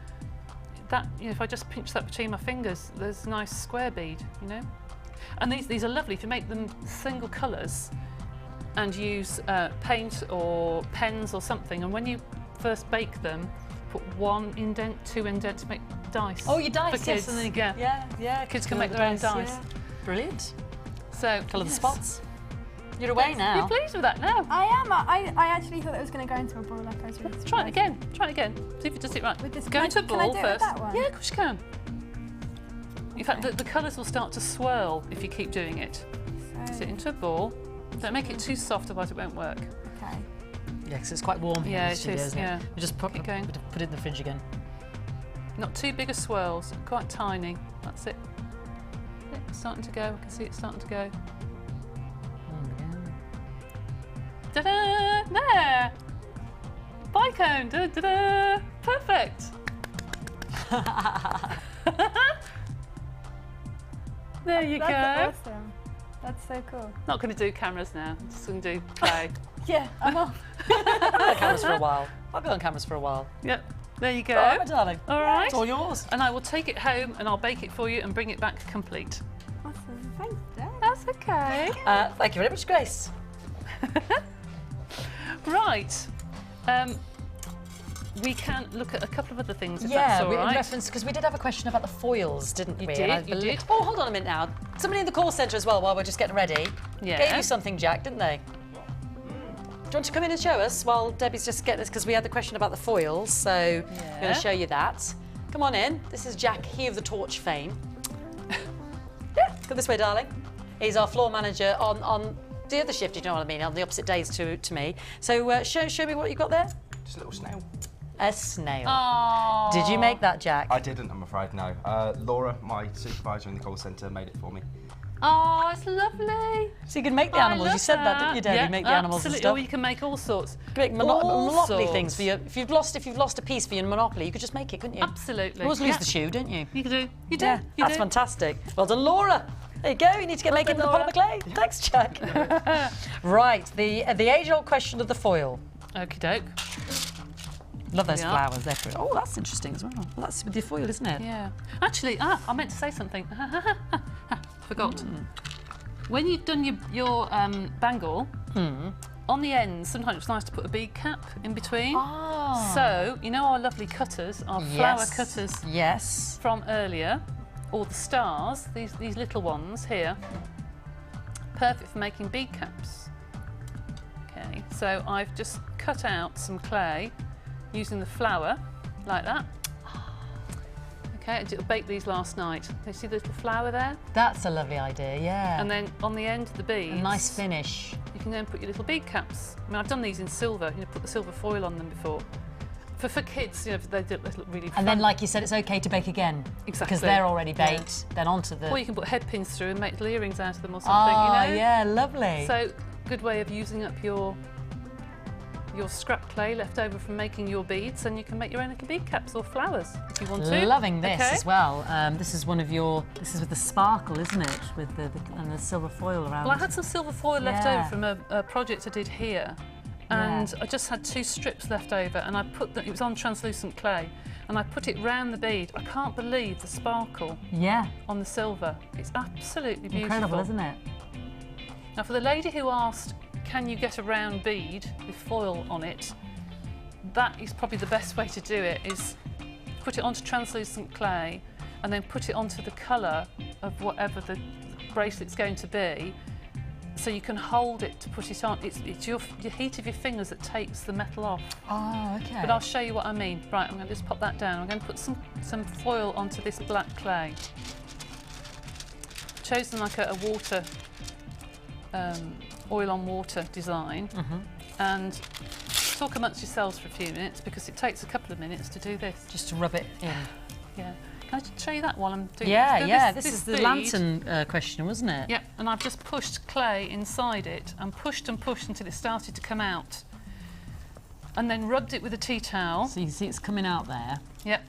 that, you know, if I just pinch that between my fingers, there's a nice square bead, you know. And these are lovely if you make them single colours and use paint or pens or something. And when you first bake them, put 1 indent, 2 indents to make dice. Oh, your dice, for kids. yes. And then, yeah. Kids can make their own dice. Yeah. Brilliant. So colour the spots. You're away now. You're pleased with that now? I am. I actually thought it was going to go into a ball like I was really Try it again. Try it again. See if it does it right. With this, go into a ball can I do first. It with that one? Yeah, of course you can. In fact, the colours will start to swirl if you keep doing it. So sit into a ball. Don't make it too soft, otherwise it won't work. Okay. Yeah, because it's quite warm here. Yeah, in the it studio, is. isn't Yeah. We just put it in the fridge again. Not too big a swirls, quite tiny. That's it. Yeah, it's starting to go. I can see it starting to go. Ta-da! There! Bicone! Da-da-da! Perfect! There you go. That's awesome. That's so cool. Not going to do cameras now. I'm just going to do clay. Yeah, I'm off. I'll be on cameras for a while. I'll be on cameras for a while. Yep. There you go. All right, my darling. All right. It's all yours. And I will take it home and I'll bake it for you and bring it back complete. Awesome. Thanks, Dad. That's okay. Thank you very much, Grace. Right. We can look at a couple of other things if that's all in right. reference, because we did have a question about the foils, didn't we? You did, And you did. Oh, hold on a minute now. Somebody in the call centre as well, while we're just getting ready, Yeah. gave you something, Jack, didn't they? Do you want to come in and show us while Debbie's just getting this, because we had the question about the foils, so I'm going to show you that. Come on in. This is Jack, he of the torch fame. Yeah, come this way, darling. He's our floor manager on the other shift, you know what I mean, on the opposite days to me. So show me what you got there. Just a little snail. A snail. Aww. Did you make that, Jack? I didn't, I'm afraid, no. Laura, my supervisor in the call centre, made it for me. Oh, it's lovely. So you can make the animals. You said that, didn't you, Debbie? Yeah, Make the animals and absolutely. stuff. Or you can make all sorts. Make All Monopoly sorts. things for you. If you've lost a piece for your Monopoly, you could just make it, couldn't you? Absolutely. You always lose Yeah. the shoe, don't you? You do. You do. Yeah, You that's do. fantastic. Well done, Laura. There you go. You need to get making the polymer clay. Thanks, Jack. Right, the age-old question of the foil. Okie doke. Love those Yeah. flowers. They're pretty. Oh, that's interesting as well. Well, that's with the foil, isn't it? Yeah. Actually, I meant to say something. Forgot. When you've done your bangle, on the ends, sometimes it's nice to put a bead cap in between. Oh. So, you know our lovely cutters, our flower cutters Yes. from earlier, or the stars, these little ones here, perfect for making bead caps. Okay, so I've just cut out some clay using the flower, like that. Okay, I did bake these last night. You see the little flower there? That's a lovely idea, yeah. And then on the end of the beads, a nice finish. you can then put your little bead caps. I mean, I've done these in silver, you know, put the silver foil on them before. For kids, you know, they look really fun. And then, like you said, it's okay to bake again. Exactly. Because they're already baked. Then onto the... Or you can put head pins through and make little earrings out of them or something, you know? Yeah, lovely. So, good way of using up your scrap clay left over from making your beads, and you can make your own little bead caps or flowers if you want to. Loving this Okay. as well. This is one of your. This is with the sparkle, isn't it? With and the silver foil around. Well, I had some silver foil left Yeah. over from a project I did here, and I just had 2 strips left over, and I put it was on translucent clay, and I put it round the bead. I can't believe the sparkle on the silver. It's absolutely beautiful. Incredible, isn't it? Now, for the lady who asked, can you get a round bead with foil on it? That is probably the best way to do it, is put it onto translucent clay and then put it onto the colour of whatever the bracelet's going to be, so you can hold it to put it on. It's your heat of your fingers that takes the metal off. Oh, okay. But I'll show you what I mean. Right, I'm going to just pop that down. I'm going to put some foil onto this black clay. I've chosen like a water, oil on water design, and talk amongst yourselves for a few minutes, because it takes a couple of minutes to do this. Just to rub it in. Yeah. Can I show you that while I'm doing This this is the bead. lantern question, wasn't it? Yep, and I've just pushed clay inside it and pushed until it started to come out. And then rubbed it with a tea towel. So you can see it's coming out there. Yep.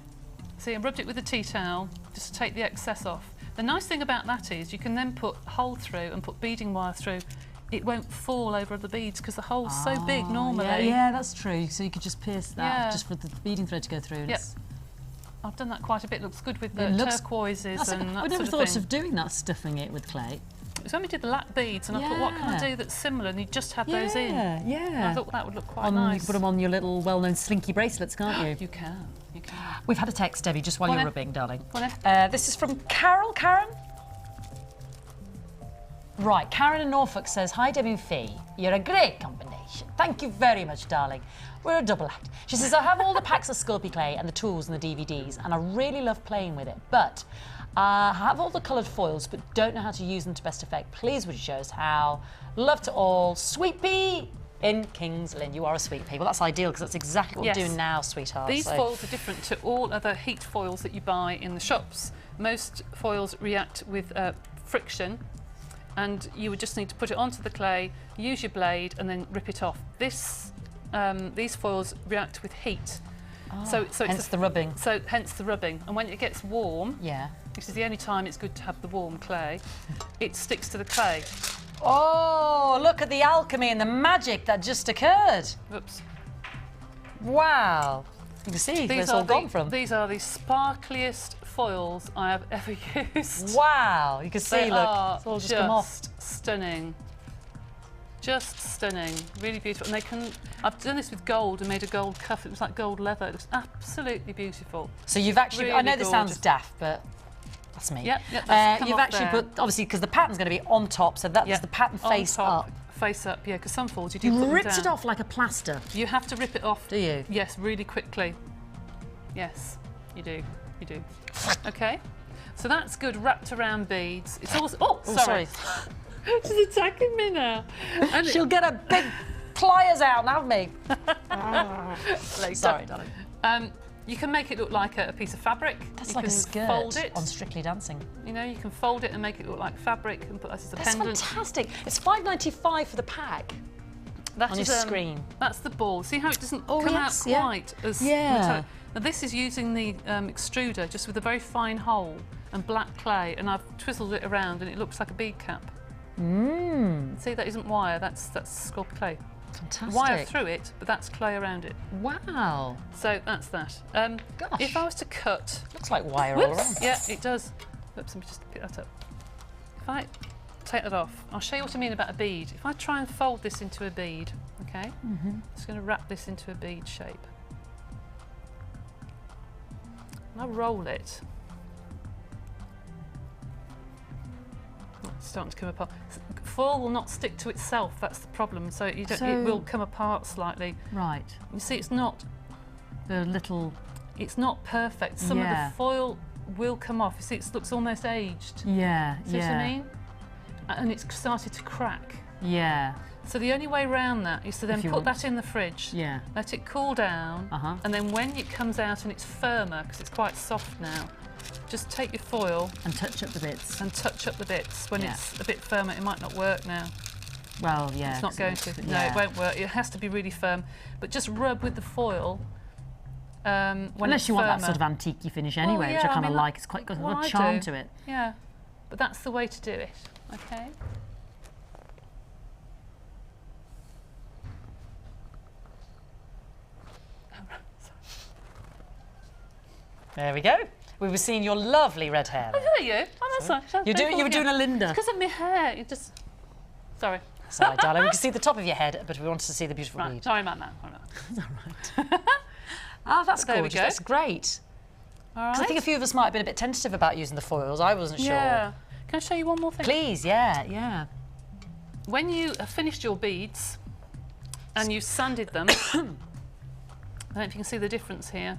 See, I rubbed it with a tea towel just to take the excess off. The nice thing about that is you can then put a hole through and put beading wire through. It won't fall over the beads because the hole's so big normally. Yeah, that's true. So you could just pierce that Yeah. just for the beading thread to go through. Yep. I've done that quite a bit. It looks good with the turquoises and that I never sort of thought thing. of doing that, stuffing it with clay. It's when we did the lap beads, and I thought, what can I do that's similar? And you just had those in. Yeah. And I thought that would look quite nice. You can put them on your little well-known slinky bracelets, can't you? You can. We've had a text, Debbie, just while you're rubbing, darling. This is from Carol. Karen? Right, Karen in Norfolk says, hi, Debbie and Fee. You're a great combination. Thank you very much, darling. We're a double act. She says, I have all the packs of Sculpey clay and the tools and the DVDs, and I really love playing with it, but I have all the coloured foils, but don't know how to use them to best effect. Please would you show us how? Love to all. Sweet Pea in Kings Lynn. You are a sweet pea. Well, that's ideal, because that's exactly what we're doing now, sweetheart. These foils are different to all other heat foils that you buy in the shops. Most foils react with friction, and you would just need to put it onto the clay, use your blade, and then rip it off. These foils react with heat. So hence the rubbing. So hence the rubbing. And when it gets warm, yeah, which is the only time it's good to have the warm clay, it sticks to the clay. Oh, look at the alchemy and the magic that just occurred. Oops. Wow. You can see where it's all gone from. These are the sparkliest foils I have ever used. Wow. You can see, look, it's all just come off. Stunning. Just stunning, really beautiful. And I've done this with gold and made a gold cuff. It was like gold leather. It looks absolutely beautiful. So you've actually, really I know this sounds gorgeous. daft, but that's me. Yeah, you've actually put, obviously, because the pattern's going to be on top, so that's the pattern face up. Face up, yeah, because some folds you do put them ripped down. it off like a plaster. You have to rip it off. Do you? Yes, really quickly. Yes, you do. You do. Okay, so that's good wrapped around beads. It's also. Oh, sorry. She's attacking me now. And she'll get her big pliers out and have me. Sorry, darling. You can make it look like a piece of fabric. That's you like can a skirt fold it. on Strictly Dancing. You know, you can fold it and make it look like fabric and put that as a pendant. That's fantastic. It's $5.95 for the pack. That on your screen. That's the ball. See how it doesn't come out quite as metallic. Now this is using the extruder just with a very fine hole and black clay, and I've twizzled it around and it looks like a bead cap. See, that isn't wire, that's sculpted clay. Fantastic. Wire through it, but that's clay around it. Wow. So that's that. Gosh. If I was to cut... Looks like wire all around. Yeah, it does. Oops, let me just pick that up. If I take that off, I'll show you what I mean about a bead. If I try and fold this into a bead, okay? I'm just going to wrap this into a bead shape. And I roll it. It's starting to come apart. Foil will not stick to itself, that's the problem. So, it will come apart slightly. Right. You see, it's not... It's not perfect. Some of the foil will come off. You see, it looks almost aged. Yeah, See what I mean? And it's started to crack. Yeah. So the only way around that is to then put that in the fridge, let it cool down, and then when it comes out and it's firmer, because it's quite soft now, just take your foil and touch up the bits. When it's a bit firmer, it might not work now. Well, yeah. It's not going to. No, it won't work. It has to be really firm. But just rub with the foil. Unless you want that sort of antique-y finish anyway, which I kind of like. It's quite got a charm to it. Yeah, but that's the way to do it. Okay. There we go. We were seeing your lovely red hair. I hear you. Oh, that's nice. You were doing a Linda. It's because of my hair. It just... Sorry. Sorry, darling. We can see the top of your head, but we wanted to see the beautiful bead. Sorry about that. It's all right. Oh, that's gorgeous. That's great. All right. I think a few of us might have been a bit tentative about using the foils. I wasn't sure. Yeah. Can I show you one more thing? Please, yeah. When you have finished your beads and you've sanded them, I don't know if you can see the difference here.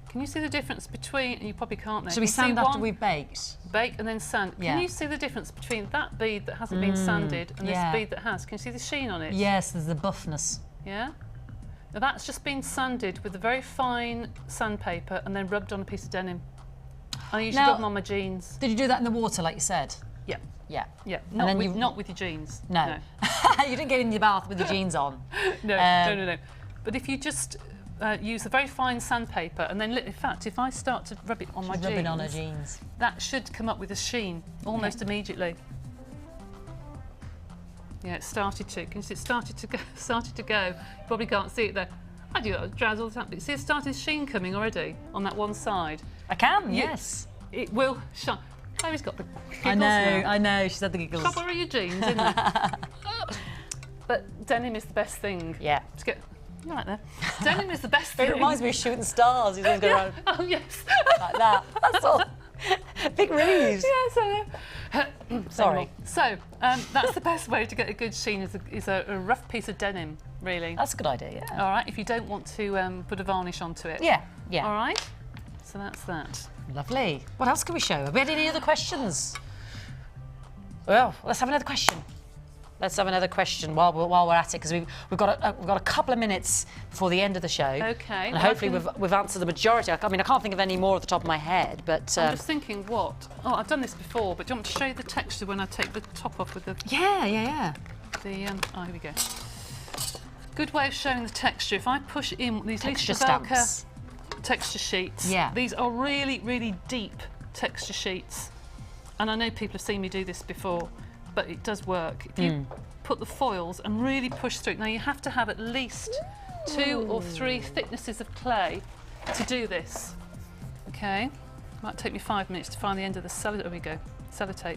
Can you see the difference between, and you probably can't there. So we sand after we've baked? Bake and then sand. Yeah. Can you see the difference between that bead that hasn't been sanded and this bead that has? Can you see the sheen on it? Yes, there's the buffness. Yeah? Now that's just been sanded with a very fine sandpaper and then rubbed on a piece of denim. I usually rub them on my jeans. Did you do that in the water like you said? Yeah. Yeah. Yeah. Not with your jeans. No. You didn't get in your bath with your jeans on. No. But if you just use a very fine sandpaper and then, in fact, if I start to rub it on my jeans, rubbing on her jeans, that should come up with a sheen almost immediately. Yeah, it started to. Can you see it started to go? You probably can't see it there. I do that with trousers all the time. But see, it started sheen coming already on that one side. I can, yes. It will shine. Chloe's got the giggles I know, she's had the giggles. Trouble are your jeans, isn't it? But denim is the best thing. Yeah. You're right there. Denim is the best thing. It reminds me of Shooting Stars. He's always going around Oh, yes. like that. That's all. Big reeves. Yes, I know. Sorry. So, that's the best way to get a good sheen is a rough piece of denim, really. That's a good idea, yeah. All right, if you don't want to put a varnish onto it. Yeah. All right, so that's that. Lovely. What else can we show? Have we had any other questions? Well, let's have another question. Let's have another question while we're at it, because we've got a couple of minutes before the end of the show. Okay. And hopefully we've answered the majority. I mean, I can't think of any more off the top of my head, but I'm just thinking, what? Oh, I've done this before, but do you want me to show you the texture when I take the top off with the? Yeah. Here we go. Good way of showing the texture. If I push in these Texture Lisa stamps. texture sheets. Yeah. These are really, really deep texture sheets, and I know people have seen me do this before. But it does work. If you put the foils and really push through. Now you have to have at least 2 or 3 thicknesses of clay to do this. Okay, might take me 5 minutes to find the end of the sellotape. There we go, sellotape.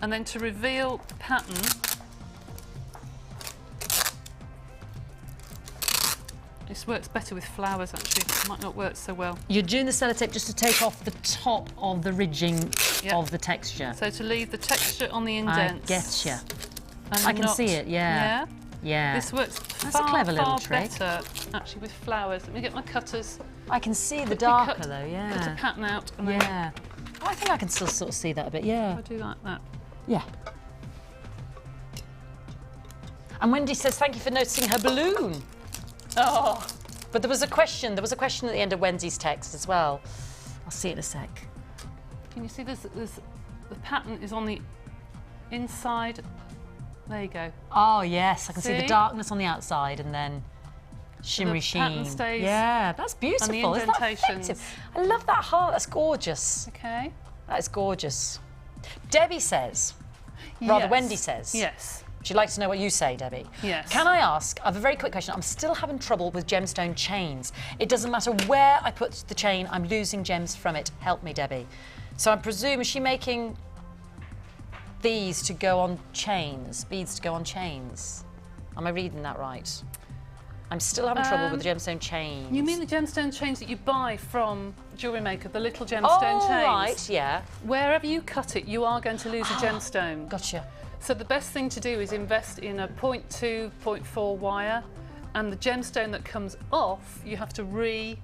And then to reveal the pattern, this works better with flowers actually. It might not work so well. You're doing the sellotape just to take off the top of the ridging of the texture. So to leave the texture on the indents. I getcha. I can see it, yeah. Yeah. This works That's a clever little trick. better actually with flowers. Let me get my cutters. I can see the darker though, Cut a pattern out. And yeah. I think I can still sort of see that a bit, yeah. I do like that. Yeah. And Wendy says, thank you for noticing her balloon. Oh. But there was a question at the end of Wendy's text as well. I'll see it in a sec. Can you see there's the pattern is on the inside. There you go. Oh yes, I can see the darkness on the outside and then shimmery sheen. Pattern stays. Yeah, that's beautiful. And the indentations. Isn't that effective? I love that heart. That's gorgeous. Okay. That is gorgeous. Debbie says, rather Wendy says. Yes. She'd like to know what you say, Debbie. Yes. Can I ask, I have a very quick question. I'm still having trouble with gemstone chains. It doesn't matter where I put the chain, I'm losing gems from it. Help me, Debbie. So I presume, is she making these to go on chains, beads to go on chains? Am I reading that right? I'm still having trouble with the gemstone chains. You mean the gemstone chains that you buy from Jewellery Maker, the little gemstone chains? Right, yeah. Wherever you cut it, you are going to lose a gemstone. Gotcha. So the best thing to do is invest in a 0.2, 0.4 wire, and the gemstone that comes off, you have to wire.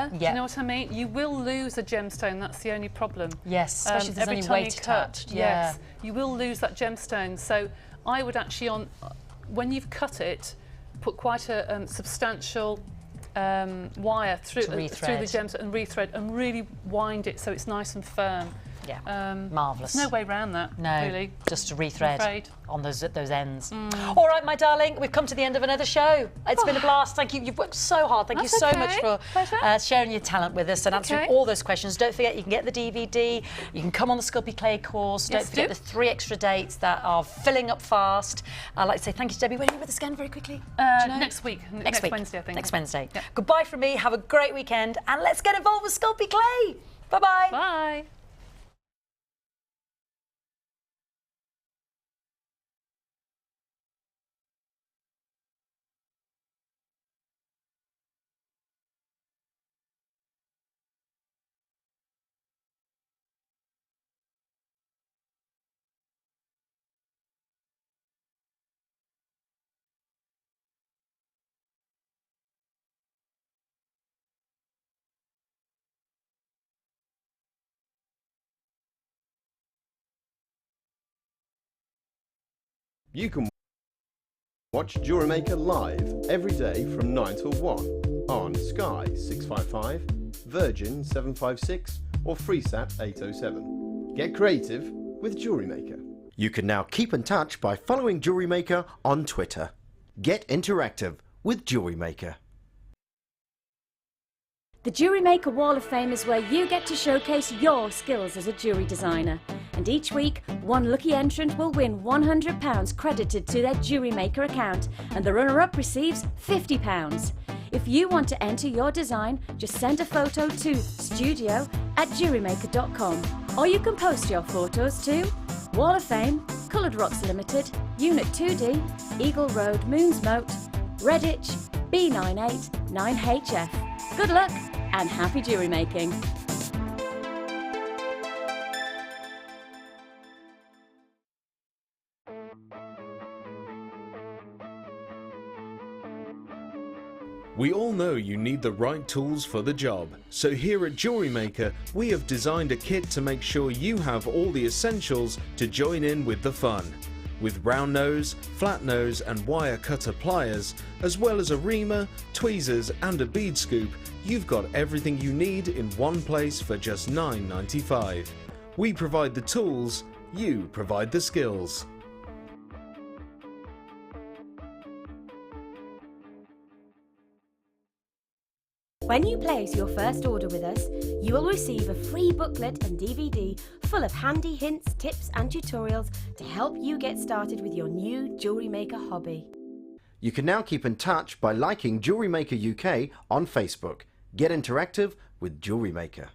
Do you know what I mean? You will lose a gemstone, that's the only problem. Yes, especially if there's every any time weight you cut, attached. yes, you will lose that gemstone. So I would actually, when you've cut it, put quite a substantial wire through the gemstone and rethread and really wind it so it's nice and firm. Yeah, marvellous. There's no way around that, really. Just to rethread on those ends. All right, my darling, we've come to the end of another show. It's been a blast. Thank you. You've worked so hard. Thank you so much for sharing your talent with us and answering all those questions. Don't forget, you can get the DVD. You can come on the Sculpey Clay course. Don't forget the 3 extra dates that are filling up fast. I'd like to say thank you to Debbie. When are you with us again, very quickly? Next week. Next Wednesday, I think. Next Wednesday. Yep. Goodbye from me. Have a great weekend. And let's get involved with Sculpey Clay. Bye-bye. Bye. You can watch Jewellery Maker live every day from 9 till 1 on Sky 655, Virgin 756 or FreeSat 807. Get creative with Jewellery Maker. You can now keep in touch by following Jewellery Maker on Twitter. Get interactive with Jewellery Maker. The Jewellery Maker Wall of Fame is where you get to showcase your skills as a jewellery designer. And each week, one lucky entrant will win £100 credited to their Jewellery Maker account, and the runner-up receives £50. If you want to enter your design, just send a photo to studio@jewellerymaker.com, or you can post your photos to Wall of Fame, Coloured Rocks Limited, Unit 2D, Eagle Road, Moonsmote, Redditch, B98 9HF. Good luck and happy jewellery making! We all know you need the right tools for the job, so here at Jewellery Maker we have designed a kit to make sure you have all the essentials to join in with the fun. With round nose, flat nose and wire cutter pliers, as well as a reamer, tweezers and a bead scoop, you've got everything you need in one place for just $9.95. We provide the tools, you provide the skills. When you place your first order with us, you will receive a free booklet and DVD full of handy hints, tips and tutorials to help you get started with your new jewellery maker hobby. You can now keep in touch by liking Jewellery Maker UK on Facebook. Get interactive with Jewellery Maker.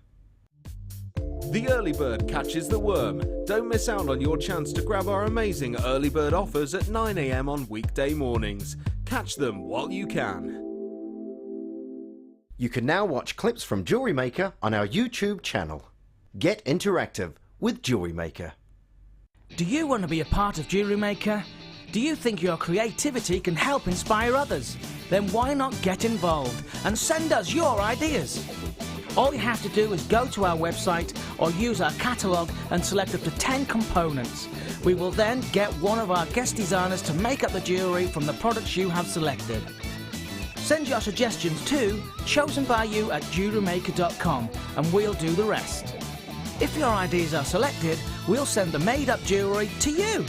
The early bird catches the worm. Don't miss out on your chance to grab our amazing early bird offers at 9 AM on weekday mornings. Catch them while you can. You can now watch clips from Jewellery Maker on our YouTube channel. Get interactive with Jewellery Maker. Do you want to be a part of Jewellery Maker? Do you think your creativity can help inspire others? Then why not get involved and send us your ideas? All you have to do is go to our website or use our catalogue and select up to 10 components. We will then get one of our guest designers to make up the jewellery from the products you have selected. Send your suggestions to chosenbyyou@jewellerymaker.com and we'll do the rest. If your ideas are selected, we'll send the made-up jewellery to you.